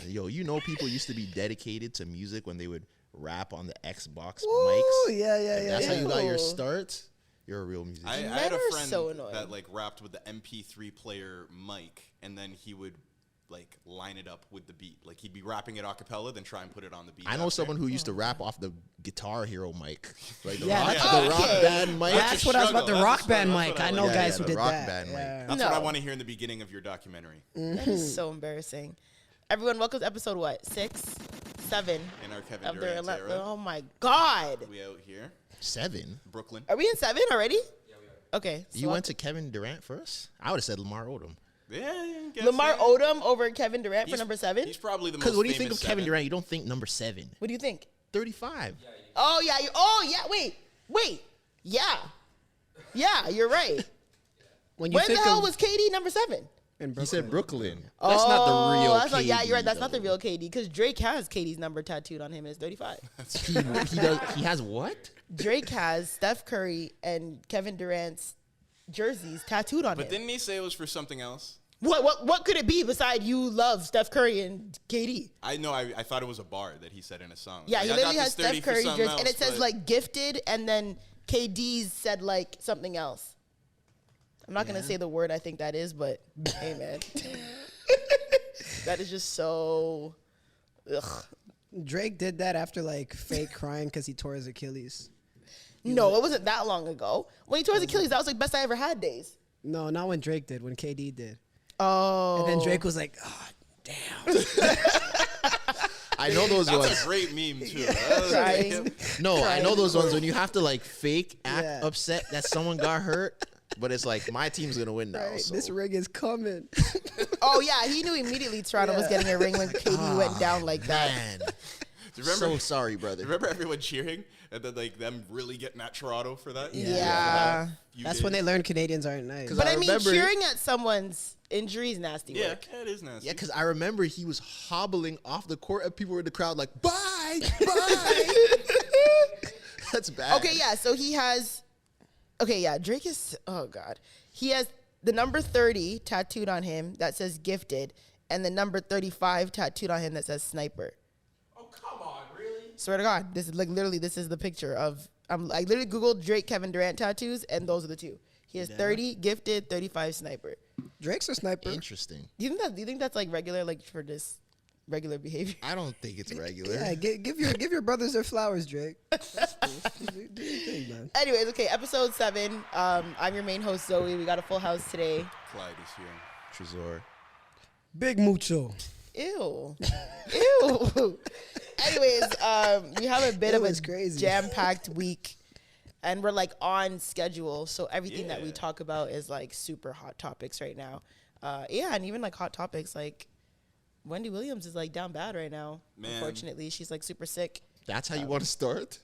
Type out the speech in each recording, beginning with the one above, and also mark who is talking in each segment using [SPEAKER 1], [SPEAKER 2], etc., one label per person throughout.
[SPEAKER 1] Yo, you know people used to be dedicated to music when they would rap on the Xbox
[SPEAKER 2] Ooh,
[SPEAKER 1] mics.
[SPEAKER 2] yeah.
[SPEAKER 1] That's how you got your start. You're a real musician.
[SPEAKER 3] I had a friend that like rapped with the MP3 player mic, and then he would like line it up with the beat. Like he'd be rapping it a cappella, then try and put it on the beat.
[SPEAKER 1] I know someone who used to rap off the Guitar Hero mic, like the
[SPEAKER 2] Yeah.
[SPEAKER 1] rock band mic.
[SPEAKER 2] That's what I was about. The rock band mic. I know guys who
[SPEAKER 1] the
[SPEAKER 2] did
[SPEAKER 1] rock
[SPEAKER 2] that.
[SPEAKER 1] band mic.
[SPEAKER 3] That's what I want to hear in the beginning of your documentary.
[SPEAKER 4] That is so embarrassing. Everyone, welcome to episode what? 6, 7
[SPEAKER 3] In our Kevin
[SPEAKER 4] of the
[SPEAKER 3] Durant era.
[SPEAKER 4] Oh my God.
[SPEAKER 3] We out here.
[SPEAKER 1] 7.
[SPEAKER 3] Brooklyn.
[SPEAKER 4] Are we in 7 already? Yeah, we are. Okay. So
[SPEAKER 1] You went to Kevin Durant first? I would have said Lamar Odom.
[SPEAKER 3] Yeah, I guess
[SPEAKER 4] Lamar
[SPEAKER 3] so.
[SPEAKER 4] Odom over Kevin Durant for number 7?
[SPEAKER 3] He's probably the most
[SPEAKER 1] Because when you think
[SPEAKER 3] famous
[SPEAKER 1] of Kevin
[SPEAKER 3] 7.
[SPEAKER 1] Durant, you don't think number 7.
[SPEAKER 4] What do you think?
[SPEAKER 1] 35.
[SPEAKER 4] Oh, yeah. Wait. Yeah, you're right.
[SPEAKER 2] When
[SPEAKER 4] When the hell was KD number 7?
[SPEAKER 1] He said Brooklyn. That's not the real KD.
[SPEAKER 4] Yeah, you're right. That's not the real KD because Drake has KD's number tattooed on him. It's 35.
[SPEAKER 1] He has what?
[SPEAKER 4] Drake has Steph Curry and Kevin Durant's jerseys tattooed on him.
[SPEAKER 3] But didn't he say it was for something else?
[SPEAKER 4] What could it be beside you love Steph Curry and KD?
[SPEAKER 3] I know. I thought it was a bar that he said in a song.
[SPEAKER 4] Yeah,
[SPEAKER 3] Like,
[SPEAKER 4] he
[SPEAKER 3] I
[SPEAKER 4] literally
[SPEAKER 3] got
[SPEAKER 4] has
[SPEAKER 3] this 30
[SPEAKER 4] Steph
[SPEAKER 3] for
[SPEAKER 4] Curry's
[SPEAKER 3] something
[SPEAKER 4] jersey, and it
[SPEAKER 3] else,
[SPEAKER 4] says
[SPEAKER 3] but-
[SPEAKER 4] like gifted, and then KD's said like something else. I'm not gonna say the word I think that is, but hey man, that is just so. Ugh.
[SPEAKER 2] Drake did that after like fake crying because he tore his Achilles.
[SPEAKER 4] No, it wasn't that long ago. When he tore his Achilles, that was like best I ever had days.
[SPEAKER 2] No, not when Drake did. When KD did.
[SPEAKER 4] Oh.
[SPEAKER 2] And then Drake was like, "Oh, damn."
[SPEAKER 1] I know those ones.
[SPEAKER 3] That's a great meme too.
[SPEAKER 4] Crying.
[SPEAKER 1] No, I know those ones when you have to like fake act
[SPEAKER 2] Yeah.
[SPEAKER 1] upset that someone got hurt, but it's like my team's gonna win now.
[SPEAKER 2] Right,
[SPEAKER 1] So.
[SPEAKER 2] this ring is coming.
[SPEAKER 4] Oh yeah, he knew immediately Toronto was getting a ring when KD went down like that.
[SPEAKER 1] Man,
[SPEAKER 3] Do you remember?
[SPEAKER 1] so sorry, brother.
[SPEAKER 3] Remember everyone cheering and then like them really getting at Toronto for that?
[SPEAKER 4] Yeah.
[SPEAKER 2] That's when they learned Canadians aren't nice.
[SPEAKER 4] But
[SPEAKER 1] I
[SPEAKER 4] I mean,
[SPEAKER 1] remember-
[SPEAKER 4] cheering at someone's injury is nasty
[SPEAKER 3] Yeah,
[SPEAKER 4] work.
[SPEAKER 3] it is nasty.
[SPEAKER 1] Yeah, because I remember he was hobbling off the court and people were in the crowd like, bye, bye. That's bad.
[SPEAKER 4] Okay, yeah. So he has. Okay, yeah. Drake is. Oh God, he has the number 30 tattooed on him that says gifted, and the number 35 tattooed on him that says sniper.
[SPEAKER 3] Oh come on, really?
[SPEAKER 4] Swear to God, this is like literally this is the picture of. I literally googled Drake Kevin Durant tattoos, and those are the two. He has 30 gifted, 35 sniper.
[SPEAKER 2] Drake's a sniper.
[SPEAKER 1] Interesting.
[SPEAKER 4] Do you think that's like regular, like for this regular behavior?
[SPEAKER 1] I don't think it's regular.
[SPEAKER 2] Yeah, give your brothers their flowers, Drake. Do your thing, man.
[SPEAKER 4] Anyways, okay, episode 7. I'm your main host Zoe. We got a full house today.
[SPEAKER 3] Clyde is here.
[SPEAKER 1] Trezor.
[SPEAKER 2] Big Mucho.
[SPEAKER 4] Ew. Anyways, we have a bit of a
[SPEAKER 2] crazy.
[SPEAKER 4] jam-packed week, and we're like on schedule. So everything that we
[SPEAKER 3] Yeah.
[SPEAKER 4] talk about is like super hot topics right now. Yeah, and even like hot topics like Wendy Williams is like down bad right now.
[SPEAKER 3] Man.
[SPEAKER 4] Unfortunately, she's like super sick.
[SPEAKER 1] That's how you want to start?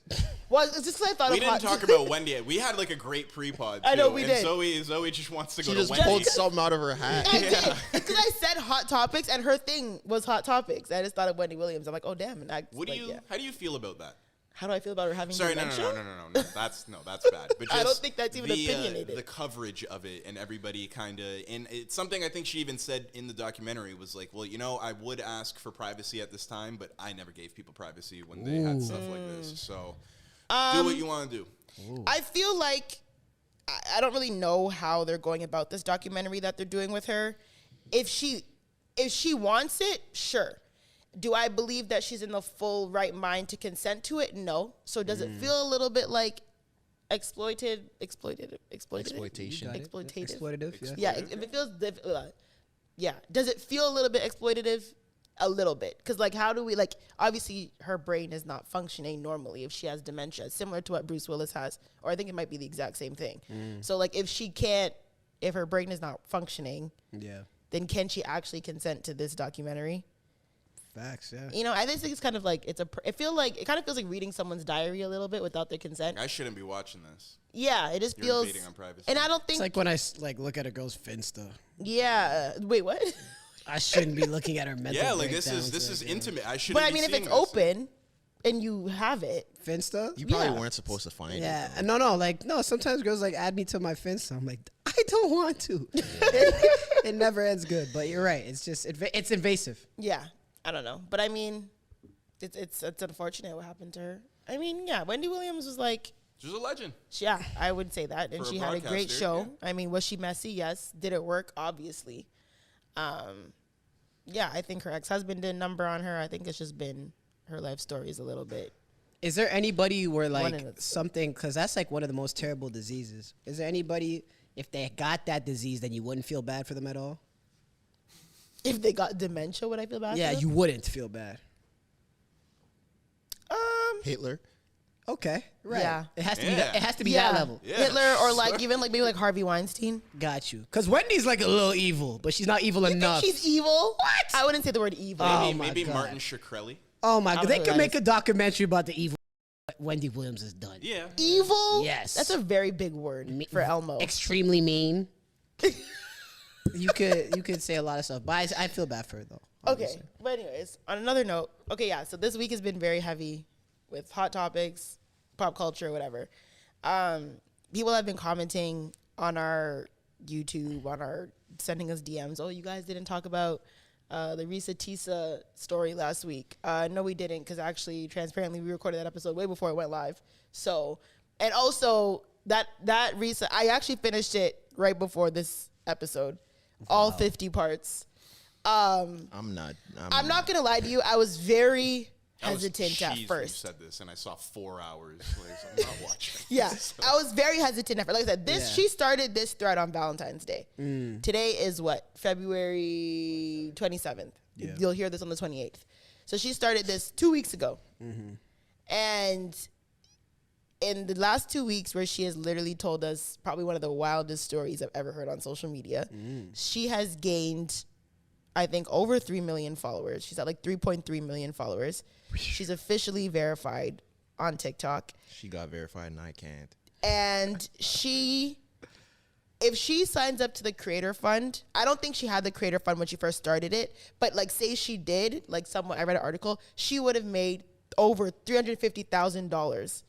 [SPEAKER 4] Well, it's just 'cause I thought
[SPEAKER 3] We
[SPEAKER 4] of
[SPEAKER 3] didn't
[SPEAKER 4] hot
[SPEAKER 3] talk about Wendy yet. We had like a great pre-pod.
[SPEAKER 4] I know
[SPEAKER 3] too,
[SPEAKER 4] we
[SPEAKER 3] and
[SPEAKER 4] did.
[SPEAKER 3] Zoe just wants to
[SPEAKER 1] She
[SPEAKER 3] go
[SPEAKER 1] just
[SPEAKER 3] to Wendy.
[SPEAKER 1] pulled something out of her hat.
[SPEAKER 4] I did. Because I said hot topics, and her thing was hot topics. I just thought of Wendy Williams. I'm like, oh damn. And
[SPEAKER 3] What do
[SPEAKER 4] like,
[SPEAKER 3] you?
[SPEAKER 4] yeah.
[SPEAKER 3] How do you feel about that?
[SPEAKER 4] How do I feel about her having
[SPEAKER 3] Sorry,
[SPEAKER 4] dementia?
[SPEAKER 3] no. That's bad. But
[SPEAKER 4] I don't
[SPEAKER 3] just
[SPEAKER 4] think that's even
[SPEAKER 3] the,
[SPEAKER 4] opinionated.
[SPEAKER 3] The coverage of it and everybody kind of, and it's something I think she even said in the documentary was like, well, you know, I would ask for privacy at this time, but I never gave people privacy when they had stuff like this. So do what you want to do.
[SPEAKER 4] I feel like I don't really know how they're going about this documentary that they're doing with her. If she wants it, sure. Do I believe that she's in the full right mind to consent to it? No. So does it feel a little bit like exploitative?
[SPEAKER 1] Exploitation.
[SPEAKER 4] Exploitative.
[SPEAKER 2] Yeah.
[SPEAKER 4] Yeah. If it feels, yeah. Does it feel a little bit exploitative? A little bit. Because, like, how do we, like, obviously her brain is not functioning normally if she has dementia, similar to what Bruce Willis has. Or I think it might be the exact same thing. So, like, if her brain is not functioning, then can she actually consent to this documentary?
[SPEAKER 2] Facts, yeah.
[SPEAKER 4] You know, I just think it's kind of like, it kind of feels like reading someone's diary a little bit without their consent.
[SPEAKER 3] I shouldn't be watching this.
[SPEAKER 4] Yeah, it just
[SPEAKER 3] You're
[SPEAKER 4] feels.
[SPEAKER 3] invading on privacy.
[SPEAKER 4] And I don't
[SPEAKER 2] It's
[SPEAKER 4] think.
[SPEAKER 2] like when I look at a girl's Finsta.
[SPEAKER 4] Yeah. Wait, what?
[SPEAKER 2] I shouldn't be looking at her mental.
[SPEAKER 3] Yeah, like this
[SPEAKER 2] breakdowns,
[SPEAKER 3] is
[SPEAKER 2] like,
[SPEAKER 3] intimate. I shouldn't.
[SPEAKER 4] But I
[SPEAKER 3] be
[SPEAKER 4] mean, if
[SPEAKER 3] seeing
[SPEAKER 4] it's
[SPEAKER 3] this.
[SPEAKER 4] open and you have it.
[SPEAKER 2] Finsta.
[SPEAKER 1] You probably
[SPEAKER 4] Yeah.
[SPEAKER 1] weren't supposed to find
[SPEAKER 2] Yeah,
[SPEAKER 1] it.
[SPEAKER 2] and no. Sometimes girls like add me to my Finsta. I'm like, I don't want to. It never ends good. But you're right. It's just it's invasive.
[SPEAKER 4] Yeah. I don't know. But I mean, it's unfortunate what happened to her. I mean, yeah, Wendy Williams was like,
[SPEAKER 3] She's a legend.
[SPEAKER 4] yeah, I would say that. And
[SPEAKER 3] For a
[SPEAKER 4] she had a great
[SPEAKER 3] broadcaster,
[SPEAKER 4] show.
[SPEAKER 3] yeah.
[SPEAKER 4] I mean, was she messy? Yes. Did it work? Obviously. Yeah, I think her ex-husband did a number on her. I think it's just been her life story is a little bit.
[SPEAKER 2] Is there anybody where
[SPEAKER 4] One
[SPEAKER 2] like
[SPEAKER 4] in its-
[SPEAKER 2] something, because that's like one of the most terrible diseases. Is there anybody, if they got that disease, then you wouldn't feel bad for them at all?
[SPEAKER 4] If they got dementia, would I feel bad?
[SPEAKER 2] Yeah,
[SPEAKER 4] for them?
[SPEAKER 2] you wouldn't feel bad.
[SPEAKER 1] Hitler.
[SPEAKER 2] Okay, right.
[SPEAKER 4] Yeah.
[SPEAKER 2] It has to be.
[SPEAKER 3] Yeah.
[SPEAKER 2] It has to be
[SPEAKER 4] Yeah.
[SPEAKER 2] that level.
[SPEAKER 3] Yeah.
[SPEAKER 4] Hitler or like even like maybe like Harvey Weinstein.
[SPEAKER 2] Got you. Because Wendy's like a little evil, but she's not evil
[SPEAKER 4] You think
[SPEAKER 2] enough.
[SPEAKER 4] she's evil? What? I wouldn't say the word evil.
[SPEAKER 2] Oh,
[SPEAKER 3] Maybe,
[SPEAKER 2] my
[SPEAKER 3] maybe
[SPEAKER 2] God.
[SPEAKER 3] Martin Shkreli.
[SPEAKER 2] Oh my
[SPEAKER 4] I
[SPEAKER 2] god,
[SPEAKER 4] don't
[SPEAKER 2] they
[SPEAKER 4] know
[SPEAKER 2] could
[SPEAKER 4] who that
[SPEAKER 2] make a documentary about the evil Wendy Williams has done.
[SPEAKER 3] Yeah.
[SPEAKER 4] Evil?
[SPEAKER 2] Yes.
[SPEAKER 4] That's a very big word for Elmo.
[SPEAKER 2] Extremely mean. you could say a lot of stuff, but I feel bad for her though.
[SPEAKER 4] Okay,
[SPEAKER 2] obviously.
[SPEAKER 4] but anyways, on another note, okay, yeah. So this week has been very heavy with hot topics, pop culture, whatever. People have been commenting on our YouTube, sending us DMs. Oh, you guys didn't talk about the Risa Tisa story last week. No, we didn't, because actually, transparently, we recorded that episode way before it went live. So, and also that Risa, I actually finished it right before this episode, all 50 parts.
[SPEAKER 1] I'm
[SPEAKER 4] I'm not gonna lie to you. I was very
[SPEAKER 3] I was
[SPEAKER 4] hesitant
[SPEAKER 3] cheesed
[SPEAKER 4] at
[SPEAKER 3] when you
[SPEAKER 4] first.
[SPEAKER 3] said this, and I saw 4 hours. Like, I'm not watching.
[SPEAKER 4] Yeah,
[SPEAKER 3] this.
[SPEAKER 4] I was very hesitant at first. Like I said,
[SPEAKER 2] Yeah.
[SPEAKER 4] she started this thread on Valentine's Day. Today is what, February 27th.
[SPEAKER 2] Yeah.
[SPEAKER 4] You'll hear this on the 28th. So she started this 2 weeks ago, and in the last 2 weeks, where she has literally told us probably one of the wildest stories I've ever heard on social media, she has gained, I think, over 3 million followers. She's at like 3.3 million followers. She's officially verified on TikTok.
[SPEAKER 1] She got verified and I can't.
[SPEAKER 4] And if she signs up to the Creator Fund, I don't think she had the Creator Fund when she first started it, but like say she did, like I read an article, she would have made over $350,000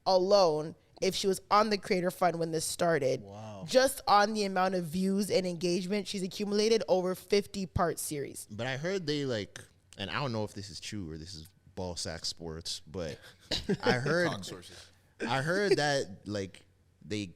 [SPEAKER 4] alone if she was on the Creator Fund when this started.
[SPEAKER 2] Wow.
[SPEAKER 4] Just on the amount of views and engagement she's accumulated over 50-part series.
[SPEAKER 1] But I heard they like, and I don't know if this is true or this is ball sack sports, but I heard
[SPEAKER 3] Cock sources.
[SPEAKER 1] I heard that like they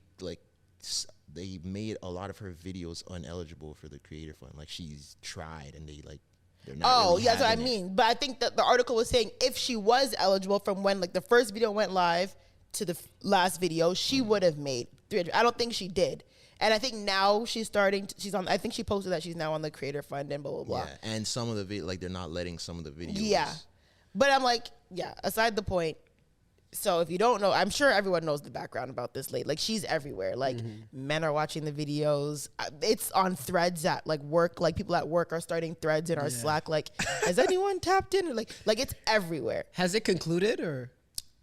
[SPEAKER 1] made a lot of her videos uneligible for the Creator Fund. Like she's tried and they're not.
[SPEAKER 4] Oh,
[SPEAKER 1] really
[SPEAKER 4] yeah, that's what I
[SPEAKER 1] having it.
[SPEAKER 4] mean. But I think that the article was saying if she was eligible from when like the first video went live to the last video, she would have made 300. I don't think she did. And I think now she's on, I think she posted that she's now on the Creator Fund and blah, blah, blah.
[SPEAKER 1] Yeah, and some of the they're not letting some of the videos.
[SPEAKER 4] Yeah. But I'm like, yeah, aside the point. So if you don't know, I'm sure everyone knows the background about this lady. Like she's everywhere. Like men are watching the videos. It's on threads at like work. Like people at work are starting threads in our Slack. Like, has anyone tapped in? Like it's everywhere.
[SPEAKER 2] Has it concluded or?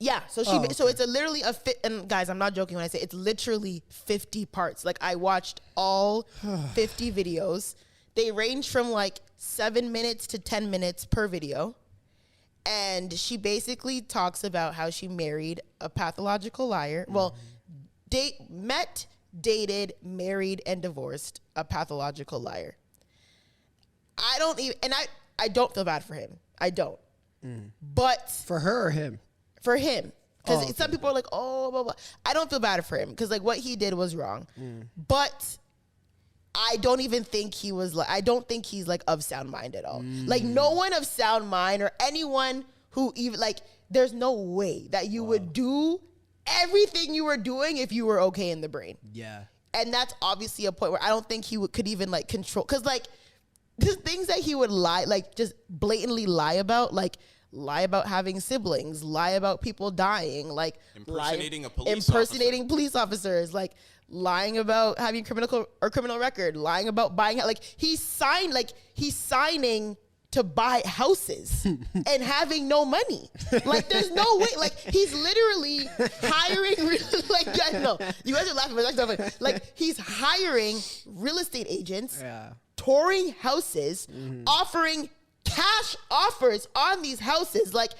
[SPEAKER 4] Yeah. So
[SPEAKER 2] Oh,
[SPEAKER 4] so it's literally a fit. And guys, I'm not joking when I say it's literally 50 parts. Like I watched all 50 videos. They range from like 7 minutes to 10 minutes per video. And she basically talks about how she married a pathological liar. Well, met, dated, married, and divorced a pathological liar. I don't feel bad for him. I don't. But
[SPEAKER 2] For her or him?
[SPEAKER 4] for him, because
[SPEAKER 2] Oh, okay.
[SPEAKER 4] some people are like, oh, blah, blah. I don't feel bad for him because like what he did was wrong. But I don't even think he was like, I don't think he's like of sound mind at all. Like no one of sound mind or anyone who even like, there's no way that you would do everything you were doing if you were okay in the brain.
[SPEAKER 2] Yeah.
[SPEAKER 4] And that's obviously a point where I don't think he could even like control, because like the things that he would lie, like just blatantly lie about, like lie about having siblings, lie about people dying, like
[SPEAKER 3] Impersonating a police
[SPEAKER 4] impersonating police officers, like lying about having criminal record, lying about buying, like he's signing to buy houses and having no money. Like there's no way, like he's literally hiring, like I know you guys are laughing, but that's not funny. Like he's hiring real estate agents, touring houses, offering cash offers on these houses. Like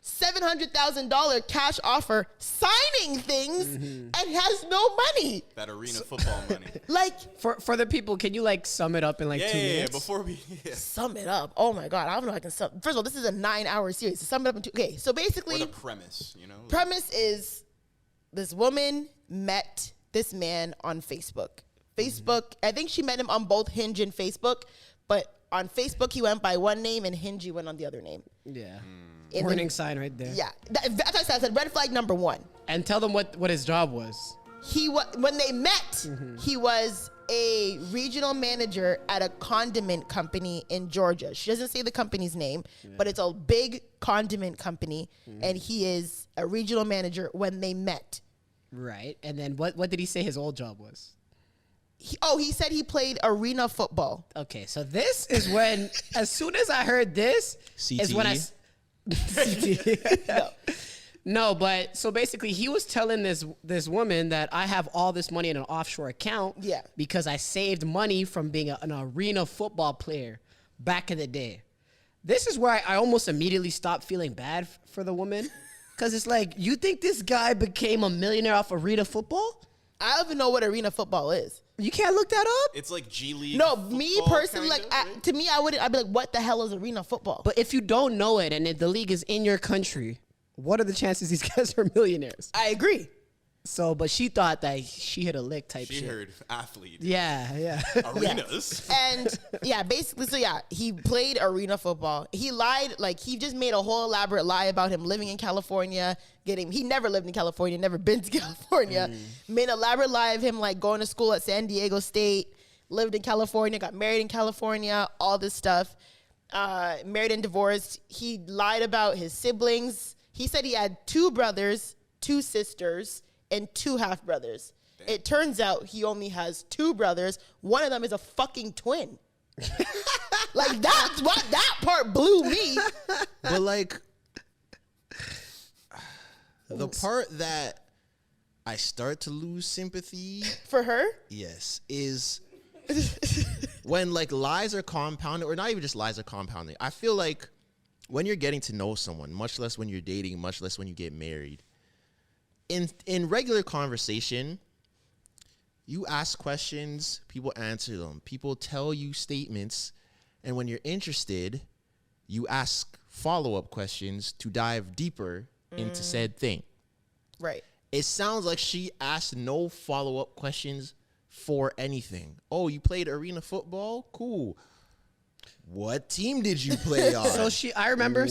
[SPEAKER 4] $700,000 cash offer, signing things, and has no money.
[SPEAKER 3] That arena football money.
[SPEAKER 4] Like,
[SPEAKER 2] For the people, can you like sum it up in like 2 minutes?
[SPEAKER 3] Before we. Yeah.
[SPEAKER 4] sum it up. Oh my God, I don't know if I can sum. First of all, this is a 9-hour series. So sum it up in two. Okay, so basically,
[SPEAKER 3] What a premise, you know?
[SPEAKER 4] premise is this woman met this man on Facebook. I think she met him on both Hinge and Facebook, but on Facebook he went by one name and Hinge he went on the other name.
[SPEAKER 2] Yeah.
[SPEAKER 4] And
[SPEAKER 2] Warning sign right there.
[SPEAKER 4] Yeah, that's what I said. Red flag number 1.
[SPEAKER 2] And tell them what his job was.
[SPEAKER 4] When they met, he was a regional manager at a condiment company in Georgia. She doesn't say the company's name, but it's a big condiment company, and he is a regional manager when they met.
[SPEAKER 2] Right. And then what did he say his old job was?
[SPEAKER 4] He said he played arena football.
[SPEAKER 2] Okay, so this is when, as soon as I heard this, is when I.
[SPEAKER 1] CTE?
[SPEAKER 2] No, but so basically, he was telling this woman that I have all this money in an offshore account.
[SPEAKER 4] Yeah.
[SPEAKER 2] Because I saved money from being an arena football player back in the day. This is where I almost immediately stopped feeling bad for the woman, because it's like, you think this guy became a millionaire off arena football?
[SPEAKER 4] I don't even know what arena football is.
[SPEAKER 2] You can't look that up.
[SPEAKER 3] It's like G League.
[SPEAKER 4] No, me
[SPEAKER 3] football,
[SPEAKER 4] personally,
[SPEAKER 3] kinda, right?
[SPEAKER 4] to me, I'd be like, what the hell is arena football?
[SPEAKER 2] But if you don't know it and if the league is in your country, what are the chances these guys are millionaires?
[SPEAKER 4] I agree.
[SPEAKER 2] So, but she thought that she hit a lick type
[SPEAKER 3] She
[SPEAKER 2] shit.
[SPEAKER 3] heard athlete.
[SPEAKER 2] Yeah.
[SPEAKER 3] Arenas.
[SPEAKER 4] And basically, he played arena football. He lied, like he just made a whole elaborate lie about him living in California, he never lived in California, never been to California. Made an elaborate lie of him like going to school at San Diego State, lived in California, got married in California, all this stuff. Married and divorced. He lied about his siblings. He said he had 2 brothers, 2 sisters, and 2 half-brothers. Damn. It turns out he only has 2 brothers. One of them is a fucking twin. Like, that part blew me.
[SPEAKER 1] But like, the part that I start to lose sympathy,
[SPEAKER 4] For her?
[SPEAKER 1] yes, is when like lies are compounded, or not even just lies are compounded. I feel like when you're getting to know someone, much less when you're dating, much less when you get married, in regular conversation, you ask questions, people answer them, people tell you statements, and when you're interested, you ask follow-up questions to dive deeper into said thing.
[SPEAKER 4] Right.
[SPEAKER 1] It sounds like she asked no follow-up questions for anything. Oh, you played arena football? Cool. What team did you play on?
[SPEAKER 2] So I remember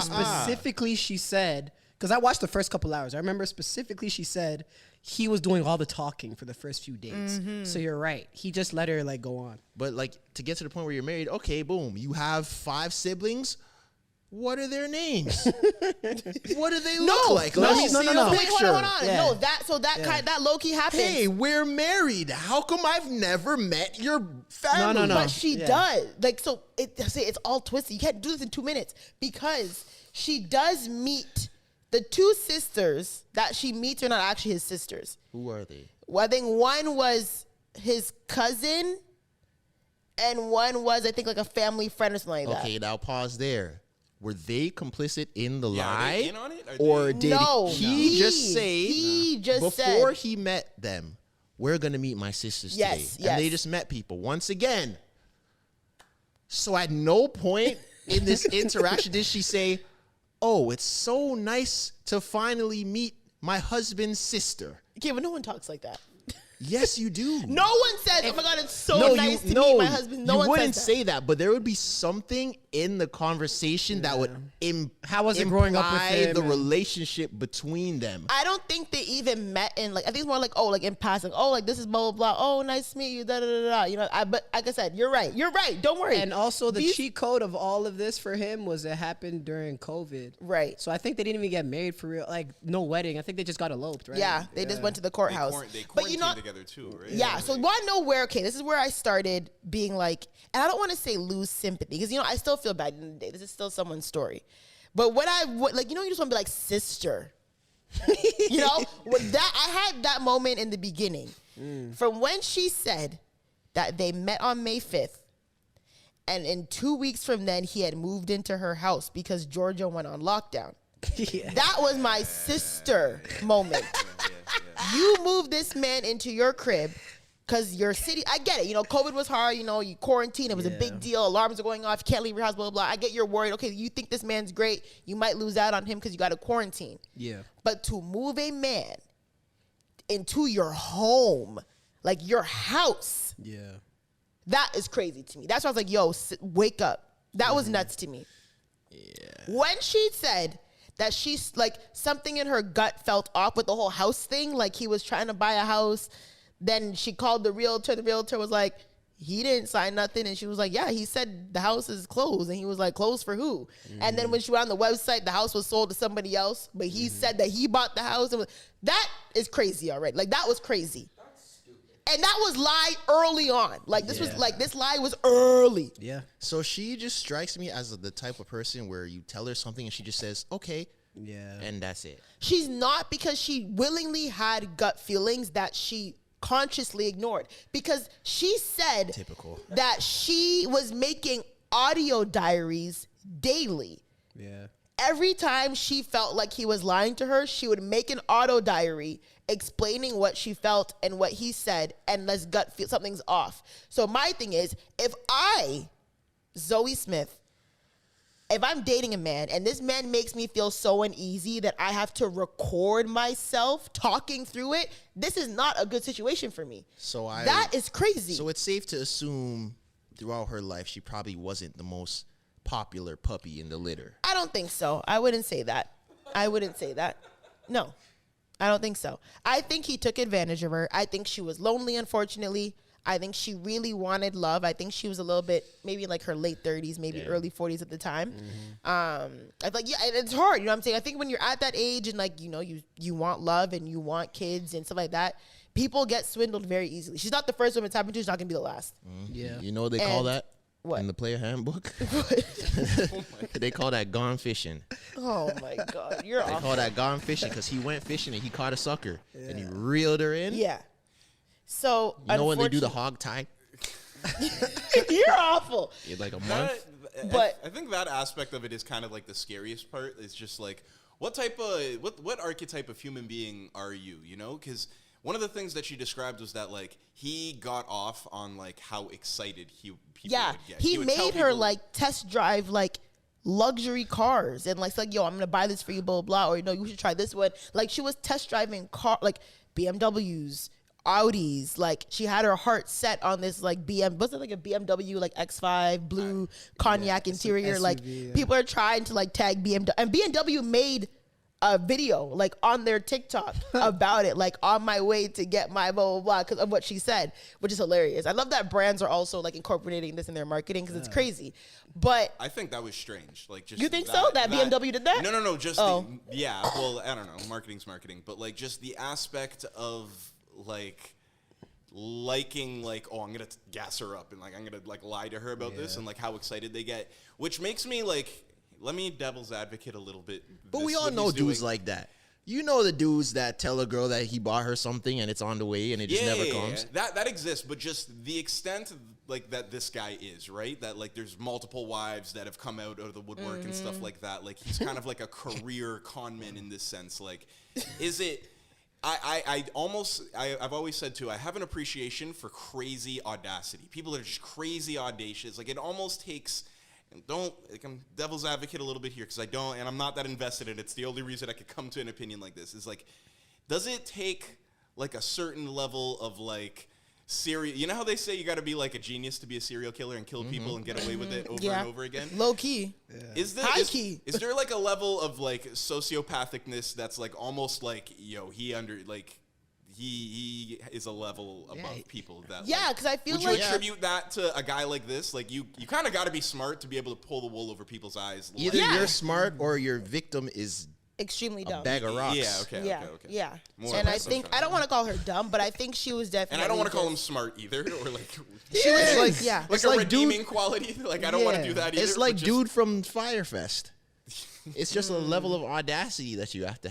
[SPEAKER 1] specifically.
[SPEAKER 2] she said, because I watched the first couple hours. I remember specifically she said he was doing all the talking for the first few days. So you're right. He just let her like go on.
[SPEAKER 1] But like, to get to the point where you're married, okay, boom. You have 5 siblings. What are their names? What do they look like? Let me see a
[SPEAKER 2] no.
[SPEAKER 4] Wait,
[SPEAKER 1] picture.
[SPEAKER 4] hold on.
[SPEAKER 2] Yeah.
[SPEAKER 4] No, that low-key happened.
[SPEAKER 1] Hey, we're married. How come I've never met your family?
[SPEAKER 2] No.
[SPEAKER 4] But she does. Like, so it's all twisted. You can't do this in 2 minutes, because she does meet the 2 sisters that she meets are not actually his sisters.
[SPEAKER 1] Who are they?
[SPEAKER 4] Well, I think one was his cousin, and one was, I think, like a family friend or something like that.
[SPEAKER 1] Okay, now pause there. Were they complicit in the
[SPEAKER 3] Yeah, are
[SPEAKER 1] lie?
[SPEAKER 3] they in on it? Are
[SPEAKER 1] Or
[SPEAKER 3] they-
[SPEAKER 1] did
[SPEAKER 4] No,
[SPEAKER 1] he just say,
[SPEAKER 4] he just
[SPEAKER 1] before
[SPEAKER 4] said-
[SPEAKER 1] he met them, we're going to meet my sisters
[SPEAKER 4] Yes,
[SPEAKER 1] today? And they
[SPEAKER 4] yes.
[SPEAKER 1] just met people. Once again, so at no point in this interaction did she say, oh, it's so nice to finally meet my husband's sister.
[SPEAKER 4] Okay, but no one talks like that.
[SPEAKER 1] Yes, you do.
[SPEAKER 4] No one says, oh my God, it's so nice to meet my husband. No
[SPEAKER 1] you
[SPEAKER 4] one
[SPEAKER 1] wouldn't
[SPEAKER 4] says that.
[SPEAKER 1] say that, but there would be something in the conversation that would
[SPEAKER 2] How was it growing up with
[SPEAKER 1] imply
[SPEAKER 2] him
[SPEAKER 1] the
[SPEAKER 2] and-
[SPEAKER 1] relationship between them.
[SPEAKER 4] I don't think they even met in, like, I think it's more like, oh, like in passing. Oh, like this is blah, blah, blah. Oh, nice to meet you, da, da, da, da. You know, but like I said, you're right. You're right. Don't worry.
[SPEAKER 2] And also the
[SPEAKER 4] These-
[SPEAKER 2] cheat code of all of this for him was it happened during COVID.
[SPEAKER 4] Right.
[SPEAKER 2] So I think they didn't even get married for real. Like, no wedding. I think they just got eloped, right?
[SPEAKER 4] Yeah, they just went to the courthouse.
[SPEAKER 3] They
[SPEAKER 4] But you
[SPEAKER 3] quarantined
[SPEAKER 4] know,
[SPEAKER 3] together too, right?
[SPEAKER 4] yeah. So want to know where? Okay, this is where I started being like, and I don't want to say lose sympathy, because I still feel bad in the day. This is still someone's story. But what like, you just want to be like, sister. With that, I had that moment in the beginning, from when she said that they met on May 5th, And in 2 weeks from then, he had moved into her house because Georgia went on lockdown.
[SPEAKER 2] Yeah.
[SPEAKER 4] That was my sister moment. You moved this man into your crib because your city, I get it. You know, COVID was hard. You know, you quarantine. It was a big deal. Alarms are going off. You can't leave your house, blah, blah, blah. I get you're worried. Okay, you think this man's great. You might lose out on him because you got to quarantine.
[SPEAKER 2] Yeah.
[SPEAKER 4] But to move a man into your home, like your house,
[SPEAKER 2] Yeah.
[SPEAKER 4] that is crazy to me. That's why I was like, yo, wake up. That was nuts to me.
[SPEAKER 1] Yeah.
[SPEAKER 4] When she said that she's like something in her gut felt off with the whole house thing, like he was trying to buy a house. Then she called the realtor. The realtor was like, he didn't sign nothing. And she was like, yeah, he said the house is closed. And he was like, closed for who? And then when she went on the website, the house was sold to somebody else. But he said that he bought the house. That is crazy already. Like, that was crazy. And that was lied early on. Like, this was like, this lie was early.
[SPEAKER 2] Yeah.
[SPEAKER 1] So she just strikes me as the type of person where you tell her something and she just says, okay.
[SPEAKER 2] Yeah.
[SPEAKER 1] And that's it.
[SPEAKER 4] She's not, because she willingly had gut feelings that she consciously ignored, because she said
[SPEAKER 1] Typical.
[SPEAKER 4] that she was making audio diaries daily.
[SPEAKER 2] Yeah.
[SPEAKER 4] Every time she felt like he was lying to her, she would make an auto diary explaining what she felt and what he said, and let's gut feel something's off. So my thing is, if I, Zoe Smith, if I'm dating a man and this man makes me feel so uneasy that I have to record myself talking through it, this is not a good situation for me. That is crazy.
[SPEAKER 1] So it's safe to assume throughout her life she probably wasn't the most popular puppy in the litter.
[SPEAKER 4] I don't think so. I wouldn't say that. No, I don't think so. I think he took advantage of her. I think she was lonely, unfortunately. I think she really wanted love. I think she was a little bit, maybe like her late 30s, maybe early 40s at the time. I like, yeah, and it's hard. You know what I'm saying? I think when you're at that age and like, you know, you want love and you want kids and stuff like that, people get swindled very easily. She's not the first woman it's happened to. She's not going to be the last.
[SPEAKER 2] Yeah.
[SPEAKER 1] You know what they call that?
[SPEAKER 4] What?
[SPEAKER 1] In the player handbook? They call that gone fishing.
[SPEAKER 4] Oh my God. You're
[SPEAKER 1] They
[SPEAKER 4] awful.
[SPEAKER 1] call that gone fishing because he went fishing and he caught a sucker and he reeled her in.
[SPEAKER 4] Yeah. So,
[SPEAKER 1] You know when they do the hog tie?
[SPEAKER 4] You're awful.
[SPEAKER 1] In like a month?
[SPEAKER 4] But-
[SPEAKER 3] I think that aspect of it is kind of like the scariest part. It's just like, what type of what archetype of human being are you? You know, because one of the things that she described was that like he got off on like how excited people
[SPEAKER 4] Yeah,
[SPEAKER 3] would get.
[SPEAKER 4] he
[SPEAKER 3] would
[SPEAKER 4] made
[SPEAKER 3] tell
[SPEAKER 4] her
[SPEAKER 3] people-
[SPEAKER 4] like test drive like luxury cars and like, it's like, yo, I'm gonna buy this for you, blah blah, or you know, you should try this one. Like she was test driving like BMWs, Audis. Like she had her heart set on this like was it like a BMW like X5 blue cognac interior? Like people are trying to like tag BMW, and BMW made a video like on their TikTok about it, like on my way to get my blah blah blah, because of what she said, which is hilarious. I love that brands are also like incorporating this in their marketing because it's crazy. But
[SPEAKER 3] I think that was strange. Like, just
[SPEAKER 4] you think so? That BMW did that?
[SPEAKER 3] No. Just
[SPEAKER 4] Oh.
[SPEAKER 3] yeah. Well, I don't know. Marketing's marketing, but like just the aspect of like liking, like, oh, I'm gonna gas her up and like I'm gonna like lie to her about this and like how excited they get, which makes me like, let me devil's advocate a little bit.
[SPEAKER 1] But we all know dudes like that. You know the dudes that tell a girl that he bought her something and it's on the way and it just never comes.
[SPEAKER 3] That exists, but just the extent like that this guy is, right? That like there's multiple wives that have come out of the woodwork and stuff like that. Like he's kind of like a career con man in this sense. Like, is it? I've always said too, I have an appreciation for crazy audacity. People that are just crazy audacious. Like it almost takes. And I'm devil's advocate a little bit here because and I'm not that invested in it. It's the only reason I could come to an opinion like this is like, does it take like a certain level of like serial, you know how they say you got to be like a genius to be a serial killer and kill people and get away with it over and over again?
[SPEAKER 4] Low key.
[SPEAKER 3] Is there like a level of like sociopathicness that's like almost like, yo, he is a level above people that
[SPEAKER 4] because I feel
[SPEAKER 3] would
[SPEAKER 4] like
[SPEAKER 3] you attribute that to a guy like this? Like you kind of got to be smart to be able to pull the wool over people's eyes.
[SPEAKER 1] Either you're smart or your victim is
[SPEAKER 4] extremely dumb.
[SPEAKER 1] a bag of rocks.
[SPEAKER 3] Yeah, okay.
[SPEAKER 4] Yeah.
[SPEAKER 3] More
[SPEAKER 4] And
[SPEAKER 3] or
[SPEAKER 4] I
[SPEAKER 3] less,
[SPEAKER 4] think
[SPEAKER 3] okay.
[SPEAKER 4] I don't want to call her dumb, but I think she was definitely.
[SPEAKER 3] And I don't want to call him smart either, or like
[SPEAKER 4] She was like, yeah.
[SPEAKER 3] like
[SPEAKER 1] It's
[SPEAKER 3] a
[SPEAKER 1] like
[SPEAKER 3] redeeming quality. Like I don't want to do that either.
[SPEAKER 1] It's like
[SPEAKER 3] but just-
[SPEAKER 1] dude from Firefest. It's just a level of audacity that you have to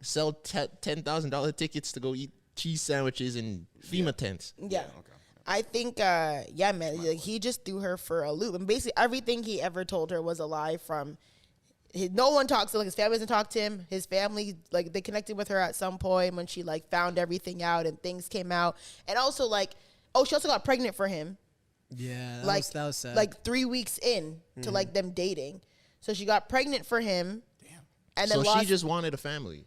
[SPEAKER 1] sell $10,000 tickets to go eat cheese sandwiches in FEMA tents.
[SPEAKER 4] Yeah.
[SPEAKER 3] Okay.
[SPEAKER 4] I think, yeah, man, like, he just threw her for a loop. And basically everything he ever told her was a lie from no one talks to, like, his family doesn't talk to him. His family, like, they connected with her at some point when she, like, found everything out and things came out. And also, like, she also got pregnant for him.
[SPEAKER 2] Yeah, that was sad.
[SPEAKER 4] Like 3 weeks in to, like, them dating. So she got pregnant for him.
[SPEAKER 3] Damn.
[SPEAKER 4] And then
[SPEAKER 1] So she just wanted a family.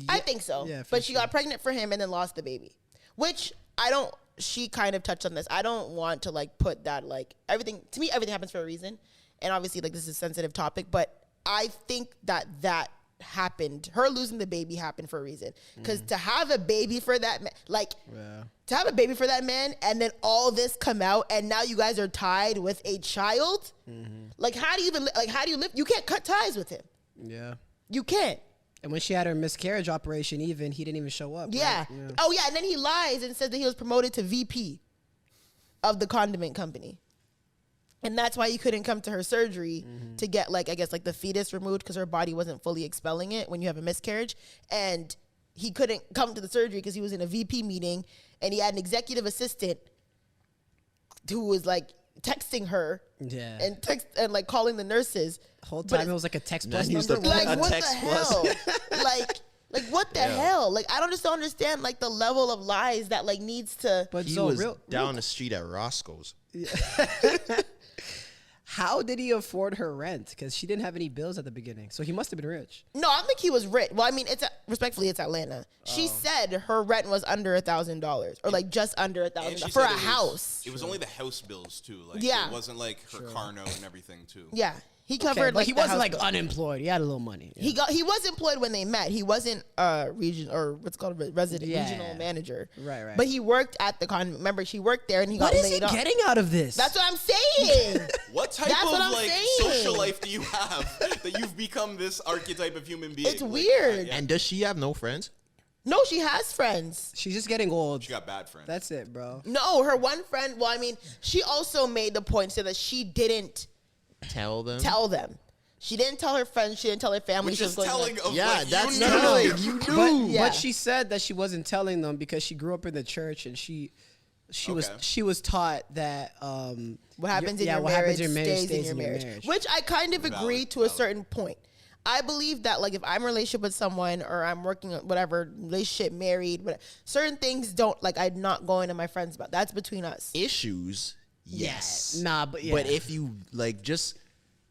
[SPEAKER 4] I think so.
[SPEAKER 2] Yeah, for
[SPEAKER 4] but she
[SPEAKER 2] sure.
[SPEAKER 4] got pregnant for him and then lost the baby. Which she kind of touched on this. I don't want to, like, put that, like, everything, to me, everything happens for a reason. And obviously, like, this is a sensitive topic, but I think that happened. Her losing the baby happened for a reason. Because to have a baby for that, to have a baby for that man and then all this come out and now you guys are tied with a child, like, how do you even, like, how do you live? You can't cut ties with him.
[SPEAKER 2] Yeah.
[SPEAKER 4] You can't.
[SPEAKER 2] And when she had her miscarriage operation, he didn't even show up.
[SPEAKER 4] Yeah.
[SPEAKER 2] Right?
[SPEAKER 4] Oh, yeah. And then he lies and says that he was promoted to VP of the condiment company. And that's why he couldn't come to her surgery to get, like, I guess, like, the fetus removed because her body wasn't fully expelling it when you have a miscarriage. And he couldn't come to the surgery because he was in a VP meeting and he had an executive assistant who was, like, texting her
[SPEAKER 2] Yeah.
[SPEAKER 4] and like calling the nurses.
[SPEAKER 2] The whole
[SPEAKER 4] But
[SPEAKER 2] time it was like a text
[SPEAKER 1] Then
[SPEAKER 2] plus
[SPEAKER 1] he used
[SPEAKER 2] number.
[SPEAKER 1] to
[SPEAKER 4] like,
[SPEAKER 1] a
[SPEAKER 4] what the
[SPEAKER 1] text plus.
[SPEAKER 4] hell? like what the
[SPEAKER 1] Yeah.
[SPEAKER 4] hell? Like, I just don't understand, like, the level of lies that, like, needs to.
[SPEAKER 2] But
[SPEAKER 1] He
[SPEAKER 2] so
[SPEAKER 1] was
[SPEAKER 2] real,
[SPEAKER 1] down the street at Roscoe's.
[SPEAKER 2] how did he afford her rent? Because she didn't have any bills at the beginning, so he must have been rich.
[SPEAKER 4] No, I think he was rich. Well, I mean, respectfully, it's Atlanta. She said her rent was under $1,000, or like just under
[SPEAKER 3] And she
[SPEAKER 4] $1,000 for a
[SPEAKER 3] said
[SPEAKER 4] house.
[SPEAKER 3] It was only the house bills too. Like,
[SPEAKER 4] Yeah.
[SPEAKER 3] it wasn't like her car note and everything too.
[SPEAKER 4] Yeah, he covered.
[SPEAKER 2] Okay, but
[SPEAKER 4] like,
[SPEAKER 2] he
[SPEAKER 4] the
[SPEAKER 2] wasn't
[SPEAKER 4] house
[SPEAKER 2] like
[SPEAKER 4] bill.
[SPEAKER 2] unemployed. He had a little money. Yeah.
[SPEAKER 4] He was employed when they met. He wasn't region or what's called a resident
[SPEAKER 2] Yeah.
[SPEAKER 4] regional manager.
[SPEAKER 2] Right.
[SPEAKER 4] But he worked at the con. Remember, she worked there and he
[SPEAKER 2] What
[SPEAKER 4] got
[SPEAKER 2] is he
[SPEAKER 4] laid off.
[SPEAKER 2] getting out of this?
[SPEAKER 4] That's what I'm saying.
[SPEAKER 3] What type
[SPEAKER 4] That's
[SPEAKER 3] of
[SPEAKER 4] what I'm
[SPEAKER 3] like
[SPEAKER 4] saying.
[SPEAKER 3] social life do you have that you've become this archetype of human being?
[SPEAKER 4] It's
[SPEAKER 3] Like,
[SPEAKER 4] weird.
[SPEAKER 1] And does she have no friends?
[SPEAKER 4] No, she has friends.
[SPEAKER 2] She's just getting old.
[SPEAKER 3] She got bad friends.
[SPEAKER 2] That's it, bro.
[SPEAKER 4] No, her one friend. Well, I mean, she also made the point so that she didn't
[SPEAKER 1] Tell them.
[SPEAKER 4] tell them. She didn't tell her friends. She didn't tell her family.
[SPEAKER 3] Which
[SPEAKER 4] she
[SPEAKER 3] is
[SPEAKER 4] was going
[SPEAKER 3] telling
[SPEAKER 4] like,
[SPEAKER 3] of
[SPEAKER 1] Yeah,
[SPEAKER 3] like,
[SPEAKER 1] that's
[SPEAKER 3] you
[SPEAKER 1] telling.
[SPEAKER 3] knew.
[SPEAKER 1] You
[SPEAKER 2] But,
[SPEAKER 1] knew.
[SPEAKER 4] Yeah.
[SPEAKER 2] but she said that she wasn't telling them because she grew up in the church and she
[SPEAKER 3] Okay.
[SPEAKER 2] was taught that
[SPEAKER 4] what happens in
[SPEAKER 2] yeah,
[SPEAKER 4] your
[SPEAKER 2] what
[SPEAKER 4] marriage
[SPEAKER 2] happens in your marriage
[SPEAKER 4] stays in your marriage.
[SPEAKER 2] marriage.
[SPEAKER 4] Which I kind of agree
[SPEAKER 3] Valid,
[SPEAKER 4] to a
[SPEAKER 3] valid.
[SPEAKER 4] certain point. I believe that, like, if I'm in a relationship with someone or I'm working on whatever, relationship, married, whatever, certain things don't, like, I'm not going to my friends about. That's between us.
[SPEAKER 1] Issues. Yes.
[SPEAKER 2] Nah, but yeah.
[SPEAKER 1] But if you like,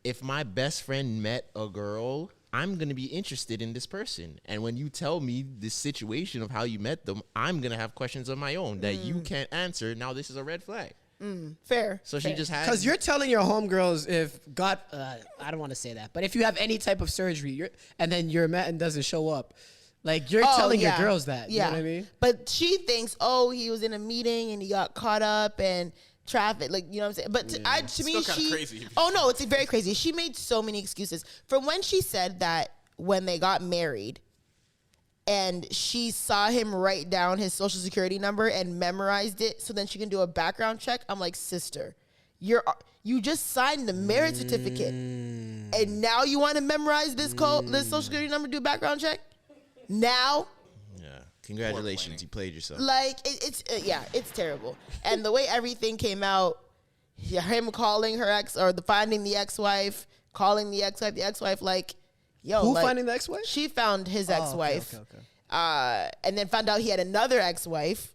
[SPEAKER 1] if my best friend met a girl, I'm gonna be interested in this person. And when you tell me the situation of how you met them, I'm gonna have questions of my own that you can't answer. Now this is a red flag.
[SPEAKER 4] Fair.
[SPEAKER 1] So
[SPEAKER 4] fair.
[SPEAKER 1] she just had.
[SPEAKER 2] Because you're telling your homegirls if God, I don't want to say that, but if you have any type of surgery and then you're met and doesn't show up, like you're telling your girls that.
[SPEAKER 4] Yeah.
[SPEAKER 2] You know what I mean?
[SPEAKER 4] But she thinks, oh, he was in a meeting and he got caught up and traffic, like, you know what I'm saying? But to me,
[SPEAKER 3] Still kinda crazy.
[SPEAKER 4] Oh no, it's very crazy. She made so many excuses. From when she said that when they got married and she saw him write down his social security number and memorized it so then she can do a background check. I'm like, sister, you just signed the marriage certificate and now you want to memorize this this social security number, do a background check? Now?
[SPEAKER 1] Yeah. Congratulations, you played yourself.
[SPEAKER 4] Like, it's terrible. And the way everything came out, him calling her ex or finding the ex-wife, calling the ex-wife, like, yo,
[SPEAKER 2] Who
[SPEAKER 4] like,
[SPEAKER 2] finding the ex-wife?
[SPEAKER 4] She found his ex-wife.
[SPEAKER 2] Okay.
[SPEAKER 4] And then found out he had another ex-wife.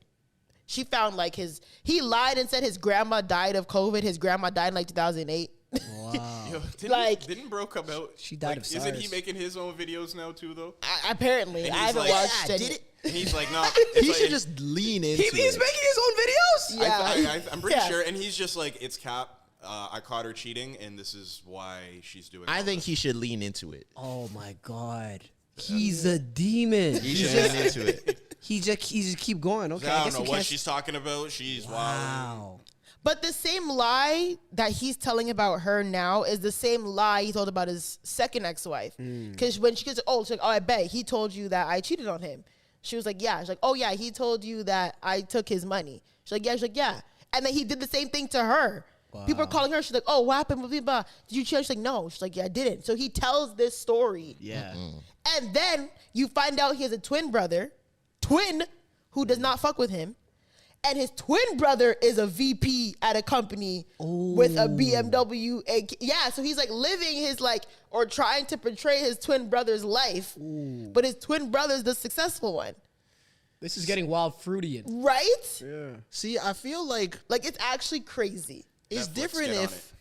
[SPEAKER 4] She found, like, he lied and said his grandma died of COVID. His grandma died in, like, 2008.
[SPEAKER 2] Wow.
[SPEAKER 3] Yo,
[SPEAKER 4] Like-
[SPEAKER 3] didn't Bro come out?
[SPEAKER 2] She died of
[SPEAKER 3] Isn't he
[SPEAKER 2] SARS.
[SPEAKER 3] making his own videos now too, though?
[SPEAKER 4] Apparently.
[SPEAKER 3] And
[SPEAKER 4] I
[SPEAKER 3] he's
[SPEAKER 4] haven't
[SPEAKER 3] like,
[SPEAKER 4] watched
[SPEAKER 1] yeah,
[SPEAKER 4] any.
[SPEAKER 1] did it?
[SPEAKER 3] And he's like, no.
[SPEAKER 1] He should just lean into
[SPEAKER 2] He's
[SPEAKER 1] it.
[SPEAKER 2] making his own videos?
[SPEAKER 4] Yeah.
[SPEAKER 3] I'm pretty
[SPEAKER 4] Yeah.
[SPEAKER 3] sure. And he's just like, it's Cap. I caught her cheating, and this is why she's doing
[SPEAKER 1] I
[SPEAKER 3] all
[SPEAKER 1] think
[SPEAKER 3] this.
[SPEAKER 1] he should lean into it.
[SPEAKER 2] Oh my God. He's a demon.
[SPEAKER 1] He should lean into it.
[SPEAKER 2] He just keep going. Okay.
[SPEAKER 3] I
[SPEAKER 2] guess
[SPEAKER 3] don't know
[SPEAKER 2] he
[SPEAKER 3] what
[SPEAKER 2] can't-
[SPEAKER 3] she's talking about. She's wild.
[SPEAKER 2] Wow.
[SPEAKER 4] But the same lie that he's telling about her now is the same lie he told about his second ex-wife. Because when she gets, she's like, oh, I bet he told you that I cheated on him. She was like, yeah. She's like, oh, yeah, he told you that I took his money. She's like, yeah. She's like, yeah. And then he did the same thing to her. People are calling her. She's like, oh, what happened? Blah, blah, blah. Did you cheat? She's like, no. She's like, yeah, I didn't. So he tells this story.
[SPEAKER 2] Yeah.
[SPEAKER 4] And then you find out he has a twin brother, who does not fuck with him. and his twin brother is a VP at a company with a BMW. Yeah, so he's like living his like, or trying to portray his twin brother's life, but his twin brother's the successful one.
[SPEAKER 2] This is getting wild Freudian.
[SPEAKER 4] Right?
[SPEAKER 2] Yeah.
[SPEAKER 1] See, I feel like
[SPEAKER 4] Like, it's actually crazy.
[SPEAKER 1] it's
[SPEAKER 3] Netflix,
[SPEAKER 1] different
[SPEAKER 3] get on
[SPEAKER 1] if
[SPEAKER 3] it.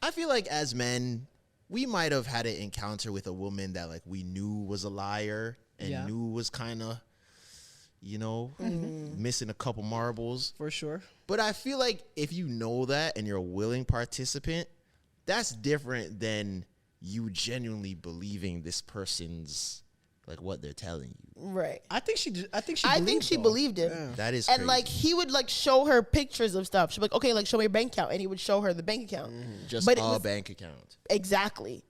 [SPEAKER 1] I feel like as men, we might have had an encounter with a woman that like we knew was a liar and knew was kind of, you know, missing a couple marbles.
[SPEAKER 2] For sure.
[SPEAKER 1] But I feel like if you know that and you're a willing participant, that's different than you genuinely believing this person's like what they're telling you.
[SPEAKER 4] Right.
[SPEAKER 2] I think she
[SPEAKER 4] she believed him.
[SPEAKER 2] Yeah.
[SPEAKER 1] That is
[SPEAKER 4] And
[SPEAKER 1] crazy.
[SPEAKER 4] like he would like show her pictures of stuff. She'd be like, okay, like show me your bank account. And he would show her the bank account.
[SPEAKER 1] just
[SPEAKER 4] but
[SPEAKER 1] a
[SPEAKER 4] it was-
[SPEAKER 1] bank account.
[SPEAKER 4] Exactly.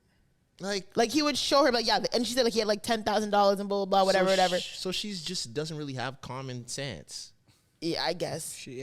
[SPEAKER 1] Like
[SPEAKER 4] He would show her like, yeah, and she said like he had like $10,000 and blah, blah, blah, whatever, whatever.
[SPEAKER 1] So she's just doesn't really have common sense.
[SPEAKER 4] Yeah, I guess.
[SPEAKER 2] She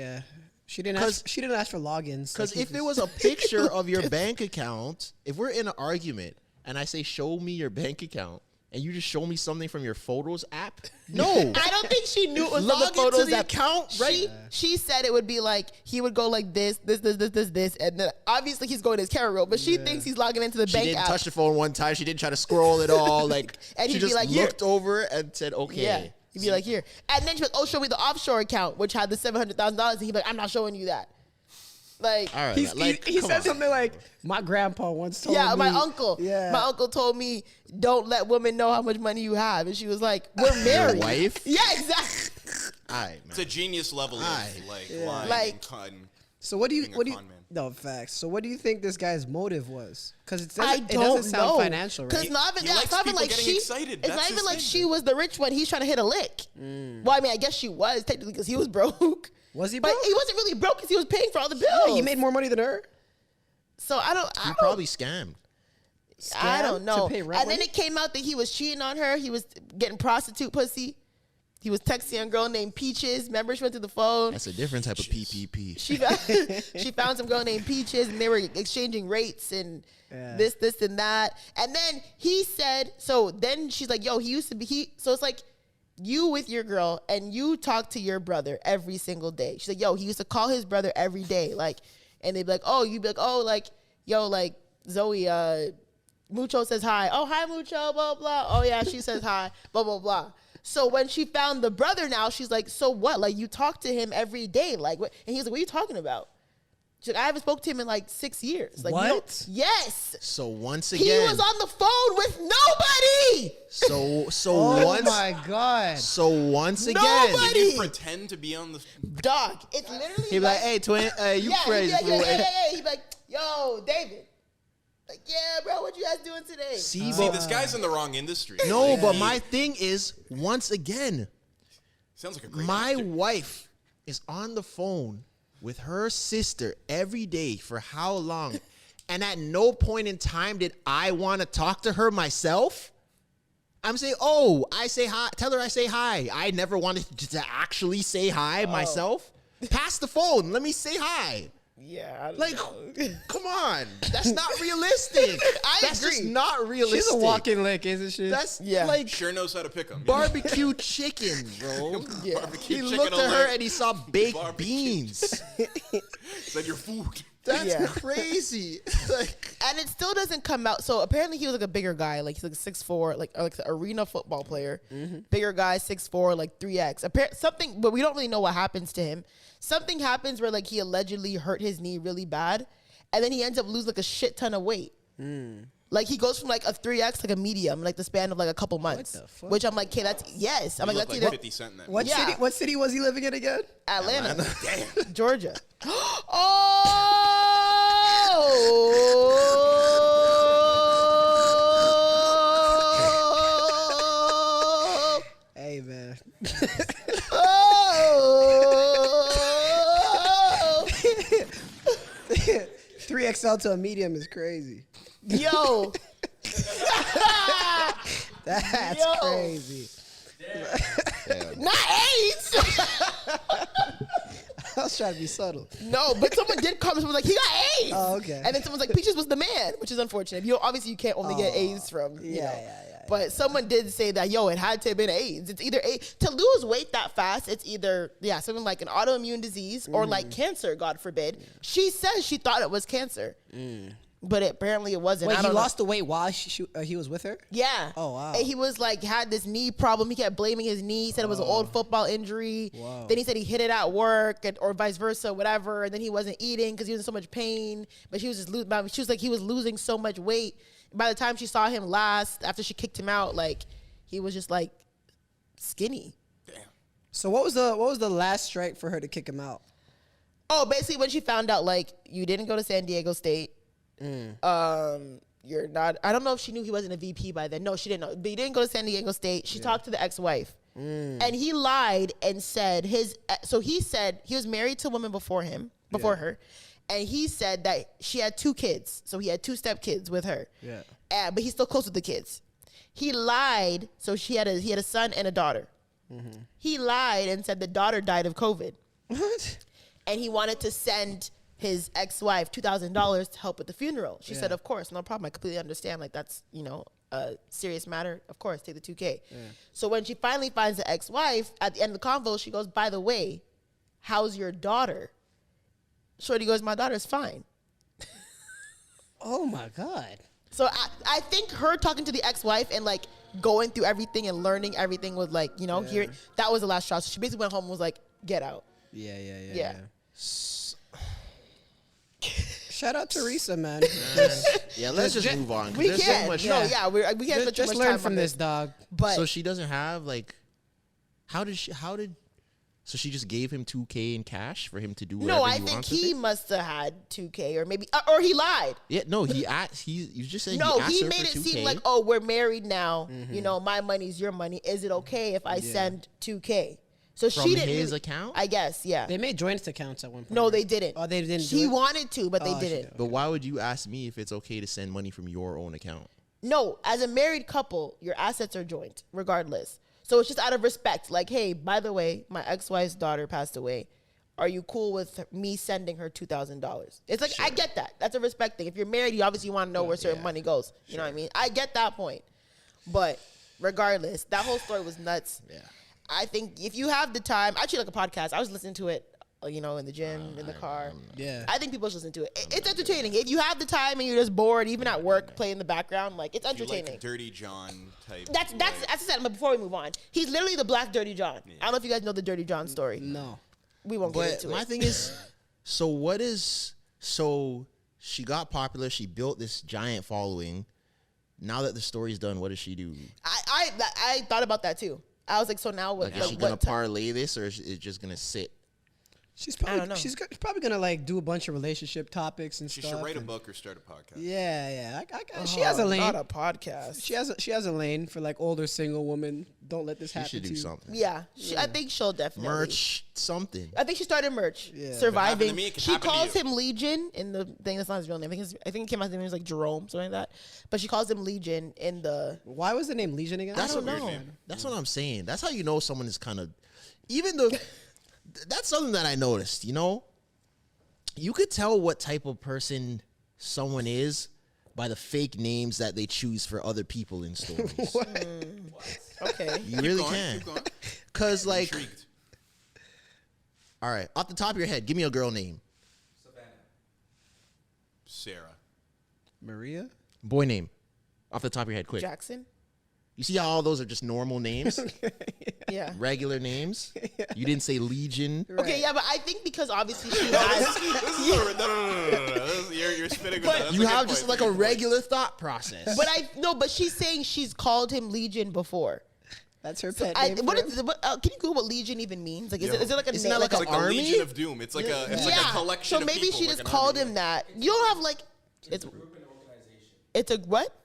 [SPEAKER 2] didn't ask for logins.
[SPEAKER 1] Because
[SPEAKER 2] Like,
[SPEAKER 1] if there was a picture of your bank account, if we're in an argument and I say, show me your bank account, and you just show me something from your Photos app, no.
[SPEAKER 4] I don't think she knew it was
[SPEAKER 1] Log
[SPEAKER 4] from the
[SPEAKER 1] into
[SPEAKER 4] photos
[SPEAKER 1] the
[SPEAKER 4] app.
[SPEAKER 1] account, right?
[SPEAKER 4] She said it would be like he would go like this, and then obviously he's going his camera roll, but she thinks he's logging into the
[SPEAKER 1] She
[SPEAKER 4] bank
[SPEAKER 1] didn't
[SPEAKER 4] app.
[SPEAKER 1] touch the phone one time. She didn't try to scroll at all. Like,
[SPEAKER 4] And
[SPEAKER 1] she
[SPEAKER 4] he'd be
[SPEAKER 1] just
[SPEAKER 4] like, "Here."
[SPEAKER 1] looked over and said, okay.
[SPEAKER 4] Yeah, he'd be like here, and then she was, oh, show me the offshore account, which had the $700,000, and he'd be like, I'm not showing you that. Like,
[SPEAKER 1] All right.
[SPEAKER 2] he
[SPEAKER 1] come
[SPEAKER 2] said
[SPEAKER 1] on.
[SPEAKER 2] something like, my grandpa once told me.
[SPEAKER 4] yeah, my uncle.
[SPEAKER 2] Yeah.
[SPEAKER 4] My uncle told me, don't let women know how much money you have. And she was like, we're married.
[SPEAKER 1] wife?
[SPEAKER 4] Yeah, exactly.
[SPEAKER 1] All right,
[SPEAKER 3] It's a
[SPEAKER 1] man.
[SPEAKER 3] genius level of
[SPEAKER 1] Aye.
[SPEAKER 3] like
[SPEAKER 2] Yeah.
[SPEAKER 3] lying
[SPEAKER 4] Like-
[SPEAKER 3] and con.
[SPEAKER 2] So what do you
[SPEAKER 3] being a
[SPEAKER 2] what do you
[SPEAKER 3] con man.
[SPEAKER 2] no facts? So what do you think this guy's motive was? Because it
[SPEAKER 4] I
[SPEAKER 2] doesn't,
[SPEAKER 4] don't
[SPEAKER 2] sound
[SPEAKER 4] know.
[SPEAKER 2] financial,
[SPEAKER 4] Because
[SPEAKER 2] right?
[SPEAKER 4] not even
[SPEAKER 3] He
[SPEAKER 4] that.
[SPEAKER 3] likes
[SPEAKER 4] It's not even
[SPEAKER 3] people
[SPEAKER 4] like
[SPEAKER 3] getting
[SPEAKER 4] she.
[SPEAKER 3] excited.
[SPEAKER 4] It's
[SPEAKER 3] That's
[SPEAKER 4] not
[SPEAKER 3] his
[SPEAKER 4] even like
[SPEAKER 3] thing.
[SPEAKER 4] she was the rich one. He's trying to hit a lick. Well, I mean, I guess she was technically because he was broke.
[SPEAKER 2] Was he
[SPEAKER 4] But
[SPEAKER 2] broke?
[SPEAKER 4] he wasn't really broke because he was paying for all the bills.
[SPEAKER 2] Yeah, he made more money than her.
[SPEAKER 4] So I
[SPEAKER 1] He
[SPEAKER 4] don't.
[SPEAKER 1] probably scammed.
[SPEAKER 4] I
[SPEAKER 2] Scam
[SPEAKER 4] don't know.
[SPEAKER 2] to pay
[SPEAKER 4] And
[SPEAKER 2] rent
[SPEAKER 4] then
[SPEAKER 2] money?
[SPEAKER 4] it came out that he was cheating on her. He was getting prostitute pussy. He was texting a girl named Peaches. Remember, she went to the phone.
[SPEAKER 1] That's a different type of PPP.
[SPEAKER 4] She found some girl named Peaches, and they were exchanging rates and
[SPEAKER 2] Yeah.
[SPEAKER 4] this, and that. And then he said, so then she's like, yo, he used to be, so it's like you with your girl, and you talk to your brother every single day. She's like, yo, he used to call his brother every day. Like, and they'd be like, oh, you'd be like, oh, like, yo, like, Zoe, Mucho says hi. Oh, hi, Mucho, blah, blah. Oh, yeah, she says hi, blah, blah, blah. So when she found the brother now, she's like, so what? Like, you talk to him every day. Like, what? And he's like, what are you talking about? She's like, I haven't spoke to him in like 6 years. Like, you don't-
[SPEAKER 2] What?
[SPEAKER 4] Yes.
[SPEAKER 1] So once
[SPEAKER 4] He
[SPEAKER 1] again,
[SPEAKER 4] was on the phone with nobody.
[SPEAKER 1] so
[SPEAKER 2] Oh
[SPEAKER 1] once
[SPEAKER 2] my god!
[SPEAKER 1] so once again,
[SPEAKER 4] Nobody.
[SPEAKER 3] Did you pretend to be on the?
[SPEAKER 4] Dog. It's literally
[SPEAKER 1] he'd be like, hey twin, you
[SPEAKER 4] yeah,
[SPEAKER 1] crazy
[SPEAKER 4] he'd be like,
[SPEAKER 1] fool.
[SPEAKER 4] yeah. He'd be like, yo, David. Like, yeah, bro, what you guys doing today?
[SPEAKER 1] See,
[SPEAKER 3] See,
[SPEAKER 1] but
[SPEAKER 3] this guy's in the wrong industry.
[SPEAKER 1] no,
[SPEAKER 3] Like,
[SPEAKER 1] but
[SPEAKER 3] he-
[SPEAKER 1] my thing is, once again,
[SPEAKER 3] sounds like a great.
[SPEAKER 1] my
[SPEAKER 3] actor.
[SPEAKER 1] wife is on the phone with her sister every day for how long? And at no point in time did I want to talk to her myself. I'm saying, oh, I say hi. Tell her I say hi. I never wanted to actually say hi myself. Pass the phone. Let me say hi.
[SPEAKER 4] Yeah, I don't
[SPEAKER 1] Like,
[SPEAKER 4] know.
[SPEAKER 1] come on. That's not realistic. That's just
[SPEAKER 4] agree.
[SPEAKER 1] not realistic.
[SPEAKER 2] She's a walking lick, isn't she?
[SPEAKER 1] That's
[SPEAKER 4] Yeah.
[SPEAKER 1] like
[SPEAKER 3] Sure knows how to pick them.
[SPEAKER 1] barbecue chicken, bro.
[SPEAKER 4] Yeah.
[SPEAKER 3] Barbecue
[SPEAKER 1] He
[SPEAKER 3] chicken
[SPEAKER 1] looked at her
[SPEAKER 3] alert.
[SPEAKER 1] and he saw baked
[SPEAKER 3] Barbecue
[SPEAKER 1] beans.
[SPEAKER 3] Said your food.
[SPEAKER 1] That's
[SPEAKER 4] Yeah.
[SPEAKER 1] crazy. Like,
[SPEAKER 4] And it still doesn't come out. So apparently he was like a bigger guy, like he's like 6'4", like an arena football player. Bigger guy, 6'4", like 3X. Something, but we don't really know what happens to him. Something happens where like he allegedly hurt his knee really bad, and then he ends up losing like a shit ton of weight. Like he goes from like a 3X to like a medium, like the span of like a couple months.
[SPEAKER 2] the fuck?
[SPEAKER 4] Which I'm like, okay, that's yes. I'm
[SPEAKER 3] He
[SPEAKER 4] like,
[SPEAKER 3] looked
[SPEAKER 4] that's
[SPEAKER 3] like
[SPEAKER 4] either
[SPEAKER 3] 50 Cent in that.
[SPEAKER 2] what
[SPEAKER 3] movie.
[SPEAKER 4] Yeah.
[SPEAKER 2] city? What city was he living in again?
[SPEAKER 4] Atlanta,
[SPEAKER 3] Damn.
[SPEAKER 4] Georgia. Oh.
[SPEAKER 2] Hey man,
[SPEAKER 4] Oh.
[SPEAKER 2] 3XL to a medium is crazy.
[SPEAKER 4] Yo.
[SPEAKER 2] That's
[SPEAKER 4] Yo.
[SPEAKER 2] crazy.
[SPEAKER 4] Not AIDS.
[SPEAKER 2] I was trying to be subtle.
[SPEAKER 4] No, but someone did comment. Someone was like, he got AIDS.
[SPEAKER 2] Oh, okay.
[SPEAKER 4] And then someone's like, Peaches was the man, which is unfortunate. Obviously you can't only get AIDS from, you know. But someone did say that, it had to have been AIDS. It's either to lose weight that fast, it's either, something like an autoimmune disease or like cancer, God forbid. Yeah. She says she thought it was cancer. But apparently it wasn't.
[SPEAKER 2] Wait, he lost the weight while he was with her?
[SPEAKER 4] Yeah.
[SPEAKER 2] Oh, wow.
[SPEAKER 4] And he was like, had this knee problem. He kept blaming his knee. He said it was an old football injury.
[SPEAKER 2] Wow.
[SPEAKER 4] Then he said he hit it at work or vice versa, whatever. And then he wasn't eating because he was in so much pain. But she was just she was like, he was losing so much weight. By the time she saw him last, after she kicked him out, like, he was just like skinny.
[SPEAKER 3] Damn.
[SPEAKER 2] So what was the last strike for her to kick him out?
[SPEAKER 4] Oh, basically when she found out, like, you didn't go to San Diego State. You're not. I don't know if she knew he wasn't a VP by then. No, she didn't know. But he didn't go to San Diego State. She talked to the ex-wife, and he lied and said So he said he was married to a woman before her, and he said that she had 2 kids. So he had 2 stepkids with her. Yeah. But he's still close with the kids. He lied. So he had a son and a daughter. He lied and said the daughter died of COVID.
[SPEAKER 2] What?
[SPEAKER 4] And he wanted to send his ex-wife $2,000 to help with the funeral. She said, of course, no problem. I completely understand. Like, that's, a serious matter. Of course, take the $2K. So when she finally finds the ex-wife, at the end of the convo, she goes, by the way, how's your daughter? Shorty goes, my daughter's fine.
[SPEAKER 2] Oh, my God.
[SPEAKER 4] So I think her talking to the ex-wife and, like, going through everything and learning everything was, like, here, that was the last straw. So she basically went home and was like, get out.
[SPEAKER 2] Yeah. Shout out Teresa, man.
[SPEAKER 1] Yeah, let's just move on.
[SPEAKER 4] We
[SPEAKER 1] there's
[SPEAKER 4] can't.
[SPEAKER 1] so much.
[SPEAKER 4] No, we can't put too
[SPEAKER 2] Just
[SPEAKER 4] much
[SPEAKER 2] learn
[SPEAKER 4] time
[SPEAKER 2] from
[SPEAKER 4] on
[SPEAKER 2] this, dog.
[SPEAKER 4] But
[SPEAKER 1] So she doesn't have, like, so she just gave him $2K in cash for him to do whatever
[SPEAKER 4] no, I
[SPEAKER 1] he
[SPEAKER 4] think
[SPEAKER 1] wants with
[SPEAKER 4] he
[SPEAKER 1] it?
[SPEAKER 4] must have had $2K or maybe, or he lied.
[SPEAKER 1] Yeah, no, you just said
[SPEAKER 4] No,
[SPEAKER 1] he asked
[SPEAKER 4] he
[SPEAKER 1] her
[SPEAKER 4] made
[SPEAKER 1] for
[SPEAKER 4] it
[SPEAKER 1] 2K.
[SPEAKER 4] seem like, oh, we're married now. My money's your money. Is it okay if I send $2K? So
[SPEAKER 1] From
[SPEAKER 4] she didn't.
[SPEAKER 1] his account?
[SPEAKER 4] I guess, yeah.
[SPEAKER 2] They made joint accounts at one point.
[SPEAKER 4] No, they didn't.
[SPEAKER 2] Oh, they didn't.
[SPEAKER 4] She wanted to, but they
[SPEAKER 2] she
[SPEAKER 4] didn't.
[SPEAKER 2] did.
[SPEAKER 1] But why would you ask me if it's okay to send money from your own account?
[SPEAKER 4] No, as a married couple, your assets are joint, regardless. So it's just out of respect. Like, hey, by the way, my ex-wife's daughter passed away. Are you cool with me sending her $2,000? It's like, I get that. That's a respect thing. If you're married, you obviously want to know where certain money goes. You know what I mean? I get that point. But regardless, that whole story was nuts.
[SPEAKER 1] Yeah.
[SPEAKER 4] I think if you have the time, I treat it like a podcast. I was listening to it, in the gym, in the car.
[SPEAKER 2] Yeah.
[SPEAKER 4] I think people should listen to it. It's entertaining. If you have the time and you're just bored, even at work, play in the background, like, it's
[SPEAKER 3] You
[SPEAKER 4] entertaining.
[SPEAKER 3] like Dirty John type.
[SPEAKER 4] That's the setup. Before we move on, he's literally the Black Dirty John. I don't know if you guys know the Dirty John story.
[SPEAKER 2] No.
[SPEAKER 4] We won't get
[SPEAKER 1] But
[SPEAKER 4] into
[SPEAKER 1] my
[SPEAKER 4] it.
[SPEAKER 1] thing is, so she got popular. She built this giant following. Now that the story's done, what does she do?
[SPEAKER 4] I thought about that too. I was like, so now what?
[SPEAKER 1] Like, is she gonna parlay this, or is it just gonna sit?
[SPEAKER 2] She's
[SPEAKER 4] I don't know.
[SPEAKER 2] probably gonna like do a bunch of relationship topics and
[SPEAKER 3] She
[SPEAKER 2] stuff.
[SPEAKER 3] should write a
[SPEAKER 2] and-
[SPEAKER 3] book or start a podcast.
[SPEAKER 2] Yeah. She has a lane.
[SPEAKER 4] Not a podcast.
[SPEAKER 2] She has a lane for like older single women. Don't let this
[SPEAKER 1] She
[SPEAKER 2] happen
[SPEAKER 1] should
[SPEAKER 2] to
[SPEAKER 1] do
[SPEAKER 2] you.
[SPEAKER 1] something.
[SPEAKER 4] Yeah, I think she'll definitely
[SPEAKER 1] Merch, something.
[SPEAKER 4] I think she started merch.
[SPEAKER 2] Yeah.
[SPEAKER 3] If it happened
[SPEAKER 4] Surviving.
[SPEAKER 3] to me, it can
[SPEAKER 4] She
[SPEAKER 3] happen to
[SPEAKER 4] calls
[SPEAKER 3] you.
[SPEAKER 4] him Legion in the thing. That's not his real name. I think it came out his name was like Jerome, something like that. But she calls him Legion in the.
[SPEAKER 2] Why was the name Legion again?
[SPEAKER 1] That's
[SPEAKER 4] don't
[SPEAKER 1] what
[SPEAKER 4] know.
[SPEAKER 1] That's what I'm saying. That's how you know someone is kind of, even though. That's something that I noticed. You could tell what type of person someone is by the fake names that they choose for other people in stories.
[SPEAKER 4] Okay.
[SPEAKER 1] You really
[SPEAKER 3] Keep going,
[SPEAKER 1] can.
[SPEAKER 3] keep going.
[SPEAKER 1] Cause like,
[SPEAKER 3] Intrigued.
[SPEAKER 1] all right, off the top of your head, give me a girl name.
[SPEAKER 3] Sarah.
[SPEAKER 2] Maria?
[SPEAKER 1] Boy name. Off the top of your head, quick.
[SPEAKER 4] Jackson.
[SPEAKER 1] You see how all those are just normal names?
[SPEAKER 4] Yeah.
[SPEAKER 1] Regular names? You didn't say Legion.
[SPEAKER 4] Okay, yeah, but I think because obviously she has.
[SPEAKER 3] No. You're spinning. That's
[SPEAKER 1] You
[SPEAKER 3] a
[SPEAKER 1] have
[SPEAKER 3] good
[SPEAKER 1] just
[SPEAKER 3] point.
[SPEAKER 1] like a regular thought process.
[SPEAKER 4] But she's saying she's called him Legion before.
[SPEAKER 2] That's her pet
[SPEAKER 4] I,
[SPEAKER 2] name.
[SPEAKER 4] what
[SPEAKER 2] for
[SPEAKER 4] is,
[SPEAKER 2] him?
[SPEAKER 4] what, can you Google what Legion even means? Like, is it like a
[SPEAKER 1] Isn't
[SPEAKER 4] name?
[SPEAKER 1] that like
[SPEAKER 3] It's
[SPEAKER 1] a
[SPEAKER 3] like the
[SPEAKER 1] army?
[SPEAKER 3] Legion of Doom. It's like it's like a collection.
[SPEAKER 4] So
[SPEAKER 3] of
[SPEAKER 4] maybe
[SPEAKER 3] people,
[SPEAKER 4] she
[SPEAKER 3] like
[SPEAKER 4] just
[SPEAKER 3] an
[SPEAKER 4] called
[SPEAKER 3] army.
[SPEAKER 4] him that. You don't have like it's It's a what?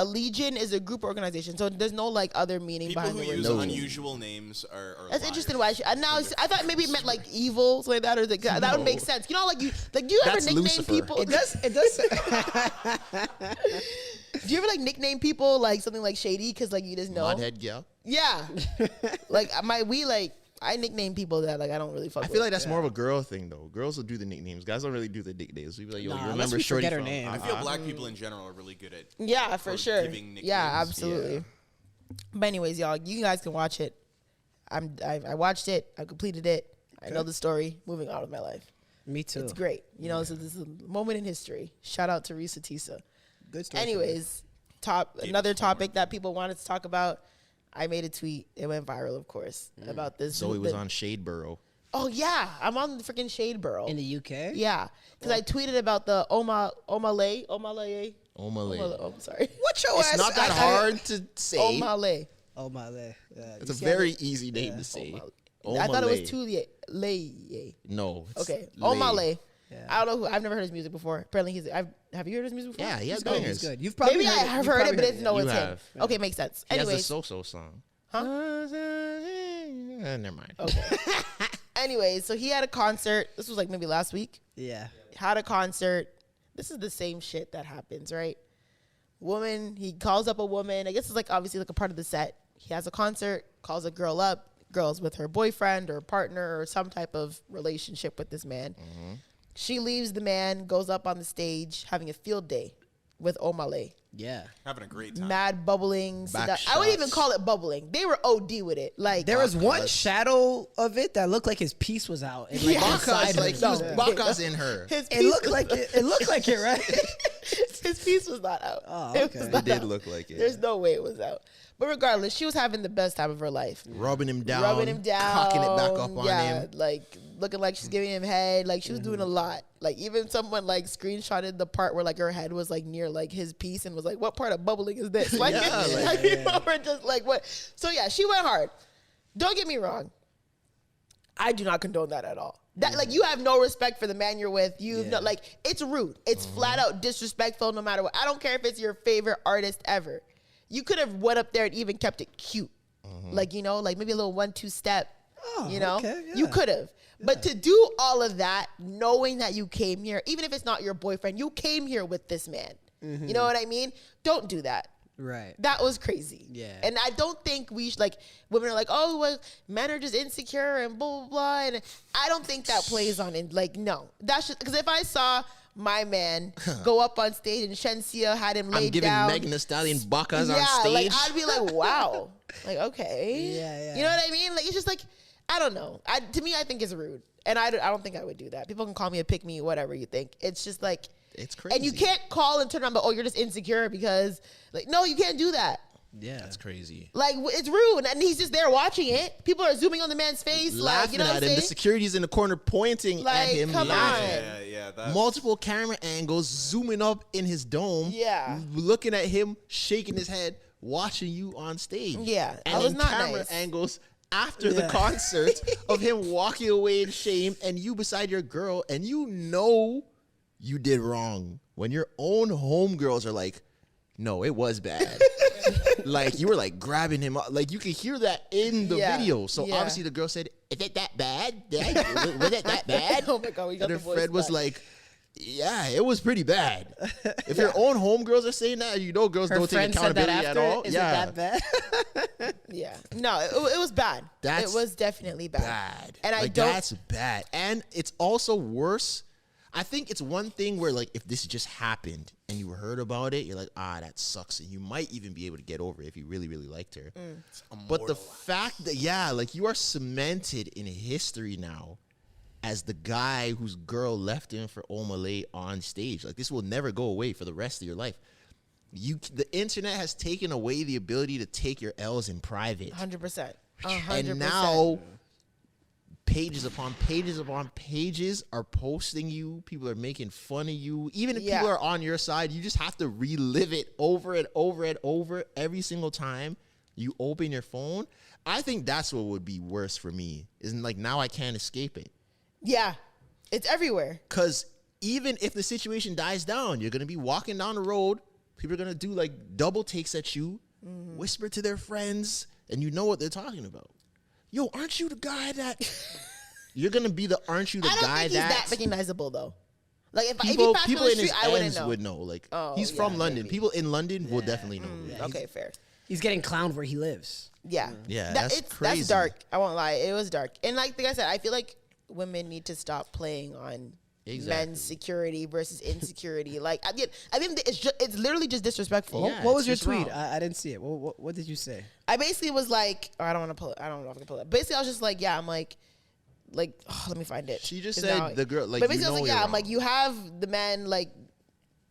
[SPEAKER 4] A legion is a group organization, so there's no like other meaning
[SPEAKER 3] People
[SPEAKER 4] behind
[SPEAKER 3] who
[SPEAKER 4] the word.
[SPEAKER 3] use
[SPEAKER 1] No.
[SPEAKER 3] unusual names are
[SPEAKER 4] That's
[SPEAKER 3] liars.
[SPEAKER 4] interesting. Why? I thought maybe it meant like evil, something like that, or like, that would make sense. You know, like do you ever
[SPEAKER 1] That's
[SPEAKER 4] nickname
[SPEAKER 1] Lucifer.
[SPEAKER 4] people?
[SPEAKER 2] It does. It does.
[SPEAKER 4] Do you ever like nickname people like something like shady because like you just know?
[SPEAKER 1] Mudhead, yeah.
[SPEAKER 4] Yeah. Like we like I nickname people that like I don't really fuck
[SPEAKER 1] I
[SPEAKER 4] with.
[SPEAKER 1] feel like that's more of a girl thing though. Girls will do the nicknames. Guys don't really do the nicknames. So you be like, yo,
[SPEAKER 2] Nah,
[SPEAKER 1] you
[SPEAKER 2] unless
[SPEAKER 1] remember
[SPEAKER 2] we
[SPEAKER 1] Shorty
[SPEAKER 2] forget her
[SPEAKER 1] from?
[SPEAKER 2] name.
[SPEAKER 3] I feel black people in general are really good at
[SPEAKER 4] yeah, for sure.
[SPEAKER 3] giving nicknames.
[SPEAKER 4] Yeah, absolutely.
[SPEAKER 1] Yeah.
[SPEAKER 4] But anyways, y'all, you guys can watch it. I watched it. I completed it. I know the story. Moving on with my life.
[SPEAKER 2] Me too.
[SPEAKER 4] It's great. You know, so this is a moment in history. Shout out to Risa Tisa.
[SPEAKER 2] Good story.
[SPEAKER 4] Anyways, another topic that people wanted to talk about. I made a tweet. It went viral, of course, about this.
[SPEAKER 1] Zoe was on Shadeboro.
[SPEAKER 4] Oh yeah, I'm on the freaking Shadeboro
[SPEAKER 2] in the UK.
[SPEAKER 4] Yeah, because I tweeted about the Omah Lay.
[SPEAKER 1] Omah Lay.
[SPEAKER 4] Oh, sorry.
[SPEAKER 2] What your
[SPEAKER 1] It's
[SPEAKER 2] ass?
[SPEAKER 1] not that hard to say.
[SPEAKER 4] Omah Lay.
[SPEAKER 2] Omah Lay. Yeah,
[SPEAKER 1] It's a very easy name to say.
[SPEAKER 4] I thought it was
[SPEAKER 1] Omah
[SPEAKER 4] Lay.
[SPEAKER 1] No. it's
[SPEAKER 4] Okay,
[SPEAKER 1] Lay.
[SPEAKER 4] Omah Lay.
[SPEAKER 2] Yeah.
[SPEAKER 4] I don't know who. I've never heard his music before. Apparently, have you heard his music before?
[SPEAKER 1] Yeah, he has
[SPEAKER 2] He's good. He's
[SPEAKER 1] bangers.
[SPEAKER 2] good. You've probably
[SPEAKER 4] Maybe I have
[SPEAKER 2] You've
[SPEAKER 4] heard it,
[SPEAKER 2] probably
[SPEAKER 4] but it's no,
[SPEAKER 1] You
[SPEAKER 4] it's him.
[SPEAKER 1] have.
[SPEAKER 4] Okay, makes sense.
[SPEAKER 1] He has
[SPEAKER 4] Anyways,
[SPEAKER 1] the So-So song.
[SPEAKER 4] Huh?
[SPEAKER 1] Never mind.
[SPEAKER 4] okay. Anyways, so he had a concert. This was like maybe last week.
[SPEAKER 2] Yeah.
[SPEAKER 4] Had a concert. This is the same shit that happens, right? Woman, he calls up a woman. I guess it's like obviously like a part of the set. He has a concert, calls a girl up. Girl's with her boyfriend or partner or some type of relationship with this man.
[SPEAKER 1] Mm-hmm.
[SPEAKER 4] She leaves the man, goes up on the stage, having a field day with Omah Lay.
[SPEAKER 2] Yeah.
[SPEAKER 3] Having a great time.
[SPEAKER 4] Mad bubbling.
[SPEAKER 1] Back
[SPEAKER 4] I wouldn't even
[SPEAKER 1] shots.
[SPEAKER 4] call it bubbling. They were OD with it. Like
[SPEAKER 2] There was one shadow of it that looked like his piece was out. And like
[SPEAKER 4] Yeah.
[SPEAKER 2] inside
[SPEAKER 1] Baka's
[SPEAKER 2] him.
[SPEAKER 1] like he was
[SPEAKER 4] No.
[SPEAKER 1] Baka's in her.
[SPEAKER 4] his
[SPEAKER 2] It
[SPEAKER 4] piece
[SPEAKER 2] looked like it. It looked like it, right?
[SPEAKER 4] his piece was not out.
[SPEAKER 2] Oh,
[SPEAKER 4] It
[SPEAKER 2] okay.
[SPEAKER 4] was
[SPEAKER 2] It
[SPEAKER 4] not
[SPEAKER 1] did
[SPEAKER 4] out.
[SPEAKER 1] look like it.
[SPEAKER 4] There's no way it was out. But regardless, she was having the best time of her life.
[SPEAKER 1] Rubbing him down.
[SPEAKER 4] Cocking
[SPEAKER 1] it back up on him.
[SPEAKER 4] like looking like she's giving him head. Like she was doing a lot. Like even someone like screenshotted the part where like her head was like near like his piece and was like, "What part of bubbling is this?" Like,
[SPEAKER 1] Yeah,
[SPEAKER 4] like people were just like, "What?" So yeah, she went hard. Don't get me wrong. I do not condone that at all. That like you have no respect for the man you're with. You know, like it's rude. It's flat out disrespectful. No matter what. I don't care if it's your favorite artist ever. You could have went up there and even kept it cute. Like, you know, like maybe a little 1-2 step.
[SPEAKER 2] Oh,
[SPEAKER 4] You know,
[SPEAKER 2] okay,
[SPEAKER 4] you
[SPEAKER 2] yeah.
[SPEAKER 4] could have. But to do all of that, knowing that you came here, even if it's not your boyfriend, you came here with this man. You know what I mean? Don't do that.
[SPEAKER 2] Right.
[SPEAKER 4] That was crazy.
[SPEAKER 2] Yeah.
[SPEAKER 4] And I don't think we should, like, women are like, oh, well, men are just insecure and blah, blah, blah. And I don't think that plays on it. Like, no. That's just, because if I saw my man go up on stage and Shensia had him laid
[SPEAKER 1] I'm giving
[SPEAKER 4] down.
[SPEAKER 1] Megan Thee Stallion Baka's on
[SPEAKER 4] Yeah,
[SPEAKER 1] stage.
[SPEAKER 4] like, I'd be like, wow. Like, okay.
[SPEAKER 2] Yeah.
[SPEAKER 4] You know what I mean? Like, it's just like, I don't know. To me, I think it's rude. And I don't think I would do that. People can call me a pick me, whatever you think. It's just like,
[SPEAKER 1] It's crazy.
[SPEAKER 4] and you can't call and turn around, but oh, you're just insecure because, like, no, you can't do that.
[SPEAKER 2] Yeah.
[SPEAKER 1] That's crazy.
[SPEAKER 4] Like, it's rude. And he's just there watching it. People are zooming on the man's face. Like,
[SPEAKER 1] Laughing
[SPEAKER 4] you know what
[SPEAKER 1] at
[SPEAKER 4] I'm
[SPEAKER 1] him. The
[SPEAKER 4] saying?
[SPEAKER 1] security's in the corner pointing at
[SPEAKER 4] Like,
[SPEAKER 1] him.
[SPEAKER 4] come
[SPEAKER 1] laughing.
[SPEAKER 4] on.
[SPEAKER 3] Yeah, that's,
[SPEAKER 1] Multiple camera angles zooming up in his dome.
[SPEAKER 4] Yeah.
[SPEAKER 1] Looking at him, shaking his head, watching you on stage.
[SPEAKER 4] Yeah,
[SPEAKER 1] And
[SPEAKER 4] that was
[SPEAKER 1] then
[SPEAKER 4] not
[SPEAKER 1] camera
[SPEAKER 4] nice.
[SPEAKER 1] angles after the concert of him walking away in shame and you beside your girl and you know you did wrong. When your own homegirls are like, no, it was bad. Like, you were like grabbing him up. Like, you could hear that in the
[SPEAKER 4] Yeah,
[SPEAKER 1] video. So
[SPEAKER 4] yeah.
[SPEAKER 1] obviously the girl said, is it that bad? Was it that bad?
[SPEAKER 4] Oh my God, we got
[SPEAKER 1] And
[SPEAKER 4] the
[SPEAKER 1] her
[SPEAKER 4] voice
[SPEAKER 1] friend was
[SPEAKER 4] back.
[SPEAKER 1] like, yeah, it was pretty bad. If your own homegirls are saying that, you know girls
[SPEAKER 2] Her
[SPEAKER 1] don't take
[SPEAKER 2] friend said that
[SPEAKER 1] accountability at
[SPEAKER 2] after.
[SPEAKER 1] all.
[SPEAKER 2] Is
[SPEAKER 1] yeah.
[SPEAKER 2] it that bad?
[SPEAKER 4] Yeah. No, it was bad.
[SPEAKER 1] That's
[SPEAKER 4] it was definitely bad.
[SPEAKER 1] Bad.
[SPEAKER 4] And I
[SPEAKER 1] like,
[SPEAKER 4] don't.
[SPEAKER 1] that's bad. And it's also worse. I think it's one thing where, like, if this just happened and you heard about it, you're like, that sucks. And you might even be able to get over it if you really, really liked her. But the fact that, like, you are cemented in history now as the guy whose girl left him for Omah Lay on stage. Like, this will never go away for the rest of your life. The internet has taken away the ability to take your L's in private.
[SPEAKER 4] 100%. 100%.
[SPEAKER 1] And now pages upon pages are posting you. People are making fun of you. Even if people are on your side, you just have to relive it over and over and over every single time you open your phone. I think that's what would be worse for me. Isn't like now I can't escape it.
[SPEAKER 4] Yeah. It's everywhere.
[SPEAKER 1] Because even if the situation dies down, you're going to be walking down the road. People are going to do like double takes at you, whisper to their friends, and you know what they're talking about. Yo, aren't you the guy that... You're going to be the aren't you the
[SPEAKER 4] I don't
[SPEAKER 1] guy
[SPEAKER 4] think he's that recognizable, though. Like, if he
[SPEAKER 1] People,
[SPEAKER 4] passed me
[SPEAKER 1] people
[SPEAKER 4] on the
[SPEAKER 1] in his
[SPEAKER 4] street, I wouldn't
[SPEAKER 1] ends
[SPEAKER 4] know.
[SPEAKER 1] would know. Like,
[SPEAKER 4] Oh,
[SPEAKER 1] he's
[SPEAKER 4] yeah,
[SPEAKER 1] from London.
[SPEAKER 4] maybe.
[SPEAKER 1] People in London will definitely know.
[SPEAKER 4] Okay, fair.
[SPEAKER 2] He's getting clowned where he lives.
[SPEAKER 4] Yeah.
[SPEAKER 1] Yeah,
[SPEAKER 4] That's
[SPEAKER 1] crazy.
[SPEAKER 4] dark. I won't lie. It was dark. And like I said, I feel like women need to stop playing on men's security versus insecurity. Like, I think it's literally just disrespectful.
[SPEAKER 1] Yeah,
[SPEAKER 2] What was your
[SPEAKER 1] it's just
[SPEAKER 2] tweet?
[SPEAKER 1] wrong.
[SPEAKER 2] I didn't see it. What did you say?
[SPEAKER 4] I basically was like, I don't want to pull it. I don't know if I can pull it. Basically, I was just like, yeah, I'm like, let me find it.
[SPEAKER 1] She just
[SPEAKER 4] 'Cause
[SPEAKER 1] said
[SPEAKER 4] now-
[SPEAKER 1] the girl, like,
[SPEAKER 4] but
[SPEAKER 1] you
[SPEAKER 4] basically, I was
[SPEAKER 1] know
[SPEAKER 4] like,
[SPEAKER 1] you're
[SPEAKER 4] yeah, I'm like,
[SPEAKER 1] wrong.
[SPEAKER 4] you have the man, like,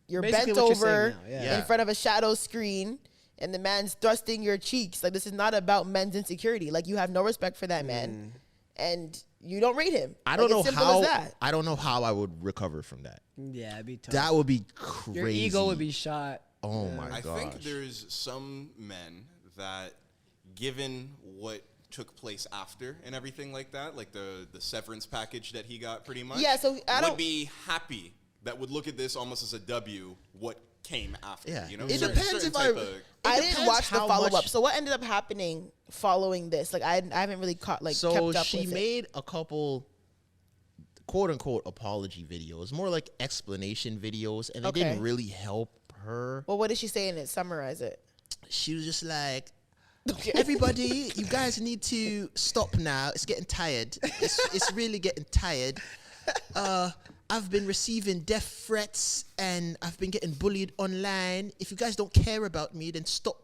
[SPEAKER 4] you're
[SPEAKER 2] Basically
[SPEAKER 4] bent
[SPEAKER 2] what you're saying
[SPEAKER 4] over
[SPEAKER 2] now, yeah.
[SPEAKER 4] in front of a shadow screen, and the man's thrusting your cheeks. Like, this is not about men's insecurity. Like, you have no respect for that man, and you don't rate him.
[SPEAKER 1] I don't
[SPEAKER 4] Like,
[SPEAKER 1] know
[SPEAKER 4] it's simple
[SPEAKER 1] how.
[SPEAKER 4] as that.
[SPEAKER 1] I don't know how I would recover from that.
[SPEAKER 2] Yeah, it'd be tough.
[SPEAKER 1] That would be crazy.
[SPEAKER 2] Your ego would be shot.
[SPEAKER 1] Oh my
[SPEAKER 3] I
[SPEAKER 1] gosh.
[SPEAKER 3] think there's some men that, given what took place after and everything like that, like the severance package that he got, pretty much.
[SPEAKER 4] Yeah, so I don't-
[SPEAKER 3] would be happy. That would look at this almost as a W. What came after?
[SPEAKER 1] Yeah.
[SPEAKER 3] You know,
[SPEAKER 1] It
[SPEAKER 3] Certain-
[SPEAKER 1] depends
[SPEAKER 3] certain
[SPEAKER 1] if I-
[SPEAKER 3] type of-
[SPEAKER 4] I didn't
[SPEAKER 1] depends
[SPEAKER 4] watch the
[SPEAKER 1] how
[SPEAKER 4] follow up.
[SPEAKER 1] much-
[SPEAKER 4] So what ended up happening following this? Like, I haven't really kept
[SPEAKER 1] So
[SPEAKER 4] up
[SPEAKER 1] she
[SPEAKER 4] with it.
[SPEAKER 1] made a couple quote unquote apology videos, more like explanation videos, and they
[SPEAKER 4] Okay.
[SPEAKER 1] didn't really help her.
[SPEAKER 4] Well, what did she say in it? Summarize it.
[SPEAKER 1] She was just like, everybody, you guys need to stop now. It's getting tired. It's really getting tired. I've been receiving death threats and I've been getting bullied online. If you guys don't care about me, then stop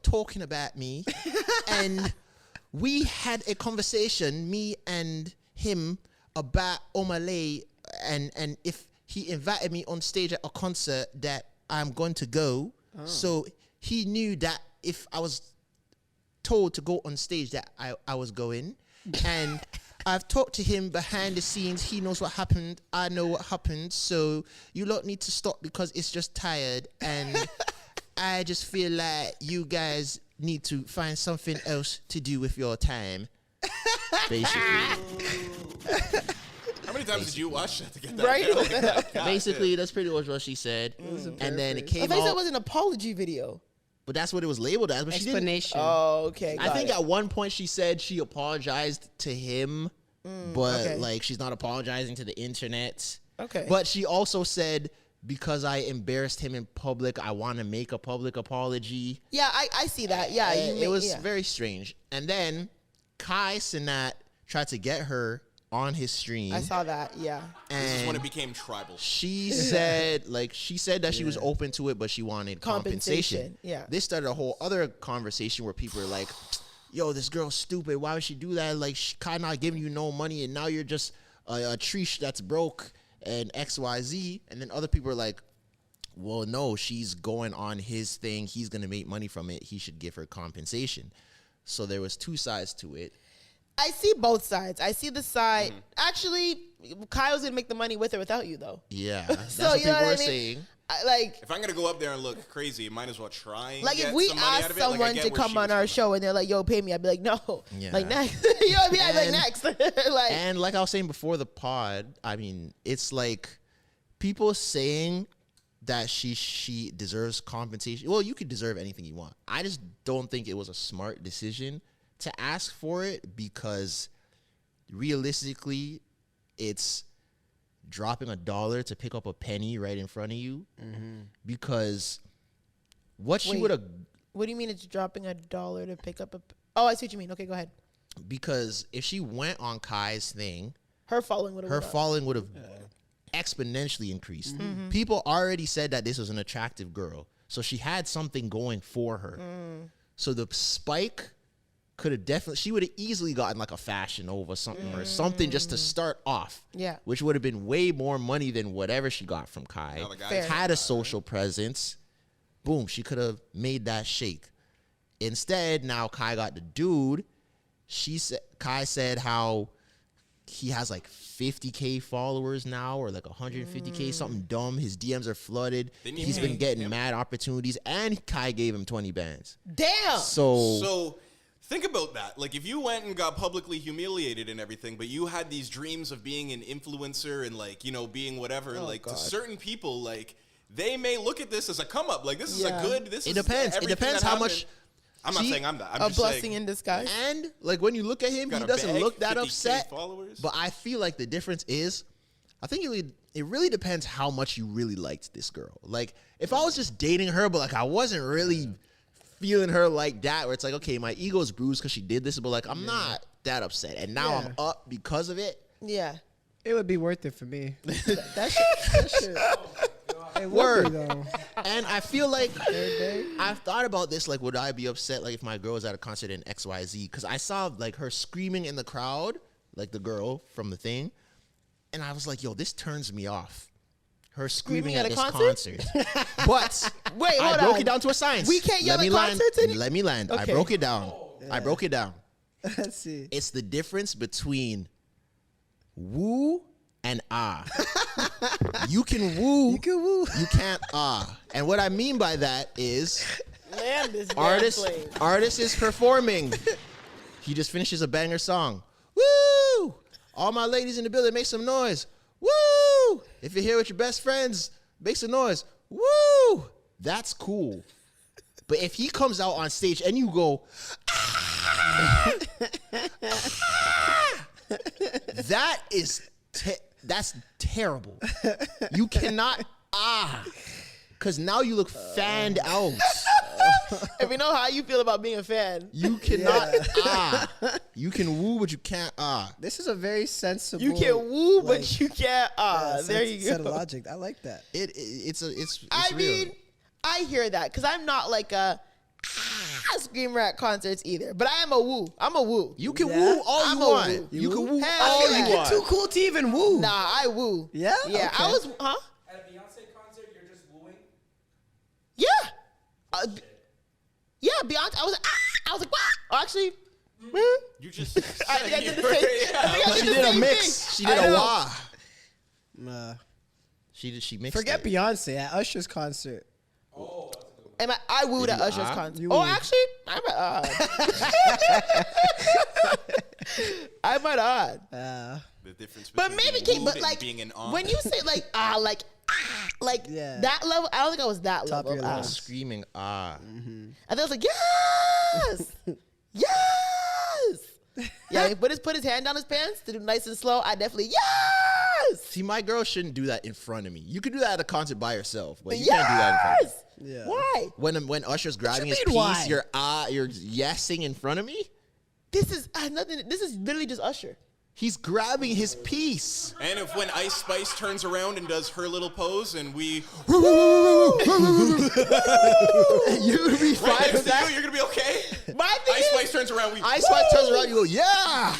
[SPEAKER 1] talking about me. And we had a conversation, me and him, about Omah Lay, and if he invited me on stage at a concert that I'm going to go. So he knew that if I was told to go on stage that I was going. And I've talked to him behind the scenes. He knows what happened. I know what happened. So you lot need to stop because it's just tired. And I just feel like you guys need to find something else to do with your time. Basically.
[SPEAKER 3] How many times did you watch that to get that?
[SPEAKER 4] Right?
[SPEAKER 3] Like that? God
[SPEAKER 1] Basically,
[SPEAKER 3] damn.
[SPEAKER 1] that's pretty much what she said. And then it
[SPEAKER 4] I
[SPEAKER 1] came
[SPEAKER 4] thought
[SPEAKER 1] out.
[SPEAKER 4] that was an apology video.
[SPEAKER 1] But that's what it was labeled as. But she didn't.
[SPEAKER 2] Explanation.
[SPEAKER 4] Oh, okay.
[SPEAKER 1] I think at one point she said she apologized to him, but
[SPEAKER 4] okay.
[SPEAKER 1] like she's not apologizing to the internet.
[SPEAKER 4] Okay.
[SPEAKER 1] But she also said, because I embarrassed him in public, I want to make a public apology.
[SPEAKER 4] Yeah, I see that. Yeah,
[SPEAKER 1] And it was
[SPEAKER 4] yeah.
[SPEAKER 1] very strange. And then Kai Cenat tried to get her on his stream.
[SPEAKER 4] I saw that. Yeah.
[SPEAKER 3] This is when
[SPEAKER 1] and
[SPEAKER 3] it became tribal.
[SPEAKER 1] she said that she was open to it, but she wanted compensation.
[SPEAKER 4] Compensation, yeah.
[SPEAKER 1] This started a whole other conversation where people are like, yo, this girl's stupid. Why would she do that? Like, Kai not giving you no money, and now you're just a tree that's broke and XYZ. And then other people are like, well, no, she's going on his thing. He's going to make money from it. He should give her compensation. So there was two sides to it.
[SPEAKER 4] I see both sides. I see the side. Actually, Kyle's gonna make the money with or without you, though.
[SPEAKER 1] Yeah, that's
[SPEAKER 4] So,
[SPEAKER 1] what
[SPEAKER 4] you know
[SPEAKER 1] people
[SPEAKER 4] what I
[SPEAKER 1] are
[SPEAKER 4] mean?
[SPEAKER 1] saying.
[SPEAKER 3] If I'm gonna go up there and look crazy, you might as well try. And
[SPEAKER 4] Like,
[SPEAKER 3] get
[SPEAKER 4] if we
[SPEAKER 3] some money out
[SPEAKER 4] ask
[SPEAKER 3] of it. Like, I
[SPEAKER 4] someone
[SPEAKER 3] get
[SPEAKER 4] to
[SPEAKER 3] where
[SPEAKER 4] come
[SPEAKER 3] she
[SPEAKER 4] on
[SPEAKER 3] was
[SPEAKER 4] our
[SPEAKER 3] coming
[SPEAKER 4] show and they're like, yo, pay me, I'd be like, no.
[SPEAKER 1] Yeah.
[SPEAKER 4] Like, next. You know what I mean? I'd be like,
[SPEAKER 1] And-
[SPEAKER 4] next. Like,
[SPEAKER 1] And like I was saying before the pod, I mean, it's like people saying that she deserves compensation. Well, you could deserve anything you want. I just don't think it was a smart decision to ask for it, because realistically, it's dropping $1 to pick up a penny right in front of you. Because what she
[SPEAKER 4] Wait.
[SPEAKER 1] would have,
[SPEAKER 4] what do you mean it's dropping $1 to pick up a? Oh, I see what you mean. Okay, go ahead.
[SPEAKER 1] because if she went on Kai's thing,
[SPEAKER 4] Her following would have.
[SPEAKER 1] her following would have exponentially increased. People already said that this was an attractive girl, so she had something going for her. So the spike could have definitely, she would have easily gotten like a Fashion Nova something or something just to start off.
[SPEAKER 4] Yeah.
[SPEAKER 1] Which would have been way more money than whatever she got from Kai.
[SPEAKER 3] Now the guys
[SPEAKER 4] Fair.
[SPEAKER 1] Had a social presence. Boom, she could have made that shake. Instead, now Kai got the dude. Kai said how he has like 50K followers now, or like 150K, something dumb. His DMs are flooded.
[SPEAKER 3] Didn't he
[SPEAKER 1] He's been
[SPEAKER 3] pay
[SPEAKER 1] getting
[SPEAKER 3] him?
[SPEAKER 1] mad opportunities, and Kai gave him 20 bands.
[SPEAKER 4] Damn.
[SPEAKER 3] So think about that. Like, if you went and got publicly humiliated and everything, but you had these dreams of being an influencer and, like, you know, being whatever, like,
[SPEAKER 4] God.
[SPEAKER 3] to certain people, like, they may look at this as a come up. Like, this is
[SPEAKER 4] Yeah.
[SPEAKER 3] a good. This
[SPEAKER 1] It
[SPEAKER 3] is
[SPEAKER 1] depends. It
[SPEAKER 3] everything
[SPEAKER 1] depends
[SPEAKER 3] that
[SPEAKER 1] how
[SPEAKER 3] happened.
[SPEAKER 1] much.
[SPEAKER 3] I'm not
[SPEAKER 1] See,
[SPEAKER 3] saying I'm that. I'm
[SPEAKER 4] A
[SPEAKER 3] just
[SPEAKER 4] blessing
[SPEAKER 3] saying,
[SPEAKER 4] in disguise.
[SPEAKER 1] And like when you look at him,
[SPEAKER 3] got
[SPEAKER 1] he
[SPEAKER 3] a
[SPEAKER 1] doesn't
[SPEAKER 3] bag,
[SPEAKER 1] look that
[SPEAKER 3] 50K
[SPEAKER 1] upset.
[SPEAKER 3] followers.
[SPEAKER 1] But I feel like the difference is, I think it really depends how much you really liked this girl. Like, if I was just dating her, but like I wasn't really feeling her like that, where it's like, okay, my ego's bruised because she did this, but like, I'm not that upset. And now I'm up because of it.
[SPEAKER 4] Yeah.
[SPEAKER 2] It would be worth it for me.
[SPEAKER 4] That shit.
[SPEAKER 2] It would
[SPEAKER 1] Word.
[SPEAKER 2] be, though.
[SPEAKER 1] And I feel like I've thought about this, like, would I be upset like if my girl was at a concert in XYZ? Because I saw like her screaming in the crowd, like the girl from the thing, and I was like, yo, this turns me off. Her screaming at
[SPEAKER 4] a
[SPEAKER 1] this
[SPEAKER 4] concert?
[SPEAKER 1] But
[SPEAKER 4] Wait,
[SPEAKER 1] I
[SPEAKER 4] hold
[SPEAKER 1] broke
[SPEAKER 4] on.
[SPEAKER 1] it down to a science.
[SPEAKER 4] We can't yell
[SPEAKER 1] Let me
[SPEAKER 4] at
[SPEAKER 1] land.
[SPEAKER 4] concerts any-
[SPEAKER 1] Let me land. I
[SPEAKER 4] Okay.
[SPEAKER 1] broke it down. I broke it down.
[SPEAKER 2] Let's see.
[SPEAKER 1] It's the difference between woo and ah. You can woo.
[SPEAKER 2] You can woo.
[SPEAKER 1] You can't ah. And what I mean by that is
[SPEAKER 4] Man, this damn
[SPEAKER 1] artist
[SPEAKER 4] plane.
[SPEAKER 1] artist is performing. He just finishes a banger song. Woo! All my ladies in the building, make some noise. Woo! If you're here with your best friends, make some noise. Woo! That's cool. But if he comes out on stage and you go, that is that's terrible. You cannot because now you look fanned out.
[SPEAKER 4] If you know how you feel about being a fan,
[SPEAKER 1] You cannot You can woo, but you can't
[SPEAKER 2] This is a very sensible.
[SPEAKER 4] you can woo,
[SPEAKER 2] like,
[SPEAKER 4] but you can't. There you
[SPEAKER 2] set of
[SPEAKER 4] go.
[SPEAKER 2] logic. I like that.
[SPEAKER 1] It's
[SPEAKER 4] I
[SPEAKER 1] real.
[SPEAKER 4] mean, I hear that because I'm not like a screamer at concerts either. But I am a woo. I'm a woo.
[SPEAKER 1] You can
[SPEAKER 2] Yeah.
[SPEAKER 1] woo all
[SPEAKER 4] I'm
[SPEAKER 1] you
[SPEAKER 4] a
[SPEAKER 1] want.
[SPEAKER 4] woo.
[SPEAKER 1] You can woo
[SPEAKER 4] Hell
[SPEAKER 1] all
[SPEAKER 4] yeah.
[SPEAKER 1] you
[SPEAKER 2] You're
[SPEAKER 1] want.
[SPEAKER 2] too cool to even woo.
[SPEAKER 4] Nah, I woo.
[SPEAKER 2] Yeah?
[SPEAKER 4] Yeah. I
[SPEAKER 2] Okay.
[SPEAKER 4] was, huh?
[SPEAKER 5] At a Beyonce concert, you're just wooing.
[SPEAKER 4] Yeah. Yeah, Beyonce. I was like, wow. Oh, actually,
[SPEAKER 3] You just.
[SPEAKER 4] I think I did the same. I think I
[SPEAKER 1] She
[SPEAKER 4] the
[SPEAKER 1] did a
[SPEAKER 4] same
[SPEAKER 1] mix.
[SPEAKER 4] thing.
[SPEAKER 1] She did
[SPEAKER 4] I
[SPEAKER 1] a
[SPEAKER 4] know.
[SPEAKER 1] wah.
[SPEAKER 2] Nah.
[SPEAKER 1] She mixed
[SPEAKER 2] Forget
[SPEAKER 1] it.
[SPEAKER 2] Beyonce at Usher's concert.
[SPEAKER 4] And I wooed at
[SPEAKER 1] you
[SPEAKER 4] Usher's
[SPEAKER 1] ah?
[SPEAKER 4] concert.
[SPEAKER 2] You
[SPEAKER 4] Oh,
[SPEAKER 2] wooed.
[SPEAKER 4] actually, I might odd.
[SPEAKER 3] The difference
[SPEAKER 4] But
[SPEAKER 3] between
[SPEAKER 4] maybe,
[SPEAKER 3] being
[SPEAKER 4] but
[SPEAKER 3] wooed and
[SPEAKER 4] like
[SPEAKER 3] being an
[SPEAKER 4] when you say like
[SPEAKER 2] Yeah.
[SPEAKER 4] that level, I don't think I was that
[SPEAKER 2] Top of
[SPEAKER 4] level.
[SPEAKER 2] your
[SPEAKER 4] Of
[SPEAKER 2] lungs.
[SPEAKER 1] Screaming
[SPEAKER 4] I think I was like, yes, yes. Yeah, he put his hand down his pants to do nice and slow. I definitely yes.
[SPEAKER 1] See, my girl shouldn't do that in front of me. You could do that at a concert by yourself, but you
[SPEAKER 4] Yes.
[SPEAKER 1] can't do that in front of me.
[SPEAKER 2] Yeah.
[SPEAKER 4] Why?
[SPEAKER 1] When Usher's grabbing his
[SPEAKER 2] mean,
[SPEAKER 1] piece,
[SPEAKER 2] why?
[SPEAKER 1] you're yesing in front of me.
[SPEAKER 4] This is nothing. This is literally just Usher.
[SPEAKER 1] He's grabbing his piece.
[SPEAKER 3] And if when Ice Spice turns around and does her little pose and we
[SPEAKER 1] You'd be
[SPEAKER 3] right
[SPEAKER 1] fine
[SPEAKER 3] next
[SPEAKER 1] with
[SPEAKER 3] to
[SPEAKER 1] that.
[SPEAKER 3] you, you're gonna be okay.
[SPEAKER 4] My thing
[SPEAKER 3] Ice
[SPEAKER 4] is,
[SPEAKER 3] Spice turns around, we
[SPEAKER 1] Ice Spice turns around, you go, yeah.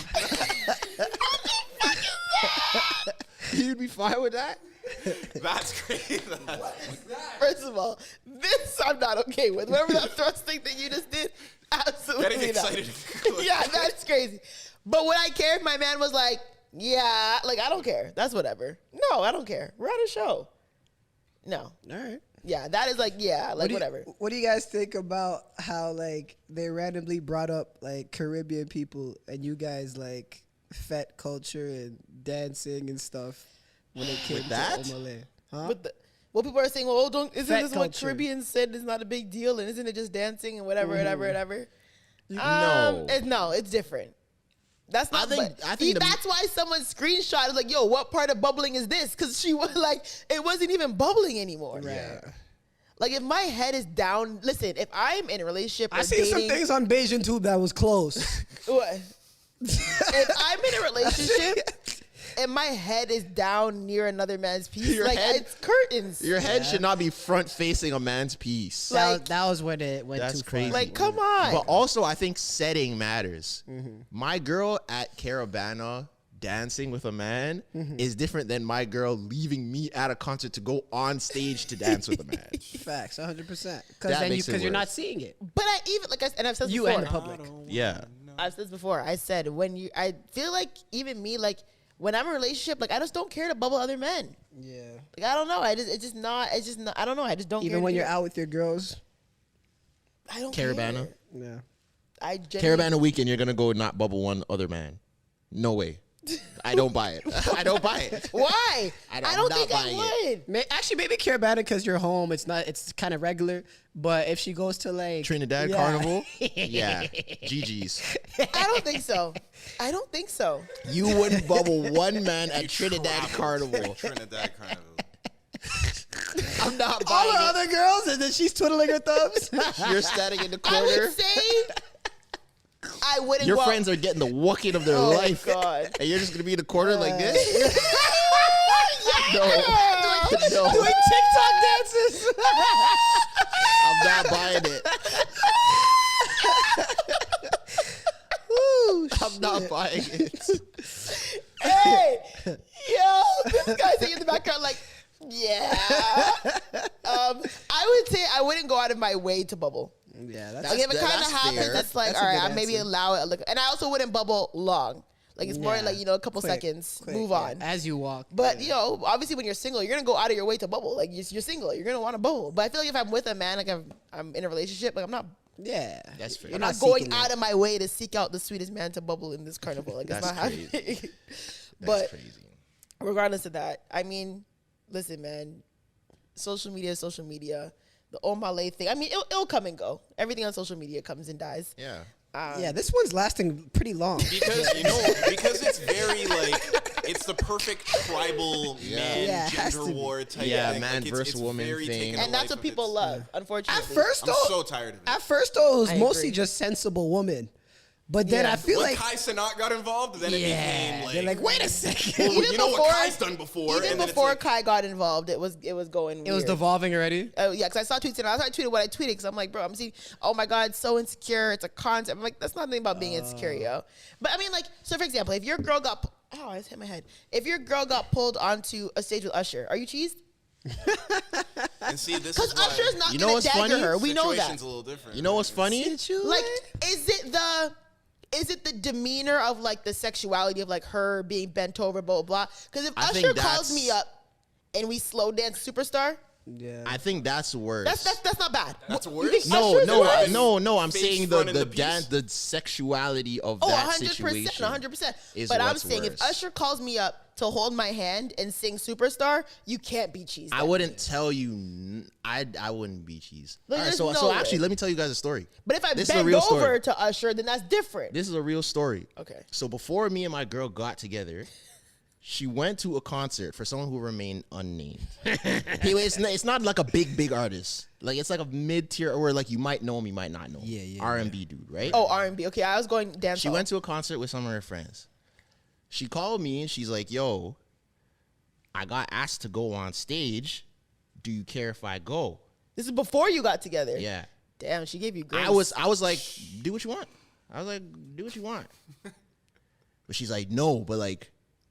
[SPEAKER 1] You'd be fine with that.
[SPEAKER 3] that's great.
[SPEAKER 4] first of all, this I'm not okay with. Whatever that thrusting thing you just did, absolutely
[SPEAKER 3] Getting
[SPEAKER 4] not.
[SPEAKER 3] excited.
[SPEAKER 4] Yeah, that's crazy. But would I care if my man was like, yeah, like I don't care. That's whatever. No, I don't care. We're at a show. No.
[SPEAKER 2] All right.
[SPEAKER 4] Yeah, that is like, yeah, like whatever.
[SPEAKER 2] What do you guys think about how like they randomly brought up like Caribbean people and you guys like fet culture and dancing and stuff when it came to
[SPEAKER 1] that?
[SPEAKER 2] Omah Lay? Huh?
[SPEAKER 4] But what people are saying, well, oh, don't isn't
[SPEAKER 2] Fat
[SPEAKER 4] this what
[SPEAKER 2] culture.
[SPEAKER 4] Caribbeans said is not a big deal, and isn't it just dancing and whatever, whatever.
[SPEAKER 1] No.
[SPEAKER 4] No, it's different. That's not.
[SPEAKER 1] I think
[SPEAKER 4] that's why someone screenshot is like, "Yo, what part of bubbling is this?" Because she was like, it wasn't even bubbling anymore.
[SPEAKER 2] Right.
[SPEAKER 4] Like if my head is down, listen. If I'm in a relationship, or
[SPEAKER 2] I seen some
[SPEAKER 4] dating,
[SPEAKER 2] things on Beijing Tube that was close.
[SPEAKER 4] What? If I'm in a relationship and my head is down near another man's piece,
[SPEAKER 1] Your
[SPEAKER 4] like
[SPEAKER 1] head-
[SPEAKER 4] it's curtains.
[SPEAKER 1] Your head should not be front facing a man's piece.
[SPEAKER 4] Like-
[SPEAKER 2] that was when it went
[SPEAKER 1] That's
[SPEAKER 2] too
[SPEAKER 1] crazy.
[SPEAKER 2] far.
[SPEAKER 4] Like, come on.
[SPEAKER 1] But also, I think setting matters. My girl at Caravana dancing with a man is different than my girl leaving me at a concert to go on stage to dance with a man.
[SPEAKER 2] Facts, 100%.
[SPEAKER 1] That
[SPEAKER 2] Because
[SPEAKER 1] makes it
[SPEAKER 2] you're not
[SPEAKER 1] worse.
[SPEAKER 2] seeing it.
[SPEAKER 4] But I even like and I've said this
[SPEAKER 2] You
[SPEAKER 4] before.
[SPEAKER 2] and the public.
[SPEAKER 1] Yeah.
[SPEAKER 4] I've said this before. I said I feel like even me, like when I'm in a relationship, like I just don't care to bubble other men.
[SPEAKER 2] Yeah.
[SPEAKER 4] Like I don't know. I just not. I don't know. I just don't.
[SPEAKER 2] Even
[SPEAKER 4] care
[SPEAKER 2] when
[SPEAKER 4] to
[SPEAKER 2] you're
[SPEAKER 4] do it.
[SPEAKER 2] out with your girls.
[SPEAKER 4] I don't
[SPEAKER 1] Caravana?
[SPEAKER 4] care.
[SPEAKER 2] Yeah.
[SPEAKER 4] I genuinely-
[SPEAKER 1] Caravana weekend, you're gonna go not bubble one other man. No way. I don't buy it. I don't buy it.
[SPEAKER 4] Why?
[SPEAKER 1] I'm
[SPEAKER 4] I don't
[SPEAKER 1] not
[SPEAKER 4] think I
[SPEAKER 1] buying
[SPEAKER 4] would.
[SPEAKER 2] Actually, maybe Caravana because you're home. It's kind of regular. But if she goes to like
[SPEAKER 1] Trinidad
[SPEAKER 2] Yeah.
[SPEAKER 1] Carnival? Yeah. GG's.
[SPEAKER 4] I don't think so. I don't think so.
[SPEAKER 1] You wouldn't bubble one man at Trinidad Carnival.
[SPEAKER 3] Trinidad Carnival.
[SPEAKER 1] I'm not
[SPEAKER 2] all
[SPEAKER 1] buying
[SPEAKER 2] the
[SPEAKER 1] it.
[SPEAKER 2] other girls, and then she's twiddling her thumbs.
[SPEAKER 1] You're standing in the
[SPEAKER 4] I
[SPEAKER 1] corner.
[SPEAKER 4] would say I wouldn't.
[SPEAKER 1] Your
[SPEAKER 4] go out-
[SPEAKER 1] friends are getting the wooking of their
[SPEAKER 4] Oh,
[SPEAKER 1] life.
[SPEAKER 4] God.
[SPEAKER 1] And you're just going to be in the corner like this? No. No.
[SPEAKER 2] Doing TikTok dances.
[SPEAKER 1] I'm not buying it.
[SPEAKER 2] Ooh,
[SPEAKER 1] I'm not buying it.
[SPEAKER 4] Hey, yo, this guy's in the background like, yeah. I would say I wouldn't go out of my way to bubble.
[SPEAKER 2] Yeah, that's
[SPEAKER 4] Like if it kind of
[SPEAKER 1] that's
[SPEAKER 4] happens,
[SPEAKER 1] fair.
[SPEAKER 4] it's like,
[SPEAKER 2] That's a
[SPEAKER 4] all right,
[SPEAKER 2] good
[SPEAKER 4] I maybe
[SPEAKER 2] answer.
[SPEAKER 4] allow it a look. And I also wouldn't bubble long. Like it's more
[SPEAKER 2] Yeah.
[SPEAKER 4] like, a couple
[SPEAKER 2] Quick,
[SPEAKER 4] seconds,
[SPEAKER 2] quick,
[SPEAKER 4] move
[SPEAKER 2] yeah.
[SPEAKER 4] on.
[SPEAKER 2] As you walk.
[SPEAKER 4] But obviously, when you're single, you're gonna go out of your way to bubble. Like you're single, you're gonna want to bubble. But I feel like if I'm with a man, like I'm in a relationship, like I'm not
[SPEAKER 2] Yeah,
[SPEAKER 1] That's fair.
[SPEAKER 2] You're
[SPEAKER 4] I'm not going
[SPEAKER 2] seeking
[SPEAKER 4] out
[SPEAKER 2] it.
[SPEAKER 4] of my way to seek out the sweetest man to bubble in this carnival. Like it's
[SPEAKER 1] That's
[SPEAKER 4] not happening.
[SPEAKER 1] That's
[SPEAKER 4] But
[SPEAKER 1] crazy.
[SPEAKER 4] regardless of that, I mean, listen, man, social media is social media. The Omah Lay thing, I mean, it'll come and go. Everything on social media comes and dies.
[SPEAKER 1] Yeah.
[SPEAKER 2] Yeah, this one's lasting pretty long.
[SPEAKER 3] Because because it's very like it's the perfect tribal man
[SPEAKER 2] Yeah, it has
[SPEAKER 3] gender
[SPEAKER 2] to be.
[SPEAKER 3] war type
[SPEAKER 1] Yeah,
[SPEAKER 3] thing.
[SPEAKER 1] man
[SPEAKER 3] Like,
[SPEAKER 1] versus woman
[SPEAKER 3] very
[SPEAKER 1] thing.
[SPEAKER 3] taken
[SPEAKER 4] And
[SPEAKER 3] a
[SPEAKER 4] that's
[SPEAKER 3] life
[SPEAKER 4] what
[SPEAKER 3] of
[SPEAKER 4] people
[SPEAKER 3] its-
[SPEAKER 4] love, unfortunately.
[SPEAKER 2] At first,
[SPEAKER 3] I'm
[SPEAKER 2] though,
[SPEAKER 3] so tired of it.
[SPEAKER 2] At first, though, it was
[SPEAKER 4] I
[SPEAKER 2] mostly
[SPEAKER 4] agree.
[SPEAKER 2] just sensible women. But then
[SPEAKER 4] Yeah.
[SPEAKER 2] I feel
[SPEAKER 3] when
[SPEAKER 2] like,
[SPEAKER 3] Kai Cenat got involved, then it became like,
[SPEAKER 2] they're like, wait a second.
[SPEAKER 3] well,
[SPEAKER 4] Even
[SPEAKER 3] you know
[SPEAKER 4] before-
[SPEAKER 3] what Kai's done before.
[SPEAKER 4] Even
[SPEAKER 3] and then it's
[SPEAKER 4] before
[SPEAKER 3] like,
[SPEAKER 4] Kai got involved, it was going.
[SPEAKER 2] It was
[SPEAKER 4] weird.
[SPEAKER 2] devolving already.
[SPEAKER 4] Oh yeah, because I saw tweets and I tweeted what I tweeted because I'm like, bro, I'm seeing, oh my god, so insecure. It's a concept. I'm like, that's nothing about being insecure, yo. But I mean, like, so for example, if your girl got, I just hit my head. If your girl got pulled onto a stage with Usher, are you cheesed?
[SPEAKER 3] and see, this
[SPEAKER 4] Because
[SPEAKER 3] is why
[SPEAKER 4] Usher's not
[SPEAKER 1] You know
[SPEAKER 4] gonna
[SPEAKER 1] what's
[SPEAKER 4] dagger
[SPEAKER 1] funny?
[SPEAKER 4] her. We know that.
[SPEAKER 3] situation's a little different.
[SPEAKER 1] You know what's funny?
[SPEAKER 4] Like, is it the demeanor of like the sexuality of like her being bent over, blah blah blah? Because if
[SPEAKER 1] I think
[SPEAKER 4] Usher calls
[SPEAKER 1] that's-
[SPEAKER 4] me up and we slow dance Superstar,
[SPEAKER 2] Yeah.
[SPEAKER 1] I think that's worse.
[SPEAKER 4] that's not bad.
[SPEAKER 3] That's
[SPEAKER 4] You
[SPEAKER 3] worse?
[SPEAKER 4] think
[SPEAKER 1] No,
[SPEAKER 4] Usher's
[SPEAKER 1] no,
[SPEAKER 4] worse?
[SPEAKER 1] no. I'm
[SPEAKER 3] Face
[SPEAKER 1] saying
[SPEAKER 3] front in
[SPEAKER 1] the
[SPEAKER 3] the piece?
[SPEAKER 1] the sexuality of
[SPEAKER 4] Oh,
[SPEAKER 1] that
[SPEAKER 4] 100%,
[SPEAKER 1] situation.
[SPEAKER 4] 100%.
[SPEAKER 1] is
[SPEAKER 4] But I'm
[SPEAKER 1] what's
[SPEAKER 4] saying if
[SPEAKER 1] worse.
[SPEAKER 4] Usher calls me up to hold my hand and sing Superstar, you can't be cheesed.
[SPEAKER 1] I
[SPEAKER 4] at
[SPEAKER 1] wouldn't
[SPEAKER 4] me.
[SPEAKER 1] tell you. I wouldn't be cheese.
[SPEAKER 4] Like,
[SPEAKER 1] All right,
[SPEAKER 4] there's
[SPEAKER 1] so
[SPEAKER 4] no
[SPEAKER 1] actually,
[SPEAKER 4] way.
[SPEAKER 1] let me tell you guys a story.
[SPEAKER 4] But if I
[SPEAKER 1] This is a
[SPEAKER 4] bend
[SPEAKER 1] real
[SPEAKER 4] over
[SPEAKER 1] story.
[SPEAKER 4] to Usher, then that's different.
[SPEAKER 1] This is a real story.
[SPEAKER 4] Okay.
[SPEAKER 1] So before me and my girl got together, she went to a concert for someone who remained unnamed. It's not like a big artist. Like it's like a mid tier, or like you might know him, you might not know him.
[SPEAKER 2] Yeah,
[SPEAKER 1] R&B dude, right?
[SPEAKER 4] Oh, R&B. Okay, I was going dance.
[SPEAKER 1] She went to a concert with some of her friends. She called me and she's like, "Yo, I got asked to go on stage. Do you care if I go?"
[SPEAKER 4] This is before you got together.
[SPEAKER 1] Yeah.
[SPEAKER 4] Damn, she gave you grace.
[SPEAKER 1] I was like, "Do what you want." I was like, "Do what you want." But she's like, "No, but like,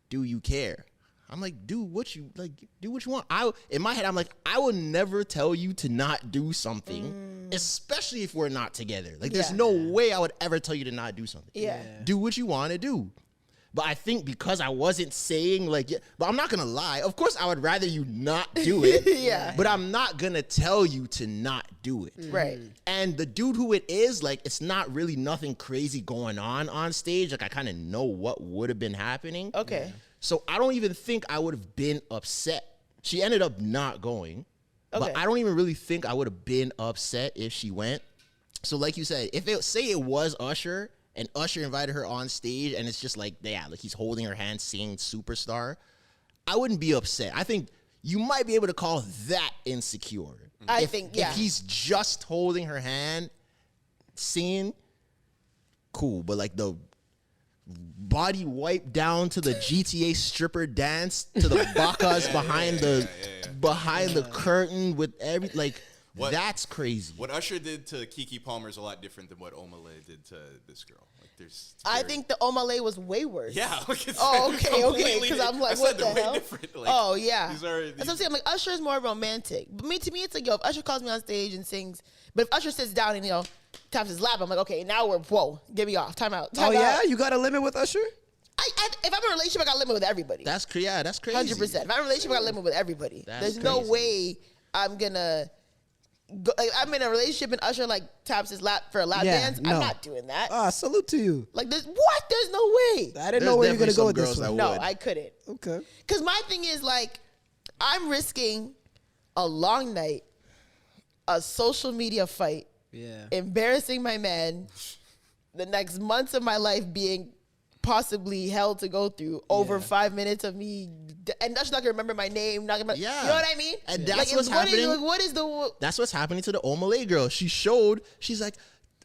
[SPEAKER 1] do you care?" I'm like, do what you want. In my head, I'm like, I would never tell you to not do something, especially if we're not together. Like, there's
[SPEAKER 4] Yeah.
[SPEAKER 1] no way I would ever tell you to not do something.
[SPEAKER 4] Yeah.
[SPEAKER 1] Do what you want to do. But I think because I wasn't saying like, yeah, but I'm not gonna lie. Of course, I would rather you not do it.
[SPEAKER 4] Yeah.
[SPEAKER 1] But I'm not gonna tell you to not do it.
[SPEAKER 4] Right.
[SPEAKER 1] And the dude who it is, like, it's not really nothing crazy going on stage. Like, I kind of know what would have been happening.
[SPEAKER 4] Okay.
[SPEAKER 1] So I don't even think I would have been upset. She ended up not going.
[SPEAKER 4] Okay.
[SPEAKER 1] But I don't even really think I would have been upset if she went. So like you said, if it was Usher and Usher invited her on stage and it's just like, yeah, like he's holding her hand singing Superstar, I wouldn't be upset. I think you might be able to call that insecure.
[SPEAKER 4] I think, yeah.
[SPEAKER 1] If he's just holding her hand singing, cool. But like the body wipe down to the GTA stripper dance to the bacas behind the curtain with every like
[SPEAKER 3] What-
[SPEAKER 1] that's crazy.
[SPEAKER 3] What Usher did to Keke Palmer is a lot different than what Omah Lay did to this girl. Like, there's.
[SPEAKER 4] I
[SPEAKER 3] very-
[SPEAKER 4] think the Omah Lay was way worse.
[SPEAKER 3] Yeah. Like it's
[SPEAKER 4] Oh, okay.
[SPEAKER 3] completely-
[SPEAKER 4] Because I'm like,
[SPEAKER 3] I
[SPEAKER 4] what
[SPEAKER 3] said
[SPEAKER 4] the
[SPEAKER 3] they're way
[SPEAKER 4] hell?
[SPEAKER 3] different. Like,
[SPEAKER 4] Oh yeah.
[SPEAKER 3] These are.
[SPEAKER 4] That's what I'm saying. I'm like, Usher is more romantic. But to me, it's like, yo, if Usher calls me on stage and sings, but if Usher sits down and taps his lap, I'm like, okay, now whoa, get me off, time out.
[SPEAKER 2] Oh
[SPEAKER 4] Time
[SPEAKER 2] yeah,
[SPEAKER 4] out.
[SPEAKER 2] you got a limit with Usher?
[SPEAKER 4] If I'm in a relationship, I got a limit with everybody.
[SPEAKER 1] That's crazy. That's crazy.
[SPEAKER 4] 100%. If I'm in a relationship, I got a limit with everybody.
[SPEAKER 1] That's
[SPEAKER 4] There's no
[SPEAKER 1] crazy.
[SPEAKER 4] way I'm gonna. Like, I'm in a relationship and Usher like taps his lap for a lap
[SPEAKER 2] Yeah,
[SPEAKER 4] dance.
[SPEAKER 2] no.
[SPEAKER 4] I'm not doing that.
[SPEAKER 2] Salute to you.
[SPEAKER 4] Like, there's no way.
[SPEAKER 2] I didn't know where you're gonna
[SPEAKER 1] definitely
[SPEAKER 2] go with
[SPEAKER 1] some
[SPEAKER 2] this
[SPEAKER 1] girls that
[SPEAKER 2] one.
[SPEAKER 1] would.
[SPEAKER 4] No, I couldn't.
[SPEAKER 2] Okay.
[SPEAKER 4] Because my thing is like, I'm risking a long night, a social media fight,
[SPEAKER 2] Yeah.
[SPEAKER 4] embarrassing my man, the next months of my life being possibly hell to go through over 5 minutes of me, and that's not gonna remember my name. Not gonna,
[SPEAKER 1] Yeah.
[SPEAKER 4] you know what I mean?
[SPEAKER 1] And
[SPEAKER 4] Like,
[SPEAKER 1] that's what's
[SPEAKER 4] what is-
[SPEAKER 1] happening.
[SPEAKER 4] like, what is the?
[SPEAKER 1] That's what's happening to the Omah Lay girl. She's like,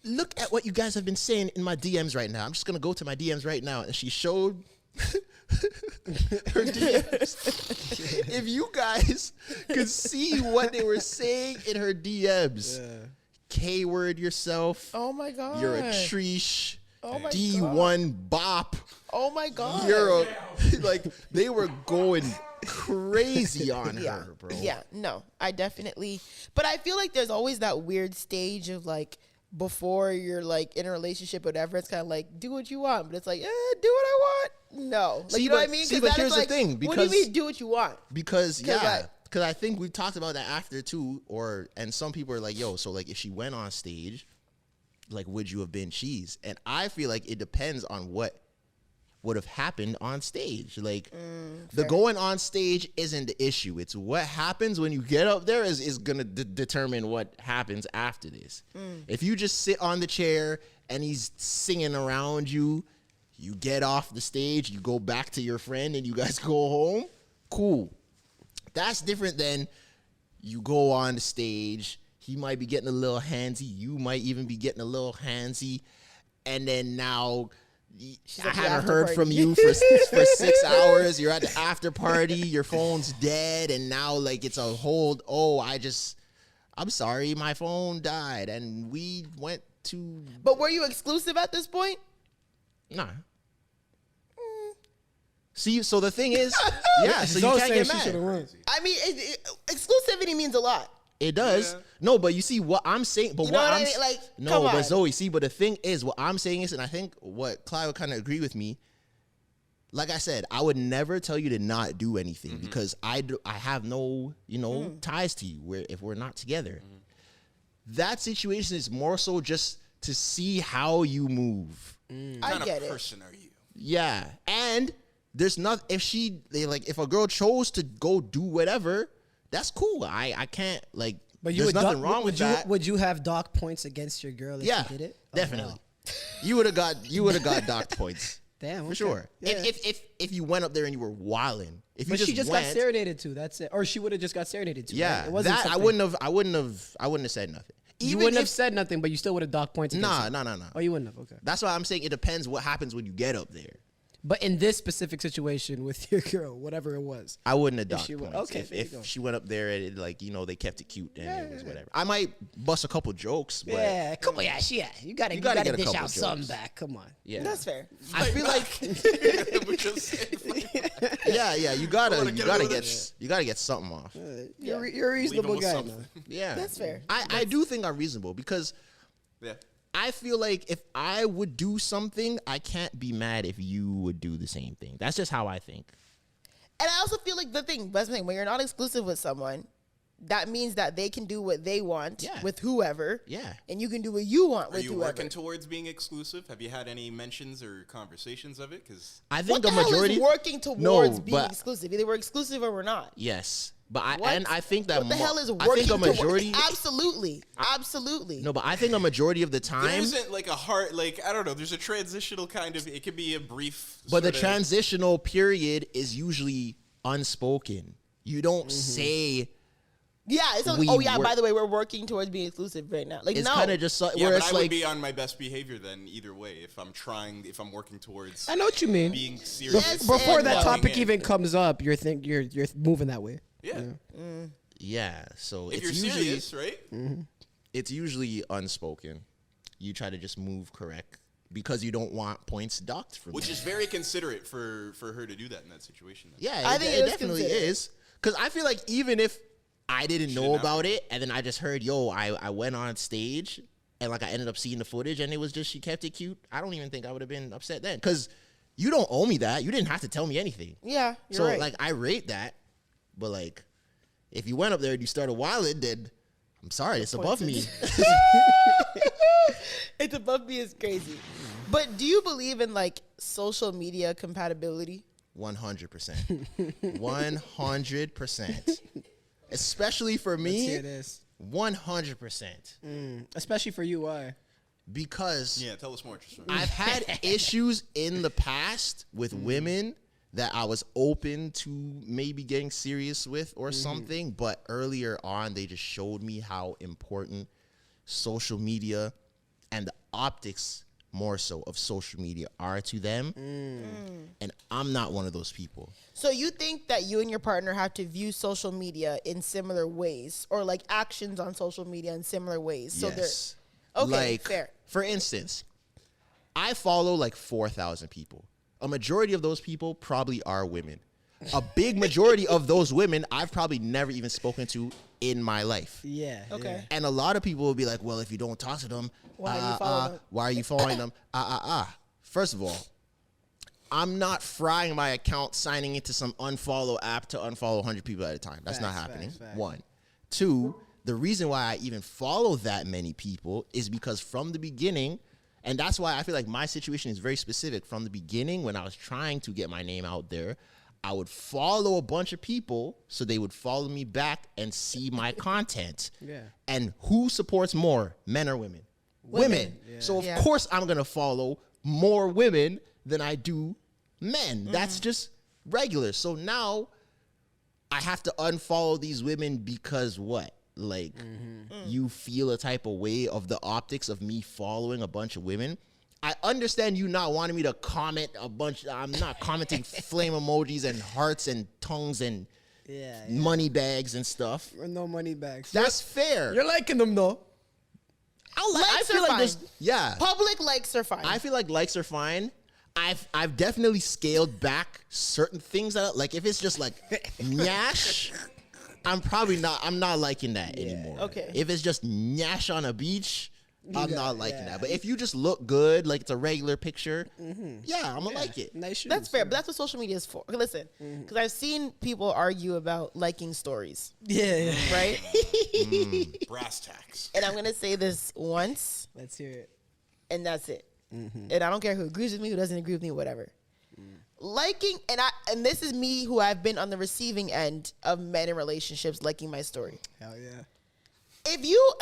[SPEAKER 1] look at what you guys have been saying in my DMs right now. I'm just gonna go to my DMs right now, and she showed her DMs. If you guys could see what they were saying in her DMs, K-word yourself.
[SPEAKER 4] Oh my god!
[SPEAKER 1] You're a treesh.
[SPEAKER 4] Oh my
[SPEAKER 1] D1 bop.
[SPEAKER 4] Oh my god!
[SPEAKER 1] You're a, like, they were going crazy on her, bro.
[SPEAKER 4] Yeah, no, I definitely. But I feel like there's always that weird stage of like before you're like in a relationship, or whatever. It's kind of like do what you want, but it's like do what I want. No, like,
[SPEAKER 1] See,
[SPEAKER 4] you know what I
[SPEAKER 1] but-
[SPEAKER 4] mean?
[SPEAKER 1] see,
[SPEAKER 4] 'Cause
[SPEAKER 1] but
[SPEAKER 4] that
[SPEAKER 1] here's
[SPEAKER 4] is
[SPEAKER 1] the
[SPEAKER 4] like,
[SPEAKER 1] thing,
[SPEAKER 4] what do you
[SPEAKER 1] because-
[SPEAKER 4] mean do what you want?
[SPEAKER 1] Because
[SPEAKER 4] 'Cause
[SPEAKER 1] because I think we talked about that after too, and some people are like, yo, so like if she went on stage, like would you have been cheese? And I feel like it depends on what would have happened on stage. Like the going on stage isn't the issue. It's what happens when you get up there is gonna determine what happens after this. If you just sit on the chair and he's singing around you, you get off the stage, you go back to your friend, and you guys go home. Cool. That's different than you go on the stage. He might be getting a little handsy. You might even be getting a little handsy. And then now I
[SPEAKER 4] at the
[SPEAKER 1] haven't
[SPEAKER 4] after
[SPEAKER 1] heard
[SPEAKER 4] party.
[SPEAKER 1] from you for 6 hours. You're at the after party. Your phone's dead. And now like it's a whole, I'm sorry, my phone died. And we went to,
[SPEAKER 4] But were you exclusive at this point?
[SPEAKER 1] nah. See, so the thing is, yeah, so you
[SPEAKER 2] Zoe
[SPEAKER 1] can't
[SPEAKER 2] saying
[SPEAKER 1] get
[SPEAKER 2] she should've
[SPEAKER 1] mad.
[SPEAKER 2] run.
[SPEAKER 4] I mean, exclusivity means a lot.
[SPEAKER 1] It does.
[SPEAKER 3] Yeah.
[SPEAKER 1] No, but you see what I'm saying. But
[SPEAKER 4] You know
[SPEAKER 1] what
[SPEAKER 4] what I
[SPEAKER 1] I'm
[SPEAKER 4] mean? Like,
[SPEAKER 1] no,
[SPEAKER 4] come
[SPEAKER 1] but
[SPEAKER 4] on.
[SPEAKER 1] Zoe, see, but the thing is, what I'm saying is, and I think what Clyde would kind of agree with me. Like I said, I would never tell you to not do anything because I have no ties to you. If we're not together, that situation is more so just to see how you move.
[SPEAKER 4] I
[SPEAKER 3] What
[SPEAKER 4] get
[SPEAKER 3] kind of
[SPEAKER 4] it.
[SPEAKER 3] person are you?
[SPEAKER 1] Yeah, and there's not if a girl chose to go do whatever, that's cool. I can't like.
[SPEAKER 2] But you
[SPEAKER 1] there's
[SPEAKER 2] would
[SPEAKER 1] nothing wrong with that.
[SPEAKER 2] Would you have dock points against your girl if
[SPEAKER 1] Yeah,
[SPEAKER 2] you did it? Oh,
[SPEAKER 1] definitely.
[SPEAKER 2] wow.
[SPEAKER 1] You would have got docked points.
[SPEAKER 2] Damn,
[SPEAKER 1] For
[SPEAKER 2] okay.
[SPEAKER 1] sure.
[SPEAKER 2] Yeah.
[SPEAKER 1] If you went up there and you were wilding, if you
[SPEAKER 2] But she just got
[SPEAKER 1] went,
[SPEAKER 2] serenaded to. That's it. Or she would have just got serenaded to.
[SPEAKER 1] yeah,
[SPEAKER 2] right? It wasn't
[SPEAKER 1] that I
[SPEAKER 2] something-
[SPEAKER 1] wouldn't have said nothing.
[SPEAKER 2] You
[SPEAKER 1] Even
[SPEAKER 2] wouldn't have
[SPEAKER 1] if-
[SPEAKER 2] said nothing, but you still would have docked points. against
[SPEAKER 1] Nah,
[SPEAKER 2] her.
[SPEAKER 1] nah.
[SPEAKER 2] Oh, you wouldn't have. Okay.
[SPEAKER 1] That's why I'm saying it depends what happens when you get up there.
[SPEAKER 2] But in this specific situation with your girl, whatever it was,
[SPEAKER 1] I wouldn't have docked
[SPEAKER 2] she would-
[SPEAKER 1] points.
[SPEAKER 2] okay, there you
[SPEAKER 1] if
[SPEAKER 2] go.
[SPEAKER 1] she went up there and they kept it cute and it was whatever. I might bust a couple jokes, but
[SPEAKER 2] yeah, come on, you gotta
[SPEAKER 1] gotta get a
[SPEAKER 2] dish
[SPEAKER 1] couple
[SPEAKER 2] out something
[SPEAKER 1] jokes.
[SPEAKER 2] back. Come on.
[SPEAKER 1] yeah,
[SPEAKER 4] That's fair.
[SPEAKER 1] I feel like
[SPEAKER 3] We're just saying, like,
[SPEAKER 1] yeah, you gotta
[SPEAKER 3] wanna get rid of
[SPEAKER 1] get something off.
[SPEAKER 2] You're a reasonable
[SPEAKER 3] with
[SPEAKER 2] guy,
[SPEAKER 3] something.
[SPEAKER 2] man.
[SPEAKER 1] Yeah,
[SPEAKER 4] That's fair.
[SPEAKER 1] I do think I'm reasonable because
[SPEAKER 3] yeah.
[SPEAKER 1] I feel like if I would do something, I can't be mad if you would do the same thing. That's just how I think.
[SPEAKER 4] And I also feel like that's the thing, when you're not exclusive with someone, that means that they can do what they want
[SPEAKER 1] Yeah.
[SPEAKER 4] with whoever.
[SPEAKER 1] Yeah.
[SPEAKER 4] And you can do what you want
[SPEAKER 3] Are
[SPEAKER 4] with
[SPEAKER 3] you
[SPEAKER 4] whoever.
[SPEAKER 3] working towards being exclusive? Have you had any mentions or conversations of it? Because
[SPEAKER 1] I
[SPEAKER 4] What
[SPEAKER 1] think
[SPEAKER 4] the
[SPEAKER 1] a
[SPEAKER 4] hell
[SPEAKER 1] majority
[SPEAKER 4] is working towards
[SPEAKER 1] No,
[SPEAKER 4] being
[SPEAKER 1] but-
[SPEAKER 4] exclusive? Either we're exclusive or we're not.
[SPEAKER 1] Yes, but
[SPEAKER 4] What?
[SPEAKER 1] I think that
[SPEAKER 4] What the hell is
[SPEAKER 1] I
[SPEAKER 4] working
[SPEAKER 1] think a
[SPEAKER 4] towards?
[SPEAKER 1] majority.
[SPEAKER 4] Absolutely.
[SPEAKER 1] No, but I think a majority of the
[SPEAKER 3] there
[SPEAKER 1] time.
[SPEAKER 3] isn't like a hard, like, I don't know, there's a transitional kind of, it could be a brief.
[SPEAKER 1] But the
[SPEAKER 3] sorta-
[SPEAKER 1] transitional period is usually unspoken. You don't say.
[SPEAKER 4] Yeah, it's like,
[SPEAKER 1] We
[SPEAKER 4] oh yeah,
[SPEAKER 1] work-
[SPEAKER 4] by the way, we're working towards being exclusive right now. Like,
[SPEAKER 1] It's
[SPEAKER 4] no.
[SPEAKER 1] kind of just
[SPEAKER 3] Yeah,
[SPEAKER 1] where
[SPEAKER 3] but
[SPEAKER 1] it's
[SPEAKER 3] I would
[SPEAKER 1] like.
[SPEAKER 3] be on my best behavior then either way if I'm working towards
[SPEAKER 2] I know what you mean.
[SPEAKER 3] being serious.
[SPEAKER 2] Before
[SPEAKER 4] and
[SPEAKER 2] that
[SPEAKER 4] well.
[SPEAKER 2] topic
[SPEAKER 3] in.
[SPEAKER 2] even comes up, you're moving that way.
[SPEAKER 3] Yeah.
[SPEAKER 1] Yeah, so
[SPEAKER 3] If
[SPEAKER 1] it's
[SPEAKER 3] you're
[SPEAKER 1] usually
[SPEAKER 3] serious, right?
[SPEAKER 1] it's usually unspoken. You try to just move correct because you don't want points docked from
[SPEAKER 3] Which
[SPEAKER 1] you.
[SPEAKER 3] is very considerate for her to do that in that situation. Then.
[SPEAKER 1] Yeah,
[SPEAKER 4] I
[SPEAKER 1] it,
[SPEAKER 4] think
[SPEAKER 1] it
[SPEAKER 4] it is
[SPEAKER 1] definitely
[SPEAKER 4] considered.
[SPEAKER 1] is. Because I feel like even if I didn't know
[SPEAKER 3] not
[SPEAKER 1] about
[SPEAKER 3] be.
[SPEAKER 1] it and then I just heard, I went on stage and like I ended up seeing the footage and it was just she kept it cute, I don't even think I would have been upset then. Because you don't owe me that. You didn't have to tell me anything.
[SPEAKER 4] Yeah, you're
[SPEAKER 1] So
[SPEAKER 4] right.
[SPEAKER 1] like I rate that. But like if you went up there and you started wilding, then I'm sorry, it's above me.
[SPEAKER 4] It's above me is crazy. But do you believe in like social media compatibility?
[SPEAKER 1] 100%. 100%. Especially for
[SPEAKER 2] Let's hear
[SPEAKER 1] me,
[SPEAKER 2] this.
[SPEAKER 1] 100%.
[SPEAKER 2] Especially for you, why?
[SPEAKER 1] because
[SPEAKER 3] Yeah, tell us more. Tristan.
[SPEAKER 1] I've had issues in the past with women that I was open to maybe getting serious with or something, but earlier on they just showed me how important social media and the optics more so of social media are to them. And I'm not one of those people.
[SPEAKER 4] So you think that you and your partner have to view social media in similar ways, or like actions on social media in similar ways? So
[SPEAKER 1] Yes.
[SPEAKER 4] they're okay,
[SPEAKER 1] Like,
[SPEAKER 4] fair.
[SPEAKER 1] for instance, I follow like 4,000 people. A majority of those people probably are women. A big majority of those women I've probably never even spoken to in my life.
[SPEAKER 2] Yeah.
[SPEAKER 4] Okay.
[SPEAKER 1] And a lot of people will be like, well, if you don't talk to them,
[SPEAKER 4] Why do you follow them?
[SPEAKER 1] why are you following them? First of all, I'm not frying my account signing into some unfollow app to unfollow 100 people at a time. That's not
[SPEAKER 2] Facts,
[SPEAKER 1] happening.
[SPEAKER 2] facts.
[SPEAKER 1] One. Two, the reason why I even follow that many people is because from the beginning, and that's why I feel like my situation is very specific. From the beginning, when I was trying to get my name out there, I would follow a bunch of people so they would follow me back and see my content.
[SPEAKER 2] Yeah.
[SPEAKER 1] And who supports more, men or women? Women. So of
[SPEAKER 4] Yeah.
[SPEAKER 1] course I'm gonna follow more women than I do men. That's just regular. So now I have to unfollow these women because what? Like you feel a type of way of the optics of me following a bunch of women. I understand you not wanting me to comment a bunch. I'm not commenting flame emojis and hearts and tongues and money bags and stuff.
[SPEAKER 2] No money bags.
[SPEAKER 1] That's fair.
[SPEAKER 2] You're liking them though.
[SPEAKER 1] I
[SPEAKER 4] Likes
[SPEAKER 1] feel
[SPEAKER 4] are
[SPEAKER 1] like
[SPEAKER 4] fine.
[SPEAKER 1] there's
[SPEAKER 4] Public likes are fine.
[SPEAKER 1] I feel like likes are fine. I've definitely scaled back certain things that like if it's just like nyash, I'm not liking that anymore.
[SPEAKER 4] Okay.
[SPEAKER 1] If it's just nyash on a beach, I'm not liking that. But if you just look good, like it's a regular picture, yeah, I'm gonna like it.
[SPEAKER 2] Nice shoes.
[SPEAKER 4] That's fair, but that's what social media is for. Okay, listen, because I've seen people argue about liking stories,
[SPEAKER 2] Yeah.
[SPEAKER 4] right?
[SPEAKER 3] Brass tacks.
[SPEAKER 4] And I'm gonna say this once,
[SPEAKER 2] Let's hear it.
[SPEAKER 4] and that's it. And I don't care who agrees with me, who doesn't agree with me, whatever. Liking, and this is me who I've been on the receiving end of men in relationships liking my story.
[SPEAKER 2] Hell yeah.
[SPEAKER 4] If you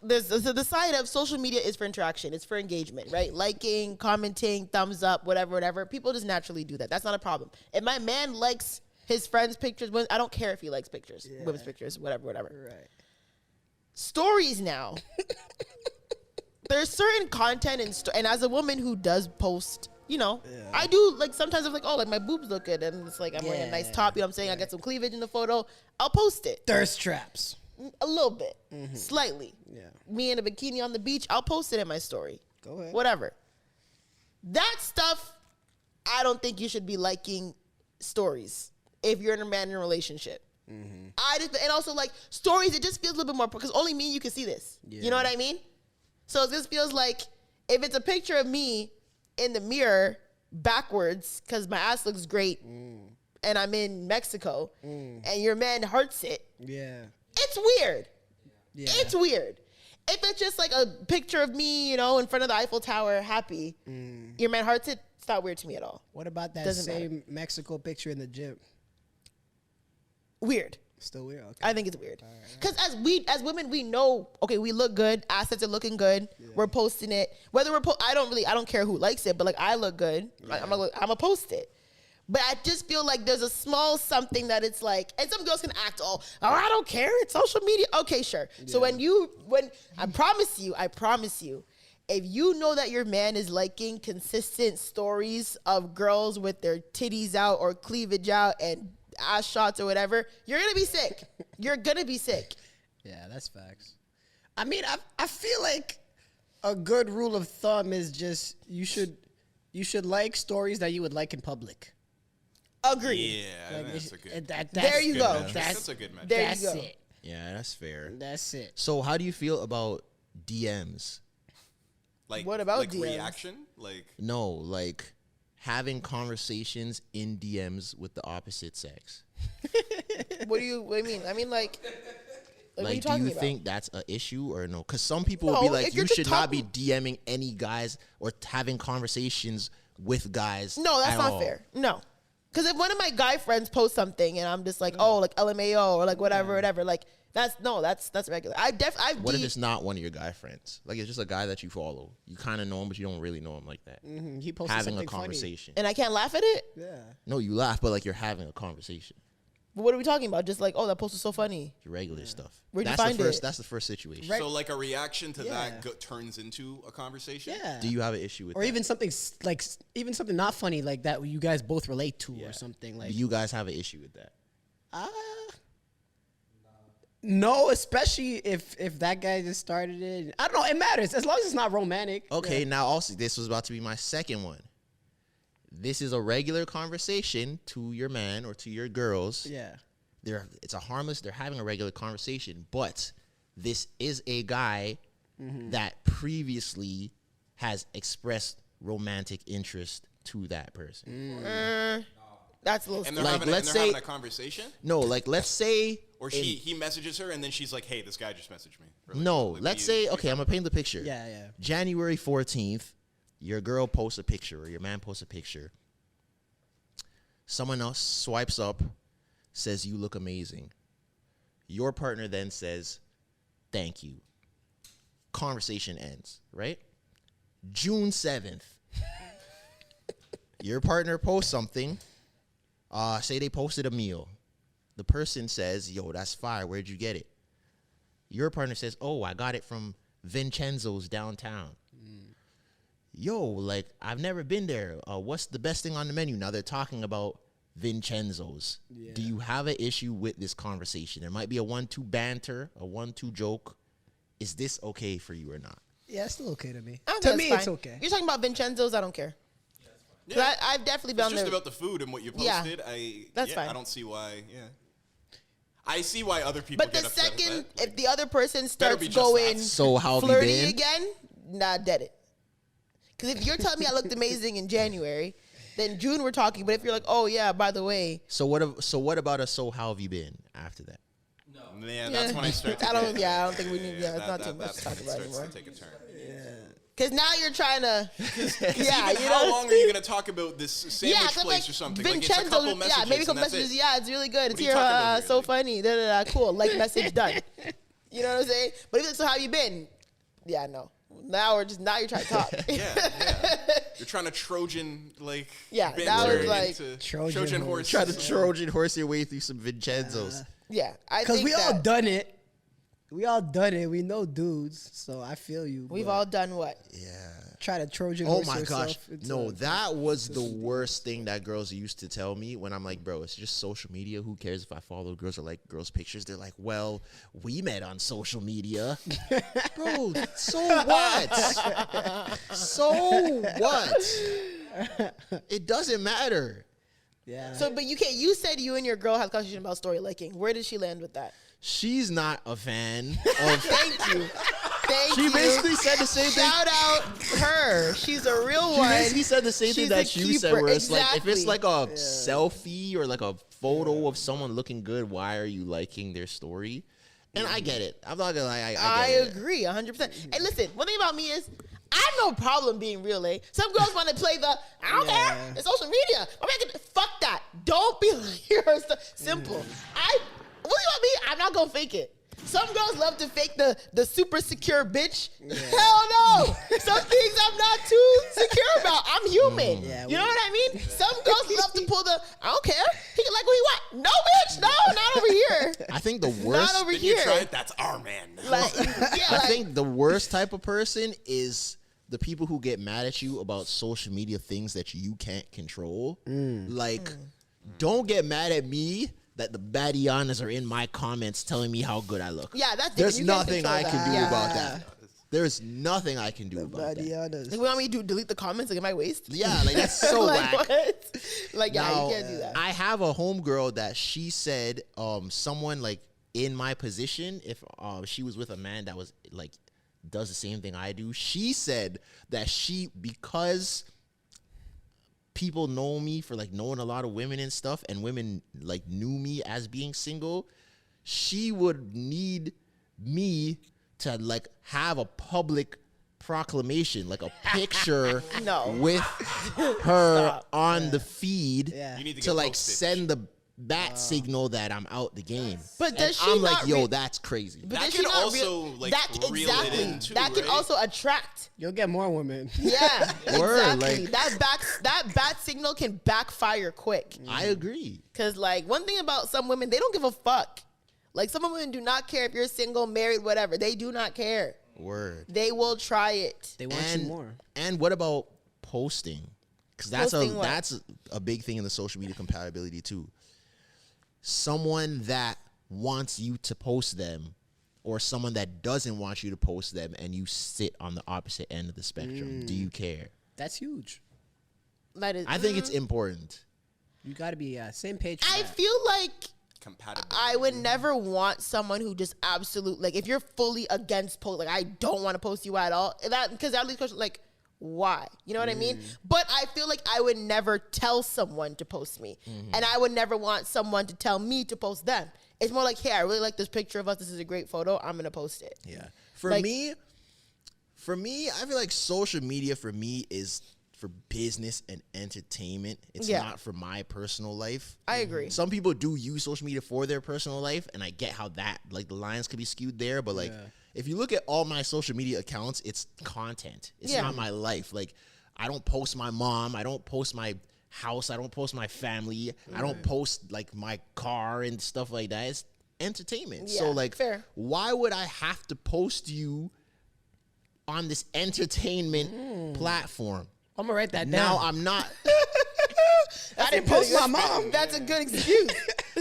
[SPEAKER 4] the side of social media is for interaction, it's for engagement, right? Liking, commenting, thumbs up, whatever. People just naturally do that. That's not a problem. If my man likes his friends' pictures, I don't care if he likes pictures, women's pictures, whatever.
[SPEAKER 2] Right.
[SPEAKER 4] Stories now. There's certain content and as a woman who does post, I do like sometimes I'm like, oh, like my boobs look good, and it's like I'm wearing a nice top. You know what I'm saying? I got some cleavage in the photo. I'll post it.
[SPEAKER 2] Thirst traps.
[SPEAKER 4] A little bit, slightly.
[SPEAKER 2] Yeah.
[SPEAKER 4] Me in a bikini on the beach, I'll post it in my story.
[SPEAKER 2] Go ahead.
[SPEAKER 4] Whatever. That stuff, I don't think you should be liking stories if you're in a man in a relationship. And also like stories, it just feels a little bit more because only me and you can see this.
[SPEAKER 2] Yeah.
[SPEAKER 4] You know what I mean? So it just feels like if it's a picture of me in the mirror backwards because my ass looks great and I'm in Mexico and your man hearts it.
[SPEAKER 2] Yeah.
[SPEAKER 4] It's weird.
[SPEAKER 2] Yeah.
[SPEAKER 4] It's weird. If it's just like a picture of me, in front of the Eiffel Tower, happy, your man hearts it, it's not weird to me at all.
[SPEAKER 2] What about that
[SPEAKER 4] Doesn't
[SPEAKER 2] same Mexico picture in the gym?
[SPEAKER 4] Weird.
[SPEAKER 2] Still weird. Okay.
[SPEAKER 4] I think it's weird. Because as women, we know, okay, we look good. Assets are looking good. We're posting it. Whether I don't care who likes it, but like I look good. I'm gonna post it. But I just feel like there's a small something that it's like, and some girls can act I don't care. It's social media. Okay, sure. So when I promise you, if you know that your man is liking consistent stories of girls with their titties out or cleavage out and ass shots or whatever, you're gonna be sick. You're gonna be sick.
[SPEAKER 2] Yeah, that's facts. I mean, I feel like a good rule of thumb is just you should like stories that you would like in public.
[SPEAKER 4] Agreed.
[SPEAKER 3] Yeah,
[SPEAKER 2] Like,
[SPEAKER 3] that's a good.
[SPEAKER 4] There you
[SPEAKER 3] good
[SPEAKER 4] go.
[SPEAKER 3] metric.
[SPEAKER 2] That's-
[SPEAKER 3] That's a good metric.
[SPEAKER 4] There you
[SPEAKER 2] That's
[SPEAKER 4] go.
[SPEAKER 2] it.
[SPEAKER 1] Yeah, that's fair.
[SPEAKER 2] That's it.
[SPEAKER 1] So how do you feel about DMs?
[SPEAKER 3] Like,
[SPEAKER 4] What about
[SPEAKER 3] like
[SPEAKER 4] DMs?
[SPEAKER 3] reaction? Like,
[SPEAKER 1] No, like having conversations in DMs with the opposite sex.
[SPEAKER 4] What do you mean? I mean, like what are you
[SPEAKER 1] Like, do
[SPEAKER 4] talking
[SPEAKER 1] you
[SPEAKER 4] about?
[SPEAKER 1] think that's an issue or no? Because some people will be
[SPEAKER 4] No,
[SPEAKER 1] like,
[SPEAKER 4] if you're
[SPEAKER 1] you
[SPEAKER 4] just
[SPEAKER 1] should not be
[SPEAKER 4] talking-
[SPEAKER 1] DMing any guys or having conversations with guys.
[SPEAKER 4] No, that's
[SPEAKER 1] at
[SPEAKER 4] not
[SPEAKER 1] all.
[SPEAKER 4] fair. No. Because if one of my guy friends posts something and I'm just like, oh, like LMAO or like whatever, like That's regular.
[SPEAKER 1] What if it's not one of your guy friends? Like it's just a guy that you follow. You kind of know him, but you don't really know him like that.
[SPEAKER 2] He posted
[SPEAKER 1] Having a
[SPEAKER 2] something funny.
[SPEAKER 1] conversation.
[SPEAKER 4] and I can't laugh at it.
[SPEAKER 2] Yeah.
[SPEAKER 1] No, you laugh, but like you're having a conversation.
[SPEAKER 4] But what are we talking about? Just like, oh, that post was so funny.
[SPEAKER 1] Your regular stuff.
[SPEAKER 4] Where'd you
[SPEAKER 1] that's
[SPEAKER 4] find
[SPEAKER 1] the first.
[SPEAKER 4] it?
[SPEAKER 1] That's the first situation.
[SPEAKER 2] Right.
[SPEAKER 3] So like a reaction to
[SPEAKER 2] Yeah.
[SPEAKER 3] that turns into a conversation.
[SPEAKER 2] Yeah.
[SPEAKER 1] Do you have an issue with
[SPEAKER 2] Or
[SPEAKER 1] that?
[SPEAKER 2] even something even something not funny like that you guys both relate to or something like.
[SPEAKER 1] Do you guys have an issue with that?
[SPEAKER 2] No, especially if that guy just started it. I don't know. It matters as long as it's not romantic.
[SPEAKER 1] Okay, now also this was about to be my second one. This is a regular conversation to your man or to your girls.
[SPEAKER 2] Yeah.
[SPEAKER 1] It's a harmless. They're having a regular conversation, but this is a guy that previously has expressed romantic interest to that person.
[SPEAKER 4] That's a little.
[SPEAKER 3] And they're,
[SPEAKER 1] Like,
[SPEAKER 3] having,
[SPEAKER 1] let's
[SPEAKER 3] and they're having
[SPEAKER 1] say-
[SPEAKER 3] a conversation,
[SPEAKER 1] No, like let's say,
[SPEAKER 3] or he messages her and then she's like, "Hey, this guy just messaged me." Or like,
[SPEAKER 1] no,
[SPEAKER 3] like,
[SPEAKER 1] let's
[SPEAKER 3] you-
[SPEAKER 1] say, okay, I'm gonna paint the picture.
[SPEAKER 2] Yeah, yeah.
[SPEAKER 1] January 14th, your girl posts a picture or your man posts a picture. Someone else swipes up, says you look amazing. Your partner then says, thank you. Conversation ends, right? June 7th, your partner posts something. Say they posted a meal. The person says, yo, that's fire. Where'd you get it? Your partner says, oh, I got it from Vincenzo's downtown. Yo, like, I've never been there. What's the best thing on the menu? Now they're talking about Vincenzo's.
[SPEAKER 2] Yeah.
[SPEAKER 1] Do you have an issue with this conversation? There might be a 1-2 banter, a 1-2 joke. Is this okay for you or not?
[SPEAKER 2] Yeah, it's still okay to me.
[SPEAKER 4] I don't
[SPEAKER 2] To
[SPEAKER 4] think
[SPEAKER 2] me,
[SPEAKER 4] that's
[SPEAKER 2] it's
[SPEAKER 4] fine.
[SPEAKER 2] okay.
[SPEAKER 4] You're talking about Vincenzo's. I don't care. 'Cause I've definitely been
[SPEAKER 3] It's just
[SPEAKER 4] there.
[SPEAKER 3] about the food and what you
[SPEAKER 4] Yeah.
[SPEAKER 3] posted.
[SPEAKER 4] That's fine.
[SPEAKER 3] I don't see why. Yeah. I see why other people
[SPEAKER 4] But
[SPEAKER 3] get
[SPEAKER 4] the
[SPEAKER 3] upset with
[SPEAKER 4] second,
[SPEAKER 3] that.
[SPEAKER 4] if the other person
[SPEAKER 3] be
[SPEAKER 4] starts
[SPEAKER 3] just
[SPEAKER 4] going
[SPEAKER 3] that.
[SPEAKER 1] So how have you
[SPEAKER 4] flirty
[SPEAKER 1] been?
[SPEAKER 4] again, nah, dead it. Because if you're telling me I looked amazing in January, then June we're talking. But if you're like, oh yeah, by the way,
[SPEAKER 1] So what about a so how have you been after that?
[SPEAKER 3] Yeah, that's when I start. To
[SPEAKER 4] I don't.
[SPEAKER 3] get-
[SPEAKER 4] Yeah, I don't think we need. Yeah, it's not too much to talk about anymore. Because now you're trying to. Yeah,
[SPEAKER 3] Even
[SPEAKER 4] you
[SPEAKER 3] how
[SPEAKER 4] know.
[SPEAKER 3] long are you gonna talk about this sandwich
[SPEAKER 4] 'cause,
[SPEAKER 3] place or something? Like, it's a
[SPEAKER 4] Vincenzo,
[SPEAKER 3] couple messages.
[SPEAKER 4] yeah, maybe a couple
[SPEAKER 3] and that's
[SPEAKER 4] messages.
[SPEAKER 3] it.
[SPEAKER 4] Yeah, it's really good. It's
[SPEAKER 3] What are you
[SPEAKER 4] here.
[SPEAKER 3] talking about here?
[SPEAKER 4] So
[SPEAKER 3] Like-
[SPEAKER 4] funny. Da, da, da, cool. Like message done. You know what I'm saying? But even so, how you been? Yeah, no. Now you're trying to talk.
[SPEAKER 3] Yeah. You're trying to Trojan
[SPEAKER 4] Yeah,
[SPEAKER 3] banter
[SPEAKER 4] that was like-
[SPEAKER 3] into
[SPEAKER 2] Trojan
[SPEAKER 3] horse.
[SPEAKER 1] Try to Trojan horse your way through some Vincenzo's.
[SPEAKER 4] Yeah, I
[SPEAKER 2] Because
[SPEAKER 4] think
[SPEAKER 2] we all
[SPEAKER 4] that
[SPEAKER 2] done it. We all done it. We know dudes, so I feel you.
[SPEAKER 4] we've
[SPEAKER 2] but
[SPEAKER 4] all done what?
[SPEAKER 1] Yeah.
[SPEAKER 2] try to Trojan
[SPEAKER 1] Oh
[SPEAKER 2] horse
[SPEAKER 1] my
[SPEAKER 2] yourself
[SPEAKER 1] gosh.
[SPEAKER 2] into-
[SPEAKER 1] No, that was the worst thing that girls used to tell me when I'm like, bro, it's just social media. Who cares if I follow girls or like girls' pictures? They're like, well, we met on social media. Bro, so what? So what? It doesn't matter.
[SPEAKER 2] Yeah.
[SPEAKER 4] So, but you can't. You said you and your girl had a conversation about story liking. Where did she land with that?
[SPEAKER 1] She's not a fan of.
[SPEAKER 4] Thank you. Thank
[SPEAKER 1] She
[SPEAKER 4] you.
[SPEAKER 1] basically said the same thing.
[SPEAKER 4] Shout out her. She's a real
[SPEAKER 1] She
[SPEAKER 4] one.
[SPEAKER 1] basically said the same thing
[SPEAKER 4] She's
[SPEAKER 1] that
[SPEAKER 4] a
[SPEAKER 1] you said,
[SPEAKER 4] keeper.
[SPEAKER 1] where it's like, if it's
[SPEAKER 4] Exactly.
[SPEAKER 1] like a selfie or like a photo of someone looking good, why are you liking their story? And I get it. I'm not gonna lie. I
[SPEAKER 4] I
[SPEAKER 1] get it.
[SPEAKER 4] agree 100%. And listen, one thing about me is I have no problem being real, eh? Some girls want to play the, I don't care, it's social media. Fuck that. Don't be like, you're so simple. What do you want me? I'm not going to fake it. Some girls love to fake the super secure bitch. Hell no. Some things I'm not too secure about. I'm human.
[SPEAKER 2] Yeah,
[SPEAKER 4] you know what I mean? Some girls love to pull the, I don't care. He can like what he want. No, bitch. No, not over here.
[SPEAKER 1] I think the
[SPEAKER 4] Not
[SPEAKER 1] worst.
[SPEAKER 4] over
[SPEAKER 3] Then you
[SPEAKER 4] here.
[SPEAKER 3] try it. That's our man.
[SPEAKER 4] Like, yeah,
[SPEAKER 1] I
[SPEAKER 4] like,
[SPEAKER 1] think the worst type of person is the people who get mad at you about social media things that you can't control. Like, don't get mad at me that the Badianas are in my comments telling me how good I look.
[SPEAKER 4] yeah, that's different.
[SPEAKER 1] There's
[SPEAKER 4] You can't
[SPEAKER 1] nothing
[SPEAKER 4] control
[SPEAKER 1] I can
[SPEAKER 4] that.
[SPEAKER 1] do
[SPEAKER 4] Yeah.
[SPEAKER 1] about that. There's nothing I can do about that.
[SPEAKER 2] Badianas.
[SPEAKER 4] Like, we want me to delete the comments like in my waist?
[SPEAKER 1] Yeah, like that's so
[SPEAKER 4] like,
[SPEAKER 1] whack.
[SPEAKER 4] what? Like, yeah,
[SPEAKER 1] Now,
[SPEAKER 4] you can't do that.
[SPEAKER 1] I have a homegirl that she said someone like in my position, if she was with a man that was like does the same thing I do, she said that because people know me for like knowing a lot of women and stuff, and women like knew me as being single, she would need me to like have a public proclamation, like a picture
[SPEAKER 4] No.
[SPEAKER 1] with her on the feed
[SPEAKER 2] Yeah.
[SPEAKER 3] You need to
[SPEAKER 1] to
[SPEAKER 3] get
[SPEAKER 1] like
[SPEAKER 3] posted.
[SPEAKER 1] send the bat signal that I'm out the game.
[SPEAKER 4] But does
[SPEAKER 1] And
[SPEAKER 4] she
[SPEAKER 1] I'm like,
[SPEAKER 4] not
[SPEAKER 1] yo,
[SPEAKER 4] re-
[SPEAKER 1] that's crazy.
[SPEAKER 4] But
[SPEAKER 3] That
[SPEAKER 4] does she
[SPEAKER 3] can
[SPEAKER 4] not
[SPEAKER 3] also, like, reel it in, too,
[SPEAKER 4] that can
[SPEAKER 3] right?
[SPEAKER 4] also attract.
[SPEAKER 2] You'll get more women.
[SPEAKER 4] Yeah,
[SPEAKER 1] Word,
[SPEAKER 4] exactly.
[SPEAKER 1] like-
[SPEAKER 4] that bat signal can backfire quick.
[SPEAKER 1] I agree.
[SPEAKER 4] Cause like one thing about some women, they don't give a fuck. Like some women do not care if you're single, married, whatever. They do not care.
[SPEAKER 1] Word.
[SPEAKER 4] They will try it.
[SPEAKER 2] They want you more.
[SPEAKER 1] And what about posting? Because
[SPEAKER 4] Posting what?
[SPEAKER 1] that's a big thing in the social media compatibility too. Someone that wants you to post them, or someone that doesn't want you to post them, and you sit on the opposite end of the spectrum. Do you care?
[SPEAKER 2] That's huge.
[SPEAKER 4] That is.
[SPEAKER 1] I think it's important.
[SPEAKER 2] You got to be same page. For
[SPEAKER 4] I
[SPEAKER 2] that.
[SPEAKER 4] feel like
[SPEAKER 3] Compatibility.
[SPEAKER 4] I would never want someone who just absolute like if you're fully against post, like I don't want to post you at all. That because that leads question like why? You know what I mean? But I feel like I would never tell someone to post me, and I would never want someone to tell me to post them. It's more like, hey, I really like this picture of us. This is a great photo. I'm gonna post it.
[SPEAKER 1] Yeah. For
[SPEAKER 4] Like-
[SPEAKER 1] me, I feel like social media for me is for business and entertainment. It's
[SPEAKER 4] Yeah.
[SPEAKER 1] not for my personal life.
[SPEAKER 4] I agree.
[SPEAKER 1] Some people do use social media for their personal life, and I get how that like the lines could be skewed there. But like, if you look at all my social media accounts, it's content. It's
[SPEAKER 4] Yeah.
[SPEAKER 1] not my life. Like, I don't post my mom. I don't post my house. I don't post my family. I don't post like my car and stuff like that. It's entertainment. So
[SPEAKER 4] Yeah,
[SPEAKER 1] like,
[SPEAKER 4] fair.
[SPEAKER 1] why would I have to post you on this entertainment platform?
[SPEAKER 2] I'm gonna write that
[SPEAKER 1] Now
[SPEAKER 2] down.
[SPEAKER 1] I'm not.
[SPEAKER 2] I didn't post my mom.
[SPEAKER 4] That's a good excuse.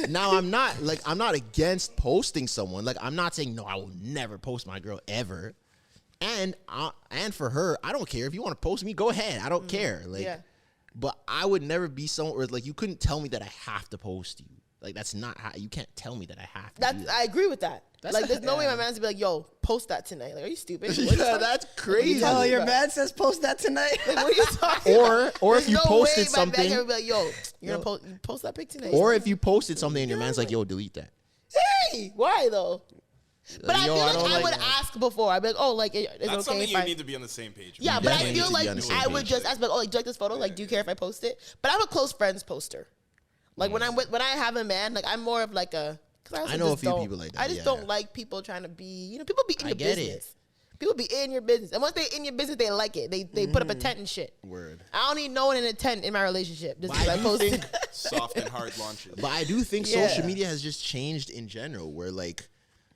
[SPEAKER 1] Now I'm not against posting someone. Like, I'm not saying no, I will never post my girl ever. And for her, I don't care if you want to post me. Go ahead. I don't care. Like,
[SPEAKER 4] Yeah.
[SPEAKER 1] but I would never be someone where like you couldn't tell me that I have to post you. Like, that's not how you can't tell me that I have to. do that.
[SPEAKER 4] I agree with that.
[SPEAKER 2] That's
[SPEAKER 4] Like,
[SPEAKER 2] a-
[SPEAKER 4] there's no way
[SPEAKER 2] yeah.
[SPEAKER 4] my man's gonna be like, yo, post that tonight. Like, are you stupid? What are you
[SPEAKER 1] Yeah,
[SPEAKER 4] talking-
[SPEAKER 1] that's
[SPEAKER 4] what are you
[SPEAKER 1] crazy.
[SPEAKER 2] Oh,
[SPEAKER 4] talking
[SPEAKER 2] your
[SPEAKER 4] about?
[SPEAKER 2] man says post that tonight.
[SPEAKER 4] Like, what are you talking
[SPEAKER 1] Or
[SPEAKER 4] about?
[SPEAKER 1] if
[SPEAKER 4] There's
[SPEAKER 1] you
[SPEAKER 4] no
[SPEAKER 1] posted
[SPEAKER 4] way my man
[SPEAKER 1] something,
[SPEAKER 4] can be like, yo, you're gonna post that pic tonight.
[SPEAKER 1] or if you posted something and your man's like, yo, delete that.
[SPEAKER 4] hey, why though? But I
[SPEAKER 1] Yo,
[SPEAKER 4] feel like
[SPEAKER 1] don't
[SPEAKER 4] I would
[SPEAKER 1] that.
[SPEAKER 4] ask before. I'd be like, oh, like, is it
[SPEAKER 3] That's
[SPEAKER 4] okay
[SPEAKER 3] something
[SPEAKER 4] if
[SPEAKER 3] you
[SPEAKER 4] I...
[SPEAKER 3] need to be on the same page with.
[SPEAKER 4] Yeah,
[SPEAKER 1] You
[SPEAKER 4] but I
[SPEAKER 1] definitely
[SPEAKER 4] feel
[SPEAKER 1] need to
[SPEAKER 4] like
[SPEAKER 1] be on the same
[SPEAKER 4] I would
[SPEAKER 1] page.
[SPEAKER 4] just ask, like, oh, like, do you like this photo? Like, do you care if I post it? But I'm a close friends poster. Like, when I have a man, like, I'm more of like a... 'cause also
[SPEAKER 1] I know a
[SPEAKER 4] just
[SPEAKER 1] few
[SPEAKER 4] don't-
[SPEAKER 1] people like that,
[SPEAKER 4] I just
[SPEAKER 1] yeah.
[SPEAKER 4] don't like people trying to be... You know, people be in
[SPEAKER 1] I
[SPEAKER 4] your
[SPEAKER 1] get it.
[SPEAKER 4] business. People be in your business. And once they in your business, they like it. They put up a tent and shit.
[SPEAKER 1] Word.
[SPEAKER 4] I don't need no one in a tent in my relationship. Just
[SPEAKER 1] But
[SPEAKER 4] because
[SPEAKER 1] I
[SPEAKER 4] I
[SPEAKER 1] do
[SPEAKER 4] posted.
[SPEAKER 1] think-
[SPEAKER 3] Soft and hard launches.
[SPEAKER 1] But I do think
[SPEAKER 4] Yeah.
[SPEAKER 1] social media has just changed in general, where like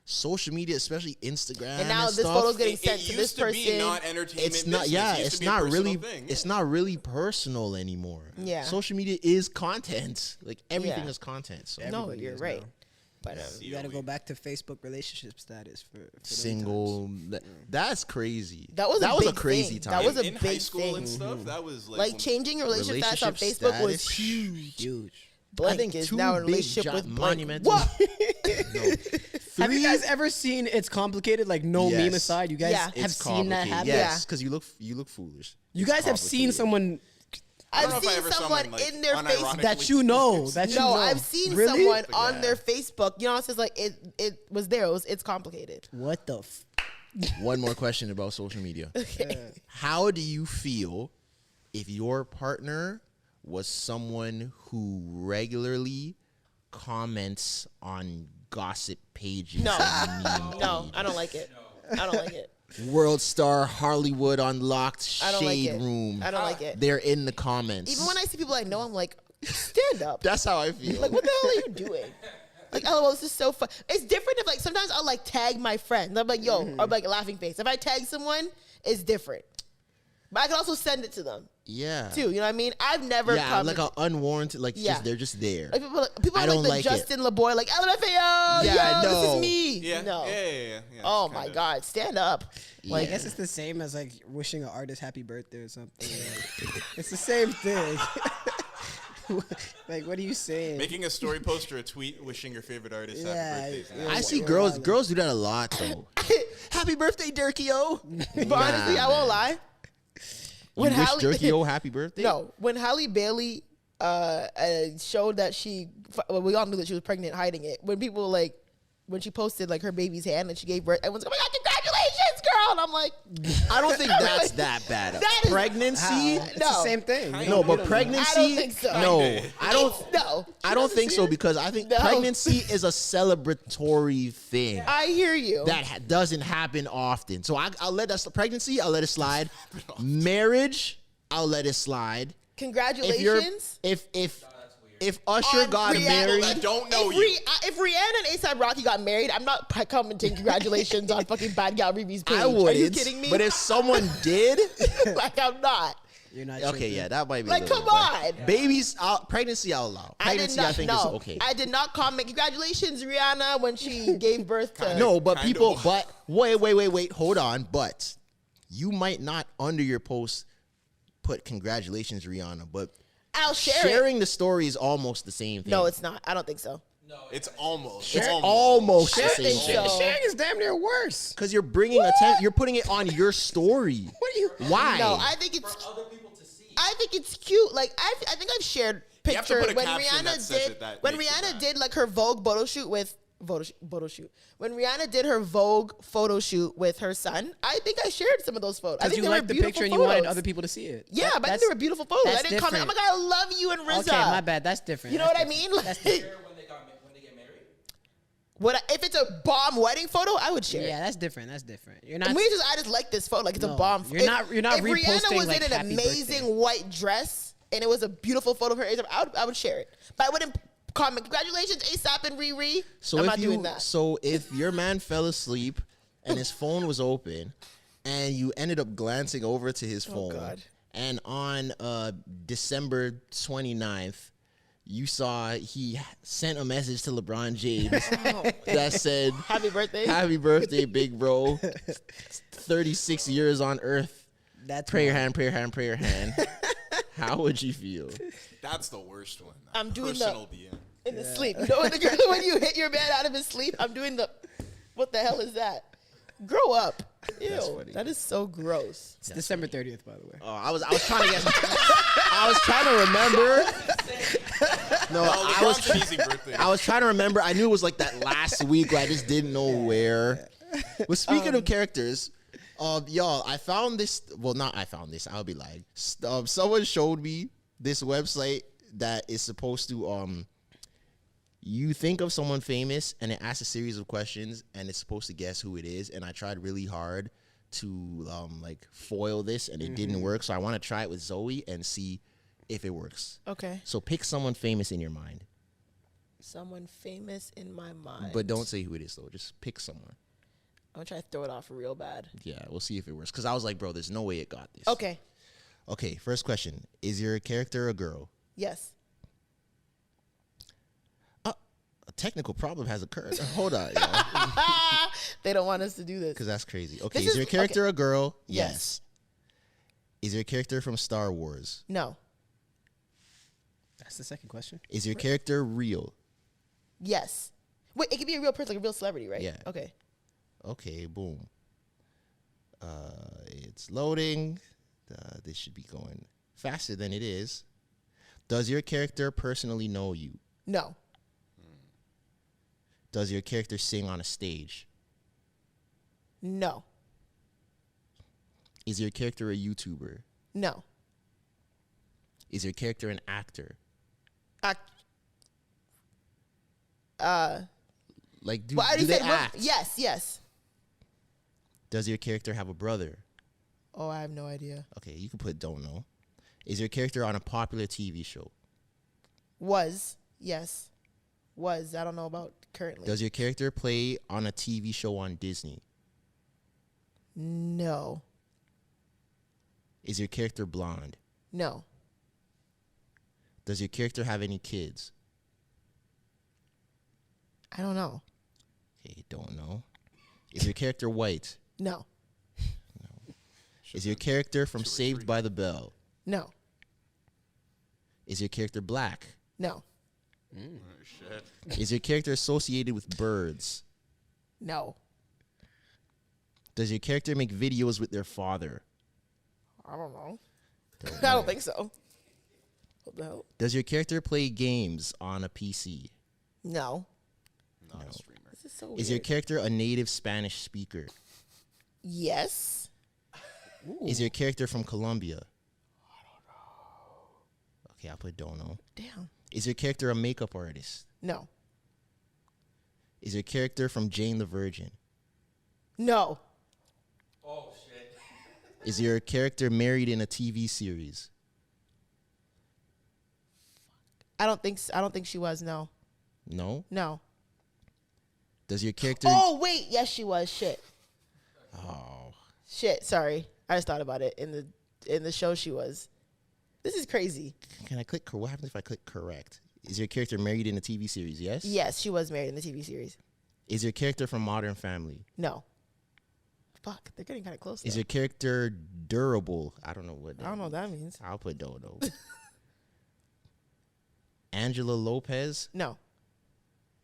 [SPEAKER 1] social media, especially Instagram,
[SPEAKER 4] And now this
[SPEAKER 1] stuff,
[SPEAKER 4] photo's getting
[SPEAKER 3] It
[SPEAKER 4] sent to this
[SPEAKER 3] used to be
[SPEAKER 4] person.
[SPEAKER 3] not entertainment.
[SPEAKER 1] it's not.
[SPEAKER 3] business.
[SPEAKER 1] Yeah,
[SPEAKER 3] It used
[SPEAKER 1] it's
[SPEAKER 3] to be a
[SPEAKER 1] not
[SPEAKER 3] personal
[SPEAKER 1] really.
[SPEAKER 3] thing.
[SPEAKER 1] It's not really personal anymore.
[SPEAKER 4] Yeah.
[SPEAKER 1] social media is content. Like, everything
[SPEAKER 4] Yeah.
[SPEAKER 1] is content. So
[SPEAKER 4] No,
[SPEAKER 2] Everybody
[SPEAKER 4] you're
[SPEAKER 2] is
[SPEAKER 4] right.
[SPEAKER 2] now.
[SPEAKER 4] But
[SPEAKER 2] You got to go back to Facebook relationship status for them
[SPEAKER 1] single.
[SPEAKER 2] times.
[SPEAKER 1] That's crazy.
[SPEAKER 4] That was a
[SPEAKER 1] a
[SPEAKER 4] big
[SPEAKER 1] crazy
[SPEAKER 4] thing.
[SPEAKER 1] time.
[SPEAKER 4] That was a
[SPEAKER 3] in high
[SPEAKER 4] big
[SPEAKER 3] school
[SPEAKER 4] thing.
[SPEAKER 3] and stuff. That was like,
[SPEAKER 4] Like
[SPEAKER 3] when-
[SPEAKER 4] changing your relationship status on
[SPEAKER 1] Relationship
[SPEAKER 4] Facebook was
[SPEAKER 1] status?
[SPEAKER 4] huge.
[SPEAKER 2] Huge.
[SPEAKER 4] Blank
[SPEAKER 1] I think
[SPEAKER 4] is
[SPEAKER 1] two
[SPEAKER 4] now in a
[SPEAKER 1] big
[SPEAKER 4] relationship with blank.
[SPEAKER 1] monumental.
[SPEAKER 4] What?
[SPEAKER 2] Have you guys ever seen It's Complicated? Like, no meme
[SPEAKER 1] Yes.
[SPEAKER 2] aside, you guys
[SPEAKER 4] Yeah.
[SPEAKER 2] have
[SPEAKER 1] It's
[SPEAKER 2] seen that
[SPEAKER 1] complicated.
[SPEAKER 2] happen.
[SPEAKER 1] Yes, because you look foolish.
[SPEAKER 2] You
[SPEAKER 1] It's
[SPEAKER 2] guys have seen
[SPEAKER 1] complicated.
[SPEAKER 2] someone
[SPEAKER 3] I don't know
[SPEAKER 4] I've
[SPEAKER 3] if I
[SPEAKER 4] seen
[SPEAKER 3] ever saw
[SPEAKER 4] someone
[SPEAKER 3] like,
[SPEAKER 4] in their face
[SPEAKER 3] unironically
[SPEAKER 2] that you know. That you
[SPEAKER 4] No,
[SPEAKER 2] know.
[SPEAKER 4] I've seen
[SPEAKER 2] Really?
[SPEAKER 4] someone
[SPEAKER 3] But
[SPEAKER 4] on
[SPEAKER 3] yeah.
[SPEAKER 4] their Facebook. You know, it's just like it was there. It's complicated.
[SPEAKER 2] What the?
[SPEAKER 1] One more question about social media. How do you feel if your partner was someone who regularly comments on gossip pages?
[SPEAKER 4] No.
[SPEAKER 1] and meme
[SPEAKER 4] No,
[SPEAKER 1] pages?
[SPEAKER 4] I don't like it. I don't like it.
[SPEAKER 1] World Star, Hollywood Unlocked,
[SPEAKER 4] I don't like
[SPEAKER 1] Shade
[SPEAKER 4] it.
[SPEAKER 1] Room.
[SPEAKER 4] I don't like it.
[SPEAKER 1] They're in the comments.
[SPEAKER 4] Even when I see people I know, I'm like, stand up.
[SPEAKER 1] That's how I feel.
[SPEAKER 4] Like, what the hell are you doing? Like, oh, this is so fun. It's different if, like, sometimes I'll, like, tag my friends. I'm like, yo, or, like, laughing face. If I tag someone, it's different. But I can also send it to them,
[SPEAKER 1] yeah.
[SPEAKER 4] too. You know what I mean? I've never
[SPEAKER 1] Yeah, like an unwarranted, like,
[SPEAKER 4] Yeah.
[SPEAKER 1] they're just there.
[SPEAKER 4] Like, people
[SPEAKER 1] I
[SPEAKER 4] are
[SPEAKER 1] don't
[SPEAKER 4] like the
[SPEAKER 1] like it.
[SPEAKER 4] Justin LaBoy, like, LMFAO,
[SPEAKER 1] Yeah,
[SPEAKER 4] yo, this
[SPEAKER 1] no.
[SPEAKER 4] is me.
[SPEAKER 3] Yeah,
[SPEAKER 4] No.
[SPEAKER 3] yeah.
[SPEAKER 4] Oh,
[SPEAKER 3] it's
[SPEAKER 4] my
[SPEAKER 3] kinda-
[SPEAKER 4] God. Stand up.
[SPEAKER 2] Like, I guess it's the same as like wishing an artist happy birthday or something. Like, it's the same thing. Like, what are you saying?
[SPEAKER 3] Making a story post or a tweet wishing your favorite artist
[SPEAKER 2] Yeah,
[SPEAKER 3] happy birthday.
[SPEAKER 2] yeah.
[SPEAKER 1] I see
[SPEAKER 2] Yeah.
[SPEAKER 1] girls do that a lot, though. Happy birthday, Dirkio.
[SPEAKER 4] But honestly, I won't lie.
[SPEAKER 1] You wish Dirkio happy birthday?
[SPEAKER 4] No, when Halle Bailey showed that well, we all knew that she was pregnant, hiding it. When people when she posted like her baby's hand and she gave birth, everyone's like, "Oh my God, congratulations, girl!" And I'm like,
[SPEAKER 1] I don't think that's that bad.
[SPEAKER 4] That is-
[SPEAKER 1] Pregnancy?
[SPEAKER 2] It's the same thing.
[SPEAKER 1] No, but pregnancy.
[SPEAKER 4] I don't think so.
[SPEAKER 1] No, I don't.
[SPEAKER 4] No.
[SPEAKER 1] I don't think so because I think
[SPEAKER 4] No.
[SPEAKER 1] pregnancy is a celebratory thing
[SPEAKER 4] I hear you.
[SPEAKER 1] that doesn't happen often. So I'll let that pregnancy. I'll let it slide. Marriage. I'll let it slide.
[SPEAKER 4] Congratulations.
[SPEAKER 1] If Usher
[SPEAKER 4] On
[SPEAKER 1] got
[SPEAKER 4] Rihanna.
[SPEAKER 1] married,
[SPEAKER 3] I don't know
[SPEAKER 4] if,
[SPEAKER 3] you.
[SPEAKER 4] If Rihanna and ASAP Rocky got married, I'm not commenting congratulations on fucking Bad Gal Riri's page.
[SPEAKER 1] I wouldn't.
[SPEAKER 4] Are you kidding me?
[SPEAKER 1] But if someone did,
[SPEAKER 4] like, I'm not.
[SPEAKER 2] You're not
[SPEAKER 1] okay,
[SPEAKER 2] tripping.
[SPEAKER 1] yeah, that might be.
[SPEAKER 4] Like,
[SPEAKER 1] a little
[SPEAKER 4] come
[SPEAKER 1] bit.
[SPEAKER 4] on.
[SPEAKER 1] Babies, pregnancy, I'll allow. Pregnancy, I think is okay.
[SPEAKER 4] I did not comment. Congratulations, Rihanna, when she gave birth to.
[SPEAKER 1] No, but
[SPEAKER 3] Kind
[SPEAKER 1] people,
[SPEAKER 3] of.
[SPEAKER 1] but wait, hold on. But you might not under your post put congratulations, Rihanna, but
[SPEAKER 4] I'll share it.
[SPEAKER 1] sharing the story is almost the same thing.
[SPEAKER 4] No, it's not. I don't think so.
[SPEAKER 3] It's almost.
[SPEAKER 1] It's almost the
[SPEAKER 4] I
[SPEAKER 1] same
[SPEAKER 4] think
[SPEAKER 1] thing.
[SPEAKER 4] so.
[SPEAKER 2] Sharing is damn near worse.
[SPEAKER 1] Because you're bringing attention, you're putting it on your story.
[SPEAKER 2] What do you?
[SPEAKER 1] Why?
[SPEAKER 4] No, I think it's.
[SPEAKER 5] Other people to see.
[SPEAKER 4] I think it's cute. Like I think I've shared
[SPEAKER 3] You have to
[SPEAKER 4] pictures
[SPEAKER 3] put a
[SPEAKER 4] when
[SPEAKER 3] caption that
[SPEAKER 4] Rihanna
[SPEAKER 3] says
[SPEAKER 4] did
[SPEAKER 3] it, that
[SPEAKER 4] when
[SPEAKER 3] makes it
[SPEAKER 4] Rihanna
[SPEAKER 3] bad.
[SPEAKER 4] did like her Vogue photo shoot with photo shoot. When Rihanna did her Vogue photo shoot with her son, I think I shared some of those photos. I
[SPEAKER 2] Because
[SPEAKER 4] think
[SPEAKER 2] you
[SPEAKER 4] they
[SPEAKER 2] liked
[SPEAKER 4] were
[SPEAKER 2] the
[SPEAKER 4] beautiful
[SPEAKER 2] picture and
[SPEAKER 4] photos.
[SPEAKER 2] you wanted other people to see it.
[SPEAKER 4] Yeah,
[SPEAKER 2] That-
[SPEAKER 4] but I think
[SPEAKER 2] that's-
[SPEAKER 4] they were beautiful photos. I
[SPEAKER 2] that's
[SPEAKER 4] didn't comment. Oh my
[SPEAKER 2] different.
[SPEAKER 4] god, I love you and RZA.
[SPEAKER 2] Okay, my bad. That's different.
[SPEAKER 4] You know
[SPEAKER 2] That's
[SPEAKER 4] what I
[SPEAKER 2] different.
[SPEAKER 4] mean?
[SPEAKER 2] That's
[SPEAKER 4] Like,
[SPEAKER 2] different.
[SPEAKER 5] When they get married.
[SPEAKER 4] if it's a bomb wedding photo, I would share.
[SPEAKER 2] Yeah,
[SPEAKER 4] it.
[SPEAKER 2] that's different. That's different. You're not.
[SPEAKER 4] I just like this photo. Like it's a
[SPEAKER 2] No,
[SPEAKER 4] bomb.
[SPEAKER 2] you're not
[SPEAKER 4] If
[SPEAKER 2] reposting,
[SPEAKER 4] Rihanna was
[SPEAKER 2] like,
[SPEAKER 4] in an
[SPEAKER 2] happy
[SPEAKER 4] amazing
[SPEAKER 2] birthday.
[SPEAKER 4] white dress and it was a beautiful photo of her, I would share it. But I wouldn't comment. Congratulations, ASAP and Riri.
[SPEAKER 1] So
[SPEAKER 4] I'm
[SPEAKER 1] if
[SPEAKER 4] not
[SPEAKER 1] you,
[SPEAKER 4] doing that.
[SPEAKER 1] so if your man fell asleep and his phone was open, and you ended up glancing over to his phone,
[SPEAKER 4] God.
[SPEAKER 1] and on December 29th, you saw he sent a message to LeBron James that said,
[SPEAKER 4] Happy birthday.
[SPEAKER 1] "Happy birthday, big bro! 36 years on Earth.
[SPEAKER 2] That's
[SPEAKER 1] Pray your
[SPEAKER 2] wild.
[SPEAKER 1] hand, pray your hand, pray your hand." How would you feel?
[SPEAKER 3] That's the worst one.
[SPEAKER 4] I'm doing
[SPEAKER 3] personal DM.
[SPEAKER 4] In the sleep. You know when you hit your man out of his sleep? I'm doing the, what the hell is that? Grow up. Ew,
[SPEAKER 1] funny.
[SPEAKER 4] that is so gross.
[SPEAKER 2] It's December 30th, by the way.
[SPEAKER 1] Oh, I was trying to get. I was trying to remember. No,
[SPEAKER 3] Oh,
[SPEAKER 1] I was.
[SPEAKER 3] LeBron's cheesy birthday.
[SPEAKER 1] I was trying to remember. I knew it was like that last week where I just didn't know where. But speaking of characters, y'all, I found this. Well, not I found this. I'll be lying. Someone showed me this website that is supposed to you think of someone famous and it asks a series of questions and it's supposed to guess who it is. And I tried really hard to like foil this and it didn't work. So I want to try it with Zoe and see if it works.
[SPEAKER 4] Okay.
[SPEAKER 1] So pick someone famous in your mind.
[SPEAKER 4] Someone famous in my mind.
[SPEAKER 1] But don't say who it is, though. Just pick someone.
[SPEAKER 4] I'm going to try to throw it off real bad.
[SPEAKER 1] Yeah, we'll see if it works. Because I was like, bro, there's no way it got this.
[SPEAKER 4] Okay.
[SPEAKER 1] Okay, first question. Is your character a girl?
[SPEAKER 4] Yes.
[SPEAKER 1] A technical problem has occurred. Hold on, y'all.
[SPEAKER 4] They don't want us to do this.
[SPEAKER 1] Because that's crazy. Okay,
[SPEAKER 4] This
[SPEAKER 1] is
[SPEAKER 4] is-
[SPEAKER 1] your character a girl?
[SPEAKER 4] Yes.
[SPEAKER 1] Is your character from Star Wars?
[SPEAKER 4] No.
[SPEAKER 2] That's the second question.
[SPEAKER 1] Is your character real?
[SPEAKER 4] Yes. Wait, it could be a real person, like a real celebrity, right?
[SPEAKER 1] Yeah.
[SPEAKER 4] Okay.
[SPEAKER 1] Okay, boom. It's loading. This should be going faster than it is. Does your character personally know you?
[SPEAKER 4] No.
[SPEAKER 1] Does your character sing on a stage?
[SPEAKER 4] No.
[SPEAKER 1] Is your character a YouTuber?
[SPEAKER 4] No.
[SPEAKER 1] Is your character an actor? Like, do,
[SPEAKER 4] Well, I
[SPEAKER 1] do
[SPEAKER 4] already
[SPEAKER 1] they
[SPEAKER 4] said
[SPEAKER 1] act?
[SPEAKER 4] yes, yes.
[SPEAKER 1] Does your character have a brother?
[SPEAKER 4] Oh, I have no idea.
[SPEAKER 1] Okay, you can put don't know. Is your character on a popular TV show?
[SPEAKER 4] Was. Yes. Was. I don't know about currently.
[SPEAKER 1] Does your character play on a TV show on Disney?
[SPEAKER 4] No.
[SPEAKER 1] Is your character blonde?
[SPEAKER 4] No.
[SPEAKER 1] Does your character have any kids?
[SPEAKER 4] I don't know.
[SPEAKER 1] Okay, don't know. Is your character white?
[SPEAKER 4] No.
[SPEAKER 1] Is your character from Saved by the Bell?
[SPEAKER 4] No.
[SPEAKER 1] Is your character black?
[SPEAKER 4] No.
[SPEAKER 3] Oh, shit.
[SPEAKER 1] Is your character associated with birds?
[SPEAKER 4] No.
[SPEAKER 1] Does your character make videos with their father?
[SPEAKER 4] I don't know. I don't think so. What the hell?
[SPEAKER 1] Does your character play games on a PC?
[SPEAKER 4] No.
[SPEAKER 3] Not a streamer.
[SPEAKER 4] This is so weird.
[SPEAKER 1] Is your character a native Spanish speaker?
[SPEAKER 4] Yes.
[SPEAKER 1] Is your character from Colombia? I don't know. Okay, I'll put don't know.
[SPEAKER 4] Damn.
[SPEAKER 1] Is your character a makeup artist?
[SPEAKER 4] No.
[SPEAKER 1] Is your character from Jane the Virgin?
[SPEAKER 4] No.
[SPEAKER 5] Oh shit.
[SPEAKER 1] Is your character married in a TV series?
[SPEAKER 4] I don't think she was. No.
[SPEAKER 1] No.
[SPEAKER 4] No.
[SPEAKER 1] Does your character?
[SPEAKER 4] Oh wait, yes she was. Shit.
[SPEAKER 1] Oh.
[SPEAKER 4] Shit. Sorry, I just thought about it. In the show she was. This is crazy.
[SPEAKER 1] Can I click? What happens if I click correct? Is your character married in a TV series? Yes.
[SPEAKER 4] Yes, she was married in the TV series.
[SPEAKER 1] Is your character from Modern Family?
[SPEAKER 4] No. Fuck, they're getting kind of close.
[SPEAKER 1] Is
[SPEAKER 4] though.
[SPEAKER 1] your character durable? I don't know what.
[SPEAKER 4] I don't know what that means.
[SPEAKER 1] I'll put dodo. Angela Lopez?
[SPEAKER 4] No.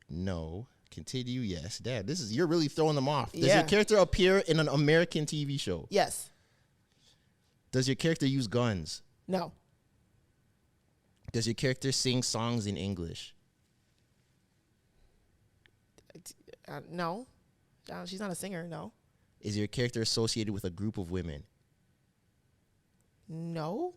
[SPEAKER 1] No. Continue. Yes. Damn, you're really throwing them off. Does
[SPEAKER 4] Yeah.
[SPEAKER 1] your character appear in an American TV show?
[SPEAKER 4] Yes.
[SPEAKER 1] Does your character use guns?
[SPEAKER 4] No.
[SPEAKER 1] Does your character sing songs in English?
[SPEAKER 4] No. She's not a singer. No.
[SPEAKER 1] Is your character associated with a group of women?
[SPEAKER 4] No.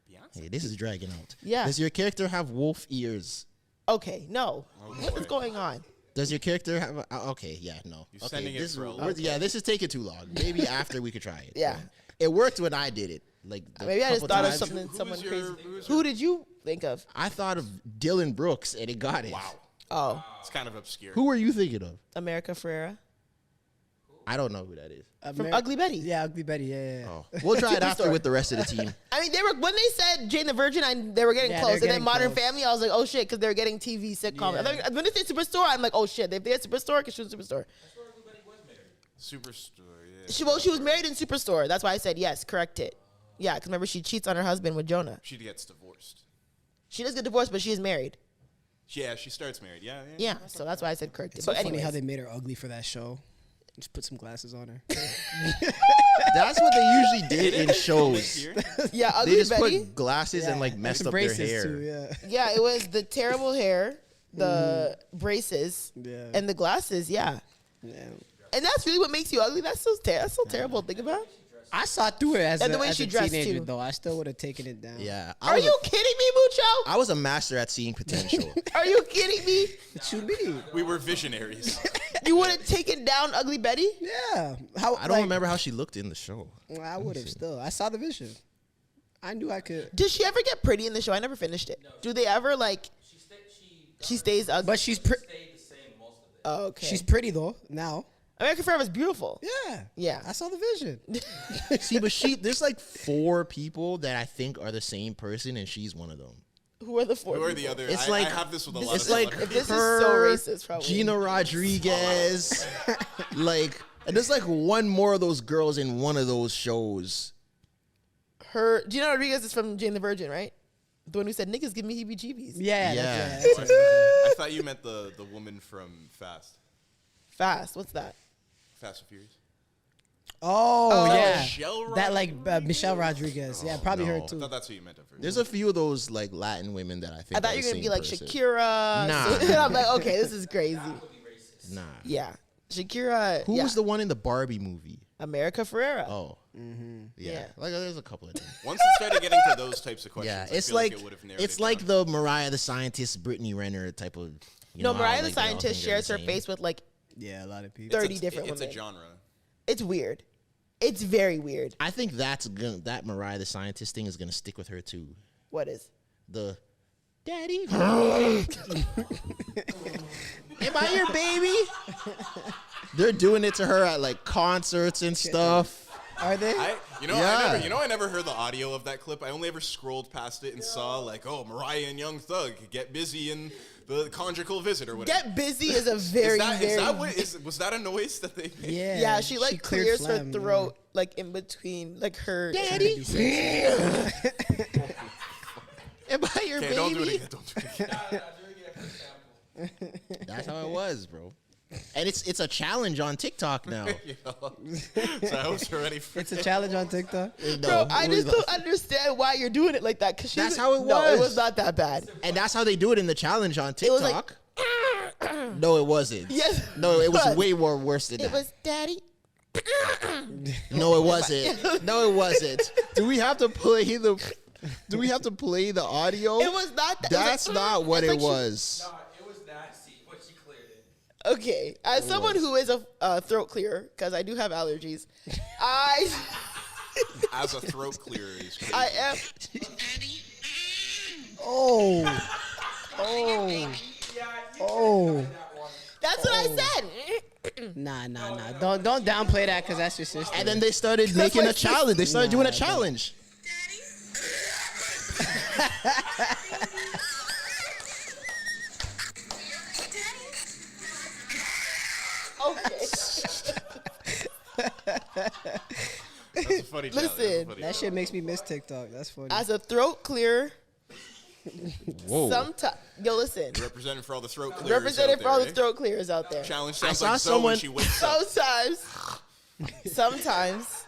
[SPEAKER 3] Beyonce.
[SPEAKER 1] Hey, this is dragging out.
[SPEAKER 4] Yeah.
[SPEAKER 1] Does your character have wolf ears?
[SPEAKER 4] Okay. No.
[SPEAKER 3] Oh,
[SPEAKER 4] What is
[SPEAKER 3] boy.
[SPEAKER 4] going on?
[SPEAKER 1] Does your character have okay, yeah, no.
[SPEAKER 3] You're
[SPEAKER 1] Okay,
[SPEAKER 3] sending it
[SPEAKER 1] this,
[SPEAKER 3] for a
[SPEAKER 1] we're- yeah, this is taking too long. Maybe after we could try it.
[SPEAKER 4] Yeah.
[SPEAKER 1] It worked when I did it. Like
[SPEAKER 4] Maybe I just
[SPEAKER 1] couple
[SPEAKER 4] thought of
[SPEAKER 1] times.
[SPEAKER 4] something.
[SPEAKER 3] Who
[SPEAKER 4] Someone
[SPEAKER 3] was your-
[SPEAKER 4] crazy.
[SPEAKER 3] who was
[SPEAKER 4] Who did you think of?
[SPEAKER 1] I thought of Dylan Brooks and it got it.
[SPEAKER 3] Wow.
[SPEAKER 4] Oh,
[SPEAKER 3] It's kind of obscure.
[SPEAKER 1] Who were you thinking of?
[SPEAKER 4] America Ferrera
[SPEAKER 1] I don't know who that is.
[SPEAKER 4] from Ugly Betty.
[SPEAKER 2] Yeah, Ugly Betty. Yeah.
[SPEAKER 1] Oh. We'll try it
[SPEAKER 4] True
[SPEAKER 1] after
[SPEAKER 4] story.
[SPEAKER 1] with the rest of the team.
[SPEAKER 4] I mean, they were when they said Jane the Virgin, they were getting
[SPEAKER 2] Yeah,
[SPEAKER 4] close.
[SPEAKER 2] they're
[SPEAKER 4] And then
[SPEAKER 2] getting
[SPEAKER 4] Modern
[SPEAKER 2] close.
[SPEAKER 4] Family, I was like, oh shit, because they're getting TV sitcom.
[SPEAKER 2] Yeah.
[SPEAKER 4] When they say Superstore, I'm like, oh shit, if they had Superstore, I could shoot Superstore.
[SPEAKER 3] Superstore, yeah.
[SPEAKER 4] She was married in Superstore. That's why I said yes, correct it. Yeah, because remember she cheats on her husband with Jonah.
[SPEAKER 3] She gets divorced.
[SPEAKER 4] She does get divorced, but she is married.
[SPEAKER 3] Yeah, she starts married. Yeah.
[SPEAKER 4] Yeah, so that's why I said correct it.
[SPEAKER 2] It's
[SPEAKER 4] But
[SPEAKER 2] so funny
[SPEAKER 4] anyways,
[SPEAKER 2] how they made her ugly for that show. Just put some glasses on her.
[SPEAKER 1] That's what they usually did in shows.
[SPEAKER 3] Here.
[SPEAKER 4] yeah,
[SPEAKER 1] They
[SPEAKER 4] Ugly
[SPEAKER 1] just
[SPEAKER 4] Betty.
[SPEAKER 1] put glasses and like messed
[SPEAKER 2] Some
[SPEAKER 1] up their
[SPEAKER 2] braces
[SPEAKER 1] hair.
[SPEAKER 2] too. Yeah.
[SPEAKER 4] Yeah, it was the terrible hair, the braces,
[SPEAKER 2] Yeah.
[SPEAKER 4] and the glasses. Yeah,
[SPEAKER 2] Yeah.
[SPEAKER 4] and that's really what makes you ugly. That's so terrible to think about.
[SPEAKER 2] I saw through it as
[SPEAKER 4] And
[SPEAKER 2] a,
[SPEAKER 4] the way
[SPEAKER 2] as
[SPEAKER 4] she
[SPEAKER 2] a
[SPEAKER 4] dressed,
[SPEAKER 2] teenager,
[SPEAKER 4] too.
[SPEAKER 2] though. I still would have taken it down.
[SPEAKER 1] Yeah.
[SPEAKER 4] Are you kidding me, Mucho?
[SPEAKER 1] I was a master at seeing potential.
[SPEAKER 4] Are you kidding me?
[SPEAKER 2] What you mean?
[SPEAKER 3] We were visionaries.
[SPEAKER 4] You would have taken down Ugly Betty?
[SPEAKER 2] Yeah. How?
[SPEAKER 1] I don't remember how she looked in the show.
[SPEAKER 2] I would have still. I saw the vision. I knew I could.
[SPEAKER 4] Did she ever get pretty in the show? I never finished it. Do they ever like? She stays ugly.
[SPEAKER 2] But she's pretty.
[SPEAKER 5] Stayed the same most of it.
[SPEAKER 4] Oh, okay.
[SPEAKER 2] She's pretty though now.
[SPEAKER 4] American Forever is beautiful.
[SPEAKER 2] Yeah.
[SPEAKER 4] Yeah.
[SPEAKER 2] I saw the vision.
[SPEAKER 1] See, but there's like 4 people that I think are the same person, and she's one of them.
[SPEAKER 4] Who are the four?
[SPEAKER 3] Who are
[SPEAKER 4] people?
[SPEAKER 3] the other?
[SPEAKER 1] It's
[SPEAKER 3] I
[SPEAKER 1] like-
[SPEAKER 3] have this with a
[SPEAKER 4] This
[SPEAKER 3] lot
[SPEAKER 1] It's
[SPEAKER 3] of
[SPEAKER 1] like
[SPEAKER 3] celebrities.
[SPEAKER 4] This is so
[SPEAKER 1] her,
[SPEAKER 4] racist, probably.
[SPEAKER 1] Gina Rodriguez, and there's like one more of those girls in one of those shows.
[SPEAKER 4] Her Gina Rodriguez is from Jane the Virgin, right? The one who said niggas give me heebie-jeebies.
[SPEAKER 2] Yeah.
[SPEAKER 1] Yeah.
[SPEAKER 2] That's right.
[SPEAKER 3] I thought you meant the woman from Fast
[SPEAKER 4] What's that?
[SPEAKER 3] and Furious.
[SPEAKER 2] Oh yeah.
[SPEAKER 3] Michelle
[SPEAKER 2] That like Michelle Rodriguez. Yeah, probably
[SPEAKER 1] no.
[SPEAKER 2] her
[SPEAKER 3] I
[SPEAKER 2] too.
[SPEAKER 3] thought that's who you meant at first.
[SPEAKER 1] There's a few of those like Latin women that I think.
[SPEAKER 4] I thought
[SPEAKER 1] are
[SPEAKER 4] you
[SPEAKER 1] the
[SPEAKER 4] were gonna be
[SPEAKER 1] same
[SPEAKER 4] like
[SPEAKER 1] person.
[SPEAKER 4] Shakira.
[SPEAKER 1] Nah.
[SPEAKER 4] And I'm like, okay, this is crazy.
[SPEAKER 1] Nah.
[SPEAKER 4] Yeah, Shakira.
[SPEAKER 1] Who
[SPEAKER 4] yeah.
[SPEAKER 1] was the one in the Barbie movie?
[SPEAKER 4] America Ferrera?
[SPEAKER 1] Oh, yeah.
[SPEAKER 4] Yeah.
[SPEAKER 1] Like there's a couple of them.
[SPEAKER 3] Once it started getting to those types of questions,
[SPEAKER 1] Yeah,
[SPEAKER 3] I
[SPEAKER 1] it's
[SPEAKER 3] feel
[SPEAKER 1] like
[SPEAKER 3] it would have narrowed
[SPEAKER 1] it's
[SPEAKER 3] it
[SPEAKER 1] like
[SPEAKER 3] down.
[SPEAKER 1] the Mariah the Scientist, Brittany Renner type of. You
[SPEAKER 4] No,
[SPEAKER 1] know how,
[SPEAKER 4] Mariah the
[SPEAKER 1] like, they all
[SPEAKER 4] Scientist
[SPEAKER 1] think they're
[SPEAKER 4] shares
[SPEAKER 1] the
[SPEAKER 4] her
[SPEAKER 1] same?
[SPEAKER 4] face with like
[SPEAKER 2] Yeah, a lot of people.
[SPEAKER 4] 30 different
[SPEAKER 3] It's
[SPEAKER 4] women.
[SPEAKER 3] a genre.
[SPEAKER 4] It's weird. It's very weird.
[SPEAKER 1] I think that Mariah the Scientist thing is gonna stick with her too.
[SPEAKER 4] What is?
[SPEAKER 1] The daddy. Am I your baby? They're doing it to her at like concerts and stuff.
[SPEAKER 2] Are they?
[SPEAKER 1] Yeah.
[SPEAKER 3] I never heard the audio of that clip. I only ever scrolled past it and saw like, oh, Mariah and Young Thug get busy in the conjugal visit or whatever.
[SPEAKER 4] Get busy is a very,
[SPEAKER 3] Was that a noise that they made?
[SPEAKER 2] Yeah.
[SPEAKER 4] yeah, she like
[SPEAKER 2] cleared
[SPEAKER 4] clears her
[SPEAKER 2] phlegm,
[SPEAKER 4] throat like in between like her.
[SPEAKER 1] Daddy. Am I your
[SPEAKER 3] Okay, don't do it
[SPEAKER 1] baby?
[SPEAKER 3] again. Don't do it again.
[SPEAKER 1] That's how it was, bro. And it's a challenge on TikTok now.
[SPEAKER 3] So I was ready for
[SPEAKER 2] It's a challenge on TikTok.
[SPEAKER 4] Bro, I just don't understand why you're doing it like that. Cause
[SPEAKER 1] That's how it
[SPEAKER 4] No, it
[SPEAKER 1] was.
[SPEAKER 4] was not that bad.
[SPEAKER 1] And that's how they do it in the challenge on
[SPEAKER 4] It was
[SPEAKER 1] TikTok.
[SPEAKER 4] like,
[SPEAKER 1] No, it wasn't.
[SPEAKER 4] Yes.
[SPEAKER 1] No, it was way more worse than
[SPEAKER 4] it
[SPEAKER 1] that.
[SPEAKER 4] was daddy.
[SPEAKER 1] No, it wasn't. No, it wasn't. Do we have to play the audio?
[SPEAKER 4] It was not that.
[SPEAKER 1] That's not what it was.
[SPEAKER 5] No, it was nasty when she cleared it.
[SPEAKER 4] Okay, as someone who is a throat clearer, because I do have allergies,
[SPEAKER 3] As a throat clearer, he's crazy.
[SPEAKER 4] I am.
[SPEAKER 2] Oh. Oh.
[SPEAKER 5] Yeah, you
[SPEAKER 2] Oh.
[SPEAKER 5] that one.
[SPEAKER 4] That's what I said.
[SPEAKER 2] Nah. Don't downplay that because that's your sister.
[SPEAKER 1] And then they started making a challenge. They started doing a challenge.
[SPEAKER 4] Okay.
[SPEAKER 3] That's a funny challenge. That's a
[SPEAKER 4] Listen,
[SPEAKER 3] funny
[SPEAKER 2] that shit
[SPEAKER 3] challenge.
[SPEAKER 2] makes me miss TikTok. That's funny.
[SPEAKER 4] As a throat clearer,
[SPEAKER 1] Whoa.
[SPEAKER 4] sometimes yo, listen.
[SPEAKER 3] Representing for all the throat clearers.
[SPEAKER 4] Represented
[SPEAKER 3] out
[SPEAKER 4] for all the
[SPEAKER 3] there, eh?
[SPEAKER 4] throat clearers out there.
[SPEAKER 3] Challenge
[SPEAKER 1] I
[SPEAKER 3] sounds
[SPEAKER 1] saw
[SPEAKER 3] like Zoe
[SPEAKER 1] someone-
[SPEAKER 3] when she wakes up.
[SPEAKER 4] Sometimes,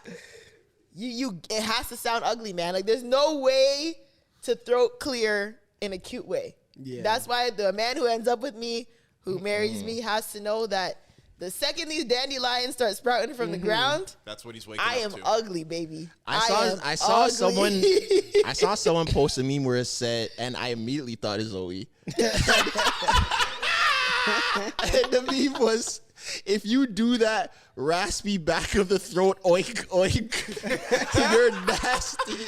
[SPEAKER 4] you it has to sound ugly, man. Like there's no way to throat clear in a cute way.
[SPEAKER 2] Yeah.
[SPEAKER 4] That's why the man who ends up with me, who marries me, has to know that the second these dandelions start sprouting from the ground,
[SPEAKER 3] That's what he's waking
[SPEAKER 4] I
[SPEAKER 3] up
[SPEAKER 4] am
[SPEAKER 3] to.
[SPEAKER 4] ugly, baby.
[SPEAKER 1] I
[SPEAKER 4] am
[SPEAKER 1] saw
[SPEAKER 4] ugly.
[SPEAKER 1] someone I saw someone post a meme where it said, and I immediately thought of Zoe. And the meme was, if you do that raspy back of the throat oink oink, you're nasty.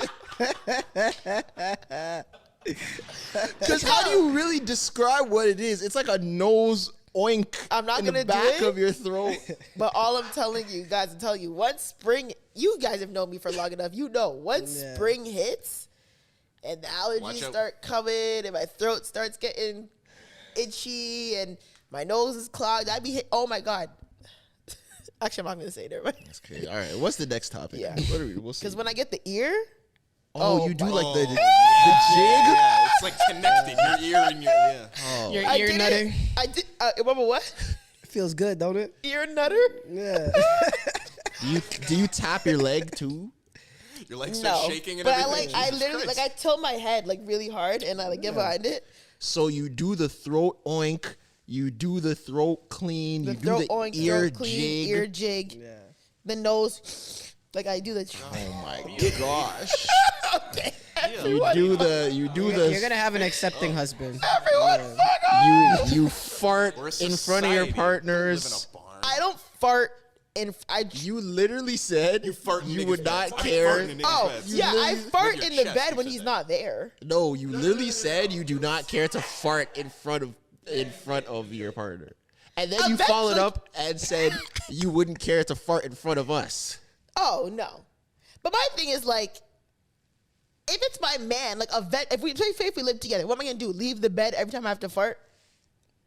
[SPEAKER 1] Because how do you really describe what it is? It's like a nose oink
[SPEAKER 4] I'm not
[SPEAKER 1] in the
[SPEAKER 4] gonna do
[SPEAKER 1] back
[SPEAKER 4] it.
[SPEAKER 1] of your throat.
[SPEAKER 4] But all I'm telling you guys to tell you, once spring, you guys have known me for long enough. You know, once
[SPEAKER 2] Yeah.
[SPEAKER 4] spring hits and the
[SPEAKER 3] Watch
[SPEAKER 4] allergies
[SPEAKER 3] out.
[SPEAKER 4] start coming and my throat starts getting itchy and my nose is clogged, I'd be hit. Oh my God. Actually, I'm not going to say it. Never mind.
[SPEAKER 1] Okay, all right. What's the next topic?
[SPEAKER 4] Yeah.
[SPEAKER 1] What are we? We'll see.
[SPEAKER 4] Because when I get the ear,
[SPEAKER 1] Oh, you do like the
[SPEAKER 3] Oh,
[SPEAKER 1] jig?
[SPEAKER 3] Yeah, it's like connected. Your ear and your
[SPEAKER 2] Your
[SPEAKER 4] I
[SPEAKER 2] ear
[SPEAKER 4] did
[SPEAKER 2] nutting
[SPEAKER 4] it. I did. Remember what?
[SPEAKER 2] feels good, don't it?
[SPEAKER 4] Ear nutter?
[SPEAKER 2] Yeah.
[SPEAKER 1] Do you tap your leg too?
[SPEAKER 3] Your legs start
[SPEAKER 4] No.
[SPEAKER 3] shaking and
[SPEAKER 4] But I
[SPEAKER 3] everything.
[SPEAKER 4] I
[SPEAKER 3] Jesus
[SPEAKER 4] literally,
[SPEAKER 3] Christ.
[SPEAKER 4] like, I tilt my head like really hard and I like get behind it.
[SPEAKER 1] So you do the throat oink, you do the throat clean,
[SPEAKER 4] The
[SPEAKER 1] you do
[SPEAKER 4] throat
[SPEAKER 1] the
[SPEAKER 4] oink,
[SPEAKER 1] ear
[SPEAKER 4] throat clean,
[SPEAKER 1] jig.
[SPEAKER 4] ear jig.
[SPEAKER 2] Yeah.
[SPEAKER 4] The nose, like I do the.
[SPEAKER 1] Oh my gosh!
[SPEAKER 4] Okay.
[SPEAKER 1] You do the
[SPEAKER 2] You're gonna have an accepting husband.
[SPEAKER 4] Everyone, fuck off.
[SPEAKER 1] you fart
[SPEAKER 3] We're a
[SPEAKER 1] in front of your
[SPEAKER 3] society.
[SPEAKER 1] partners.
[SPEAKER 3] We live in a barn.
[SPEAKER 4] I don't fart in.
[SPEAKER 1] You literally said you
[SPEAKER 3] fart in niggas'
[SPEAKER 1] would not
[SPEAKER 3] beds. I
[SPEAKER 1] care.
[SPEAKER 3] fart in niggas'
[SPEAKER 4] Oh
[SPEAKER 3] beds.
[SPEAKER 4] yeah, I
[SPEAKER 1] literally-
[SPEAKER 4] fart
[SPEAKER 3] With your
[SPEAKER 4] in the
[SPEAKER 3] chest,
[SPEAKER 4] bed
[SPEAKER 3] you
[SPEAKER 4] when
[SPEAKER 3] said
[SPEAKER 4] he's
[SPEAKER 3] that.
[SPEAKER 4] not there.
[SPEAKER 1] No, you literally said you do not care to fart in front of your partner, and then you followed
[SPEAKER 4] Eventually-
[SPEAKER 1] up and said you wouldn't care to fart in front of us.
[SPEAKER 4] Oh no, but my thing is like, if it's my man, like if we live together, what am I gonna do? Leave the bed every time I have to fart?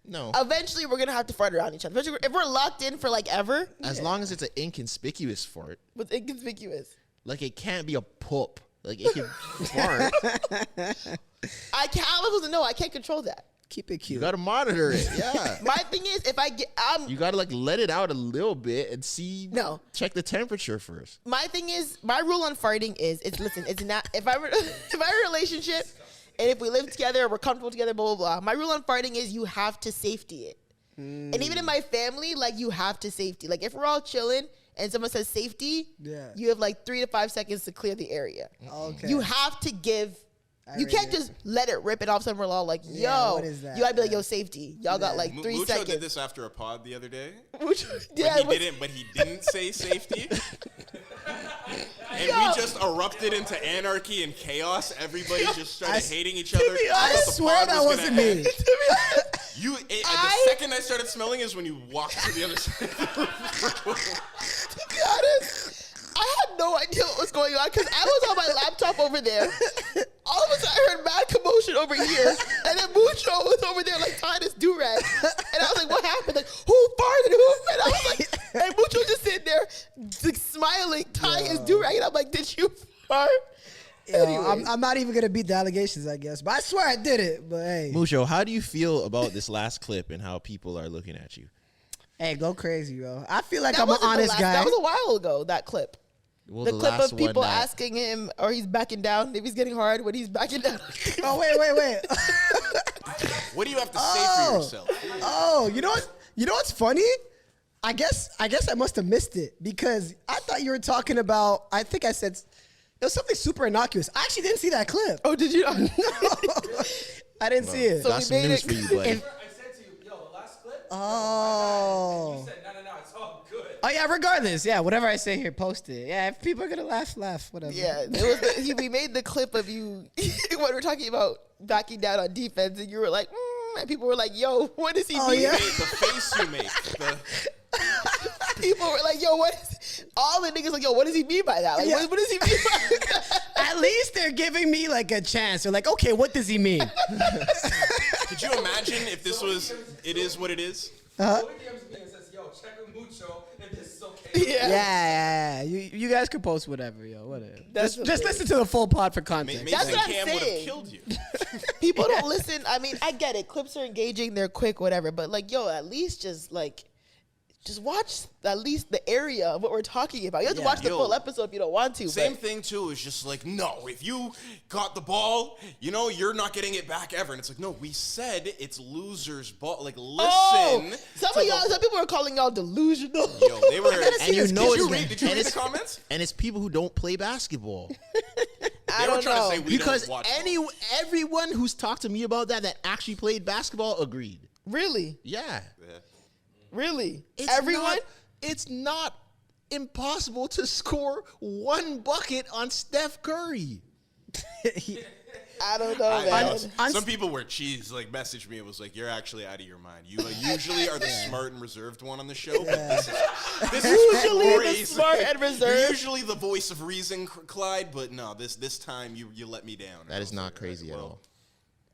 [SPEAKER 1] No,
[SPEAKER 4] Eventually, we're gonna have to fart around each other. Especially if we're locked in for like ever.
[SPEAKER 1] as long as it's an inconspicuous fart.
[SPEAKER 4] What's inconspicuous?
[SPEAKER 1] Like it can't be a poop. Like it can fart.
[SPEAKER 4] I can't. I'm supposed to know. I can't control that.
[SPEAKER 2] Keep it
[SPEAKER 1] You
[SPEAKER 2] cute.
[SPEAKER 1] gotta monitor it. Yeah.
[SPEAKER 4] My thing is, if I get,
[SPEAKER 1] You gotta like let it out a little bit and see.
[SPEAKER 4] No.
[SPEAKER 1] Check the temperature first.
[SPEAKER 4] my thing is, my rule on farting is, it's not, if I'm in a relationship and if we live together, we're comfortable together, blah, blah, blah. My rule on farting is you have to safety it. And even in my family, like you have to safety. Like if we're all chilling and someone says safety,
[SPEAKER 2] Yeah.
[SPEAKER 4] you have like 3 to 5 seconds to clear the area.
[SPEAKER 2] Okay.
[SPEAKER 4] You have to give. You
[SPEAKER 2] rate
[SPEAKER 4] can't
[SPEAKER 2] it.
[SPEAKER 4] just let it rip and all of a sudden we're all like, yo.
[SPEAKER 2] Yeah, what is that?
[SPEAKER 4] You gotta be like,
[SPEAKER 2] Yeah.
[SPEAKER 4] yo, safety. Y'all got like 3
[SPEAKER 3] Mucho
[SPEAKER 4] seconds.
[SPEAKER 3] did this after a pod the other day.
[SPEAKER 4] Yeah,
[SPEAKER 3] But he didn't say safety. And
[SPEAKER 4] Yo.
[SPEAKER 3] we just erupted into anarchy and chaos. Everybody just started hating each other.
[SPEAKER 4] honest,
[SPEAKER 3] I
[SPEAKER 2] I
[SPEAKER 3] thought the
[SPEAKER 2] swear
[SPEAKER 3] pod
[SPEAKER 2] that
[SPEAKER 3] was
[SPEAKER 2] wasn't
[SPEAKER 3] gonna
[SPEAKER 2] me.
[SPEAKER 3] end. The second I started smelling is when you walked to the other side.
[SPEAKER 4] To be honest, I had no idea what was going on because I was on my laptop over there. All of a sudden, I heard mad commotion over here, and then Mucho was over there like tying his do-rag, and I was like, "What happened? Like, who farted? Who?" And I was like, and Mucho just sitting there, like, smiling, tying his do-rag, and I'm like, "Did you fart?"
[SPEAKER 2] Yo,
[SPEAKER 4] Anyways.
[SPEAKER 2] I'm not even gonna beat the allegations, I guess. But I swear I did it. But hey,
[SPEAKER 1] Mucho, how do you feel about this last clip and how people are looking at you?
[SPEAKER 2] hey, go crazy, bro. I feel like
[SPEAKER 4] That
[SPEAKER 2] I'm an
[SPEAKER 4] wasn't the
[SPEAKER 2] honest
[SPEAKER 4] last-
[SPEAKER 2] guy.
[SPEAKER 4] That was a while ago. That clip.
[SPEAKER 1] Well,
[SPEAKER 4] The clip
[SPEAKER 1] last
[SPEAKER 4] of people
[SPEAKER 1] one that-
[SPEAKER 4] asking him, or he's backing down, if he's getting hard, when he's backing down.
[SPEAKER 2] Oh wait.
[SPEAKER 3] What do you have to say for yourself?
[SPEAKER 2] Oh, you know what? You know what's funny? I guess I must have missed it because I thought you were talking about. I think I said it was something super innocuous. I actually didn't see that clip.
[SPEAKER 4] Oh, did you?
[SPEAKER 2] No, I didn't see it.
[SPEAKER 4] So
[SPEAKER 1] That's
[SPEAKER 4] we
[SPEAKER 1] some
[SPEAKER 4] made
[SPEAKER 1] news
[SPEAKER 4] it-
[SPEAKER 1] for you, buddy.
[SPEAKER 5] I said to you, yo, the last clip.
[SPEAKER 2] Oh.
[SPEAKER 5] You said no, it's all good.
[SPEAKER 2] Oh yeah, regardless, yeah, whatever I say here, post it. Yeah, if people are gonna laugh, whatever.
[SPEAKER 4] Yeah, we made the clip of you when we were talking about backing down on defense, and you were like, and people were like, "Yo, what does he mean?"
[SPEAKER 2] yeah.
[SPEAKER 3] The face you make.
[SPEAKER 4] People were like, "Yo, what?" Is, all the niggas like, "Yo, what does he mean by that? Like,
[SPEAKER 2] Yeah.
[SPEAKER 4] what does he mean by that?"
[SPEAKER 2] At least they're giving me like a chance. They're like, okay, what does he mean?
[SPEAKER 3] Could you imagine if this was It Is What It Is?
[SPEAKER 2] Uh-huh.
[SPEAKER 5] Zoe DMs me and says, yo, check with Mucho if this is okay.
[SPEAKER 2] Yeah. You guys can post whatever, yo, whatever.
[SPEAKER 4] That's
[SPEAKER 2] Just
[SPEAKER 4] okay.
[SPEAKER 2] listen to the full pod for context.
[SPEAKER 3] Maybe
[SPEAKER 4] That's what I'm
[SPEAKER 3] Cam would have
[SPEAKER 4] saying.
[SPEAKER 3] killed you.
[SPEAKER 4] People don't listen. I mean, I get it. Clips are engaging, they're quick, whatever. But like, yo, at least just watch at least the area of what we're talking about. You have to watch the
[SPEAKER 3] Yo.
[SPEAKER 4] full episode if you don't want to.
[SPEAKER 3] Same
[SPEAKER 4] but
[SPEAKER 3] thing too. Is just like, no, if you got the ball, you're not getting it back ever. And it's like, no, we said it's losers' ball. Like, listen.
[SPEAKER 4] Oh, some
[SPEAKER 3] to
[SPEAKER 4] of y'all,
[SPEAKER 3] the-
[SPEAKER 4] some people are calling y'all delusional.
[SPEAKER 3] Yo, they were.
[SPEAKER 1] And you know
[SPEAKER 3] did you
[SPEAKER 1] it's-
[SPEAKER 3] read, did you
[SPEAKER 1] and
[SPEAKER 3] read the
[SPEAKER 1] it's-
[SPEAKER 3] comments?
[SPEAKER 1] And it's people who don't play basketball.
[SPEAKER 4] I
[SPEAKER 3] They were
[SPEAKER 4] don't
[SPEAKER 3] trying
[SPEAKER 4] know.
[SPEAKER 3] to say we
[SPEAKER 1] Because
[SPEAKER 3] don't watch
[SPEAKER 1] everyone who's talked to me about that actually played basketball agreed.
[SPEAKER 4] Really,
[SPEAKER 1] Yeah.
[SPEAKER 4] really,
[SPEAKER 1] It's
[SPEAKER 4] everyone.
[SPEAKER 1] not- it's not impossible to score one bucket on Steph Curry.
[SPEAKER 4] I don't know,
[SPEAKER 3] I
[SPEAKER 4] man.
[SPEAKER 3] know. Some people were cheese, like messaged me. It was like, you're actually out of your mind. You usually are the smart and reserved one on the show, but this is
[SPEAKER 4] Usually the
[SPEAKER 3] crazy.
[SPEAKER 4] smart and
[SPEAKER 3] You're
[SPEAKER 4] reserved.
[SPEAKER 3] usually the voice of reason, Clyde, but no, this time you let me down.
[SPEAKER 1] That is not crazy at all.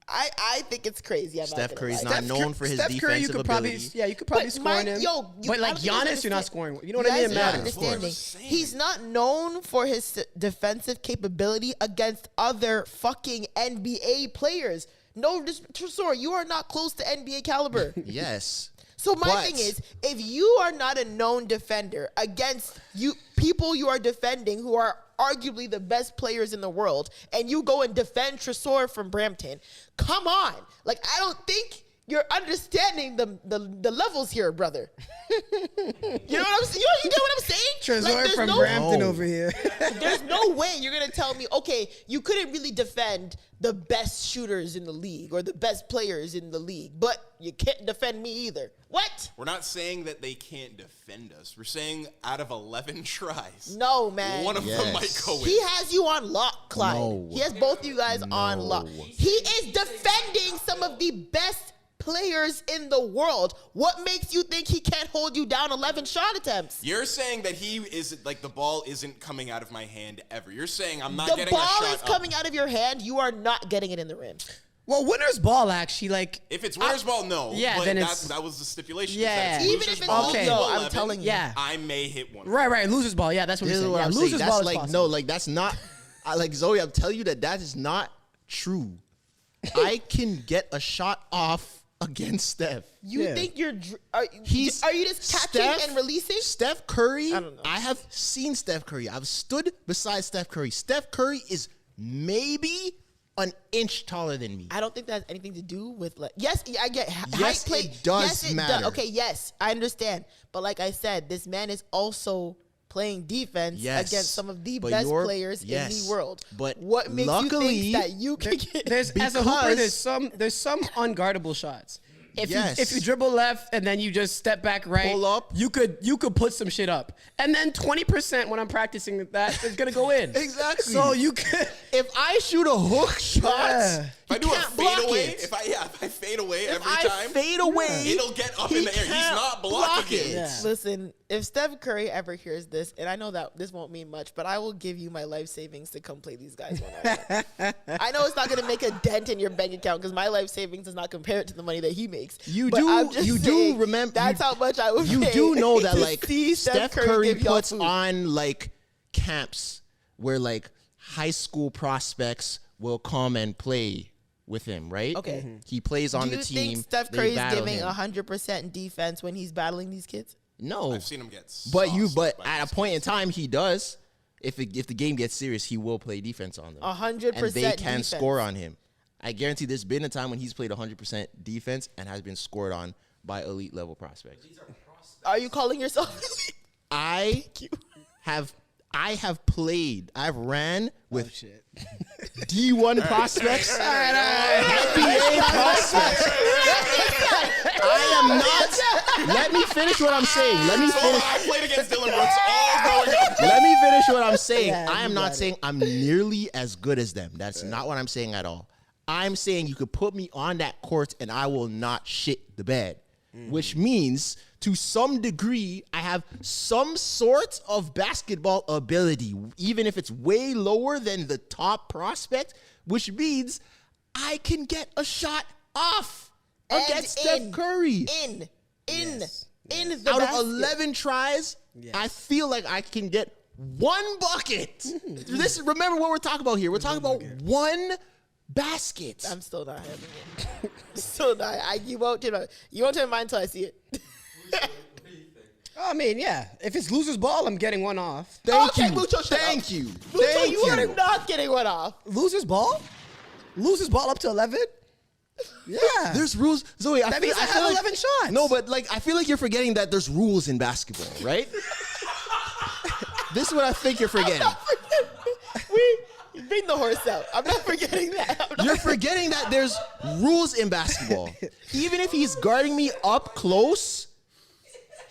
[SPEAKER 4] I think it's crazy. I'm
[SPEAKER 1] Steph
[SPEAKER 4] not
[SPEAKER 1] Curry's
[SPEAKER 4] gonna lie.
[SPEAKER 1] not known for his
[SPEAKER 2] Steph Curry, you
[SPEAKER 1] defensive
[SPEAKER 2] could probably,
[SPEAKER 1] ability.
[SPEAKER 2] you could probably
[SPEAKER 4] But
[SPEAKER 2] score on
[SPEAKER 4] Mike,
[SPEAKER 2] him.
[SPEAKER 4] yo,
[SPEAKER 2] but like
[SPEAKER 4] I don't think you
[SPEAKER 2] Giannis, you're
[SPEAKER 4] understand.
[SPEAKER 2] not scoring. You know what I mean? It
[SPEAKER 4] Guys, you're not
[SPEAKER 2] matters.
[SPEAKER 4] understanding.
[SPEAKER 3] Same.
[SPEAKER 4] He's not known for his defensive capability against other fucking NBA players. No, Tresor, you are not close to NBA caliber.
[SPEAKER 1] Yes.
[SPEAKER 4] So my
[SPEAKER 1] But-
[SPEAKER 4] thing is, if you are not a known defender against people you are defending who are arguably the best players in the world, and you go and defend Tresor from Brampton, come on. Like, I don't think you're understanding the levels here, brother. You know what I'm saying? You get what I'm saying?
[SPEAKER 2] Trezor
[SPEAKER 4] there's
[SPEAKER 2] from
[SPEAKER 4] no-
[SPEAKER 2] Brampton
[SPEAKER 1] No.
[SPEAKER 2] over here.
[SPEAKER 4] There's no way you're gonna tell me, okay, you couldn't really defend the best shooters in the league or the best players in the league, but you can't defend me either. What?
[SPEAKER 3] We're not saying that they can't defend us. We're saying out of 11 tries,
[SPEAKER 4] No, man.
[SPEAKER 3] one of them might go in.
[SPEAKER 4] He has you on lock, Clyde.
[SPEAKER 1] No.
[SPEAKER 4] He has both you guys on lock. He is defending some of the best players in the world. What makes you think he can't hold you down 11 shot attempts?
[SPEAKER 3] You're saying that he is like the ball isn't coming out of my hand ever. You're saying I'm not
[SPEAKER 4] The
[SPEAKER 3] getting a
[SPEAKER 4] ball
[SPEAKER 3] shot
[SPEAKER 4] is
[SPEAKER 3] up.
[SPEAKER 4] coming out of your hand. You are not getting it in the rim.
[SPEAKER 2] Well, winner's ball actually, like,
[SPEAKER 3] If it's winner's ball, no.
[SPEAKER 2] Yeah,
[SPEAKER 3] but
[SPEAKER 2] then
[SPEAKER 3] that was the stipulation.
[SPEAKER 2] Yeah.
[SPEAKER 3] That
[SPEAKER 4] Even
[SPEAKER 3] loser's
[SPEAKER 4] if it's
[SPEAKER 3] ball,
[SPEAKER 2] okay.
[SPEAKER 3] to
[SPEAKER 4] no, I'm
[SPEAKER 3] 11,
[SPEAKER 4] telling you.
[SPEAKER 2] Yeah.
[SPEAKER 3] I may hit one.
[SPEAKER 2] right, loser's ball. Yeah, that's what
[SPEAKER 1] This
[SPEAKER 2] he's
[SPEAKER 1] is
[SPEAKER 2] saying.
[SPEAKER 1] what
[SPEAKER 2] Yeah,
[SPEAKER 1] I'm saying.
[SPEAKER 2] loser's ball
[SPEAKER 1] That's
[SPEAKER 2] is
[SPEAKER 1] like
[SPEAKER 2] possible.
[SPEAKER 1] no, like that's not. Like Zoe, I'm telling you that is not true. I can get a shot off against Steph.
[SPEAKER 4] You
[SPEAKER 2] Yeah.
[SPEAKER 4] think you're are you just catching
[SPEAKER 1] Steph-
[SPEAKER 4] and releasing?
[SPEAKER 1] Steph Curry.
[SPEAKER 4] I don't know.
[SPEAKER 1] I have seen Steph Curry. I've stood beside Steph Curry. Steph Curry is maybe an inch taller than me.
[SPEAKER 4] I don't think that has anything to do with like. Yes, I get
[SPEAKER 1] Yes,
[SPEAKER 4] height play.
[SPEAKER 1] it does
[SPEAKER 4] yes, it
[SPEAKER 1] matter.
[SPEAKER 4] Okay, yes, I understand. But like I said, this man is also playing defense
[SPEAKER 1] Yes,
[SPEAKER 4] against some of the
[SPEAKER 1] but
[SPEAKER 4] best
[SPEAKER 1] you're-
[SPEAKER 4] players in
[SPEAKER 1] yes,
[SPEAKER 4] the world.
[SPEAKER 1] but
[SPEAKER 4] what makes
[SPEAKER 1] luckily,
[SPEAKER 4] you think that you can get?
[SPEAKER 2] There's as a hooper,
[SPEAKER 1] Because-
[SPEAKER 2] there's some unguardable shots. If
[SPEAKER 1] Yes.
[SPEAKER 2] you if you dribble left and then you just step back right,
[SPEAKER 1] Pull up.
[SPEAKER 2] you could put some shit up, and then 20% when I'm practicing that is gonna go in.
[SPEAKER 1] Exactly.
[SPEAKER 2] So you could.
[SPEAKER 1] If I shoot a hook shot,
[SPEAKER 2] Yeah.
[SPEAKER 3] If I do a
[SPEAKER 1] can't block
[SPEAKER 3] fade away,
[SPEAKER 1] it.
[SPEAKER 3] if I fade away
[SPEAKER 1] If
[SPEAKER 3] every
[SPEAKER 1] I
[SPEAKER 3] time,
[SPEAKER 1] fade away,
[SPEAKER 3] it'll get up
[SPEAKER 1] he
[SPEAKER 3] in the air. He's
[SPEAKER 1] can't
[SPEAKER 3] not
[SPEAKER 1] block
[SPEAKER 3] blocking
[SPEAKER 1] it.
[SPEAKER 3] it.
[SPEAKER 2] Yeah.
[SPEAKER 4] Listen, if Steph Curry ever hears this, and I know that this won't mean much, but I will give you my life savings to come play these guys one-on-one. I know it's not going to make a dent in your bank account because my life savings does not compare it to the money that he makes.
[SPEAKER 1] You
[SPEAKER 4] But
[SPEAKER 1] do-
[SPEAKER 4] I'm just
[SPEAKER 1] you do
[SPEAKER 4] saying
[SPEAKER 1] remember-
[SPEAKER 4] That's how much I would
[SPEAKER 1] you
[SPEAKER 4] pay
[SPEAKER 1] do know that
[SPEAKER 4] to
[SPEAKER 1] like
[SPEAKER 4] see
[SPEAKER 1] Steph Curry
[SPEAKER 4] give y'all
[SPEAKER 1] puts
[SPEAKER 4] food.
[SPEAKER 1] on like camps where like high school prospects will come and play with him, right?
[SPEAKER 4] Okay.
[SPEAKER 1] He plays on
[SPEAKER 4] Do
[SPEAKER 1] the
[SPEAKER 4] you
[SPEAKER 1] team.
[SPEAKER 4] think Steph
[SPEAKER 1] they
[SPEAKER 4] Curry is
[SPEAKER 1] battle
[SPEAKER 4] giving
[SPEAKER 1] him.
[SPEAKER 4] 100% defense when he's battling these kids?
[SPEAKER 1] No,
[SPEAKER 3] I've seen him get.
[SPEAKER 1] but
[SPEAKER 3] sauced by
[SPEAKER 1] at a
[SPEAKER 3] these
[SPEAKER 1] point in
[SPEAKER 3] kids.
[SPEAKER 1] time he does. If the game gets serious, he will play defense on them.
[SPEAKER 4] 100%
[SPEAKER 1] and they can
[SPEAKER 4] defense.
[SPEAKER 1] score on him. I guarantee there's been a time when he's played 100% defense and has been scored on by elite level prospects.
[SPEAKER 5] These are prospects.
[SPEAKER 4] Are you calling yourself?
[SPEAKER 1] I have played. I've ran with
[SPEAKER 2] Shit.
[SPEAKER 1] D1 prospects, NBA prospects. I am not. Let me finish what I'm saying. Let me
[SPEAKER 3] So
[SPEAKER 1] finish.
[SPEAKER 3] I played against Dylan Brooks all growing up.
[SPEAKER 1] Let me finish what I'm saying.
[SPEAKER 2] Yeah,
[SPEAKER 1] I am
[SPEAKER 2] you
[SPEAKER 1] not
[SPEAKER 2] got it.
[SPEAKER 1] saying I'm nearly as good as them. That's not what I'm saying at all. I'm saying you could put me on that court and I will not shit the bed, which means to some degree I have some sort of basketball ability, even if it's way lower than the top prospect, which means I can get a shot off against Steph Curry.
[SPEAKER 4] In
[SPEAKER 2] Yes.
[SPEAKER 4] the
[SPEAKER 1] Out of
[SPEAKER 4] basket.
[SPEAKER 1] 11 tries, I feel like I can get one bucket. This remember what we're talking about here. We're talking about one basket.
[SPEAKER 4] I'm still not having it. Still not. You won't turn my mind until I see it.
[SPEAKER 2] I mean, yeah. If it's loser's ball, I'm getting one off.
[SPEAKER 1] Thank
[SPEAKER 4] Okay,
[SPEAKER 1] you.
[SPEAKER 4] Mucho, shut
[SPEAKER 1] Thank
[SPEAKER 4] up.
[SPEAKER 1] you.
[SPEAKER 4] Mucho,
[SPEAKER 1] Thank
[SPEAKER 4] you are not getting one off.
[SPEAKER 2] Loser's ball? Loser's ball up to 11? Yeah.
[SPEAKER 1] There's rules. Zoe,
[SPEAKER 2] That means I
[SPEAKER 1] feel
[SPEAKER 2] have 11 shots.
[SPEAKER 1] No, but like I feel like you're forgetting that there's rules in basketball, right? This is what I think you're forgetting.
[SPEAKER 4] We bring the horse out. I'm not forgetting that.
[SPEAKER 1] You're forgetting that there's rules in basketball. Even if he's guarding me up close,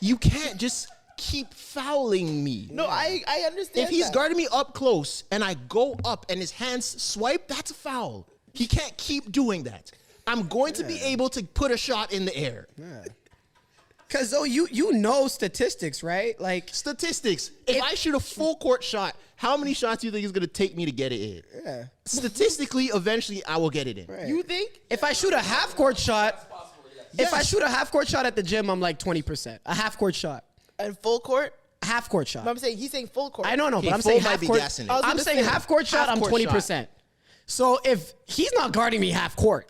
[SPEAKER 1] you can't just keep fouling me.
[SPEAKER 4] No, I understand.
[SPEAKER 1] If he's
[SPEAKER 4] that.
[SPEAKER 1] guarding me up close and I go up and his hands swipe, that's a foul. He can't keep doing that. I'm going to be able to put a shot in the air.
[SPEAKER 2] Because, though, you know statistics, right? Like,
[SPEAKER 1] Statistics. If I shoot a full court shot, how many shots do you think it's going to take me to get it in?
[SPEAKER 2] yeah.
[SPEAKER 1] Statistically, eventually, I will get it in.
[SPEAKER 2] Right.
[SPEAKER 4] You think?
[SPEAKER 2] If I shoot a half-court shot, if I shoot a half-court shot at the gym, I'm like 20%. A half-court shot.
[SPEAKER 4] And full court?
[SPEAKER 2] A half-court shot.
[SPEAKER 4] But I'm saying he's saying full court.
[SPEAKER 2] I don't know,
[SPEAKER 1] Okay,
[SPEAKER 2] but I'm
[SPEAKER 1] full
[SPEAKER 2] saying
[SPEAKER 1] might be
[SPEAKER 2] half-court.
[SPEAKER 1] gassing it.
[SPEAKER 4] I was
[SPEAKER 2] I'm
[SPEAKER 4] gonna
[SPEAKER 2] saying
[SPEAKER 4] say,
[SPEAKER 2] half-court shot, I'm
[SPEAKER 1] half-court
[SPEAKER 2] 20%. So if he's not guarding me half-court,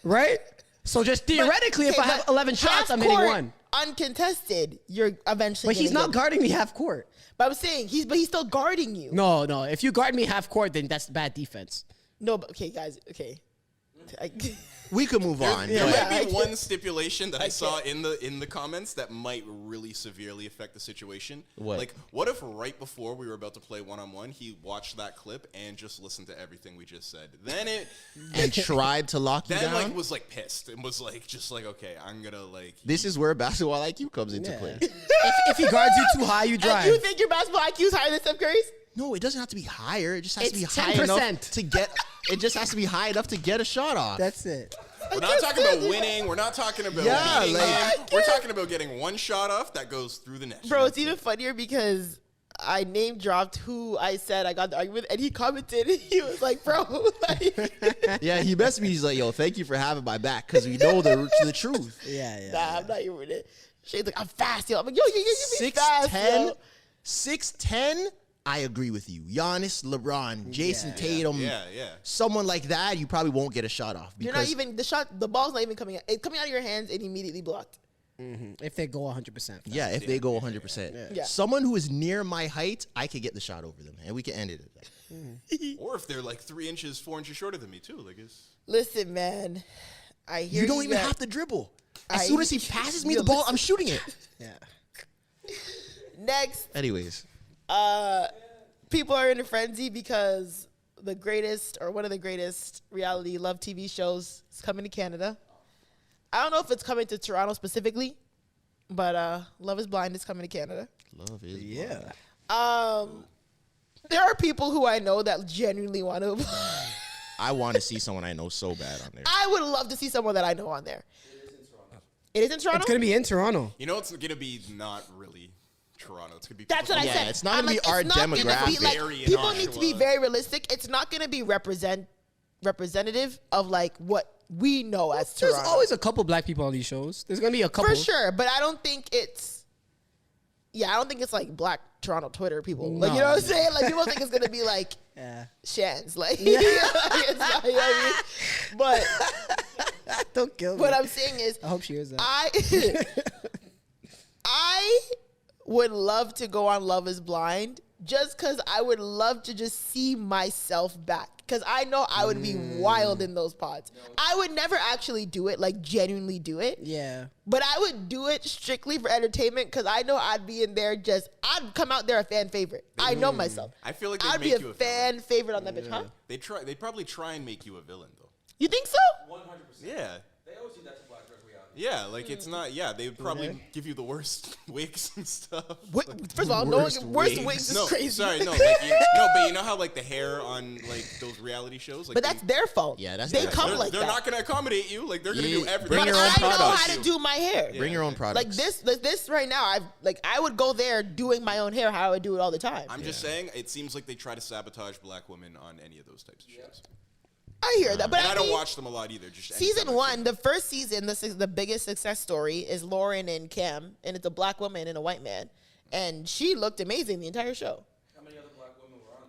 [SPEAKER 2] right? So just theoretically, if I have 11 shots, I'm hitting one.
[SPEAKER 4] Uncontested, you're eventually.
[SPEAKER 2] But he's
[SPEAKER 4] gonna
[SPEAKER 2] not
[SPEAKER 4] get-
[SPEAKER 2] guarding me half-court.
[SPEAKER 4] But I'm saying he's still guarding you.
[SPEAKER 2] No. If you guard me half-court, then that's bad defense.
[SPEAKER 4] No, but okay, guys. Okay.
[SPEAKER 1] We could move on.
[SPEAKER 3] There
[SPEAKER 1] but-
[SPEAKER 3] might
[SPEAKER 4] I
[SPEAKER 3] be
[SPEAKER 4] can't-
[SPEAKER 3] one stipulation that I saw
[SPEAKER 4] can't.
[SPEAKER 3] in the comments that might really severely affect the situation.
[SPEAKER 1] What?
[SPEAKER 3] Like, what if right before we were about to play one-on-one, he watched that clip and just listened to everything we just said? Then
[SPEAKER 1] and tried to lock you
[SPEAKER 3] then
[SPEAKER 1] down.
[SPEAKER 3] like was like pissed and was like just like, okay, I'm gonna like.
[SPEAKER 1] This is where basketball IQ comes into
[SPEAKER 2] Yeah.
[SPEAKER 1] play.
[SPEAKER 2] If he guards you too high, you
[SPEAKER 4] And
[SPEAKER 2] drive.
[SPEAKER 4] you think your basketball IQ is higher than Steph Curry's?
[SPEAKER 1] No, it doesn't have to be higher. It just has to be
[SPEAKER 2] It's
[SPEAKER 1] high
[SPEAKER 2] 10%.
[SPEAKER 1] enough to get. It just has to be high enough to get a shot off.
[SPEAKER 2] That's it.
[SPEAKER 3] We're not talking about winning. We're not talking about
[SPEAKER 1] Yeah,
[SPEAKER 3] beating
[SPEAKER 1] like-
[SPEAKER 3] him. We're talking about getting one shot off that goes through the net.
[SPEAKER 4] Bro, it's even funnier because I name dropped who I said I got the argument, and he commented. He was like, "Bro, like,
[SPEAKER 1] Yeah, he messaged me. He's like, "Yo, thank you for having my back because we know the truth."
[SPEAKER 2] Yeah.
[SPEAKER 4] nah, I'm not even with it." Shade's like, "I'm fast, yo." I'm like, "Yo, you be fast,
[SPEAKER 1] 6'10",
[SPEAKER 4] yo."
[SPEAKER 1] 6'10". I agree with you. Giannis, LeBron, Jason Tatum,
[SPEAKER 3] yeah.
[SPEAKER 1] someone like that, you probably won't get a shot off.
[SPEAKER 4] You're not even the ball's not even coming out. It's coming out of your hands and immediately blocked.
[SPEAKER 2] If they go 100%.
[SPEAKER 1] Yeah, if they go 100%.
[SPEAKER 4] Yeah.
[SPEAKER 1] Someone who is near my height, I could get the shot over them, and we can end it at that.
[SPEAKER 3] Or if they're like 3 inches, 4 inches shorter than me too. Like it's.
[SPEAKER 4] Listen, man, I hear
[SPEAKER 1] You don't even
[SPEAKER 4] guys.
[SPEAKER 1] have to dribble. As
[SPEAKER 4] I-
[SPEAKER 1] soon as he passes me
[SPEAKER 4] Yo,
[SPEAKER 1] the ball, I'm shooting it.
[SPEAKER 2] Yeah.
[SPEAKER 4] Next,
[SPEAKER 1] Anyways,
[SPEAKER 4] people are in a frenzy because the greatest or one of the greatest reality love TV shows is coming to Canada. I don't know if it's coming to Toronto specifically, but Love is Blind is coming to Canada.
[SPEAKER 1] love is
[SPEAKER 2] Yeah.
[SPEAKER 4] There are people who I know that genuinely want to.
[SPEAKER 1] I want to see someone I know so bad on there.
[SPEAKER 4] I would love to see someone that I know on there. It is in Toronto.
[SPEAKER 2] It's going to be in Toronto.
[SPEAKER 3] You know, it's gonna be not really Toronto. It's gonna be.
[SPEAKER 4] That's what I
[SPEAKER 1] Yeah,
[SPEAKER 4] said.
[SPEAKER 1] it's not
[SPEAKER 4] I'm
[SPEAKER 1] gonna be
[SPEAKER 4] like,
[SPEAKER 1] our
[SPEAKER 4] it's not gonna be,
[SPEAKER 1] demographic.
[SPEAKER 4] like,
[SPEAKER 3] Very in
[SPEAKER 4] people need to be
[SPEAKER 3] Oshawa.
[SPEAKER 4] very realistic. It's not going to be representative of like what we know as
[SPEAKER 2] There's
[SPEAKER 4] Toronto.
[SPEAKER 2] always a couple black people on these shows. There's going to be a couple.
[SPEAKER 4] For sure, but I don't think it's. Yeah, I don't think it's like black Toronto Twitter people. Like, you know what I'm saying? Like, people think it's gonna be like
[SPEAKER 2] Yeah.
[SPEAKER 4] Shans. Like, it's not, you know what I mean? But
[SPEAKER 2] Don't kill me.
[SPEAKER 4] what I'm saying is,
[SPEAKER 2] I hope she hears that.
[SPEAKER 4] I would love to go on Love Is Blind just because I would love to just see myself back. Because I know I would be wild in those pods. I would never actually do it, like genuinely do it.
[SPEAKER 2] Yeah.
[SPEAKER 4] But I would do it strictly for entertainment because I know I'd be in there I'd come out there a fan favorite. I know myself.
[SPEAKER 3] I feel like
[SPEAKER 4] I'd
[SPEAKER 3] they'd
[SPEAKER 4] be
[SPEAKER 3] make
[SPEAKER 4] a
[SPEAKER 3] you a
[SPEAKER 4] fan
[SPEAKER 3] villain.
[SPEAKER 4] favorite on that bitch, huh?
[SPEAKER 3] They'd probably try and make you a villain though.
[SPEAKER 4] You think so?
[SPEAKER 5] 100%.
[SPEAKER 3] Yeah.
[SPEAKER 5] They always do that to black girls reality.
[SPEAKER 3] Yeah, like it's not. Yeah, they would probably give you the worst wigs and stuff.
[SPEAKER 4] First of all, worst wigs is
[SPEAKER 3] No,
[SPEAKER 4] crazy.
[SPEAKER 3] sorry, no, but you know how like the hair on like those reality shows, like
[SPEAKER 4] But that's their fault.
[SPEAKER 1] Yeah, that's
[SPEAKER 4] they
[SPEAKER 1] their
[SPEAKER 4] come
[SPEAKER 1] fault.
[SPEAKER 4] like
[SPEAKER 3] they're
[SPEAKER 4] that.
[SPEAKER 3] not gonna accommodate you. Like they're gonna
[SPEAKER 1] Yeah,
[SPEAKER 3] do everything.
[SPEAKER 1] bring
[SPEAKER 4] But
[SPEAKER 1] your own
[SPEAKER 4] I know
[SPEAKER 1] products.
[SPEAKER 4] how to do my hair.
[SPEAKER 1] Bring your own products.
[SPEAKER 4] Like this right now, I would go there doing my own hair how I would do it all the time.
[SPEAKER 3] I'm just saying, it seems like they try to sabotage black women on any of those types of shows.
[SPEAKER 4] I hear that, but
[SPEAKER 3] And I don't
[SPEAKER 4] mean,
[SPEAKER 3] watch them a lot either. Just
[SPEAKER 4] Season
[SPEAKER 3] anytime I see
[SPEAKER 4] 1, the first season, the biggest success story is Lauren and Cam, and it's a black woman and a white man, and she looked amazing the entire show.
[SPEAKER 5] How many other black women were on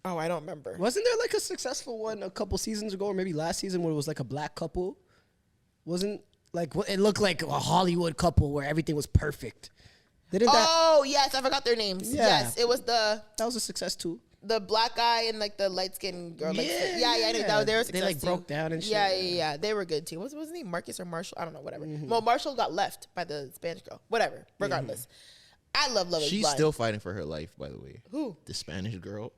[SPEAKER 5] there?
[SPEAKER 4] Oh, I don't remember.
[SPEAKER 2] Wasn't there like a successful one a couple seasons ago, or maybe last season, where it was like a black couple? Wasn't like it looked like a Hollywood couple where everything was perfect? Didn't that?
[SPEAKER 4] Oh yes, I forgot their names.
[SPEAKER 2] Yeah.
[SPEAKER 4] Yes, it was the
[SPEAKER 2] was a success too.
[SPEAKER 4] black guy and like the light skinned girl. Like,
[SPEAKER 2] Yeah,
[SPEAKER 4] I knew
[SPEAKER 2] yeah.
[SPEAKER 4] that they were
[SPEAKER 2] They,
[SPEAKER 4] success
[SPEAKER 2] like,
[SPEAKER 4] too.
[SPEAKER 2] broke down and shit.
[SPEAKER 4] Yeah. They were good too. What's his name? Marcus or Marshall? I don't know. Whatever. Well, Marshall got left by the Spanish girl. Whatever. Regardless, I love Love Is
[SPEAKER 1] She's
[SPEAKER 4] Blind.
[SPEAKER 1] still fighting for her life, by the way.
[SPEAKER 4] Who?
[SPEAKER 1] The Spanish girl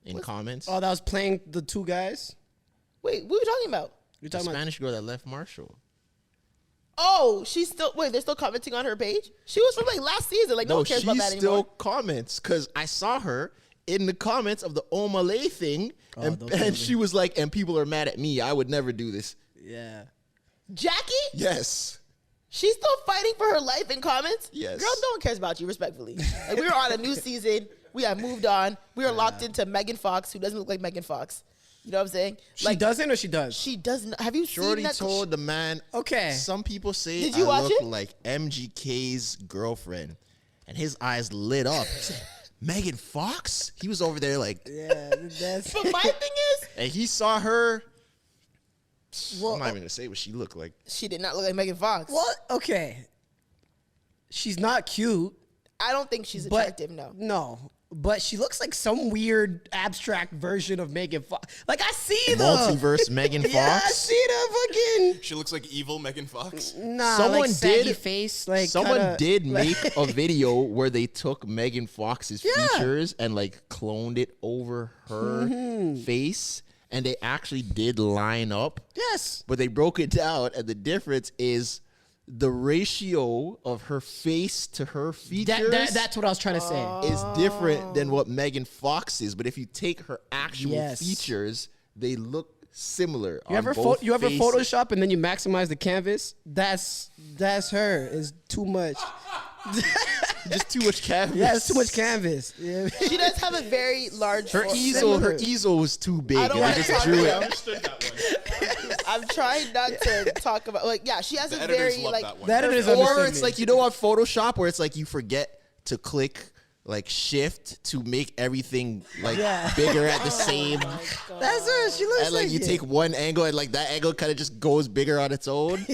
[SPEAKER 1] in comments.
[SPEAKER 2] Oh, that was playing the two guys.
[SPEAKER 4] Wait, what were we talking about?
[SPEAKER 2] You're
[SPEAKER 1] The
[SPEAKER 2] talking about
[SPEAKER 1] Spanish girl that left Marshall.
[SPEAKER 4] Oh, she's still they're still commenting on her page. She was from like last season. Like no one cares
[SPEAKER 1] she
[SPEAKER 4] about that
[SPEAKER 1] still
[SPEAKER 4] anymore.
[SPEAKER 1] comments because I saw her in the comments of the Omah Lay thing, and
[SPEAKER 2] those
[SPEAKER 1] she was like, "And people are mad at me. I would never do this."
[SPEAKER 2] yeah.
[SPEAKER 4] Jackie,
[SPEAKER 1] Yes.
[SPEAKER 4] she's still fighting for her life in comments.
[SPEAKER 1] Yes.
[SPEAKER 4] Girl, no one cares about you. Respectfully, like we were on a new season. We have moved on. We are locked into Megan Fox, who doesn't look like Megan Fox. You know what I'm saying?
[SPEAKER 2] She doesn't or she does?
[SPEAKER 4] She doesn't. Have you
[SPEAKER 1] Shorty
[SPEAKER 4] seen that?
[SPEAKER 1] told the man.
[SPEAKER 2] Okay.
[SPEAKER 1] Some people say
[SPEAKER 4] Did you
[SPEAKER 1] I
[SPEAKER 4] watch
[SPEAKER 1] look
[SPEAKER 4] it?
[SPEAKER 1] like MGK's girlfriend, and his eyes lit up. He said, Megan Fox? He was over there like,
[SPEAKER 2] Yeah, that's
[SPEAKER 4] But my thing is,
[SPEAKER 1] and he saw her.
[SPEAKER 2] Well,
[SPEAKER 1] I'm not even gonna say what she looked like.
[SPEAKER 4] she did not look like Megan Fox.
[SPEAKER 2] what? Okay. She's not cute.
[SPEAKER 4] I don't think she's
[SPEAKER 2] But
[SPEAKER 4] attractive. No.
[SPEAKER 2] No. But she looks like some weird abstract version of Megan Fox. Like I see the
[SPEAKER 1] Multiverse Megan Fox.
[SPEAKER 2] Yeah, I see the fucking
[SPEAKER 3] She looks like evil Megan Fox.
[SPEAKER 1] Someone
[SPEAKER 2] like saggy
[SPEAKER 1] did-
[SPEAKER 2] face. Like
[SPEAKER 1] Someone
[SPEAKER 2] kinda,
[SPEAKER 1] did
[SPEAKER 2] like-
[SPEAKER 1] make a video where they took Megan Fox's
[SPEAKER 2] Yeah.
[SPEAKER 1] features and like cloned it over her face, and they actually did line up,
[SPEAKER 2] Yes.
[SPEAKER 1] but they broke it down, and the difference is the ratio of her face to her features
[SPEAKER 2] That's what I was trying to say.
[SPEAKER 1] is different than what Megan Fox is. But if you take her actual
[SPEAKER 2] Yes.
[SPEAKER 1] features, they look similar.
[SPEAKER 2] You ever
[SPEAKER 1] faces.
[SPEAKER 2] Photoshop and then you maximize the canvas? That's her. It's too much.
[SPEAKER 1] Just too much canvas.
[SPEAKER 2] Yeah, it's too much canvas. Yeah.
[SPEAKER 4] She does have a very large.
[SPEAKER 1] Her easel was too big.
[SPEAKER 4] I don't
[SPEAKER 1] and
[SPEAKER 4] want
[SPEAKER 1] I
[SPEAKER 4] to
[SPEAKER 1] just
[SPEAKER 4] talk
[SPEAKER 1] drew
[SPEAKER 4] about
[SPEAKER 1] it.
[SPEAKER 3] Understood that one.
[SPEAKER 4] I'm trying not to talk about she has
[SPEAKER 3] The
[SPEAKER 4] a
[SPEAKER 3] editors
[SPEAKER 4] very
[SPEAKER 3] love
[SPEAKER 4] like
[SPEAKER 3] that one.
[SPEAKER 2] The editors
[SPEAKER 1] Or
[SPEAKER 2] understood
[SPEAKER 1] it's
[SPEAKER 2] me.
[SPEAKER 1] like, you know, on Photoshop where it's like you forget to click like shift to make everything like
[SPEAKER 2] Yeah.
[SPEAKER 1] bigger at the same.
[SPEAKER 2] That's her. She looks
[SPEAKER 1] And like you
[SPEAKER 2] it.
[SPEAKER 1] take one angle and like that angle kind of just goes bigger on its own.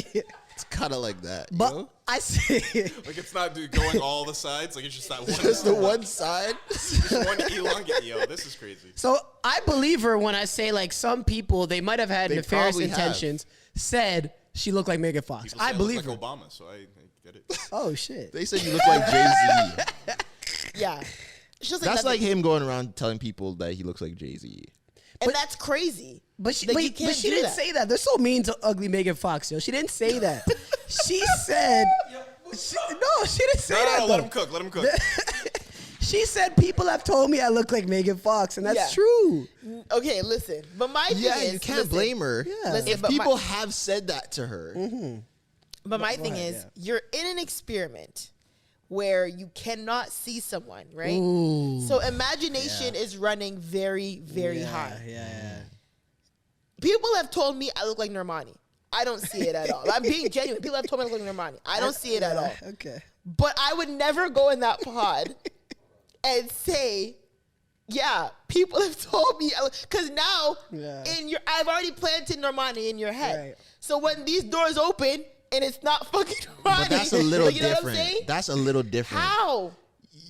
[SPEAKER 1] It's kind of like that. You
[SPEAKER 2] But
[SPEAKER 1] know?
[SPEAKER 2] I see.
[SPEAKER 3] Like it's not going all the sides. Like it's just that one.
[SPEAKER 1] Just the one side.
[SPEAKER 3] Just one elongate. Yo, this is crazy.
[SPEAKER 2] So I believe her when I say like some people they might have had
[SPEAKER 1] They
[SPEAKER 2] nefarious
[SPEAKER 1] probably have.
[SPEAKER 2] intentions. Said she looked like Megan Fox.
[SPEAKER 3] People say
[SPEAKER 2] I
[SPEAKER 3] look
[SPEAKER 2] believe her.
[SPEAKER 3] like Obama, so I get it.
[SPEAKER 2] Oh shit.
[SPEAKER 1] They said you look like Jay-Z.
[SPEAKER 4] yeah. She looks
[SPEAKER 1] That's like
[SPEAKER 4] nothing-
[SPEAKER 1] him going around telling people that he looks like Jay-Z.
[SPEAKER 4] and that's crazy.
[SPEAKER 2] But she,
[SPEAKER 4] Like,
[SPEAKER 2] but,
[SPEAKER 4] you can't
[SPEAKER 2] but she
[SPEAKER 4] do
[SPEAKER 2] didn't
[SPEAKER 4] that.
[SPEAKER 2] say that. They're so mean to ugly Megan Fox, yo. She didn't say that. She said. She didn't say that.
[SPEAKER 3] No,
[SPEAKER 2] though.
[SPEAKER 3] let him cook. Let him cook.
[SPEAKER 2] She said people have told me I look like Megan Fox, and that's
[SPEAKER 4] Yeah.
[SPEAKER 2] true.
[SPEAKER 4] Okay, listen. But my thing
[SPEAKER 1] Yeah,
[SPEAKER 4] is,
[SPEAKER 1] you can't
[SPEAKER 4] listen,
[SPEAKER 1] blame her.
[SPEAKER 2] Yeah.
[SPEAKER 4] Listen,
[SPEAKER 1] If
[SPEAKER 4] but
[SPEAKER 1] people
[SPEAKER 4] my-
[SPEAKER 1] have said that to her,
[SPEAKER 4] But my thing
[SPEAKER 2] ahead,
[SPEAKER 4] is,
[SPEAKER 2] yeah.
[SPEAKER 4] you're in an experiment where you cannot see someone, right?
[SPEAKER 2] Ooh.
[SPEAKER 4] So imagination is running very, very high.
[SPEAKER 2] Yeah.
[SPEAKER 4] People have told me I look like Normani. I don't see it at all. I'm being genuine. People have told me I look like Normani. I don't see it at all.
[SPEAKER 2] Okay.
[SPEAKER 4] But I would never go in that pod and say, yeah, people have told me, because now
[SPEAKER 2] Yeah.
[SPEAKER 4] I've already planted Normani in your head.
[SPEAKER 2] Right.
[SPEAKER 4] So when these doors open and it's not fucking Normani,
[SPEAKER 1] but that's a little
[SPEAKER 4] you know what I'm
[SPEAKER 1] different.
[SPEAKER 4] saying?
[SPEAKER 1] That's a little different.
[SPEAKER 4] How?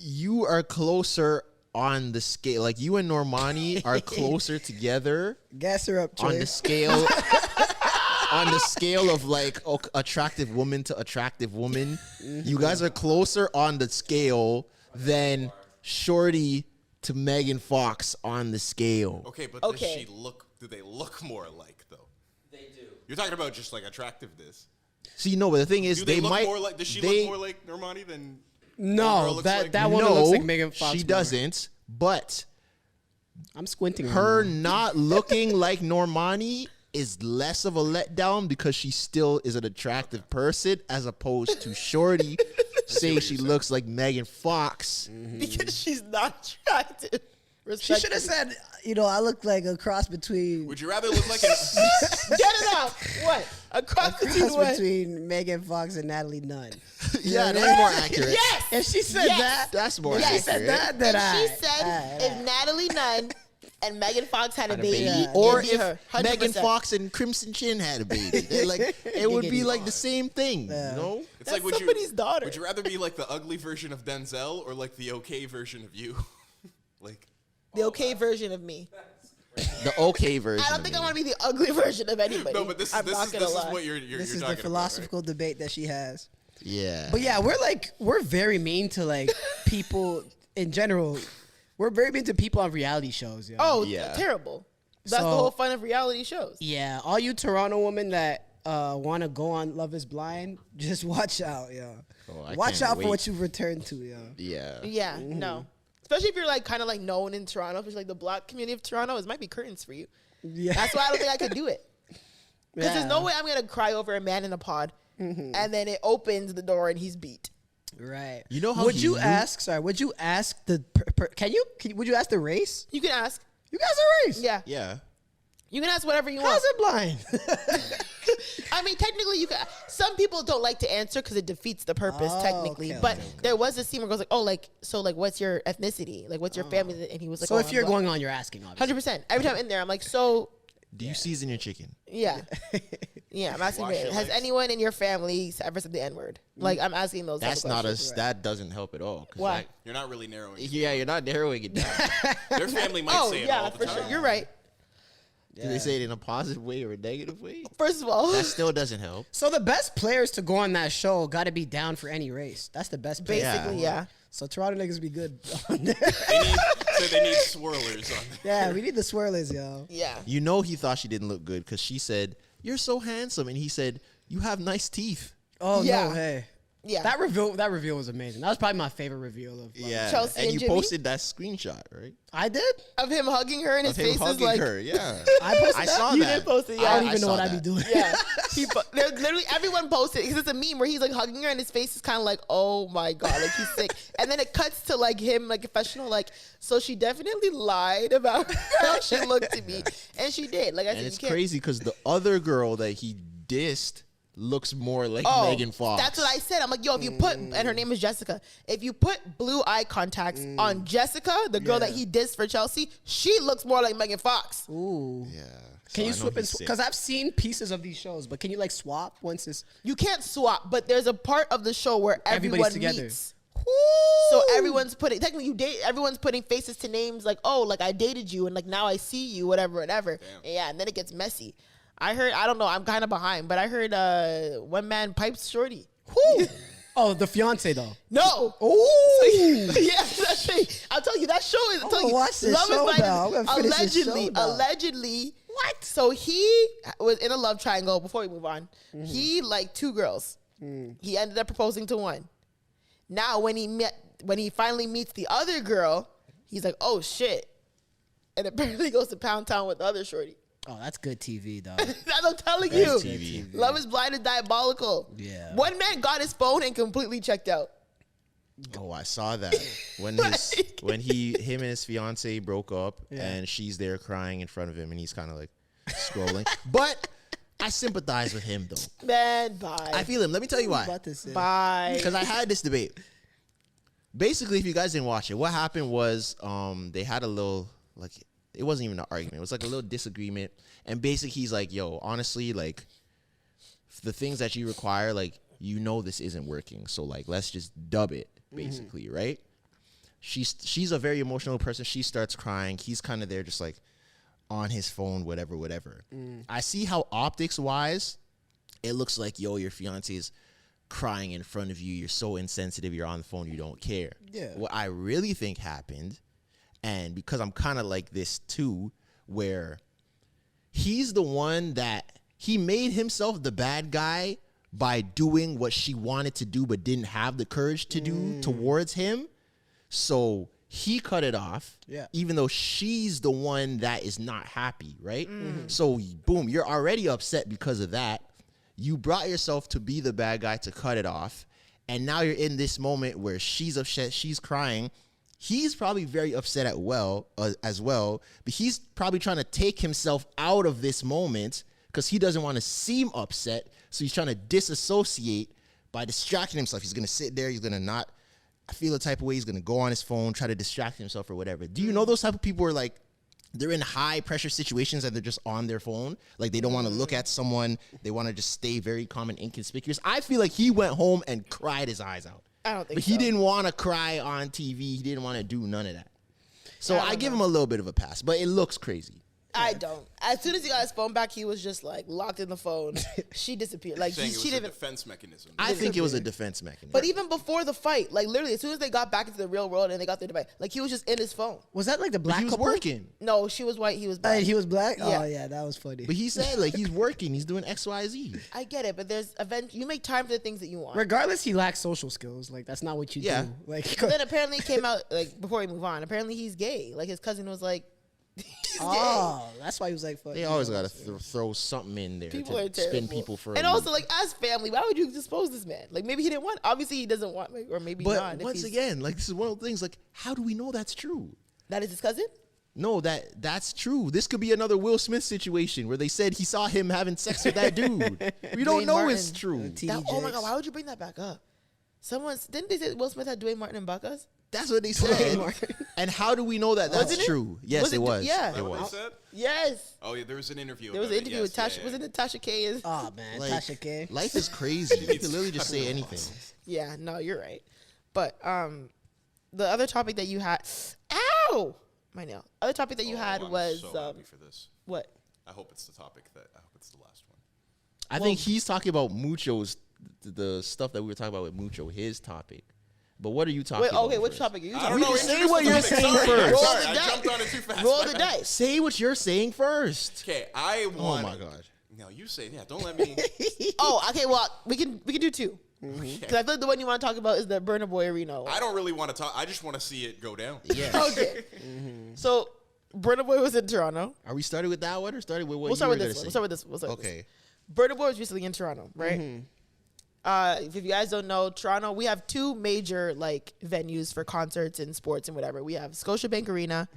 [SPEAKER 1] you are closer on the scale. Like you and Normani are closer together
[SPEAKER 2] Gas her up,
[SPEAKER 1] on
[SPEAKER 2] Trey.
[SPEAKER 1] the scale. On the scale of like attractive woman to attractive woman, you guys are closer on the scale than Shorty to Megan Fox on the scale.
[SPEAKER 3] Okay, but
[SPEAKER 4] Okay.
[SPEAKER 3] do they look more alike though?
[SPEAKER 5] They do.
[SPEAKER 3] You're talking about just like attractiveness.
[SPEAKER 1] See, no, but the thing is,
[SPEAKER 3] Do they look
[SPEAKER 1] might.
[SPEAKER 3] more like? Does she
[SPEAKER 1] they-
[SPEAKER 3] look more like Normani than? girl
[SPEAKER 2] No,
[SPEAKER 3] looks
[SPEAKER 2] that
[SPEAKER 3] like-
[SPEAKER 2] that woman
[SPEAKER 1] no,
[SPEAKER 2] looks like Megan Fox.
[SPEAKER 1] she
[SPEAKER 2] more.
[SPEAKER 1] doesn't. But
[SPEAKER 2] I'm squinting.
[SPEAKER 1] her
[SPEAKER 2] right now.
[SPEAKER 1] not looking like Normani is less of a letdown because she still is an attractive person as opposed to Shorty saying she looks like Megan Fox.
[SPEAKER 4] Because she's not attractive.
[SPEAKER 2] She should have said, I look like a cross between
[SPEAKER 3] Would you rather look like an?
[SPEAKER 4] Get it out. What? A cross between what?
[SPEAKER 2] between Megan Fox and Natalie Nunn.
[SPEAKER 1] Yeah, that's more accurate.
[SPEAKER 4] Yes.
[SPEAKER 2] If she said
[SPEAKER 4] Yes.
[SPEAKER 2] that,
[SPEAKER 1] That's more
[SPEAKER 2] if she
[SPEAKER 1] accurate.
[SPEAKER 2] said that, then
[SPEAKER 4] And she said if
[SPEAKER 2] I.
[SPEAKER 4] Natalie Nunn and Megan Fox had a baby,
[SPEAKER 2] baby.
[SPEAKER 1] Or
[SPEAKER 4] it'd be
[SPEAKER 1] if
[SPEAKER 4] her,
[SPEAKER 1] Megan
[SPEAKER 4] 100%.
[SPEAKER 1] Fox and Crimson Chin had a baby, They're like it would be like the same thing, you know?
[SPEAKER 3] It's
[SPEAKER 4] That's
[SPEAKER 3] like would
[SPEAKER 4] somebody's
[SPEAKER 3] you
[SPEAKER 4] daughter.
[SPEAKER 3] Would you rather be like the ugly version of Denzel or like the okay version of you? Like
[SPEAKER 4] the okay version of me.
[SPEAKER 1] The okay version.
[SPEAKER 4] I don't think I want to be the ugly version of anybody.
[SPEAKER 3] no, but this
[SPEAKER 4] I'm
[SPEAKER 3] this
[SPEAKER 4] not
[SPEAKER 3] is
[SPEAKER 4] gonna
[SPEAKER 3] this
[SPEAKER 4] lie.
[SPEAKER 3] is what you're
[SPEAKER 2] This
[SPEAKER 3] you're
[SPEAKER 2] is
[SPEAKER 3] talking
[SPEAKER 2] the philosophical debate that she has.
[SPEAKER 1] Yeah.
[SPEAKER 2] But yeah, we're very mean to like people in general. We're very mean to people on reality shows. Yo.
[SPEAKER 4] Oh,
[SPEAKER 1] Yeah.
[SPEAKER 4] terrible. That's
[SPEAKER 2] So-
[SPEAKER 4] the whole fun of reality shows.
[SPEAKER 2] Yeah, all you Toronto women that want to go on Love Is Blind, just watch out, yo.
[SPEAKER 1] Oh, I
[SPEAKER 2] Watch
[SPEAKER 1] can't
[SPEAKER 2] out
[SPEAKER 1] wait.
[SPEAKER 2] for what you return to, yo.
[SPEAKER 1] Yeah.
[SPEAKER 4] Yeah, no. Especially if you're like kind of like known in Toronto, especially like the black community of Toronto, it might be curtains for you.
[SPEAKER 2] Yeah,
[SPEAKER 4] That's why I don't think I could do it. Because there's no
[SPEAKER 2] Yeah.
[SPEAKER 4] way I'm gonna cry over a man in a pod, and then it opens the door and he's beat.
[SPEAKER 2] Right.
[SPEAKER 1] You know how
[SPEAKER 2] Would
[SPEAKER 1] he
[SPEAKER 2] you
[SPEAKER 1] knew-
[SPEAKER 2] ask? Sorry. Would you ask the? Would you ask the race?
[SPEAKER 4] You can ask.
[SPEAKER 2] You guys are race.
[SPEAKER 4] Yeah,
[SPEAKER 1] Yeah.
[SPEAKER 4] you can ask whatever you want.
[SPEAKER 2] How's it blind?
[SPEAKER 4] I mean, technically, you can. Some people don't like to answer because it defeats the purpose.
[SPEAKER 2] Oh,
[SPEAKER 4] Technically,
[SPEAKER 2] okay,
[SPEAKER 4] but
[SPEAKER 2] okay.
[SPEAKER 4] there was a scene where it goes like, "Oh, like so, like, what's your ethnicity? Like, what's your family?" And he was like,
[SPEAKER 2] so
[SPEAKER 4] "Oh,
[SPEAKER 2] if
[SPEAKER 4] I'm
[SPEAKER 2] you're
[SPEAKER 4] black."
[SPEAKER 2] going on, you're asking. Obviously.
[SPEAKER 4] 100%. Every time in there, I'm like, so
[SPEAKER 1] Do you season your chicken?
[SPEAKER 4] yeah, yeah. I'm asking,
[SPEAKER 3] Wash your
[SPEAKER 4] has
[SPEAKER 3] legs.
[SPEAKER 4] anyone in your family ever said the N word? Like, I'm asking those. type
[SPEAKER 1] That's
[SPEAKER 4] of
[SPEAKER 1] not
[SPEAKER 4] questions.
[SPEAKER 1] us. That doesn't help at all. 'Cause
[SPEAKER 4] Why?
[SPEAKER 1] that-
[SPEAKER 3] You're not really narrowing.
[SPEAKER 1] yeah, you're not narrowing it down.
[SPEAKER 3] Their family might
[SPEAKER 4] Oh
[SPEAKER 3] say it
[SPEAKER 4] yeah,
[SPEAKER 3] all the
[SPEAKER 4] for
[SPEAKER 3] time.
[SPEAKER 4] sure. You're right.
[SPEAKER 1] Do they say it in a positive way or a negative way?
[SPEAKER 4] First of all,
[SPEAKER 1] That still doesn't help.
[SPEAKER 2] So the best players to go on that show got to be down for any race. That's the best. Player.
[SPEAKER 4] basically, yeah.
[SPEAKER 2] So Toronto niggas be good. on there.
[SPEAKER 3] They need swirlers on there.
[SPEAKER 2] Yeah, we need the swirlers, yo.
[SPEAKER 4] Yeah.
[SPEAKER 1] You know he thought she didn't look good because she said, "You're so handsome," and he said, "You have nice teeth."
[SPEAKER 2] Oh
[SPEAKER 4] Yeah.
[SPEAKER 2] no, hey.
[SPEAKER 4] Yeah.
[SPEAKER 2] That reveal was amazing. That was probably my favorite reveal of.
[SPEAKER 1] Yeah,
[SPEAKER 4] Chelsea
[SPEAKER 1] and
[SPEAKER 4] and
[SPEAKER 1] you
[SPEAKER 4] Jimmy?
[SPEAKER 1] posted that screenshot, right?
[SPEAKER 2] I did.
[SPEAKER 4] Of him hugging her and his
[SPEAKER 1] Of him
[SPEAKER 4] face is
[SPEAKER 1] hugging
[SPEAKER 4] like.
[SPEAKER 1] her. Yeah,
[SPEAKER 2] I posted
[SPEAKER 1] I
[SPEAKER 2] that?
[SPEAKER 1] saw
[SPEAKER 4] You
[SPEAKER 1] that.
[SPEAKER 4] did post it, yeah.
[SPEAKER 2] I don't even know
[SPEAKER 1] saw
[SPEAKER 2] what I'd be
[SPEAKER 1] that.
[SPEAKER 2] doing.
[SPEAKER 4] Yeah, there's literally everyone posted because it's a meme where he's like hugging her and his face is kind of like, oh my god, like he's sick. And then it cuts to like him, like confessional, like so she definitely lied about how she looked to me, and she did. Like I
[SPEAKER 1] And
[SPEAKER 4] said,
[SPEAKER 1] it's
[SPEAKER 4] you can't-
[SPEAKER 1] crazy because the other girl that he dissed looks more like
[SPEAKER 4] Oh,
[SPEAKER 1] Megan Fox.
[SPEAKER 4] that's what I said. I'm like, yo, if you put, and her name is Jessica, if you put blue eye contacts on Jessica, the girl that he dissed for Chelsea, she looks more like Megan Fox.
[SPEAKER 2] Ooh.
[SPEAKER 1] Yeah.
[SPEAKER 2] Can
[SPEAKER 1] So
[SPEAKER 2] you
[SPEAKER 1] I know
[SPEAKER 2] swap and
[SPEAKER 1] he's sick.
[SPEAKER 2] because I've seen pieces of these shows, but can you like swap once it's
[SPEAKER 4] You can't swap, but there's a part of the show where
[SPEAKER 2] Everybody's
[SPEAKER 4] everyone
[SPEAKER 2] together.
[SPEAKER 4] meets. So everyone's putting technically you date everyone's putting faces to names like, oh, like I dated you and like now I see you, whatever. Yeah, and then it gets messy. I don't know, I'm kind of behind, but I heard one man pipes Shorty.
[SPEAKER 2] Who? Oh, the fiance though.
[SPEAKER 4] No.
[SPEAKER 2] Ooh.
[SPEAKER 4] Yeah, that's it. I'll tell you that show is. I'll tell
[SPEAKER 2] gonna
[SPEAKER 4] you,
[SPEAKER 2] watch this
[SPEAKER 4] Love is
[SPEAKER 2] show
[SPEAKER 4] Blind
[SPEAKER 2] now. I'm gonna finish this show now.
[SPEAKER 4] allegedly. What? So he was in a love triangle. Before we move on, he liked two girls. He ended up proposing to one. Now, when he finally meets the other girl, he's like, "Oh shit!" And apparently goes to Pound Town with the other shorty.
[SPEAKER 2] Oh, that's good TV though.
[SPEAKER 4] That's what I'm telling
[SPEAKER 1] That's
[SPEAKER 4] you.
[SPEAKER 1] TV.
[SPEAKER 4] Love is Blind is diabolical.
[SPEAKER 2] Yeah.
[SPEAKER 4] One man got his phone and completely checked out.
[SPEAKER 1] Oh, I saw that when him and his fiance broke up, and she's there crying in front of him, and he's kind of like scrolling. But I sympathize with him though.
[SPEAKER 4] Man, bye.
[SPEAKER 1] I feel him. Let me tell you why.
[SPEAKER 2] About to say.
[SPEAKER 4] Bye.
[SPEAKER 1] Because I had this debate. Basically, if you guys didn't watch it, what happened was they had a little, like, it wasn't even an argument. It was like a little disagreement. And basically, he's like, yo, honestly, like, the things that you require, like, you know this isn't working. So, like, let's just dub it, basically, right? she's a very emotional person. She starts crying. He's kind of there just like on his phone, whatever. I see how optics wise, it looks like, yo, your fiance is crying in front of you. You're so insensitive. You're on the phone. You don't care.
[SPEAKER 2] Yeah.
[SPEAKER 1] What I really think happened, and because I'm kind of like this too, where he's the one that he made himself the bad guy by doing what she wanted to do but didn't have the courage to do towards him. So he cut it off, even though she's the one that is not happy, right? So boom, you're already upset because of that. You brought yourself to be the bad guy to cut it off. And now you're in this moment where she's upset, she's crying. He's probably very upset as well, but he's probably trying to take himself out of this moment because he doesn't want to seem upset. So he's trying to disassociate by distracting himself. He's going to sit there. He's going to not feel a type of way. He's going to go on his phone, try to distract himself or whatever. Do you know those type of people who are like, they're in high pressure situations and they're just on their phone? Like they don't want to look at someone. They want to just stay very calm and inconspicuous. I feel like he went home and cried his eyes out.
[SPEAKER 4] I don't think
[SPEAKER 1] But he didn't want to cry on TV. He didn't want to do none of that. So I give him a little bit of a pass, but it looks crazy.
[SPEAKER 4] I don't. As soon as he got his phone back, he was just like locked in the phone. She disappeared. Like
[SPEAKER 3] Saying
[SPEAKER 4] she
[SPEAKER 3] it was a
[SPEAKER 4] didn't.
[SPEAKER 3] defense mechanism.
[SPEAKER 1] I think it was a defense mechanism.
[SPEAKER 4] But even before the fight, like literally, as soon as they got back into the real world and they got their debate, like he was just in his phone.
[SPEAKER 2] Was that like the black
[SPEAKER 1] he was
[SPEAKER 2] couple?
[SPEAKER 1] working.
[SPEAKER 4] No, she was white. He was black.
[SPEAKER 2] He was black?
[SPEAKER 4] Yeah.
[SPEAKER 2] Oh, yeah, that was funny.
[SPEAKER 1] But he said like he's working. He's doing X, Y, Z.
[SPEAKER 4] I get it, but there's event. You make time for the things that you want.
[SPEAKER 2] Regardless, he lacks social skills. Like, that's not what you
[SPEAKER 1] Yeah.
[SPEAKER 2] do. Like,
[SPEAKER 4] But then apparently it came out, like before we move on, apparently he's gay. Like his cousin was like, he's
[SPEAKER 2] oh, that's why he was like, fuck.
[SPEAKER 1] They
[SPEAKER 2] you
[SPEAKER 1] always
[SPEAKER 2] know,
[SPEAKER 1] got to throw something in there
[SPEAKER 4] people are
[SPEAKER 1] to spin
[SPEAKER 4] terrible.
[SPEAKER 1] people for.
[SPEAKER 4] And also, like as family, why would you dispose this man? Like maybe he didn't want. Obviously, he doesn't want, or maybe
[SPEAKER 1] but
[SPEAKER 4] not. if
[SPEAKER 1] once
[SPEAKER 4] he's-
[SPEAKER 1] again, like this is one of the things. Like, how do we know that's true?
[SPEAKER 4] that is his cousin.
[SPEAKER 1] No, that's true. This could be another Will Smith situation where they said he saw him having sex with that dude. We don't
[SPEAKER 4] Dwayne
[SPEAKER 1] know
[SPEAKER 4] Martin.
[SPEAKER 1] it's true.
[SPEAKER 4] Oh my god, why would you bring that back up? Didn't they say Will Smith had Dwayne Martin and Buckas?
[SPEAKER 1] That's what they said. And how do we know that that's
[SPEAKER 4] Wasn't it?
[SPEAKER 1] true? Yes,
[SPEAKER 4] Was
[SPEAKER 1] it
[SPEAKER 4] it-
[SPEAKER 1] was.
[SPEAKER 4] yeah.
[SPEAKER 1] It
[SPEAKER 3] Is that what
[SPEAKER 1] was.
[SPEAKER 3] they said?
[SPEAKER 4] Yes.
[SPEAKER 3] Oh yeah, there was an interview.
[SPEAKER 4] There was an
[SPEAKER 3] about it.
[SPEAKER 4] interview
[SPEAKER 3] Yes,
[SPEAKER 4] with Tasha.
[SPEAKER 3] yeah,
[SPEAKER 4] Was
[SPEAKER 3] yeah.
[SPEAKER 4] it Tasha K?
[SPEAKER 2] Oh, man.
[SPEAKER 1] Like,
[SPEAKER 2] Tasha K.
[SPEAKER 1] life is crazy. You can literally just say anything.
[SPEAKER 4] Yeah, no, you're right. But the other topic that you had, ow, my nail. Other topic that you had
[SPEAKER 3] I'm
[SPEAKER 4] was
[SPEAKER 3] so happy for this.
[SPEAKER 4] what?
[SPEAKER 3] I hope it's the topic that. I hope it's the last one.
[SPEAKER 1] I think he's talking about Mucho's, the stuff that we were talking about with Mucho, his topic. But what are you talking
[SPEAKER 4] Wait,
[SPEAKER 1] about?
[SPEAKER 4] okay, which
[SPEAKER 1] first?
[SPEAKER 4] topic are you
[SPEAKER 3] I
[SPEAKER 4] talking
[SPEAKER 3] don't know.
[SPEAKER 1] Say
[SPEAKER 3] introduce
[SPEAKER 1] what
[SPEAKER 3] the
[SPEAKER 1] you're
[SPEAKER 3] topic.
[SPEAKER 1] saying
[SPEAKER 3] Sorry,
[SPEAKER 1] first.
[SPEAKER 4] Roll
[SPEAKER 3] Sorry,
[SPEAKER 4] the
[SPEAKER 3] I
[SPEAKER 4] dice.
[SPEAKER 3] jumped on it too fast.
[SPEAKER 4] Roll the dice.
[SPEAKER 1] Say what you're saying first.
[SPEAKER 3] Okay, I
[SPEAKER 1] Oh
[SPEAKER 3] want.
[SPEAKER 1] my god.
[SPEAKER 3] No, you say yeah. Don't let me.
[SPEAKER 4] Oh, okay. Well, we can do two. Because I feel like the one you want to talk about is the Burna Boy arena one.
[SPEAKER 3] I don't really want to talk. I just want to see it go down.
[SPEAKER 1] Yeah.
[SPEAKER 4] Okay. So Burna Boy was in Toronto.
[SPEAKER 1] Are we starting with that one or starting with what
[SPEAKER 4] We'll
[SPEAKER 1] you
[SPEAKER 4] start
[SPEAKER 1] were
[SPEAKER 4] with
[SPEAKER 1] gonna
[SPEAKER 4] this one.
[SPEAKER 1] say?
[SPEAKER 4] We'll start with this. We'll start with this.
[SPEAKER 1] Okay.
[SPEAKER 4] Burna Boy was recently in Toronto, right? If you guys don't know, Toronto, we have two major like venues for concerts and sports and whatever. We have Scotiabank Arena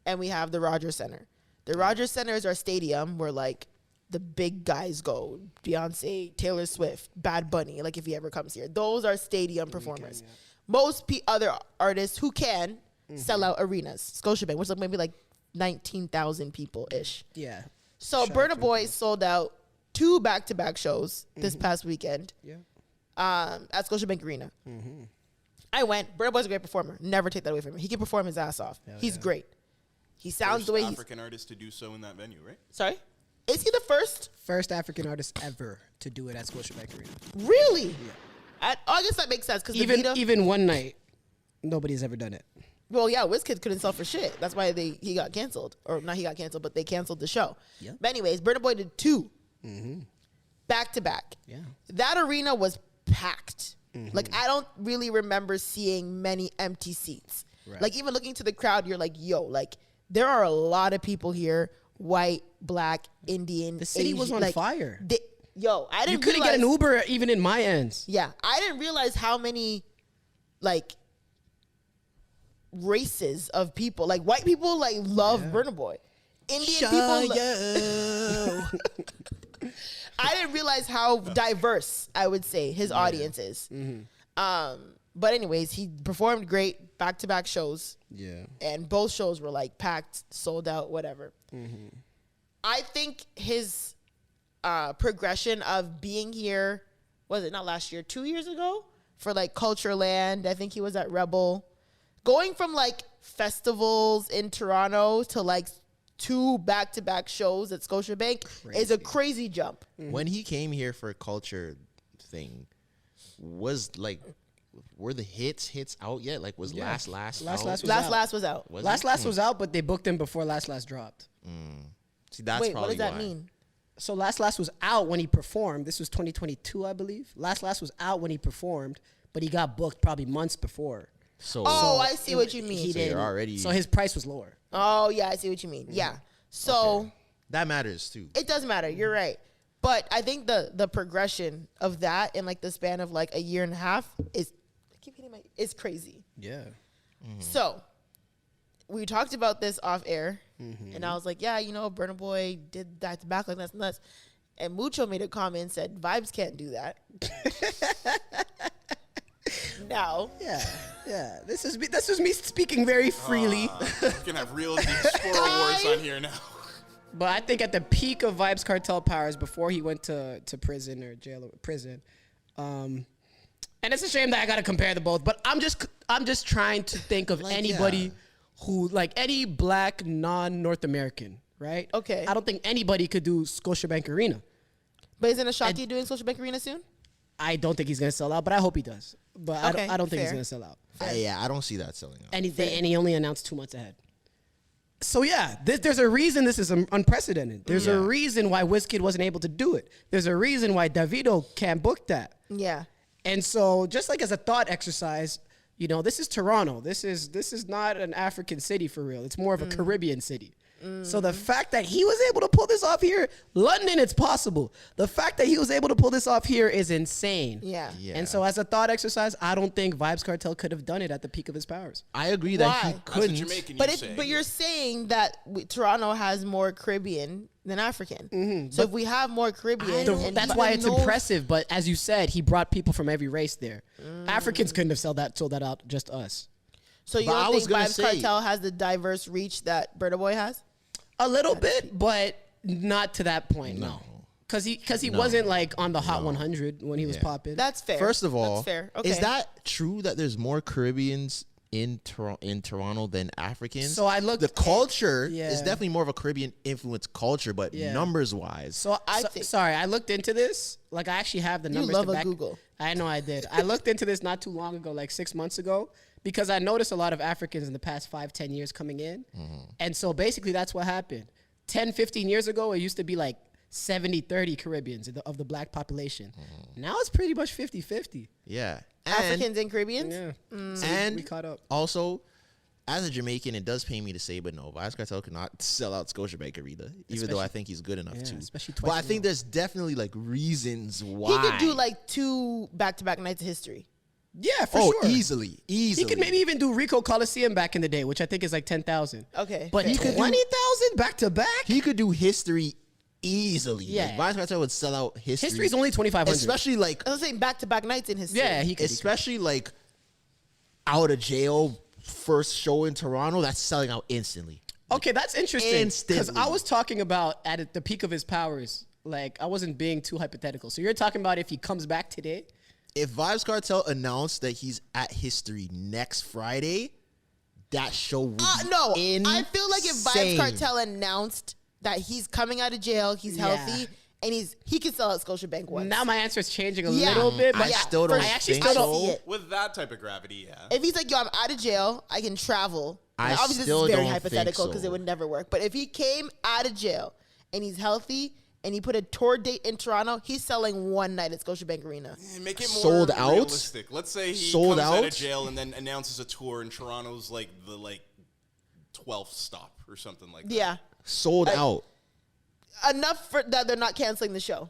[SPEAKER 4] and we have the Rogers Center. The Rogers Center is our stadium where like the big guys go. Beyonce, Taylor Swift, Bad Bunny, like if he ever comes here. Those are stadium performers. Most other artists who can sell out arenas. Scotiabank, which is like maybe like 19,000 people-ish.
[SPEAKER 2] Yeah.
[SPEAKER 4] So
[SPEAKER 2] Shout
[SPEAKER 4] Burna
[SPEAKER 2] out
[SPEAKER 4] Boy sold out 2 back-to-back shows this past weekend
[SPEAKER 2] Yeah.
[SPEAKER 4] at Scotiabank Arena. I went. Burna Boy's a great performer. Never take that away from him. He can perform his ass off. He's great. He sounds
[SPEAKER 3] First
[SPEAKER 4] the way he's...
[SPEAKER 3] African artist to do so in that venue, right?
[SPEAKER 4] Sorry? Is he the first?
[SPEAKER 2] First African artist ever to do it at Scotiabank Arena.
[SPEAKER 4] Really? I guess that makes sense because
[SPEAKER 2] Even one night, nobody's ever done it.
[SPEAKER 4] Well, yeah, WizKid couldn't sell for shit. That's why he got canceled. Or not he got canceled, but they canceled the show.
[SPEAKER 2] Yeah.
[SPEAKER 4] But anyways, Burna Boy did 2. Back-to-back.
[SPEAKER 2] Yeah.
[SPEAKER 4] That arena was packed. Like, I don't really remember seeing many empty seats.
[SPEAKER 2] Right.
[SPEAKER 4] Like, even looking to the crowd, you're like, yo, like, there are a lot of people here. White, black, Indian,
[SPEAKER 2] The city was
[SPEAKER 4] Asian,
[SPEAKER 2] on
[SPEAKER 4] like,
[SPEAKER 2] fire.
[SPEAKER 4] I didn't
[SPEAKER 2] You couldn't get an Uber even in my ends.
[SPEAKER 4] Yeah, I didn't realize how many, like, races of people. Like, white people, like, love Burna Boy. Indian people... I didn't realize how diverse, I would say, his audience is. But anyways, he performed great back-to-back shows.
[SPEAKER 2] Yeah.
[SPEAKER 4] And both shows were, like, packed, sold out, whatever. I think his progression of being here, was it not last year, 2 years ago? For, like, Culture Land. I think he was at Rebel. going from like festivals in Toronto to like 2 back-to-back shows at Scotiabank is a crazy jump.
[SPEAKER 1] When he came here for a culture thing, was like, were the hits out yet? Like, was Last
[SPEAKER 2] Last
[SPEAKER 1] out?
[SPEAKER 2] Last was
[SPEAKER 4] Last
[SPEAKER 2] out.
[SPEAKER 4] Last was out.
[SPEAKER 1] Was
[SPEAKER 2] Last
[SPEAKER 1] it?
[SPEAKER 2] Last was out, but they booked him before Last Last dropped.
[SPEAKER 1] See, that's
[SPEAKER 4] Wait,
[SPEAKER 1] probably
[SPEAKER 4] what does that
[SPEAKER 1] why.
[SPEAKER 4] mean?
[SPEAKER 2] So Last Last was out when he performed. This was 2022, I believe. Last Last was out when he performed, but he got booked probably months before.
[SPEAKER 1] So,
[SPEAKER 4] Oh, I see what you mean.
[SPEAKER 2] He
[SPEAKER 1] So you're
[SPEAKER 2] didn't.
[SPEAKER 1] already-
[SPEAKER 2] So his price was lower.
[SPEAKER 4] Oh, yeah, I see what you mean. Yeah. So
[SPEAKER 1] that matters too.
[SPEAKER 4] it does matter. You're right. But I think the progression of that in like the span of like a year and a half is crazy.
[SPEAKER 2] Yeah.
[SPEAKER 4] So we talked about this off air, and I was like, yeah, you know, Burna Boy did back to back like that's nuts. And Mucho made a comment and said, Vybze can't do that. Now,
[SPEAKER 2] Yeah. This is me speaking very freely.
[SPEAKER 3] We can have real deep sport wars on here now.
[SPEAKER 2] But I think at the peak of Vybze Kartel powers, before he went to prison or jail or prison, and it's a shame that I got to compare the both. But I'm just trying to think of anybody who, like, any black non-North American, right?
[SPEAKER 4] Okay.
[SPEAKER 2] I don't think anybody could do Scotiabank Arena.
[SPEAKER 4] but isn't Ashaki doing Social Bank Arena soon?
[SPEAKER 2] I don't think he's gonna sell out, but I hope he does. But
[SPEAKER 4] Okay,
[SPEAKER 2] I don't think he's
[SPEAKER 4] fair.
[SPEAKER 2] gonna sell out.
[SPEAKER 1] Yeah, I don't see that selling out.
[SPEAKER 2] And he only announced 2 months ahead. So yeah, there's a reason this is unprecedented. There's a reason why WizKid wasn't able to do it. There's a reason why Davido can't book that.
[SPEAKER 4] Yeah.
[SPEAKER 2] And so, just like as a thought exercise, you know, this is Toronto. This is not an African city for real. It's more of a Caribbean city. So the fact that he was able to pull this off here, London, it's possible. The fact that he was able to pull this off here is insane.
[SPEAKER 4] Yeah.
[SPEAKER 2] And so, as a thought exercise, I don't think Vybze Kartel could have done it at the peak of his powers.
[SPEAKER 1] I agree that
[SPEAKER 4] Why?
[SPEAKER 1] he
[SPEAKER 4] As a
[SPEAKER 1] couldn't.
[SPEAKER 3] As a Jamaican,
[SPEAKER 4] But you're saying that Toronto has more Caribbean than African. So if we have more Caribbean, and
[SPEAKER 2] That's why it's
[SPEAKER 4] no-
[SPEAKER 2] impressive. But as you said, he brought people from every race there. Africans couldn't have sold that out, just us.
[SPEAKER 4] So you
[SPEAKER 1] But I
[SPEAKER 4] don't
[SPEAKER 1] was
[SPEAKER 4] think
[SPEAKER 1] gonna
[SPEAKER 4] Vybze
[SPEAKER 1] say-
[SPEAKER 4] Kartel has the diverse reach that Burna Boy has?
[SPEAKER 2] A little bit, but not to that point. No, because he wasn't like on the Hot 100 when he was popping.
[SPEAKER 4] That's fair.
[SPEAKER 1] First of all,
[SPEAKER 4] That's fair. Okay.
[SPEAKER 1] is that true that there's more Caribbeans in Toronto than Africans?
[SPEAKER 2] So I looked-
[SPEAKER 1] The culture is
[SPEAKER 2] Yeah.
[SPEAKER 1] definitely more of a Caribbean influenced culture, but
[SPEAKER 2] Yeah.
[SPEAKER 1] numbers wise,
[SPEAKER 2] So
[SPEAKER 4] I think-
[SPEAKER 2] sorry, I looked into this. Like, I actually have the numbers.
[SPEAKER 4] love
[SPEAKER 2] to
[SPEAKER 4] a
[SPEAKER 2] back.
[SPEAKER 4] Google.
[SPEAKER 2] I know I did. I looked into this not too long ago, like 6 months ago, because I noticed a lot of Africans in the past 5-10 years coming in, and so basically that's what happened. 10-15 years ago, it used to be like 70-30 Caribbeans of the black population. Now it's pretty much 50-50.
[SPEAKER 1] yeah.
[SPEAKER 4] Africans and Caribbeans?
[SPEAKER 2] Yeah,
[SPEAKER 1] And
[SPEAKER 2] we caught up.
[SPEAKER 1] also, as a Jamaican, it does pay me to say, but no, Vybze Kartel could not sell out Scotiabank Arena, even though I think he's good enough to.
[SPEAKER 2] especially
[SPEAKER 1] But
[SPEAKER 2] twice
[SPEAKER 1] I
[SPEAKER 2] in a
[SPEAKER 1] think
[SPEAKER 2] row.
[SPEAKER 1] there's definitely like reasons why
[SPEAKER 4] He could do like 2 back-to-back nights of history.
[SPEAKER 2] Yeah, for
[SPEAKER 1] oh,
[SPEAKER 2] sure.
[SPEAKER 1] easily.
[SPEAKER 2] He could maybe even do Rico Coliseum back in the day, which I think is like 10,000.
[SPEAKER 4] Okay,
[SPEAKER 2] But
[SPEAKER 4] fair.
[SPEAKER 2] he could 20,000 back to back.
[SPEAKER 1] He could do history easily.
[SPEAKER 2] Yeah.
[SPEAKER 1] Like, Vybze Kartel would sell out history.
[SPEAKER 2] History's only 2,500.
[SPEAKER 1] Especially like
[SPEAKER 4] I was saying back-to-back nights in his
[SPEAKER 2] Yeah, he could.
[SPEAKER 1] especially like out of jail first show in Toronto, that's selling out instantly.
[SPEAKER 2] Okay, that's interesting. Because
[SPEAKER 1] Instantly.
[SPEAKER 2] I was talking about at the peak of his powers. Like, I wasn't being too hypothetical. So you're talking about if he comes back today?
[SPEAKER 1] If Vybze Kartel announced that he's at history next Friday, that show would be
[SPEAKER 4] No, I feel like if Vybze
[SPEAKER 1] insane.
[SPEAKER 4] Kartel announced that he's coming out of jail, he's
[SPEAKER 2] Yeah.
[SPEAKER 4] healthy, and he can sell at Scotiabank once.
[SPEAKER 2] Now my answer is changing a
[SPEAKER 4] Yeah.
[SPEAKER 2] little bit. But
[SPEAKER 1] I still don't
[SPEAKER 2] I actually
[SPEAKER 1] think
[SPEAKER 2] still
[SPEAKER 1] so.
[SPEAKER 2] don't
[SPEAKER 4] see it.
[SPEAKER 3] With that type of gravity, yeah.
[SPEAKER 4] If he's like, yo, I'm out of jail, I can travel.
[SPEAKER 1] I
[SPEAKER 4] Now, obviously,
[SPEAKER 1] still
[SPEAKER 4] this is very
[SPEAKER 1] don't
[SPEAKER 4] hypothetical
[SPEAKER 1] think
[SPEAKER 4] because
[SPEAKER 1] so.
[SPEAKER 4] it would never work. But if he came out of jail and he's healthy and he put a tour date in Toronto, he's selling one night at Scotiabank Arena.
[SPEAKER 3] And make it more
[SPEAKER 1] Sold out?
[SPEAKER 3] realistic. Let's say he
[SPEAKER 1] Sold
[SPEAKER 3] comes out
[SPEAKER 1] out?
[SPEAKER 3] of jail and then announces a tour in Toronto's like the 12th stop or something like that.
[SPEAKER 4] Yeah.
[SPEAKER 1] Sold out.
[SPEAKER 4] Enough for that they're not canceling the show.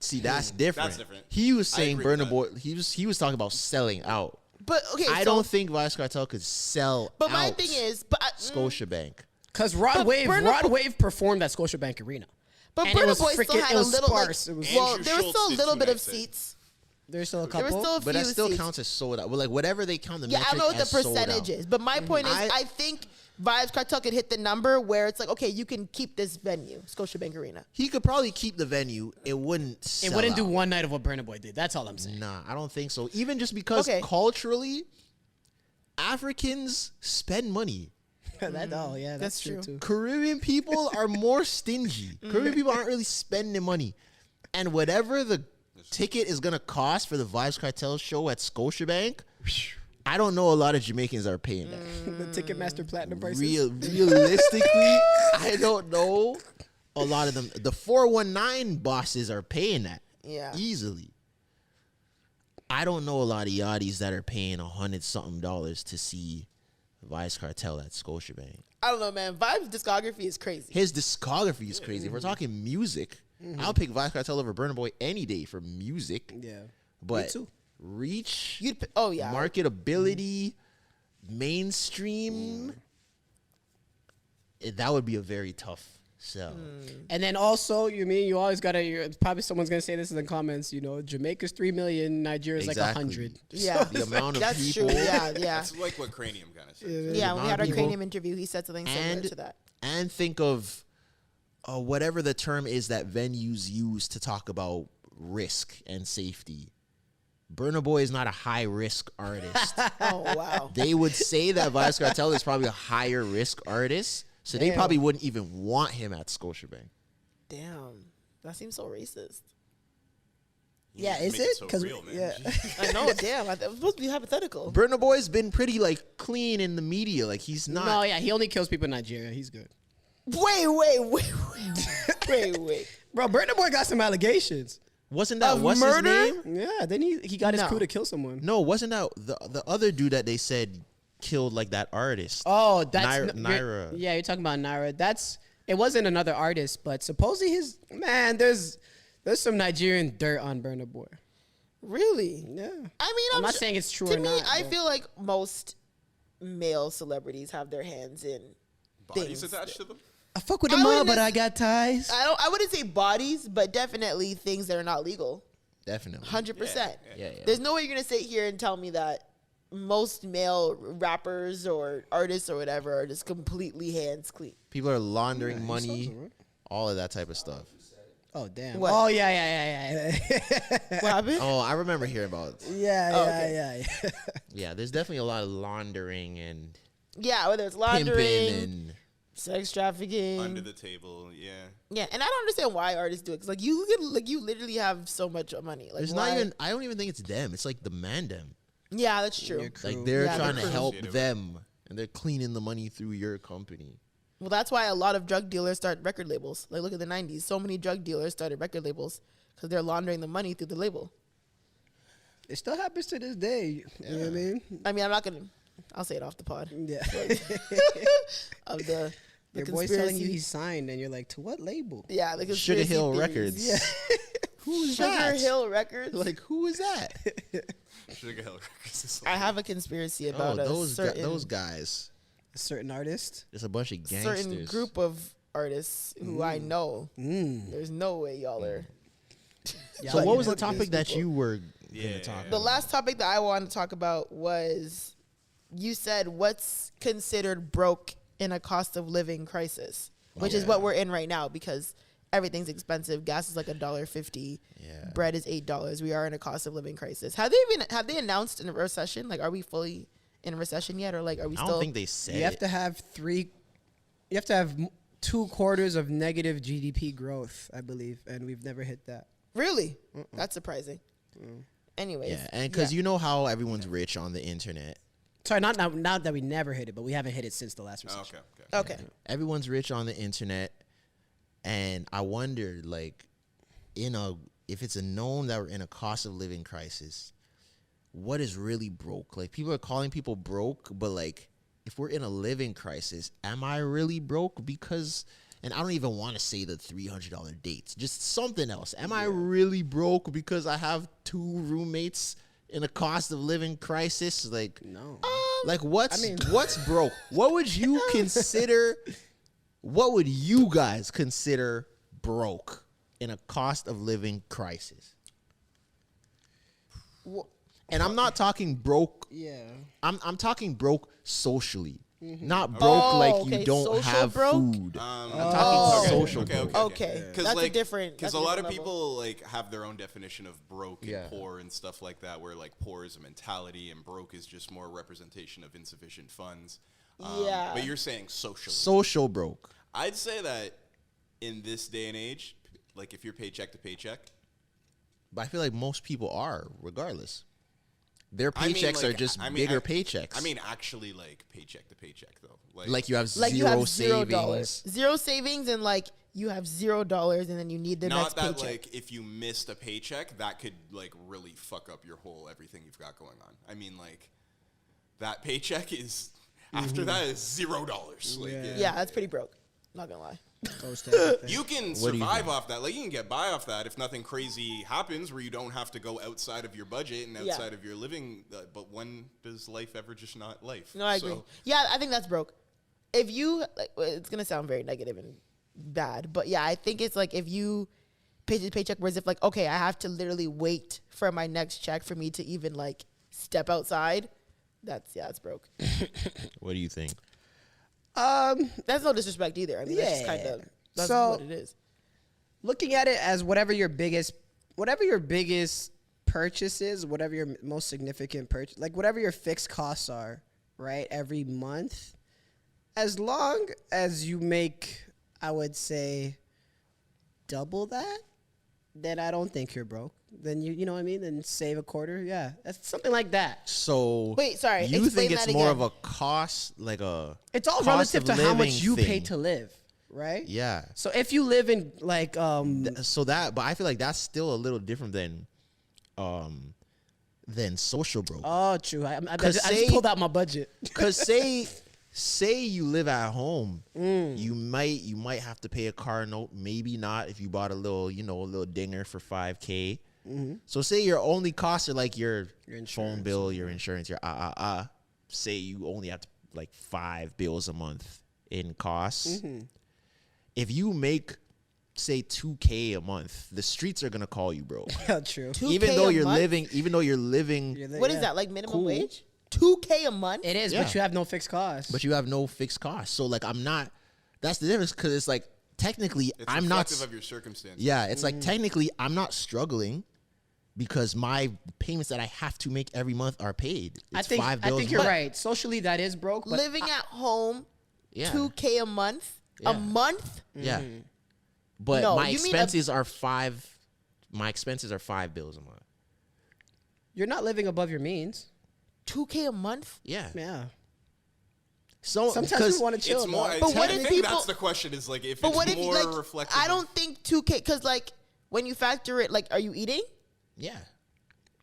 [SPEAKER 1] See, that's different.
[SPEAKER 3] That's different.
[SPEAKER 1] He was
[SPEAKER 3] I
[SPEAKER 1] saying
[SPEAKER 3] agree with
[SPEAKER 1] Burna
[SPEAKER 3] that.
[SPEAKER 1] Boy. He was talking about selling out.
[SPEAKER 4] But okay,
[SPEAKER 1] I
[SPEAKER 4] so,
[SPEAKER 1] don't think Vybze Kartel could sell
[SPEAKER 4] But my
[SPEAKER 1] out
[SPEAKER 4] thing is, but
[SPEAKER 1] Scotiabank.
[SPEAKER 2] Because Rod
[SPEAKER 4] But
[SPEAKER 2] Wave
[SPEAKER 4] Burna Boy-
[SPEAKER 2] performed at Scotiabank Arena.
[SPEAKER 4] but
[SPEAKER 2] and it
[SPEAKER 4] Burna
[SPEAKER 2] was
[SPEAKER 4] Boy still
[SPEAKER 2] freaking-
[SPEAKER 4] had
[SPEAKER 2] it
[SPEAKER 4] a
[SPEAKER 2] was
[SPEAKER 4] little
[SPEAKER 2] sparse.
[SPEAKER 4] like,
[SPEAKER 2] It was-
[SPEAKER 4] well,
[SPEAKER 3] Andrew
[SPEAKER 4] there was
[SPEAKER 3] Schultz
[SPEAKER 4] still a
[SPEAKER 3] did
[SPEAKER 4] little
[SPEAKER 3] 2
[SPEAKER 4] bit of
[SPEAKER 3] nights there.
[SPEAKER 4] seats.
[SPEAKER 2] There's still a
[SPEAKER 4] There
[SPEAKER 2] couple.
[SPEAKER 4] was still a
[SPEAKER 1] But
[SPEAKER 4] few
[SPEAKER 1] that still
[SPEAKER 4] seats.
[SPEAKER 1] counts as sold out. Well, like whatever they count the
[SPEAKER 4] Yeah, I
[SPEAKER 1] metric
[SPEAKER 4] don't know what
[SPEAKER 1] as
[SPEAKER 4] the
[SPEAKER 1] sold out.
[SPEAKER 4] percentage is, but my point is, I think Vybze Kartel could hit the number where it's like, okay, you can keep this venue, Scotiabank Arena.
[SPEAKER 1] He could probably keep the venue. It wouldn't.
[SPEAKER 2] It
[SPEAKER 1] Sell
[SPEAKER 2] wouldn't do
[SPEAKER 1] out.
[SPEAKER 2] one night of what Burna Boy did. That's all I'm saying.
[SPEAKER 1] Nah, I don't think so. Even just because
[SPEAKER 4] Okay.
[SPEAKER 1] culturally, Africans spend money.
[SPEAKER 2] That's true
[SPEAKER 4] true.
[SPEAKER 2] too.
[SPEAKER 1] Caribbean people are more stingy. Caribbean people aren't really spending money. And whatever the ticket is going to cost for the Vybze Kartel show at Scotiabank, I don't know a lot of Jamaicans are paying that.
[SPEAKER 2] The Ticketmaster Platinum prices.
[SPEAKER 1] Realistically, I don't know a lot of them. The 419 bosses are paying that easily. I don't know a lot of yachties that are paying $100-something to see Vybze Kartel at Scotiabank.
[SPEAKER 4] I don't know, man. Vybze discography is crazy.
[SPEAKER 1] His discography is crazy. If we're talking music, I'll pick Vybze Kartel over Burna Boy any day for music.
[SPEAKER 2] Yeah.
[SPEAKER 1] But
[SPEAKER 2] Me too.
[SPEAKER 1] reach, marketability, mainstream, that would be a very tough sell.
[SPEAKER 2] And then also, you always gotta. Probably someone's gonna say this in the comments. Jamaica's 3 million, Nigeria's like 100.
[SPEAKER 4] Yeah.
[SPEAKER 1] The amount of
[SPEAKER 4] That's
[SPEAKER 1] people.
[SPEAKER 4] true. Yeah.
[SPEAKER 3] That's like what Cranium kind of said.
[SPEAKER 4] Yeah, when we had our
[SPEAKER 1] people.
[SPEAKER 4] Cranium interview, he said something similar to that.
[SPEAKER 1] And think of whatever the term is that venues use to talk about risk and safety. Burna Boy is not a high risk artist.
[SPEAKER 4] Oh, wow.
[SPEAKER 1] They would say that Vybze Kartel is probably a higher risk artist, so they probably wouldn't even want him at Scotiabank.
[SPEAKER 4] Damn. That seems so racist.
[SPEAKER 3] You
[SPEAKER 2] Yeah,
[SPEAKER 3] just
[SPEAKER 2] is
[SPEAKER 3] make
[SPEAKER 2] it?
[SPEAKER 3] so
[SPEAKER 2] 'Cause
[SPEAKER 3] real, man.
[SPEAKER 2] yeah.
[SPEAKER 4] I know, damn. It was supposed to be hypothetical.
[SPEAKER 1] Burna Boy's been pretty like clean in the media. Like he's not.
[SPEAKER 2] No, yeah, he only kills people in Nigeria. He's good.
[SPEAKER 4] Wait.
[SPEAKER 2] Bro, Burna Boy got some allegations.
[SPEAKER 1] Wasn't that
[SPEAKER 4] Of
[SPEAKER 1] what's
[SPEAKER 4] murder?
[SPEAKER 1] his name?
[SPEAKER 2] Yeah, then he got his
[SPEAKER 4] No.
[SPEAKER 2] crew to kill someone.
[SPEAKER 1] No, wasn't that the other dude that they said killed like that artist?
[SPEAKER 2] Oh, that's
[SPEAKER 1] Naira.
[SPEAKER 2] Yeah, you're talking about Naira. It wasn't another artist, but supposedly there's some Nigerian dirt on Burna Boy.
[SPEAKER 4] Really?
[SPEAKER 2] Yeah.
[SPEAKER 4] I mean,
[SPEAKER 2] I'm not saying it's true
[SPEAKER 4] to
[SPEAKER 2] or
[SPEAKER 4] me,
[SPEAKER 2] not,
[SPEAKER 4] I
[SPEAKER 2] but-
[SPEAKER 4] feel like most male celebrities have their hands in
[SPEAKER 3] Bodies
[SPEAKER 4] things.
[SPEAKER 3] attached to them?
[SPEAKER 2] I fuck with the
[SPEAKER 4] I
[SPEAKER 2] mob,
[SPEAKER 4] wouldn't
[SPEAKER 2] but
[SPEAKER 4] nec-
[SPEAKER 2] I got ties.
[SPEAKER 4] I wouldn't say bodies, but definitely things that are not legal.
[SPEAKER 1] Definitely.
[SPEAKER 4] 100%.
[SPEAKER 1] Yeah.
[SPEAKER 4] There's no way you're gonna sit here and tell me that most male rappers or artists or whatever are just completely hands clean.
[SPEAKER 1] People are laundering money, all of that type of stuff.
[SPEAKER 2] Oh damn.
[SPEAKER 4] What?
[SPEAKER 2] Oh yeah.
[SPEAKER 4] What happened?
[SPEAKER 1] Oh, I remember hearing about.
[SPEAKER 2] yeah.
[SPEAKER 1] Yeah, there's definitely a lot of laundering and
[SPEAKER 4] Yeah, whether it's laundering,
[SPEAKER 1] pimping and
[SPEAKER 4] sex trafficking,
[SPEAKER 3] Under the table, yeah.
[SPEAKER 4] yeah. And I don't understand why artists do it. Cause like you literally have so much money. Like
[SPEAKER 1] there's
[SPEAKER 4] why?
[SPEAKER 1] not even. I don't even think it's them. It's like the man them.
[SPEAKER 4] Yeah, that's true.
[SPEAKER 1] Like they're
[SPEAKER 4] Yeah,
[SPEAKER 1] trying
[SPEAKER 4] the
[SPEAKER 1] to
[SPEAKER 4] crew.
[SPEAKER 1] help
[SPEAKER 3] Associated with
[SPEAKER 1] them, and they're cleaning the money through your company.
[SPEAKER 4] Well, that's why a lot of drug dealers start record labels. Like, look at the 90s. So many drug dealers started record labels because they're laundering the money through the label.
[SPEAKER 2] It still happens to this day. You know what I mean?
[SPEAKER 4] I mean, I'm not going to, I'll say it off the pod.
[SPEAKER 2] Yeah.
[SPEAKER 4] Of the
[SPEAKER 2] Your boy's
[SPEAKER 4] conspiracy.
[SPEAKER 2] telling you he's signed, and you're like, to what label?
[SPEAKER 4] Yeah, the
[SPEAKER 1] Sugar
[SPEAKER 4] conspiracy
[SPEAKER 1] Hill
[SPEAKER 4] theories.
[SPEAKER 1] Records.
[SPEAKER 2] Yeah.
[SPEAKER 1] Who's
[SPEAKER 4] Sugar
[SPEAKER 1] that?
[SPEAKER 4] Hill Records.
[SPEAKER 1] Like who is that?
[SPEAKER 3] Sugar Hill Records is
[SPEAKER 4] I have a conspiracy about a
[SPEAKER 1] those guys.
[SPEAKER 2] A certain artist.
[SPEAKER 1] There's a bunch of gangsters.
[SPEAKER 4] certain group of artists who I know. There's no way y'all are.
[SPEAKER 1] So what was the
[SPEAKER 4] Look at these
[SPEAKER 1] topic that
[SPEAKER 4] people.
[SPEAKER 1] you were
[SPEAKER 3] Yeah.
[SPEAKER 1] gonna talk
[SPEAKER 4] The
[SPEAKER 1] about?
[SPEAKER 4] last topic that I wanted to talk about was you said what's considered broke in a cost of living crisis, which is what we're in right now because everything's expensive. Gas is like $1.50.
[SPEAKER 1] Yeah.
[SPEAKER 4] Bread is $8. We are in a cost of living crisis. Have they announced in a recession? Like, are we fully in a recession yet, or like are we
[SPEAKER 1] I
[SPEAKER 4] still?
[SPEAKER 1] don't think they said
[SPEAKER 2] You have
[SPEAKER 1] it.
[SPEAKER 2] to have 2 quarters of negative GDP growth, I believe, and we've never hit that.
[SPEAKER 4] Really? That's surprising. Anyways,
[SPEAKER 1] Yeah, and because you know how everyone's rich on the internet.
[SPEAKER 2] Sorry, not that we never hit it, but we haven't hit it since the last
[SPEAKER 3] Oh,
[SPEAKER 2] recession.
[SPEAKER 3] okay.
[SPEAKER 4] okay.
[SPEAKER 1] Everyone's rich on the internet, and I wonder, like, if it's a known that we're in a cost of living crisis, what is really broke? Like, people are calling people broke, but like, if we're in a living crisis, am I really broke? Because, and I don't even want to say the $300 dates, just something else. Am I really broke because I have 2 roommates in a cost of living crisis? Like,
[SPEAKER 2] No.
[SPEAKER 1] like what's broke? What would you consider? What would you guys consider broke in a cost of living crisis? And I'm not talking broke.
[SPEAKER 2] Yeah.
[SPEAKER 1] I'm talking broke socially. Not broke like you
[SPEAKER 4] okay,
[SPEAKER 1] don't
[SPEAKER 4] social
[SPEAKER 1] have
[SPEAKER 4] broke?
[SPEAKER 1] food.
[SPEAKER 3] I'm
[SPEAKER 1] talking social broke.
[SPEAKER 4] Okay.
[SPEAKER 3] Because
[SPEAKER 4] That's a
[SPEAKER 3] like,
[SPEAKER 4] different-
[SPEAKER 3] because
[SPEAKER 4] that's
[SPEAKER 3] a
[SPEAKER 4] a
[SPEAKER 3] lot of
[SPEAKER 4] different
[SPEAKER 3] people like have their own definition of broke
[SPEAKER 1] Yeah.
[SPEAKER 3] and poor and stuff like that. Where like poor is a mentality and broke is just more a representation of insufficient funds.
[SPEAKER 4] Yeah.
[SPEAKER 3] But you're saying socially.
[SPEAKER 1] Social broke.
[SPEAKER 3] I'd say that in this day and age, like if you're paycheck to paycheck,
[SPEAKER 1] But I feel like most people are, regardless. Their
[SPEAKER 3] I mean,
[SPEAKER 1] paychecks are
[SPEAKER 3] like,
[SPEAKER 1] just
[SPEAKER 3] I mean,
[SPEAKER 1] bigger
[SPEAKER 3] I-
[SPEAKER 1] paychecks.
[SPEAKER 3] I mean, actually, like paycheck to paycheck though.
[SPEAKER 1] like you have
[SPEAKER 4] Like
[SPEAKER 1] zero
[SPEAKER 4] you have
[SPEAKER 1] savings.
[SPEAKER 4] zero savings, and like you have $0, and then you need the
[SPEAKER 3] not
[SPEAKER 4] next
[SPEAKER 3] that
[SPEAKER 4] paycheck.
[SPEAKER 3] like if you missed a paycheck, that could like really fuck up your whole everything you've got going on. I mean, like that paycheck is after that is $0. Like,
[SPEAKER 4] Yeah, that's pretty broke. Not gonna lie.
[SPEAKER 2] Those type of things.
[SPEAKER 3] You can
[SPEAKER 1] What do you
[SPEAKER 3] survive
[SPEAKER 1] think?
[SPEAKER 3] off that. Like you can get by off that if nothing crazy happens, where you don't have to go outside of your budget and
[SPEAKER 4] Yeah.
[SPEAKER 3] outside of your living. But when does life ever just not life?
[SPEAKER 4] No, I agree.
[SPEAKER 3] So,
[SPEAKER 4] Yeah, I think that's broke. If you, like, well, it's gonna sound very negative and bad, but yeah, I think it's like if you paycheck to paycheck, whereas if like, okay, I have to literally wait for my next check for me to even like step outside. That's broke.
[SPEAKER 1] What do you think?
[SPEAKER 4] That's no disrespect either. I mean, that's just
[SPEAKER 2] Yeah.
[SPEAKER 4] kind of that's
[SPEAKER 2] So-
[SPEAKER 4] what it is.
[SPEAKER 2] Looking at it as whatever your biggest purchase is, whatever your most significant purchase, like whatever your fixed costs are, right, every month, as long as you make, I would say, double that, then I don't think you're broke. Then you know what I mean? Then save a quarter. Yeah, that's something like that.
[SPEAKER 1] So
[SPEAKER 4] Wait, sorry,
[SPEAKER 1] You
[SPEAKER 4] explain
[SPEAKER 1] think it's
[SPEAKER 4] that
[SPEAKER 1] more
[SPEAKER 4] again.
[SPEAKER 1] of a cost, like a
[SPEAKER 2] It's all
[SPEAKER 1] cost
[SPEAKER 2] relative
[SPEAKER 1] of
[SPEAKER 2] to how much
[SPEAKER 1] living
[SPEAKER 2] you pay
[SPEAKER 1] thing.
[SPEAKER 2] to live, right?
[SPEAKER 1] Yeah.
[SPEAKER 2] So if you live in like
[SPEAKER 1] So that, but I feel like that's still a little different than social broke.
[SPEAKER 2] oh true, I
[SPEAKER 1] 'Cause
[SPEAKER 2] just
[SPEAKER 1] say-
[SPEAKER 2] pulled out my budget.
[SPEAKER 1] Cause say you live at home, you might have to pay a car note, maybe not if you bought a little dinger for $5K. So say your only costs are like your phone
[SPEAKER 2] insurance.
[SPEAKER 1] bill, your insurance, your Say you only have to, like 5 bills a month in costs. If you make say $2K a month, the streets are gonna call you broke.
[SPEAKER 2] Yeah, true.
[SPEAKER 4] 2K
[SPEAKER 1] even though
[SPEAKER 4] a
[SPEAKER 1] you're
[SPEAKER 4] month?
[SPEAKER 1] living,
[SPEAKER 4] What is that, like minimum wage? 2K a month?
[SPEAKER 2] It is,
[SPEAKER 1] Yeah.
[SPEAKER 2] but you have no fixed costs.
[SPEAKER 1] but you have no fixed costs. So like that's the difference, because it's like technically
[SPEAKER 3] it's
[SPEAKER 1] I'm not
[SPEAKER 3] reflective of your circumstances.
[SPEAKER 1] yeah, it's like technically I'm not struggling because my payments that I have to make every month are paid. It's
[SPEAKER 2] I think
[SPEAKER 1] 5 bills a
[SPEAKER 2] you're
[SPEAKER 1] month.
[SPEAKER 2] right. Socially, that is broke. But
[SPEAKER 4] Living at home,
[SPEAKER 1] Yeah.
[SPEAKER 4] 2K a month?
[SPEAKER 1] Yeah.
[SPEAKER 4] A month?
[SPEAKER 1] Yeah. But
[SPEAKER 4] No,
[SPEAKER 1] my
[SPEAKER 4] you mean a-
[SPEAKER 1] expenses are 5 bills a month.
[SPEAKER 2] you're not living above your means.
[SPEAKER 4] 2K a month?
[SPEAKER 1] Yeah.
[SPEAKER 2] Yeah.
[SPEAKER 1] So
[SPEAKER 2] Sometimes
[SPEAKER 1] because
[SPEAKER 2] we want to chill.
[SPEAKER 3] It's more.
[SPEAKER 2] dog.
[SPEAKER 4] But what
[SPEAKER 3] I
[SPEAKER 4] if
[SPEAKER 3] think
[SPEAKER 4] people-
[SPEAKER 3] that's the question. Is like if
[SPEAKER 4] But
[SPEAKER 3] it's
[SPEAKER 4] what if,
[SPEAKER 3] more
[SPEAKER 4] like,
[SPEAKER 3] reflective.
[SPEAKER 4] I
[SPEAKER 3] of-
[SPEAKER 4] don't think 2K, because, like, when you factor it, like, are you eating?
[SPEAKER 1] yeah.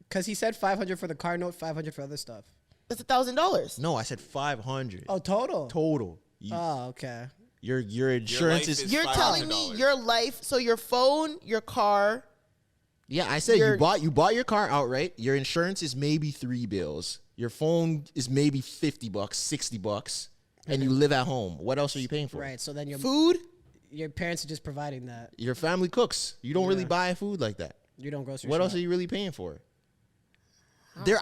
[SPEAKER 2] Because he said 500 for the car note, 500 for other stuff.
[SPEAKER 4] That's $1,000.
[SPEAKER 1] No, I said 500
[SPEAKER 2] Oh, total.
[SPEAKER 1] total.
[SPEAKER 2] Oh, okay.
[SPEAKER 1] Your insurance
[SPEAKER 3] life
[SPEAKER 1] is
[SPEAKER 3] is
[SPEAKER 4] You're telling me
[SPEAKER 3] $500.
[SPEAKER 4] your life, so your phone, your car,
[SPEAKER 1] yeah. I said
[SPEAKER 4] your-
[SPEAKER 1] you bought your car outright. Your insurance is maybe 3 bills. Your phone is maybe $50, $60, and you live at home. What else are you paying for?
[SPEAKER 2] Right. So then
[SPEAKER 4] food.
[SPEAKER 2] your parents are just providing that.
[SPEAKER 1] Your family cooks. You don't really buy food like that.
[SPEAKER 2] You don't grocery
[SPEAKER 1] What
[SPEAKER 2] shop.
[SPEAKER 1] else are you really paying for?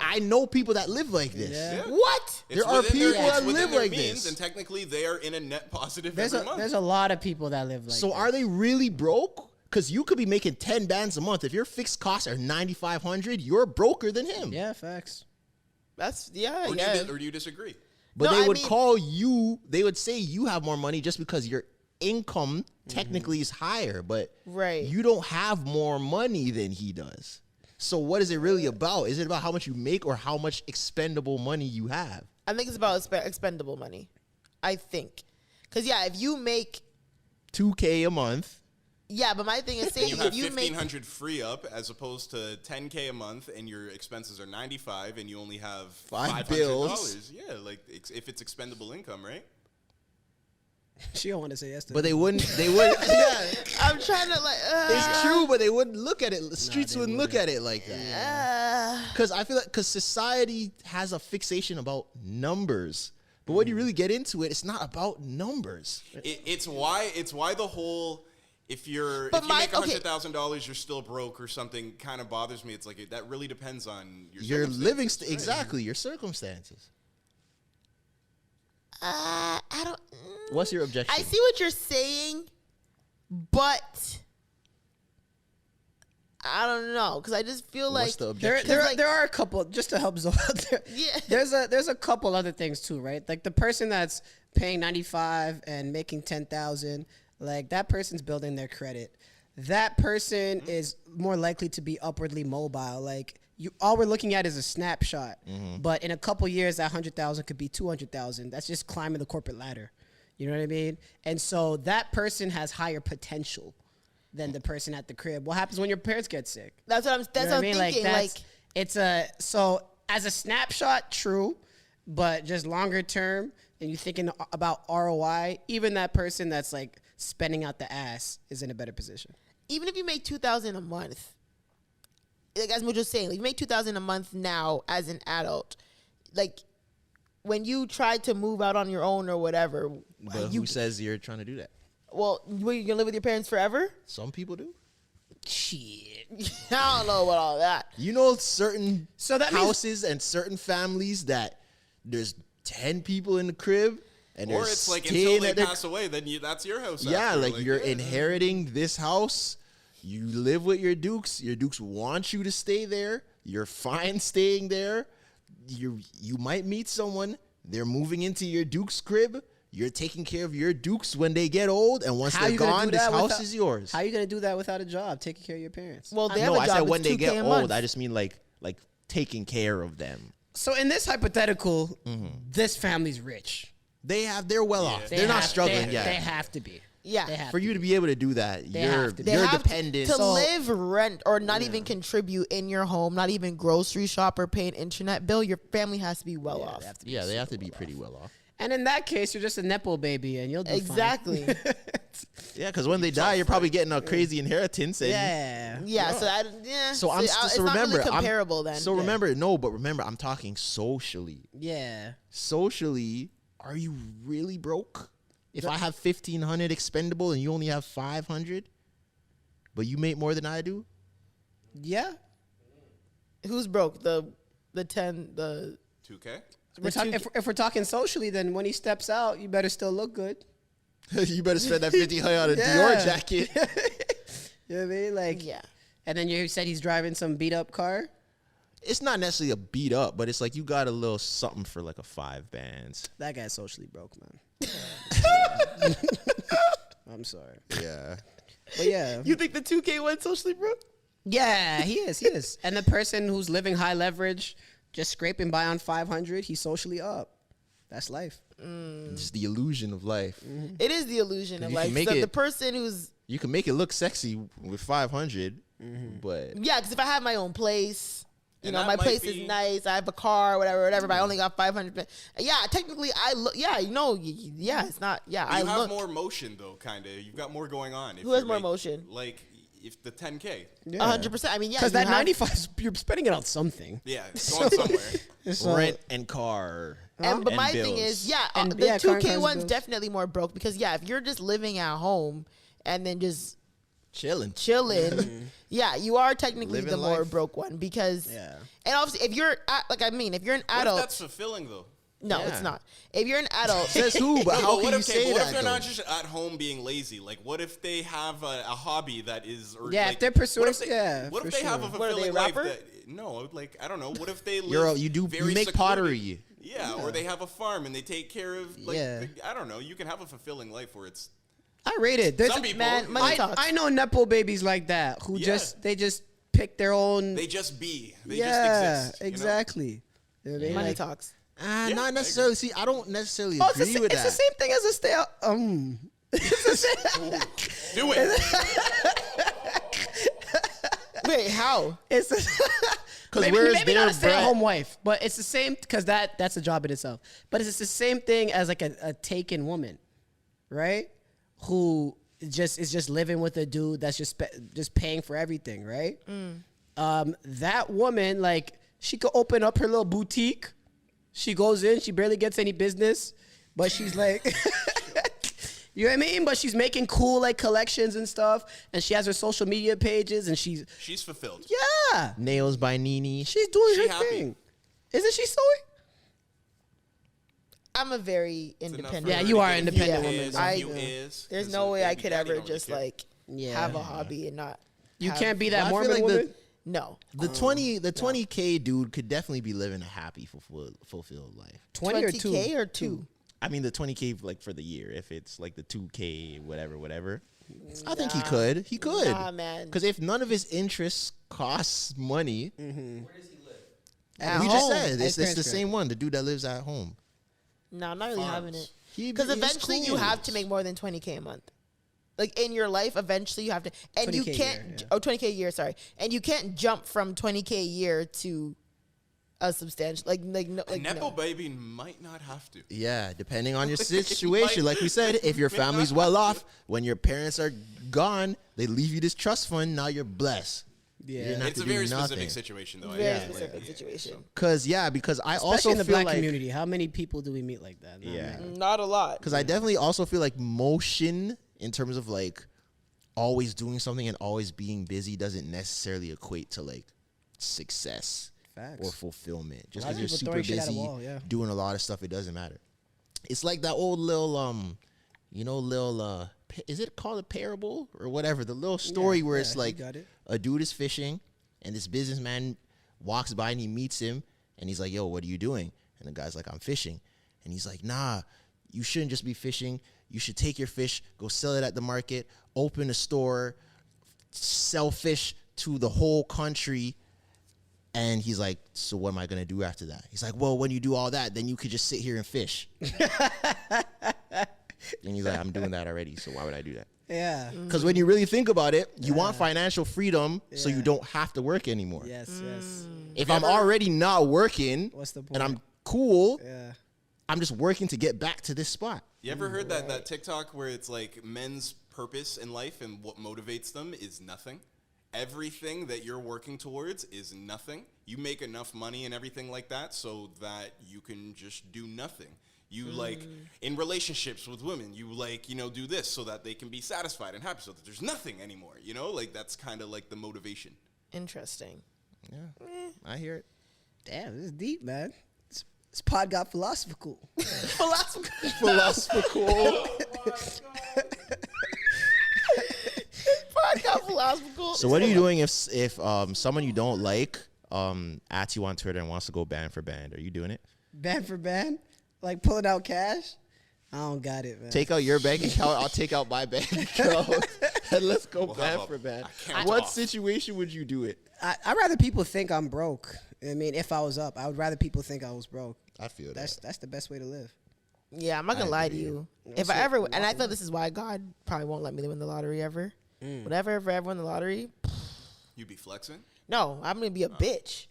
[SPEAKER 1] I know people that live like this.
[SPEAKER 2] Yeah.
[SPEAKER 4] What?
[SPEAKER 3] It's
[SPEAKER 1] There are
[SPEAKER 3] within
[SPEAKER 1] people
[SPEAKER 3] it's
[SPEAKER 1] that
[SPEAKER 3] within
[SPEAKER 1] live
[SPEAKER 3] their
[SPEAKER 1] like
[SPEAKER 3] means,
[SPEAKER 1] this.
[SPEAKER 3] and technically they are in a net positive
[SPEAKER 2] There's
[SPEAKER 3] every month.
[SPEAKER 2] a lot of people that live like
[SPEAKER 1] So
[SPEAKER 2] that.
[SPEAKER 1] are they really broke? Because you could be making 10 bands a month. If your fixed costs are 9,500, you're broker than him.
[SPEAKER 2] Yeah, facts.
[SPEAKER 4] That's, yeah,
[SPEAKER 3] or,
[SPEAKER 4] yeah.
[SPEAKER 3] do you disagree?
[SPEAKER 1] But
[SPEAKER 4] No,
[SPEAKER 1] they
[SPEAKER 4] I
[SPEAKER 1] would
[SPEAKER 4] mean-
[SPEAKER 1] call you, they would say you have more money just because your income technically is higher, but
[SPEAKER 4] Right.
[SPEAKER 1] you don't have more money than he does. So what is it really about? Is it about how much you make or how much expendable money you have?
[SPEAKER 4] I think it's about expendable money. I think. Because, yeah, if you make,
[SPEAKER 1] 2K a month.
[SPEAKER 4] yeah, but my thing is, say
[SPEAKER 3] You have
[SPEAKER 4] if you make,
[SPEAKER 3] 1,500 free up as opposed to 10K a month, and your expenses are 95, and you only have
[SPEAKER 1] Five
[SPEAKER 3] $500.
[SPEAKER 1] bills.
[SPEAKER 3] Yeah, like if it's expendable income, right?
[SPEAKER 2] She don't want to say yes to
[SPEAKER 1] But
[SPEAKER 2] that.
[SPEAKER 1] they wouldn't, yeah.
[SPEAKER 4] I'm trying to, like,
[SPEAKER 1] It's true, but they wouldn't look at it. The streets wouldn't look at it like that. Because I feel like, because society has a fixation about numbers. But when you really get into it, it's not about numbers.
[SPEAKER 3] It's why the whole if you
[SPEAKER 4] But
[SPEAKER 3] make
[SPEAKER 4] okay.
[SPEAKER 3] $100,000, you're still broke or something kind of bothers me. It's like that really depends on your
[SPEAKER 1] Your living,
[SPEAKER 3] circumstances, right?
[SPEAKER 1] exactly, your circumstances.
[SPEAKER 4] I don't.
[SPEAKER 1] What's your objection?
[SPEAKER 4] I see what you're saying, but I don't know because I just feel like
[SPEAKER 1] What's the objection?
[SPEAKER 2] There are a couple just to help Zoe out there.
[SPEAKER 4] Yeah.
[SPEAKER 2] There's a couple other things too, right? Like the person that's paying 95 and making 10,000, like that person's building their credit. That person is more likely to be upwardly mobile. Like all we're looking at is a snapshot, but in a couple years, that 100,000 could be 200,000. That's just climbing the corporate ladder. You know what I mean? And so that person has higher potential than the person at the crib. What happens when your parents get sick?
[SPEAKER 4] that's what I'm. That's what I'm thinking. Like
[SPEAKER 2] So as a snapshot, true, but just longer term, and you thinking about ROI, even that person that's like spending out the ass is in a better position.
[SPEAKER 4] even if you make $2,000 a month, like as Mucho was saying, like you make $2,000 a month now as an adult, like when you try to move out on your own or whatever,
[SPEAKER 1] But who says you're trying to do that?
[SPEAKER 4] well, what, you gonna live with your parents forever?
[SPEAKER 1] Some people do.
[SPEAKER 4] Shit, I don't know about all that.
[SPEAKER 1] You know, certain
[SPEAKER 2] So that means-
[SPEAKER 1] houses and certain families that there's 10 people in the crib, and
[SPEAKER 3] Or
[SPEAKER 1] there's
[SPEAKER 3] it's like
[SPEAKER 1] 10
[SPEAKER 3] until they
[SPEAKER 1] at their-
[SPEAKER 3] pass away, then that's your house.
[SPEAKER 1] Yeah,
[SPEAKER 3] after.
[SPEAKER 1] like you're
[SPEAKER 3] yeah.
[SPEAKER 1] inheriting this house. You live with your dukes. Your dukes want you to stay there. You're fine staying there. You might meet someone. They're moving into your duke's crib. You're taking care of your dukes when they get old, and once
[SPEAKER 2] How
[SPEAKER 1] they're
[SPEAKER 2] you gonna
[SPEAKER 1] gone,
[SPEAKER 2] do
[SPEAKER 1] this
[SPEAKER 2] that
[SPEAKER 1] house
[SPEAKER 2] without-
[SPEAKER 1] is yours.
[SPEAKER 2] How you gonna do that without a job, taking care of your parents?
[SPEAKER 4] Well, they have
[SPEAKER 1] No,
[SPEAKER 4] a
[SPEAKER 1] I
[SPEAKER 4] job.
[SPEAKER 1] said
[SPEAKER 4] It's
[SPEAKER 1] when they
[SPEAKER 4] 2K
[SPEAKER 1] get
[SPEAKER 4] a month.
[SPEAKER 1] old. I just mean like taking care of them.
[SPEAKER 2] So in this hypothetical, this family's rich.
[SPEAKER 1] They're well off.
[SPEAKER 2] They
[SPEAKER 1] They're not
[SPEAKER 2] have-
[SPEAKER 1] struggling
[SPEAKER 2] they,
[SPEAKER 1] yet.
[SPEAKER 2] They have to be.
[SPEAKER 4] Yeah.
[SPEAKER 2] They have
[SPEAKER 1] For
[SPEAKER 2] to
[SPEAKER 1] you to be able to do that,
[SPEAKER 2] They
[SPEAKER 1] you're
[SPEAKER 2] have to be.
[SPEAKER 4] They
[SPEAKER 1] you're
[SPEAKER 4] have
[SPEAKER 1] dependent.
[SPEAKER 4] to live, rent, or not even contribute in your home, not even grocery shop or pay an internet bill. Your family has to be well off.
[SPEAKER 2] They have to be.
[SPEAKER 1] Yeah, they have to be pretty well off.
[SPEAKER 2] And in that case, you're just a nepo baby, and you'll do
[SPEAKER 4] Exactly.
[SPEAKER 2] fine.
[SPEAKER 1] Yeah, because when they die, you're probably getting a crazy inheritance. And
[SPEAKER 2] Yeah.
[SPEAKER 4] Yeah. So yeah.
[SPEAKER 1] So I'm
[SPEAKER 4] it's
[SPEAKER 1] so
[SPEAKER 4] not
[SPEAKER 1] remember,
[SPEAKER 4] really
[SPEAKER 1] I'm-
[SPEAKER 4] comparable then.
[SPEAKER 1] So
[SPEAKER 4] Yeah.
[SPEAKER 1] remember, I'm talking socially.
[SPEAKER 2] Yeah.
[SPEAKER 1] Socially, are you really broke? If I have 1,500 expendable and you only have 500, but you make more than I do,
[SPEAKER 2] Yeah.
[SPEAKER 4] Who's broke? The
[SPEAKER 3] 2K.
[SPEAKER 2] If we're talking socially, then when he steps out, you better still look good.
[SPEAKER 1] you better spend that 1,500 on a
[SPEAKER 2] Yeah.
[SPEAKER 1] Dior jacket.
[SPEAKER 2] You know what I mean? Like,
[SPEAKER 4] Yeah.
[SPEAKER 2] And then you said he's driving some beat up car.
[SPEAKER 1] It's not necessarily a beat up, but it's like you got a little something for like a 5 bands.
[SPEAKER 2] That guy's socially broke, man. I'm sorry.
[SPEAKER 1] Yeah.
[SPEAKER 2] But yeah.
[SPEAKER 4] You think the 2K went socially broke?
[SPEAKER 2] Yeah, he is. He is. And the person who's living high leverage, just scraping by on 500, he's socially up. That's life.
[SPEAKER 1] It's the illusion of life.
[SPEAKER 4] It is the illusion of
[SPEAKER 1] You
[SPEAKER 4] life.
[SPEAKER 1] can make
[SPEAKER 4] So
[SPEAKER 1] it-
[SPEAKER 4] the person who's
[SPEAKER 1] You can make it look sexy with 500, but
[SPEAKER 4] yeah, because if I have my own place, you
[SPEAKER 3] And
[SPEAKER 4] know,
[SPEAKER 3] that
[SPEAKER 4] my
[SPEAKER 3] might
[SPEAKER 4] place
[SPEAKER 3] be-
[SPEAKER 4] is nice. I have a car, whatever. But I only got 500. Yeah, technically, I look. Yeah, you know, yeah, it's not. Yeah, I
[SPEAKER 3] You have
[SPEAKER 4] look.
[SPEAKER 3] more motion though, kind of. You've got more going on. If
[SPEAKER 4] Who has
[SPEAKER 3] you're
[SPEAKER 4] more
[SPEAKER 3] make-
[SPEAKER 4] motion?
[SPEAKER 3] Like if the 10K.
[SPEAKER 4] 100%. I mean, yeah,
[SPEAKER 2] Because
[SPEAKER 4] you
[SPEAKER 2] that
[SPEAKER 4] have-
[SPEAKER 2] 95, you're spending it on something.
[SPEAKER 3] Yeah, it's going somewhere.
[SPEAKER 2] So-
[SPEAKER 1] rent and car.
[SPEAKER 4] And but
[SPEAKER 1] And
[SPEAKER 4] my thing
[SPEAKER 1] bills.
[SPEAKER 4] is, yeah,
[SPEAKER 2] And-
[SPEAKER 4] the
[SPEAKER 2] yeah,
[SPEAKER 4] 2K
[SPEAKER 2] car
[SPEAKER 4] one's
[SPEAKER 2] bills.
[SPEAKER 4] definitely more broke because yeah, if you're just living at home and then just
[SPEAKER 1] Chilling.
[SPEAKER 4] chilling, yeah, you are technically
[SPEAKER 1] Living
[SPEAKER 4] the more
[SPEAKER 1] life.
[SPEAKER 4] broke one because
[SPEAKER 2] Yeah.
[SPEAKER 4] and obviously if you're if you're an
[SPEAKER 3] What if
[SPEAKER 4] adult,
[SPEAKER 3] that's fulfilling though?
[SPEAKER 4] no,
[SPEAKER 1] Yeah.
[SPEAKER 4] it's not. If you're an adult,
[SPEAKER 1] Says who? But
[SPEAKER 3] No,
[SPEAKER 1] how
[SPEAKER 3] but
[SPEAKER 1] can
[SPEAKER 3] what
[SPEAKER 1] you
[SPEAKER 3] if,
[SPEAKER 1] say
[SPEAKER 3] what
[SPEAKER 1] that?
[SPEAKER 3] if they're
[SPEAKER 1] though?
[SPEAKER 3] not just at home being lazy? Like, what if they have a hobby that is? Or
[SPEAKER 2] Yeah, if
[SPEAKER 3] like,
[SPEAKER 2] they're pursuing-
[SPEAKER 3] what if they,
[SPEAKER 2] yeah,
[SPEAKER 3] What
[SPEAKER 2] for
[SPEAKER 3] if they have a
[SPEAKER 2] sure.
[SPEAKER 4] What are they,
[SPEAKER 3] fulfilling
[SPEAKER 4] a
[SPEAKER 3] life?
[SPEAKER 4] rapper?
[SPEAKER 3] That, no, like I don't know. What if they live?
[SPEAKER 1] you
[SPEAKER 3] very
[SPEAKER 1] make
[SPEAKER 3] secluded?
[SPEAKER 1] pottery.
[SPEAKER 3] Yeah, or they have a farm and they take care of. Like,
[SPEAKER 2] Yeah.
[SPEAKER 3] I don't know. You can have a fulfilling life where it's.
[SPEAKER 2] I rate it. There's
[SPEAKER 3] Some people,
[SPEAKER 4] man, money talks.
[SPEAKER 2] I know nepo babies like that who
[SPEAKER 3] Yeah.
[SPEAKER 2] they just pick their own.
[SPEAKER 3] They just be. They
[SPEAKER 2] yeah,
[SPEAKER 3] just exist. you know?
[SPEAKER 2] exactly. You know what I mean?
[SPEAKER 4] money
[SPEAKER 2] Like-
[SPEAKER 4] talks.
[SPEAKER 3] Yeah,
[SPEAKER 1] Not
[SPEAKER 3] I
[SPEAKER 1] necessarily. See, I don't necessarily
[SPEAKER 2] Oh,
[SPEAKER 1] agree with
[SPEAKER 2] it's
[SPEAKER 1] that.
[SPEAKER 2] the same thing as a stay out.
[SPEAKER 3] Do it.
[SPEAKER 4] Wait, how?
[SPEAKER 2] It's
[SPEAKER 1] Because
[SPEAKER 2] maybe
[SPEAKER 1] where's their
[SPEAKER 2] not a stay-at-home
[SPEAKER 1] bread?
[SPEAKER 2] wife, but it's the same because that's a job in itself. But it's the same thing as like a taken woman, right? Who is just living with a dude that's just paying for everything, right? That woman, like, she could open up her little boutique. She goes in, she barely gets any business, but she's like, you know what I mean? But she's making cool like collections and stuff, and she has her social media pages, and she's
[SPEAKER 3] fulfilled.
[SPEAKER 2] yeah.
[SPEAKER 1] Nails by Nini.
[SPEAKER 2] She's doing
[SPEAKER 3] She
[SPEAKER 2] her
[SPEAKER 3] happy.
[SPEAKER 2] thing. Isn't she sewing?
[SPEAKER 4] I'm a very
[SPEAKER 3] It's enough
[SPEAKER 4] independent.
[SPEAKER 3] for
[SPEAKER 2] Yeah,
[SPEAKER 3] her
[SPEAKER 2] you
[SPEAKER 3] to
[SPEAKER 2] are
[SPEAKER 3] get a
[SPEAKER 2] independent
[SPEAKER 3] few
[SPEAKER 2] woman,
[SPEAKER 3] is,
[SPEAKER 2] though.
[SPEAKER 3] a few
[SPEAKER 4] I-
[SPEAKER 3] is,
[SPEAKER 4] There's
[SPEAKER 3] 'cause
[SPEAKER 4] no
[SPEAKER 3] the
[SPEAKER 4] way I
[SPEAKER 3] baby
[SPEAKER 4] could
[SPEAKER 3] daddy
[SPEAKER 4] ever
[SPEAKER 3] don't really
[SPEAKER 4] just
[SPEAKER 3] care.
[SPEAKER 4] like
[SPEAKER 2] Yeah.
[SPEAKER 4] have a hobby and not.
[SPEAKER 2] You
[SPEAKER 4] have-
[SPEAKER 2] can't be
[SPEAKER 1] Well,
[SPEAKER 2] that
[SPEAKER 1] I feel
[SPEAKER 2] Mormon
[SPEAKER 1] like
[SPEAKER 2] woman.
[SPEAKER 4] No.
[SPEAKER 1] The 20K dude could definitely be living a happy, fulfilled life.
[SPEAKER 2] 20 or 2?
[SPEAKER 4] 20K or 2?
[SPEAKER 1] I mean, the 20K like for the year. If it's like the 2K, whatever. I think he could. He could.
[SPEAKER 4] Nah, man.
[SPEAKER 1] Because if none of his interests costs money,
[SPEAKER 5] Where does he live?
[SPEAKER 2] At
[SPEAKER 1] we just
[SPEAKER 2] home,
[SPEAKER 1] said
[SPEAKER 2] at
[SPEAKER 1] it's the
[SPEAKER 2] parents' crib.
[SPEAKER 1] same one, the dude that lives at home.
[SPEAKER 4] No, I'm not really having it.
[SPEAKER 1] He-
[SPEAKER 4] Because
[SPEAKER 1] he's
[SPEAKER 4] eventually you
[SPEAKER 1] cool.
[SPEAKER 4] have to make more than 20K a month. Like in your life, eventually you have to, and you
[SPEAKER 2] 20K a
[SPEAKER 4] can't.
[SPEAKER 2] year, yeah.
[SPEAKER 4] Oh, 20K a year, sorry. And you can't jump from 20K a year to a substantial, like no,
[SPEAKER 3] A
[SPEAKER 4] like
[SPEAKER 3] nepo
[SPEAKER 4] no.
[SPEAKER 3] baby might not have to.
[SPEAKER 1] Yeah, depending on your
[SPEAKER 3] Like,
[SPEAKER 1] situation. Like we said, if your family's well off, when your parents are gone, they leave you this trust fund. Now you're blessed.
[SPEAKER 2] Yeah.
[SPEAKER 1] You didn't have
[SPEAKER 3] It's
[SPEAKER 1] to
[SPEAKER 3] a
[SPEAKER 1] do
[SPEAKER 3] very
[SPEAKER 1] nothing.
[SPEAKER 3] specific situation, though. I
[SPEAKER 4] Very
[SPEAKER 3] guess.
[SPEAKER 4] specific
[SPEAKER 3] Yeah,
[SPEAKER 4] situation.
[SPEAKER 1] Because I
[SPEAKER 2] Especially
[SPEAKER 1] also
[SPEAKER 2] in the
[SPEAKER 1] feel
[SPEAKER 2] black
[SPEAKER 1] like
[SPEAKER 2] community. How many people do we meet like that? Not
[SPEAKER 1] Yeah.
[SPEAKER 2] many.
[SPEAKER 4] Not a lot.
[SPEAKER 1] because I definitely also feel like motion in terms of like always doing something and always being busy doesn't necessarily equate to like success
[SPEAKER 2] Facts.
[SPEAKER 1] or fulfillment. Just
[SPEAKER 2] A lot
[SPEAKER 1] because
[SPEAKER 2] of
[SPEAKER 1] you're
[SPEAKER 2] people
[SPEAKER 1] super
[SPEAKER 2] throwing shit at a
[SPEAKER 1] busy
[SPEAKER 2] wall, yeah.
[SPEAKER 1] doing a lot of stuff, it doesn't matter. It's like that old little is it called a parable or whatever? The little story where it's
[SPEAKER 2] you
[SPEAKER 1] like
[SPEAKER 2] got it.
[SPEAKER 1] a dude is fishing and this businessman walks by and he meets him and he's like, "Yo, what are you doing?" And the guy's like, "I'm fishing." And he's like, "Nah, you shouldn't just be fishing. You should take your fish, go sell it at the market, open a store, sell fish to the whole country." And he's like, "So what am I going to do after that?" He's like, "Well, when you do all that, then you could just sit here and fish." And he's like, "I'm doing that already, so why would I do that?"
[SPEAKER 2] Yeah.
[SPEAKER 1] Because when you really think about it, you want financial freedom so you
[SPEAKER 2] Yeah.
[SPEAKER 1] don't have to work anymore.
[SPEAKER 2] Yes, yes.
[SPEAKER 1] If I'm already not working
[SPEAKER 2] What's the
[SPEAKER 1] and I'm
[SPEAKER 2] point?
[SPEAKER 1] cool,
[SPEAKER 2] Yeah.
[SPEAKER 1] I'm just working to get back to this spot.
[SPEAKER 3] You ever heard that TikTok where it's like men's purpose in life and what motivates them is nothing? Everything that you're working towards is nothing. You make enough money and everything like that so that you can just do nothing. You like in relationships with women, you like, do this so that they can be satisfied and happy so that there's nothing anymore, like that's kind of like the motivation.
[SPEAKER 4] Interesting.
[SPEAKER 1] Yeah, I hear it.
[SPEAKER 2] Damn, this is deep, man. This pod got philosophical.
[SPEAKER 1] Philosophical.
[SPEAKER 4] Podcast philosophical.
[SPEAKER 1] So what are you doing if someone you don't like at you on Twitter and wants to go band for band? Are you doing it?
[SPEAKER 2] Band for band? Like pulling out cash? I don't got it, man.
[SPEAKER 1] Take out your bank account. I'll take out my bank account, and let's go
[SPEAKER 3] We'll
[SPEAKER 1] band
[SPEAKER 3] have
[SPEAKER 1] for band.
[SPEAKER 3] a count
[SPEAKER 1] What
[SPEAKER 3] off.
[SPEAKER 1] situation would you do it?
[SPEAKER 2] I'd rather people think I'm broke. I mean, if I was up, I would rather people think I was broke.
[SPEAKER 1] I feel
[SPEAKER 2] That's the best way to live.
[SPEAKER 4] Yeah, I'm not gonna lie to you. If I ever, and I thought this is why God probably won't let me win the lottery ever. Whenever I ever win the lottery,
[SPEAKER 3] You be flexing?
[SPEAKER 4] no, I'm gonna be a bitch.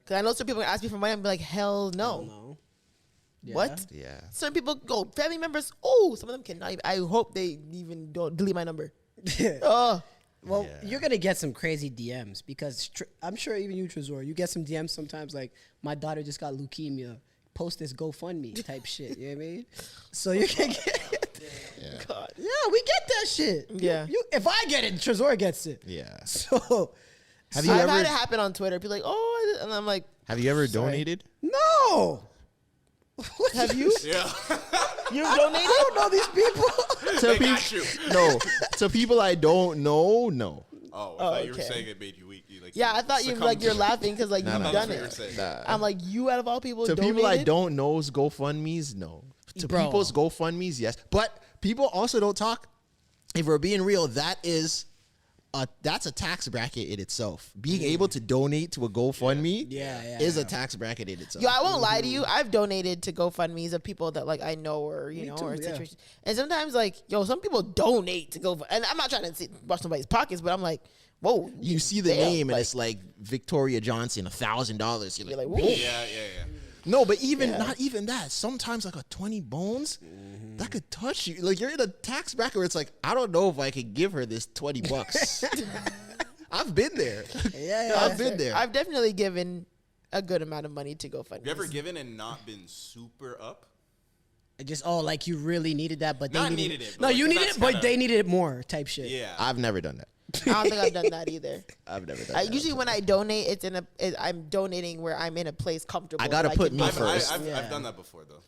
[SPEAKER 4] Cause I know some people are gonna ask me for money. I'm gonna be like, hell no.
[SPEAKER 2] No.
[SPEAKER 4] What?
[SPEAKER 1] Yeah.
[SPEAKER 4] Some people go family members. Oh, some of them cannot. Even, I hope they even don't delete my number. Oh,
[SPEAKER 2] Well,
[SPEAKER 1] Yeah.
[SPEAKER 2] you're gonna get some crazy DMs because I'm sure even you, Trezor, you get some DMs sometimes like, "My daughter just got leukemia. Post this GoFundMe type shit." You know what I mean? So you can get.
[SPEAKER 4] God.
[SPEAKER 2] Yeah, we get that shit.
[SPEAKER 4] Yeah.
[SPEAKER 2] If I get it, Trezor gets it.
[SPEAKER 1] Yeah.
[SPEAKER 2] So
[SPEAKER 1] Have you
[SPEAKER 4] I've had it
[SPEAKER 1] ever
[SPEAKER 4] happen on Twitter. People like, oh, and I'm like,
[SPEAKER 1] donated?
[SPEAKER 2] no.
[SPEAKER 4] have you?
[SPEAKER 3] Yeah.
[SPEAKER 4] You donated?
[SPEAKER 2] I don't know these people.
[SPEAKER 1] To
[SPEAKER 3] They got you.
[SPEAKER 1] No. To people I don't know, no.
[SPEAKER 3] Oh, I thought you were
[SPEAKER 4] okay.
[SPEAKER 3] saying it made you weak. You, like,
[SPEAKER 4] Yeah, I thought you
[SPEAKER 3] succumbed
[SPEAKER 4] like
[SPEAKER 3] to
[SPEAKER 4] you're
[SPEAKER 3] it.
[SPEAKER 4] laughing because like
[SPEAKER 1] Nah,
[SPEAKER 4] you've
[SPEAKER 1] nah,
[SPEAKER 4] done
[SPEAKER 3] that's what you were
[SPEAKER 4] it.
[SPEAKER 3] saying.
[SPEAKER 1] Nah.
[SPEAKER 4] I'm like, you out of all people
[SPEAKER 1] To
[SPEAKER 4] donated?
[SPEAKER 1] people I don't know's GoFundMe's, no. To
[SPEAKER 2] Bro.
[SPEAKER 1] people's GoFundMe's, yes. But people also don't talk. If we're being real, that's a tax bracket in itself. Being able to donate to a GoFundMe
[SPEAKER 2] Yeah,
[SPEAKER 1] is a tax bracket in itself.
[SPEAKER 4] Yo, I won't lie to you. I've donated to GoFundMe's of people that like I know or
[SPEAKER 2] Me
[SPEAKER 4] know
[SPEAKER 2] too,
[SPEAKER 4] or
[SPEAKER 2] yeah.
[SPEAKER 4] situations. And sometimes like, yo, some people donate to GoFundMe. And I'm not trying to watch somebody's pockets, but I'm like, whoa.
[SPEAKER 1] You see the
[SPEAKER 4] damn,
[SPEAKER 1] name and
[SPEAKER 4] like,
[SPEAKER 1] it's like Victoria Johnson, $1,000. You're
[SPEAKER 4] you're
[SPEAKER 1] like,
[SPEAKER 4] like, whoa.
[SPEAKER 3] Yeah.
[SPEAKER 1] no, but even
[SPEAKER 4] Yeah.
[SPEAKER 1] not even that. Sometimes like a 20 bones that could touch you. Like you're in a tax bracket where it's like, I don't know if I could give her this $20. I've been there.
[SPEAKER 2] Yeah,
[SPEAKER 1] I've been there.
[SPEAKER 4] I've definitely given a good amount of money to GoFundMe.
[SPEAKER 3] Have you ever given and not been super up?
[SPEAKER 2] Just like you really needed that, but they
[SPEAKER 3] Not
[SPEAKER 2] needed
[SPEAKER 3] needed it, but,
[SPEAKER 2] No,
[SPEAKER 3] like,
[SPEAKER 2] you needed
[SPEAKER 3] that's
[SPEAKER 2] it, but
[SPEAKER 3] kinda-
[SPEAKER 2] they needed it more type shit.
[SPEAKER 3] Yeah.
[SPEAKER 1] I've never done that.
[SPEAKER 4] I don't think I've done that either.
[SPEAKER 1] I've never done
[SPEAKER 4] I,
[SPEAKER 1] that.
[SPEAKER 4] usually when I donate, I'm donating where I'm in a place comfortable.
[SPEAKER 1] I gotta
[SPEAKER 4] that
[SPEAKER 1] put
[SPEAKER 4] can
[SPEAKER 1] me
[SPEAKER 4] do
[SPEAKER 3] I've,
[SPEAKER 4] it.
[SPEAKER 1] first.
[SPEAKER 3] I've
[SPEAKER 2] Yeah.
[SPEAKER 3] done that before though.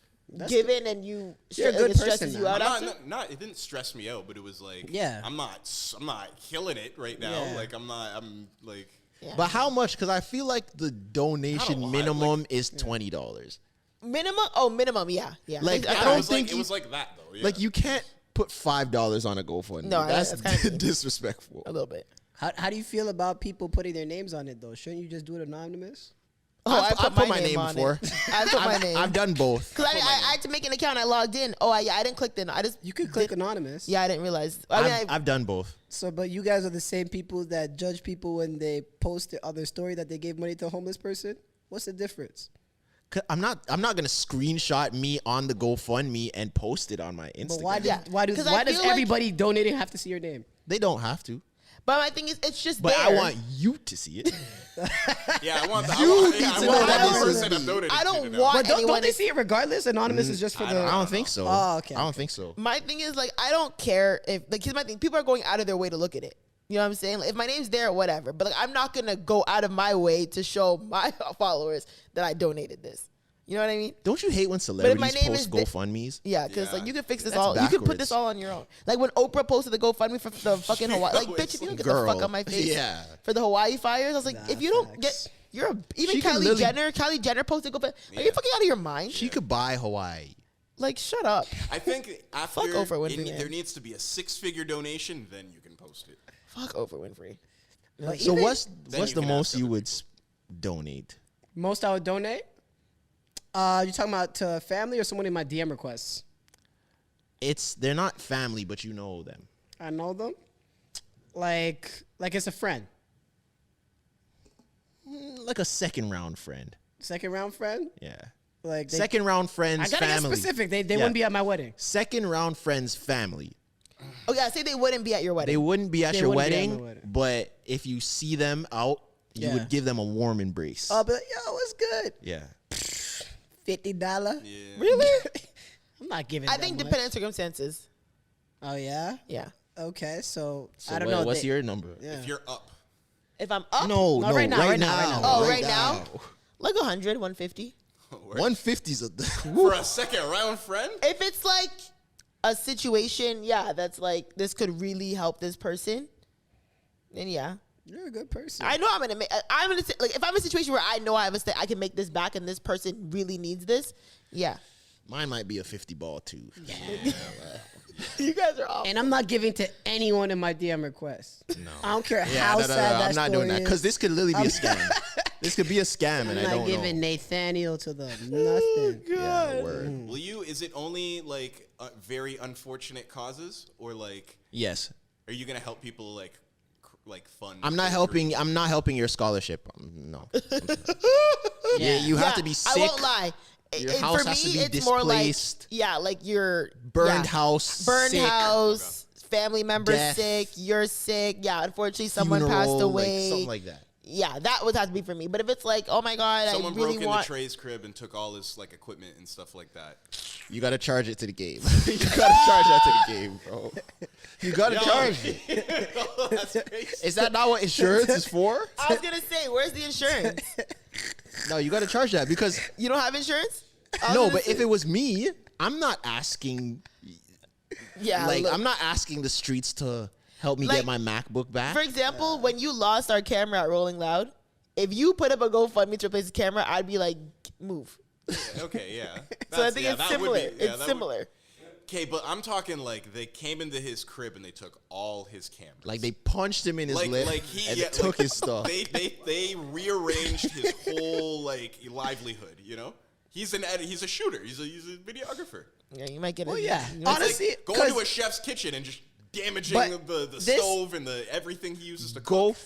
[SPEAKER 4] given and you
[SPEAKER 2] You're a
[SPEAKER 4] like,
[SPEAKER 2] good
[SPEAKER 4] it stresses
[SPEAKER 2] person
[SPEAKER 4] you
[SPEAKER 2] now.
[SPEAKER 4] out
[SPEAKER 3] I'm
[SPEAKER 4] after?
[SPEAKER 3] not, it didn't stress me out, but it was like,
[SPEAKER 2] Yeah.
[SPEAKER 3] I'm not killing it right now.
[SPEAKER 2] Yeah.
[SPEAKER 3] Like I'm like,
[SPEAKER 4] Yeah.
[SPEAKER 1] But how much? Because I feel like the
[SPEAKER 3] Not a
[SPEAKER 1] donation
[SPEAKER 3] lot,
[SPEAKER 1] minimum is $20.
[SPEAKER 4] Minimum? Oh, minimum. Yeah.
[SPEAKER 1] Like, I
[SPEAKER 3] yeah,
[SPEAKER 1] don't
[SPEAKER 3] it was
[SPEAKER 1] think
[SPEAKER 3] like,
[SPEAKER 1] you-
[SPEAKER 3] it was like that though. Yeah.
[SPEAKER 1] Like you can't put $5 on a GoFundMe.
[SPEAKER 4] No,
[SPEAKER 1] that's
[SPEAKER 4] that's kinda mean.
[SPEAKER 1] disrespectful.
[SPEAKER 4] A little bit.
[SPEAKER 2] How do you feel about people putting their names on it though? Shouldn't you just do it anonymous?
[SPEAKER 4] Oh,
[SPEAKER 1] I've put my name
[SPEAKER 4] on
[SPEAKER 1] before.
[SPEAKER 4] it. I put my name.
[SPEAKER 1] I've done both.
[SPEAKER 4] Because I had to make an account. I logged in. Oh, I didn't click the. I just
[SPEAKER 2] You could click anonymous.
[SPEAKER 4] Yeah, I didn't realize. I mean,
[SPEAKER 1] I've done both.
[SPEAKER 2] So, but you guys are the same people that judge people when they post it on their story that they gave money to a homeless person. What's the difference?
[SPEAKER 1] 'Cause I'm not gonna screenshot me on the GoFundMe and post it on my Instagram.
[SPEAKER 2] But why?
[SPEAKER 4] Yeah.
[SPEAKER 2] Why
[SPEAKER 4] 'Cause I
[SPEAKER 2] does
[SPEAKER 4] feel like-
[SPEAKER 2] everybody donating have to see your name?
[SPEAKER 1] They don't have to.
[SPEAKER 4] but my thing is, it's just.
[SPEAKER 1] But
[SPEAKER 4] there.
[SPEAKER 1] I want you to see it.
[SPEAKER 3] yeah, I want the,
[SPEAKER 1] You
[SPEAKER 3] I want,
[SPEAKER 1] need
[SPEAKER 3] yeah, I
[SPEAKER 1] to
[SPEAKER 3] want
[SPEAKER 1] know
[SPEAKER 3] the
[SPEAKER 1] that
[SPEAKER 3] other
[SPEAKER 1] this is
[SPEAKER 3] person
[SPEAKER 1] me.
[SPEAKER 3] I'm donating
[SPEAKER 4] I
[SPEAKER 3] to
[SPEAKER 4] don't
[SPEAKER 3] to know.
[SPEAKER 4] want-
[SPEAKER 2] But don't
[SPEAKER 4] anyone
[SPEAKER 2] they
[SPEAKER 4] is-
[SPEAKER 2] see it regardless? Anonymous is just for the.
[SPEAKER 1] I don't think so.
[SPEAKER 2] Oh, okay.
[SPEAKER 1] I don't think so.
[SPEAKER 4] My thing is like I don't care if like here's my thing. People are going out of their way to look at it. You know what I'm saying? Like, if my name's there, whatever. But like I'm not gonna go out of my way to show my followers that I donated this. You know what I mean?
[SPEAKER 1] Don't you hate when
[SPEAKER 4] if
[SPEAKER 1] celebrities
[SPEAKER 4] my name
[SPEAKER 1] post
[SPEAKER 4] is
[SPEAKER 1] GoFundMes?
[SPEAKER 4] Yeah, because
[SPEAKER 3] Yeah.
[SPEAKER 4] like you can fix this
[SPEAKER 1] That's
[SPEAKER 4] all. You can put
[SPEAKER 1] backwards.
[SPEAKER 4] this all on your own. Like when Oprah posted the GoFundMe for the fucking Hawaii. Like bitch, if you don't get the
[SPEAKER 1] Girl.
[SPEAKER 4] fuck on my face.
[SPEAKER 1] Yeah.
[SPEAKER 4] For the Hawaii fires, I was like,
[SPEAKER 2] Nah,
[SPEAKER 4] if you don't
[SPEAKER 2] facts.
[SPEAKER 4] get, you're even
[SPEAKER 1] She can
[SPEAKER 4] Kylie
[SPEAKER 1] literally-
[SPEAKER 4] Jenner. Kylie Jenner posted GoFundMe. Are
[SPEAKER 3] Yeah.
[SPEAKER 4] you fucking out of your mind?
[SPEAKER 1] She could buy Hawaii.
[SPEAKER 4] Like shut up.
[SPEAKER 3] I think after
[SPEAKER 4] Oprah Winfrey, man.
[SPEAKER 3] there needs to be a 6-figure donation, then you can post it.
[SPEAKER 4] Fuck Oprah Winfrey.
[SPEAKER 2] But
[SPEAKER 1] So
[SPEAKER 2] even-
[SPEAKER 1] what's
[SPEAKER 3] Then
[SPEAKER 1] the
[SPEAKER 3] you can
[SPEAKER 1] most
[SPEAKER 3] ask
[SPEAKER 1] you
[SPEAKER 3] other
[SPEAKER 1] would donate?
[SPEAKER 2] most I would donate? You talking about to family or someone in my DM requests?
[SPEAKER 1] They're not family, but you know them.
[SPEAKER 2] I know them. Like it's a friend.
[SPEAKER 1] Like a second round friend.
[SPEAKER 2] Second round friend.
[SPEAKER 1] Yeah.
[SPEAKER 2] Like they,
[SPEAKER 1] Second round friends,
[SPEAKER 2] I gotta
[SPEAKER 1] family.
[SPEAKER 2] get specific. They
[SPEAKER 1] Yeah.
[SPEAKER 2] wouldn't be at my wedding.
[SPEAKER 1] Second round friends, family.
[SPEAKER 4] Oh yeah, say they wouldn't be at your wedding.
[SPEAKER 1] They wouldn't be at
[SPEAKER 2] They
[SPEAKER 1] your
[SPEAKER 2] wouldn't be at
[SPEAKER 1] wedding,
[SPEAKER 2] my wedding.
[SPEAKER 1] but if you see them out, you
[SPEAKER 2] Yeah.
[SPEAKER 1] would give them a warm embrace.
[SPEAKER 2] I'll be like, yo, what's good?
[SPEAKER 1] Yeah.
[SPEAKER 2] $50.
[SPEAKER 3] Yeah.
[SPEAKER 4] Really?
[SPEAKER 2] I'm not giving.
[SPEAKER 4] I
[SPEAKER 2] that
[SPEAKER 4] think
[SPEAKER 2] much.
[SPEAKER 4] depending on circumstances.
[SPEAKER 2] Oh yeah.
[SPEAKER 4] Yeah.
[SPEAKER 2] Okay, so
[SPEAKER 1] So
[SPEAKER 2] I don't know.
[SPEAKER 1] What's
[SPEAKER 2] They-
[SPEAKER 1] your number?
[SPEAKER 2] Yeah.
[SPEAKER 3] If you're up,
[SPEAKER 4] If I'm up,
[SPEAKER 1] No,
[SPEAKER 2] No, right now, right now.
[SPEAKER 4] Oh, right now? like 100, 150.
[SPEAKER 1] 150's a
[SPEAKER 3] for a second round friend,
[SPEAKER 4] If it's like a situation, yeah, that's like this could really help this person, then yeah.
[SPEAKER 2] You're a good person.
[SPEAKER 4] I know I'm gonna make. I'm gonna say, like if I'm in a situation where I know I can make this back, and this person really needs this, yeah.
[SPEAKER 1] Mine might be a 50 ball too.
[SPEAKER 4] You guys are awful.
[SPEAKER 2] And I'm not giving to anyone in my DM request. No. I don't care
[SPEAKER 1] Yeah,
[SPEAKER 2] how sad that
[SPEAKER 1] I'm not doing
[SPEAKER 2] story
[SPEAKER 1] that because
[SPEAKER 2] is.
[SPEAKER 1] this could literally be a scam. This could be a scam, and
[SPEAKER 2] I'm
[SPEAKER 1] I
[SPEAKER 2] not
[SPEAKER 1] don't
[SPEAKER 2] giving
[SPEAKER 1] know.
[SPEAKER 2] Nathaniel to the nothing.
[SPEAKER 1] Yeah, word.
[SPEAKER 3] will you? Is it only like very unfortunate causes, or like
[SPEAKER 1] Yes,
[SPEAKER 3] are you gonna help people like fund?
[SPEAKER 1] I'm not helping. I'm not helping your scholarship. No. Yeah, you have to be sick.
[SPEAKER 4] I won't lie.
[SPEAKER 1] Your
[SPEAKER 4] For
[SPEAKER 1] house
[SPEAKER 4] me,
[SPEAKER 1] has to be
[SPEAKER 4] it's more like
[SPEAKER 1] displaced.
[SPEAKER 4] like your
[SPEAKER 1] Burned
[SPEAKER 4] yeah.
[SPEAKER 1] house.
[SPEAKER 4] burned
[SPEAKER 1] sick,
[SPEAKER 4] house, family member
[SPEAKER 1] Death.
[SPEAKER 4] sick, you're sick. Yeah, unfortunately, someone
[SPEAKER 1] funeral,
[SPEAKER 4] passed
[SPEAKER 1] like,
[SPEAKER 4] away.
[SPEAKER 1] something like that.
[SPEAKER 4] Yeah, that would have to be for me. But if it's like, oh my god,
[SPEAKER 3] Someone
[SPEAKER 4] I really
[SPEAKER 3] broke into
[SPEAKER 4] want.
[SPEAKER 3] Trey's crib and took all his like equipment and stuff like that.
[SPEAKER 1] You gotta charge it to the game. You gotta charge that to the game, bro. You gotta charge it.
[SPEAKER 3] That's crazy.
[SPEAKER 1] Is that not what insurance is for?
[SPEAKER 4] I was gonna say, where's the insurance?
[SPEAKER 1] No, you gotta charge that because
[SPEAKER 4] You don't have insurance? I was
[SPEAKER 1] no,
[SPEAKER 4] gonna
[SPEAKER 1] but
[SPEAKER 4] say-
[SPEAKER 1] if it was me, I'm not asking.
[SPEAKER 4] yeah,
[SPEAKER 1] Like
[SPEAKER 4] look.
[SPEAKER 1] I'm not asking the streets to help me
[SPEAKER 4] Like,
[SPEAKER 1] get my MacBook back.
[SPEAKER 4] For example, when you lost our camera at Rolling Loud, if you put up a GoFundMe to replace the camera, I'd be like, move.
[SPEAKER 3] Okay, yeah.
[SPEAKER 4] So I
[SPEAKER 3] That's-
[SPEAKER 4] think
[SPEAKER 3] yeah,
[SPEAKER 4] it's
[SPEAKER 3] that would
[SPEAKER 4] similar.
[SPEAKER 3] be- yeah,
[SPEAKER 4] It's
[SPEAKER 3] that would-
[SPEAKER 4] similar.
[SPEAKER 3] Okay, but I'm talking like they came into his crib and they took all his cameras.
[SPEAKER 1] Like they punched him in his
[SPEAKER 3] like
[SPEAKER 1] lip
[SPEAKER 3] he
[SPEAKER 1] and
[SPEAKER 3] yeah,
[SPEAKER 1] took
[SPEAKER 3] like,
[SPEAKER 1] his stuff.
[SPEAKER 3] They rearranged his whole like livelihood. You know, he's a shooter. He's a videographer.
[SPEAKER 4] Yeah, you might get.
[SPEAKER 2] Well, yeah.
[SPEAKER 4] You might-
[SPEAKER 2] Honestly,
[SPEAKER 3] Like going to a chef's kitchen and just damaging
[SPEAKER 2] But
[SPEAKER 3] the
[SPEAKER 2] this-
[SPEAKER 3] stove and the everything he uses to
[SPEAKER 1] Go.
[SPEAKER 3] cook.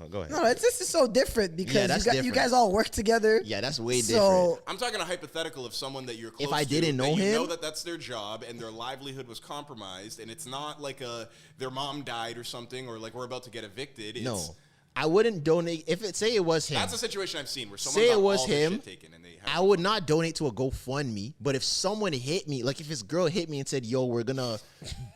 [SPEAKER 1] Go ahead.
[SPEAKER 2] No, this is so different because
[SPEAKER 1] Yeah, that's
[SPEAKER 2] you
[SPEAKER 1] different.
[SPEAKER 2] guys all work together.
[SPEAKER 1] Yeah, that's way
[SPEAKER 2] So
[SPEAKER 3] I'm talking a hypothetical of someone that you're close
[SPEAKER 1] I
[SPEAKER 3] to,
[SPEAKER 1] didn't
[SPEAKER 3] that
[SPEAKER 1] know
[SPEAKER 3] you
[SPEAKER 1] him?
[SPEAKER 3] know that that's their job and their livelihood was compromised, and it's not like their mom died or something, or like we're about to get evicted.
[SPEAKER 1] No,
[SPEAKER 3] It's,
[SPEAKER 1] I wouldn't donate. If say it was him,
[SPEAKER 3] that's a situation I've seen where someone
[SPEAKER 1] say
[SPEAKER 3] got
[SPEAKER 1] it was
[SPEAKER 3] all their
[SPEAKER 1] him,
[SPEAKER 3] shit taken and they have
[SPEAKER 1] I would not donate to a GoFundMe. But if someone hit me, like if his girl hit me and said, "Yo, we're gonna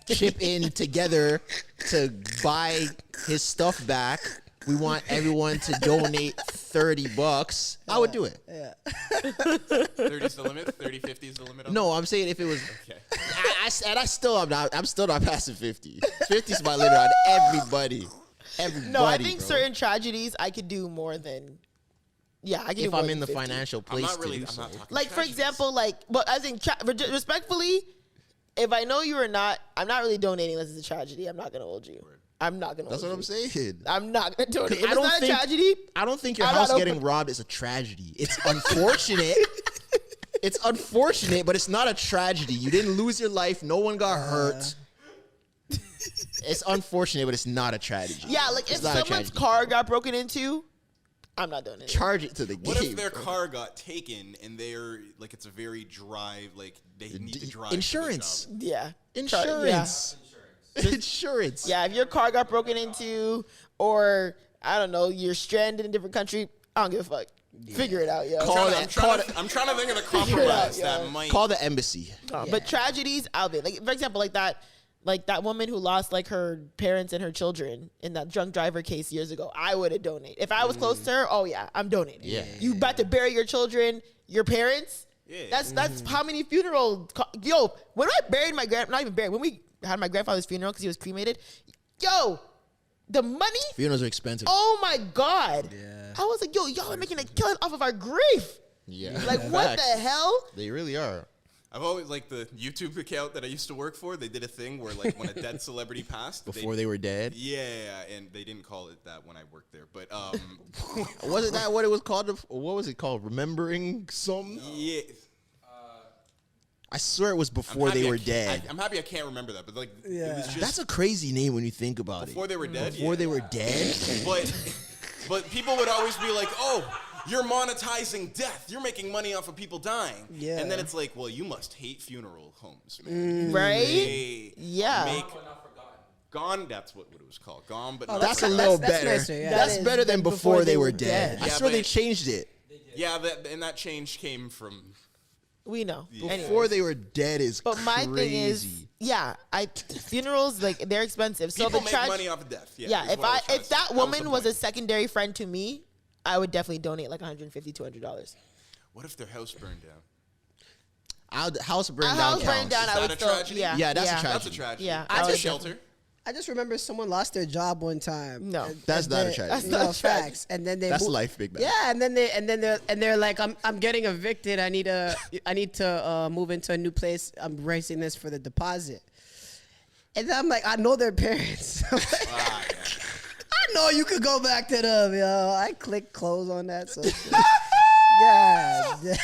[SPEAKER 1] chip in together to buy his stuff back," we want everyone to donate $30, I would do it.
[SPEAKER 3] 30's the limit. 30, 50 is the limit. On
[SPEAKER 1] No, I'm saying if it was,
[SPEAKER 3] Okay.
[SPEAKER 1] I'm still not passing 50. 50 is my limit on everybody. Everybody.
[SPEAKER 4] No, I think
[SPEAKER 1] bro.
[SPEAKER 4] certain tragedies I could do more than. Yeah, I can do
[SPEAKER 1] If
[SPEAKER 4] more
[SPEAKER 1] I'm
[SPEAKER 4] than
[SPEAKER 1] in the
[SPEAKER 4] 50.
[SPEAKER 1] financial
[SPEAKER 3] I'm
[SPEAKER 1] place
[SPEAKER 3] not
[SPEAKER 1] to
[SPEAKER 3] really.
[SPEAKER 1] do
[SPEAKER 3] I'm
[SPEAKER 1] so.
[SPEAKER 3] not talking.
[SPEAKER 4] Like for
[SPEAKER 3] tragedies.
[SPEAKER 4] example, like, but I think respectfully, if I know you are not, I'm not really donating unless it's a tragedy. I'm not gonna hold you. I'm not gonna.
[SPEAKER 1] That's
[SPEAKER 4] hold
[SPEAKER 1] what
[SPEAKER 4] you.
[SPEAKER 1] I'm saying.
[SPEAKER 4] I'm not gonna donate.
[SPEAKER 1] 'Cause
[SPEAKER 4] If it's not a tragedy,
[SPEAKER 1] I don't think your
[SPEAKER 4] I'm
[SPEAKER 1] house
[SPEAKER 4] not
[SPEAKER 1] getting
[SPEAKER 4] open-
[SPEAKER 1] robbed is a tragedy. It's unfortunate. It's unfortunate, but it's not a tragedy. You didn't lose your life. No one got hurt. It's unfortunate, but it's not a tragedy.
[SPEAKER 4] yeah, like
[SPEAKER 1] It's
[SPEAKER 4] if
[SPEAKER 1] not a
[SPEAKER 4] someone's
[SPEAKER 1] tragedy.
[SPEAKER 4] car got broken into, I'm not doing it.
[SPEAKER 1] Charge it to the
[SPEAKER 3] What
[SPEAKER 1] game.
[SPEAKER 3] if their
[SPEAKER 1] bro.
[SPEAKER 3] car got taken and they're like it's a very drive like they need to drive to the
[SPEAKER 1] Insurance.
[SPEAKER 3] job?
[SPEAKER 4] Yeah,
[SPEAKER 1] Insurance. Insurance.
[SPEAKER 4] Yeah, if your car got broken into, or I don't know, you're stranded in a different country, I don't give a fuck. Figure it out, yo.
[SPEAKER 1] Call
[SPEAKER 3] I'm trying to think of the compromise that might.
[SPEAKER 1] Call the embassy.
[SPEAKER 4] But tragedies, I'll be like, for example, like that woman who lost like her parents and her children in that drunk driver case years ago. I would have donated if I was close to her. Oh yeah, I'm donating.
[SPEAKER 1] Yeah.
[SPEAKER 4] You about to bury your children, your parents.
[SPEAKER 3] Yeah.
[SPEAKER 4] That's how many funerals. Yo, when I buried my not even buried, when we had my grandfather's funeral because he was cremated. Yo, the money.
[SPEAKER 1] Funerals are expensive.
[SPEAKER 4] Oh my God.
[SPEAKER 2] Yeah.
[SPEAKER 4] I was like, yo, y'all are making a killing off of our grief.
[SPEAKER 1] Yeah.
[SPEAKER 4] Like, what the
[SPEAKER 1] Facts.
[SPEAKER 4] hell?
[SPEAKER 1] They really are.
[SPEAKER 3] I've always like the YouTube account that I used to work for. They did a thing where like when a dead celebrity passed
[SPEAKER 1] Before they were dead.
[SPEAKER 3] Yeah, and they didn't call it that when I worked there, but
[SPEAKER 1] Wasn't that what it was called? What was it called? Remembering something?
[SPEAKER 3] yeah.
[SPEAKER 1] I swear it was before they were dead.
[SPEAKER 3] I'm happy I can't remember that, but like it
[SPEAKER 2] Yeah.
[SPEAKER 3] was just
[SPEAKER 1] That's a crazy name when you think about
[SPEAKER 3] before
[SPEAKER 1] it.
[SPEAKER 3] they were dead.
[SPEAKER 1] Before they were dead?
[SPEAKER 3] But people would always be like, "Oh, you're monetizing death. You're making money off of people dying."
[SPEAKER 2] Yeah.
[SPEAKER 3] And then it's like, "Well, you must hate funeral homes, man."
[SPEAKER 4] Right?
[SPEAKER 3] They
[SPEAKER 4] Yeah.
[SPEAKER 3] make gone. That's what it was called. Gone, but not
[SPEAKER 1] That's a
[SPEAKER 3] forgotten.
[SPEAKER 1] little
[SPEAKER 2] that's
[SPEAKER 1] better.
[SPEAKER 2] nicer, yeah.
[SPEAKER 1] That's
[SPEAKER 4] That is
[SPEAKER 1] better than
[SPEAKER 4] than
[SPEAKER 1] before they were dead. I
[SPEAKER 3] Yeah,
[SPEAKER 1] swear they
[SPEAKER 3] but-
[SPEAKER 1] changed it.
[SPEAKER 3] Yeah, and that change came from.
[SPEAKER 4] We know.
[SPEAKER 3] Yeah.
[SPEAKER 4] Anyways.
[SPEAKER 1] Before they were dead is
[SPEAKER 4] But my
[SPEAKER 1] crazy.
[SPEAKER 4] thing is, yeah, funerals like they're expensive. So
[SPEAKER 3] People
[SPEAKER 4] the
[SPEAKER 3] make money off of death.
[SPEAKER 4] yeah,
[SPEAKER 3] is
[SPEAKER 4] if
[SPEAKER 3] what was trying
[SPEAKER 4] if
[SPEAKER 3] to
[SPEAKER 4] that
[SPEAKER 3] say.
[SPEAKER 4] woman
[SPEAKER 3] the
[SPEAKER 4] was a
[SPEAKER 3] point.
[SPEAKER 4] secondary friend to me, I would definitely donate like $150, $200.
[SPEAKER 3] What if their house burned down?
[SPEAKER 1] House burned
[SPEAKER 4] A
[SPEAKER 1] down
[SPEAKER 4] house burned
[SPEAKER 1] counts.
[SPEAKER 4] down,
[SPEAKER 3] Is
[SPEAKER 4] I
[SPEAKER 3] that
[SPEAKER 4] would
[SPEAKER 3] a
[SPEAKER 4] still,
[SPEAKER 3] tragedy?
[SPEAKER 4] yeah,
[SPEAKER 1] Yeah, that's a
[SPEAKER 3] That's a
[SPEAKER 1] tragedy.
[SPEAKER 3] tragedy.
[SPEAKER 4] Yeah,
[SPEAKER 3] That's
[SPEAKER 4] I
[SPEAKER 3] a
[SPEAKER 4] would-
[SPEAKER 3] shelter.
[SPEAKER 2] I just remember someone lost their job one time.
[SPEAKER 4] No.
[SPEAKER 1] That's
[SPEAKER 2] and
[SPEAKER 1] not a
[SPEAKER 2] then-
[SPEAKER 1] tragedy.
[SPEAKER 4] That's
[SPEAKER 2] you
[SPEAKER 4] not
[SPEAKER 2] know,
[SPEAKER 4] a tragedy.
[SPEAKER 2] facts. And then they
[SPEAKER 1] That's
[SPEAKER 2] mo-
[SPEAKER 1] life, big man.
[SPEAKER 2] Yeah, and then they're like, I'm getting evicted. I need to move into a new place. I'm raising this for the deposit. And then I'm like, I know their parents.
[SPEAKER 3] Ah, yeah.
[SPEAKER 2] I know you could go back to them, yo. I click close on that. So yeah.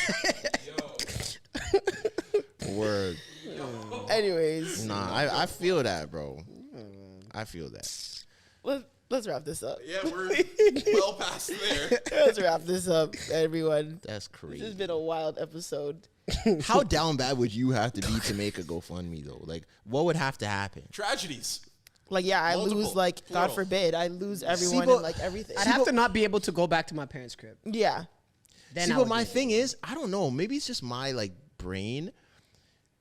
[SPEAKER 1] Word.
[SPEAKER 4] Anyways,
[SPEAKER 1] Nah, I feel that, bro. I feel that.
[SPEAKER 4] let's wrap this up.
[SPEAKER 3] Yeah, we're well past there.
[SPEAKER 4] Let's wrap this up, everyone.
[SPEAKER 1] That's
[SPEAKER 4] This has
[SPEAKER 1] crazy.
[SPEAKER 4] been a wild episode.
[SPEAKER 1] How down bad would you have to be to make a GoFundMe though? Like, what would have to happen?
[SPEAKER 3] Tragedies.
[SPEAKER 4] Like, yeah, I
[SPEAKER 3] Multiple,
[SPEAKER 4] lose, like, God
[SPEAKER 3] plural.
[SPEAKER 4] forbid, I lose everyone
[SPEAKER 2] but
[SPEAKER 4] and, like, everything.
[SPEAKER 2] I'd have to not be able to go back to my parents' crib.
[SPEAKER 4] Yeah.
[SPEAKER 2] Then
[SPEAKER 1] See,
[SPEAKER 2] I
[SPEAKER 1] but
[SPEAKER 2] would
[SPEAKER 1] my
[SPEAKER 2] do it.
[SPEAKER 1] thing is, I don't know. Maybe it's just my like brain.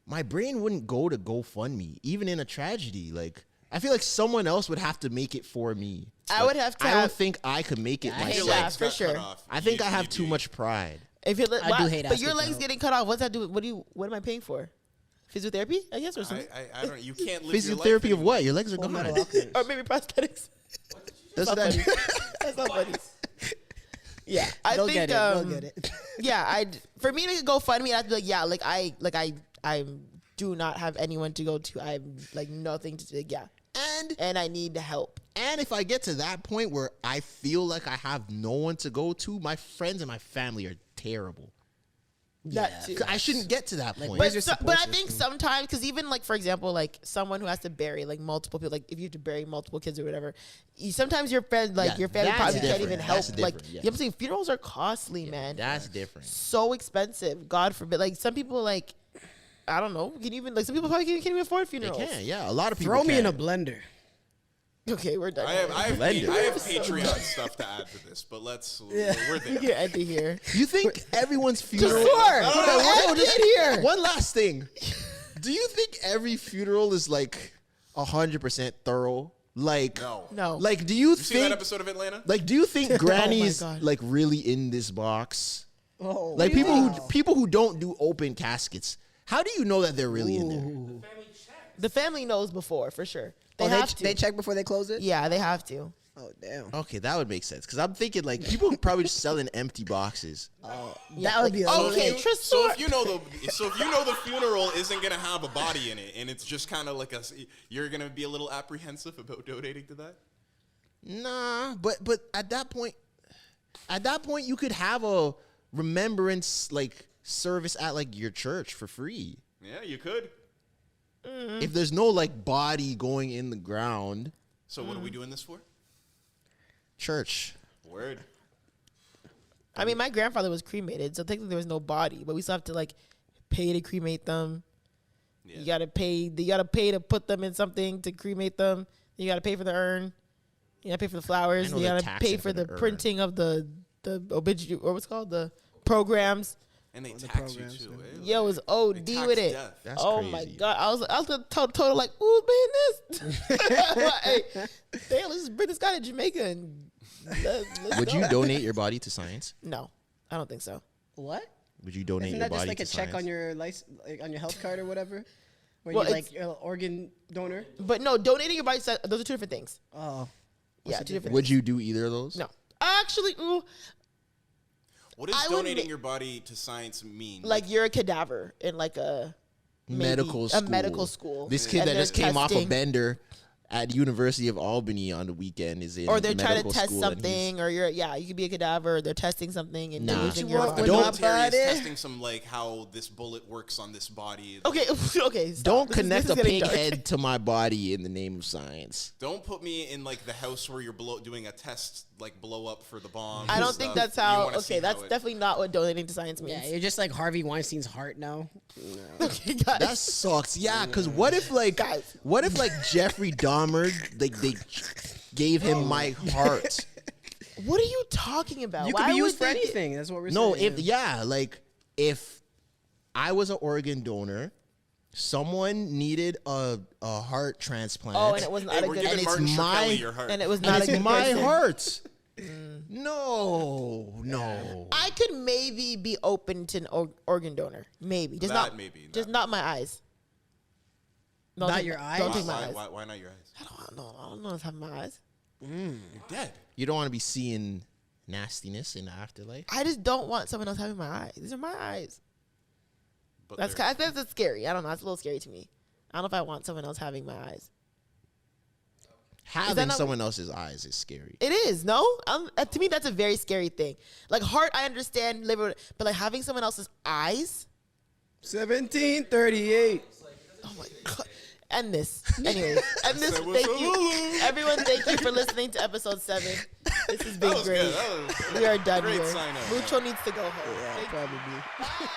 [SPEAKER 1] My brain wouldn't go to GoFundMe, even in a tragedy. Like, I feel like someone else would have to make it for me.
[SPEAKER 4] I
[SPEAKER 1] Like,
[SPEAKER 4] would have to
[SPEAKER 1] I
[SPEAKER 4] have-
[SPEAKER 1] don't think I could make it
[SPEAKER 2] I hate
[SPEAKER 3] Your
[SPEAKER 1] myself.
[SPEAKER 4] Yeah,
[SPEAKER 3] legs
[SPEAKER 4] for
[SPEAKER 3] got
[SPEAKER 4] sure.
[SPEAKER 3] cut off.
[SPEAKER 1] I think I have
[SPEAKER 3] You'd
[SPEAKER 1] too
[SPEAKER 3] be-
[SPEAKER 1] much pride.
[SPEAKER 4] If you
[SPEAKER 2] I do hate
[SPEAKER 4] but your
[SPEAKER 2] asking
[SPEAKER 4] legs
[SPEAKER 2] for help.
[SPEAKER 4] getting cut off, what's that do? What am I paying for? Physiotherapy, I guess, or something,
[SPEAKER 3] I don't. You can't live your life
[SPEAKER 1] Physiotherapy of
[SPEAKER 3] anymore.
[SPEAKER 1] what? Your legs are
[SPEAKER 2] Full
[SPEAKER 1] gone.
[SPEAKER 2] Metal Alchemist.
[SPEAKER 4] or maybe prosthetics.
[SPEAKER 1] That's
[SPEAKER 4] not
[SPEAKER 1] what
[SPEAKER 4] funny.
[SPEAKER 1] that.
[SPEAKER 4] That's not funny. Yeah, I
[SPEAKER 2] They'll
[SPEAKER 4] think.
[SPEAKER 2] get it. They'll get it.
[SPEAKER 4] Yeah, I for me to go fund me, I'd be like, yeah, I do not have anyone to go to. I have like nothing to do. Yeah, and I need the help.
[SPEAKER 1] And if I get to that point where I feel like I have no one to go to, my friends and my family are terrible.
[SPEAKER 4] That too.
[SPEAKER 1] 'Cause I shouldn't get to that point.
[SPEAKER 2] where's your
[SPEAKER 4] But I
[SPEAKER 2] support
[SPEAKER 4] think sometimes, because even like for example, like someone who has to bury like multiple people, like if you have to bury multiple kids or whatever, sometimes your friend, like
[SPEAKER 1] Yeah,
[SPEAKER 4] your family
[SPEAKER 1] that's
[SPEAKER 4] probably can't
[SPEAKER 1] different.
[SPEAKER 4] even help.
[SPEAKER 1] That's
[SPEAKER 4] Like
[SPEAKER 1] different, yeah.
[SPEAKER 4] you know what I'm saying, funerals are costly, man.
[SPEAKER 1] That's different.
[SPEAKER 4] So expensive. God forbid. Like some people, like I don't know, can even like some people probably can't even afford
[SPEAKER 1] They
[SPEAKER 4] funerals.
[SPEAKER 1] can, yeah. A lot of people
[SPEAKER 2] Throw me in a
[SPEAKER 1] can.
[SPEAKER 2] blender.
[SPEAKER 4] Okay, we're done.
[SPEAKER 3] I have
[SPEAKER 1] Blender.
[SPEAKER 3] Patreon stuff to add to this, but we're
[SPEAKER 4] We
[SPEAKER 3] there.
[SPEAKER 4] can end it here.
[SPEAKER 1] You think everyone's funeral?
[SPEAKER 4] Sure.
[SPEAKER 1] Hold on,
[SPEAKER 4] End it here.
[SPEAKER 1] One last thing. Do you think every funeral is like 100% thorough? Like,
[SPEAKER 4] No.
[SPEAKER 1] Like, do you
[SPEAKER 3] You see that
[SPEAKER 1] think?
[SPEAKER 3] episode of Atlanta?
[SPEAKER 1] Like, do you think Granny's
[SPEAKER 4] God.
[SPEAKER 1] like really in this box?
[SPEAKER 2] Oh,
[SPEAKER 1] Like
[SPEAKER 2] wow.
[SPEAKER 1] people who don't do open caskets. How do you know that they're really in there?
[SPEAKER 4] The family knows before, for sure. They
[SPEAKER 2] Oh,
[SPEAKER 4] have to.
[SPEAKER 2] they check before they close it?
[SPEAKER 4] Yeah, they have to.
[SPEAKER 2] Oh, damn.
[SPEAKER 1] Okay, that would make sense because I'm thinking like people probably just selling empty boxes.
[SPEAKER 2] That would be a little...
[SPEAKER 4] Okay,
[SPEAKER 3] So if you know the funeral isn't gonna have a body in it, and it's just kind of like you're gonna be a little apprehensive about donating to that.
[SPEAKER 1] Nah, but at that point you could have a remembrance like service at like your church for free.
[SPEAKER 3] Yeah, you could.
[SPEAKER 1] If there's no like body going in the ground,
[SPEAKER 3] So what are we doing this for?
[SPEAKER 1] church.
[SPEAKER 3] Word.
[SPEAKER 4] I mean, my grandfather was cremated, so technically there was no body, but we still have to like pay to cremate them.
[SPEAKER 3] Yeah.
[SPEAKER 4] You gotta pay. You gotta pay to put them in something to cremate them. You gotta pay for the urn. You gotta pay for the flowers.
[SPEAKER 1] I know
[SPEAKER 4] You
[SPEAKER 1] they're
[SPEAKER 4] gotta
[SPEAKER 1] taxing
[SPEAKER 4] pay
[SPEAKER 1] for
[SPEAKER 4] for the
[SPEAKER 1] the urn.
[SPEAKER 4] printing of the obituary, or what's it called, the programs.
[SPEAKER 3] And they tax you
[SPEAKER 2] programs,
[SPEAKER 3] too. eh?
[SPEAKER 4] Yo, it was OD
[SPEAKER 3] tax
[SPEAKER 4] with it.
[SPEAKER 3] death.
[SPEAKER 1] That's
[SPEAKER 4] oh
[SPEAKER 1] crazy.
[SPEAKER 4] my god, I was total like, who's paying this? Hey, damn, let's just bring this guy to Jamaica and let's
[SPEAKER 1] Would
[SPEAKER 4] go.
[SPEAKER 1] you donate your body to science?
[SPEAKER 4] No, I don't think so.
[SPEAKER 2] What?
[SPEAKER 1] Would you donate
[SPEAKER 2] Isn't
[SPEAKER 1] your
[SPEAKER 2] that just
[SPEAKER 1] body
[SPEAKER 2] like
[SPEAKER 1] to
[SPEAKER 2] a check
[SPEAKER 1] science?
[SPEAKER 2] on your license, like on your health card or whatever? Where
[SPEAKER 4] Well,
[SPEAKER 2] you're like you're an organ donor?
[SPEAKER 4] But no, donating your body, those are two different things.
[SPEAKER 2] Oh.
[SPEAKER 4] Yeah, two different.
[SPEAKER 1] Would you do either of those?
[SPEAKER 4] No, actually,
[SPEAKER 3] What does
[SPEAKER 4] I would
[SPEAKER 3] donating
[SPEAKER 4] ma-
[SPEAKER 3] your body to science mean?
[SPEAKER 4] like you're a cadaver in like a maybe
[SPEAKER 1] Medical school.
[SPEAKER 4] a medical school.
[SPEAKER 1] This kid
[SPEAKER 4] And
[SPEAKER 1] that
[SPEAKER 4] they're
[SPEAKER 1] just came off a
[SPEAKER 4] testing-
[SPEAKER 1] bender at University of Albany on the weekend is in
[SPEAKER 4] or they're trying to
[SPEAKER 1] medical
[SPEAKER 4] test
[SPEAKER 1] school and he's-
[SPEAKER 4] something, or you could be a cadaver. Or they're testing something and
[SPEAKER 1] Nah.
[SPEAKER 4] they're using
[SPEAKER 2] What
[SPEAKER 4] your
[SPEAKER 2] you
[SPEAKER 3] the
[SPEAKER 2] want with
[SPEAKER 1] Don't-
[SPEAKER 2] my
[SPEAKER 3] military is
[SPEAKER 2] body?
[SPEAKER 3] testing some like how this bullet works on this body.
[SPEAKER 4] Okay, okay. Stop.
[SPEAKER 1] Don't
[SPEAKER 4] This is-
[SPEAKER 1] connect
[SPEAKER 4] this
[SPEAKER 1] a
[SPEAKER 4] is getting
[SPEAKER 1] pig
[SPEAKER 4] dark.
[SPEAKER 1] head to my body in the name of science.
[SPEAKER 3] Don't put me in like the house where you're doing a test, like blow up for the bomb.
[SPEAKER 4] I
[SPEAKER 3] and
[SPEAKER 4] don't think
[SPEAKER 3] stuff.
[SPEAKER 4] that's
[SPEAKER 3] You
[SPEAKER 4] how.
[SPEAKER 3] wanna see
[SPEAKER 4] Okay,
[SPEAKER 3] how
[SPEAKER 4] that's
[SPEAKER 3] it-
[SPEAKER 4] definitely not what donating to science means.
[SPEAKER 2] Yeah, you're just like Harvey Weinstein's heart now.
[SPEAKER 4] Okay, guys.
[SPEAKER 1] That sucks. Yeah, because what if like Jeffrey Dahmer like they gave him my heart?
[SPEAKER 4] What are you talking about?
[SPEAKER 2] You
[SPEAKER 4] Why
[SPEAKER 2] could be
[SPEAKER 4] would
[SPEAKER 2] used for
[SPEAKER 4] they get-
[SPEAKER 2] anything. That's what we're
[SPEAKER 1] No,
[SPEAKER 2] saying.
[SPEAKER 1] if I was an organ donor, someone needed a heart transplant.
[SPEAKER 4] Oh, and it was not
[SPEAKER 3] Hey,
[SPEAKER 4] a
[SPEAKER 3] we're
[SPEAKER 4] good.
[SPEAKER 3] giving
[SPEAKER 1] it's
[SPEAKER 3] Martin
[SPEAKER 1] my-
[SPEAKER 3] Shkreli your heart.
[SPEAKER 4] And it was
[SPEAKER 1] and
[SPEAKER 4] not a
[SPEAKER 1] it's
[SPEAKER 4] good
[SPEAKER 1] my
[SPEAKER 4] person.
[SPEAKER 1] heart. No.
[SPEAKER 4] I could maybe be open to an organ donor. Maybe. Just
[SPEAKER 3] That
[SPEAKER 4] not.
[SPEAKER 3] maybe,
[SPEAKER 4] Just
[SPEAKER 3] that-
[SPEAKER 4] not my eyes. Don't
[SPEAKER 2] Not
[SPEAKER 4] take
[SPEAKER 2] your
[SPEAKER 4] my-
[SPEAKER 2] eyes?
[SPEAKER 4] Don't
[SPEAKER 3] why,
[SPEAKER 4] take my
[SPEAKER 3] why,
[SPEAKER 4] eyes.
[SPEAKER 3] why not your eyes?
[SPEAKER 4] I don't know if I have my eyes.
[SPEAKER 3] You're dead.
[SPEAKER 1] You don't want to be seeing nastiness in the afterlife.
[SPEAKER 4] I just don't want someone else having my eyes. These are my eyes.
[SPEAKER 3] But
[SPEAKER 4] That's
[SPEAKER 3] they're-
[SPEAKER 4] that's scary. I don't know. That's a little scary to me. I don't know if I want someone else having my eyes.
[SPEAKER 1] Having
[SPEAKER 4] not-
[SPEAKER 1] someone else's eyes is scary.
[SPEAKER 4] It is no. To me, that's a very scary thing. Like heart, I understand, liver, but like having someone else's eyes.
[SPEAKER 2] 1738.
[SPEAKER 4] Oh my god. End this. Anyways, end this.
[SPEAKER 3] Say what's
[SPEAKER 4] Thank you,
[SPEAKER 3] up.
[SPEAKER 4] everyone. Thank you for listening to episode 7. This has been
[SPEAKER 3] That was
[SPEAKER 4] great.
[SPEAKER 3] good. That was
[SPEAKER 4] We are done
[SPEAKER 3] great
[SPEAKER 4] here.
[SPEAKER 3] sign up.
[SPEAKER 4] Mucho needs to go home.
[SPEAKER 2] Yeah,
[SPEAKER 4] Thank you.
[SPEAKER 2] probably.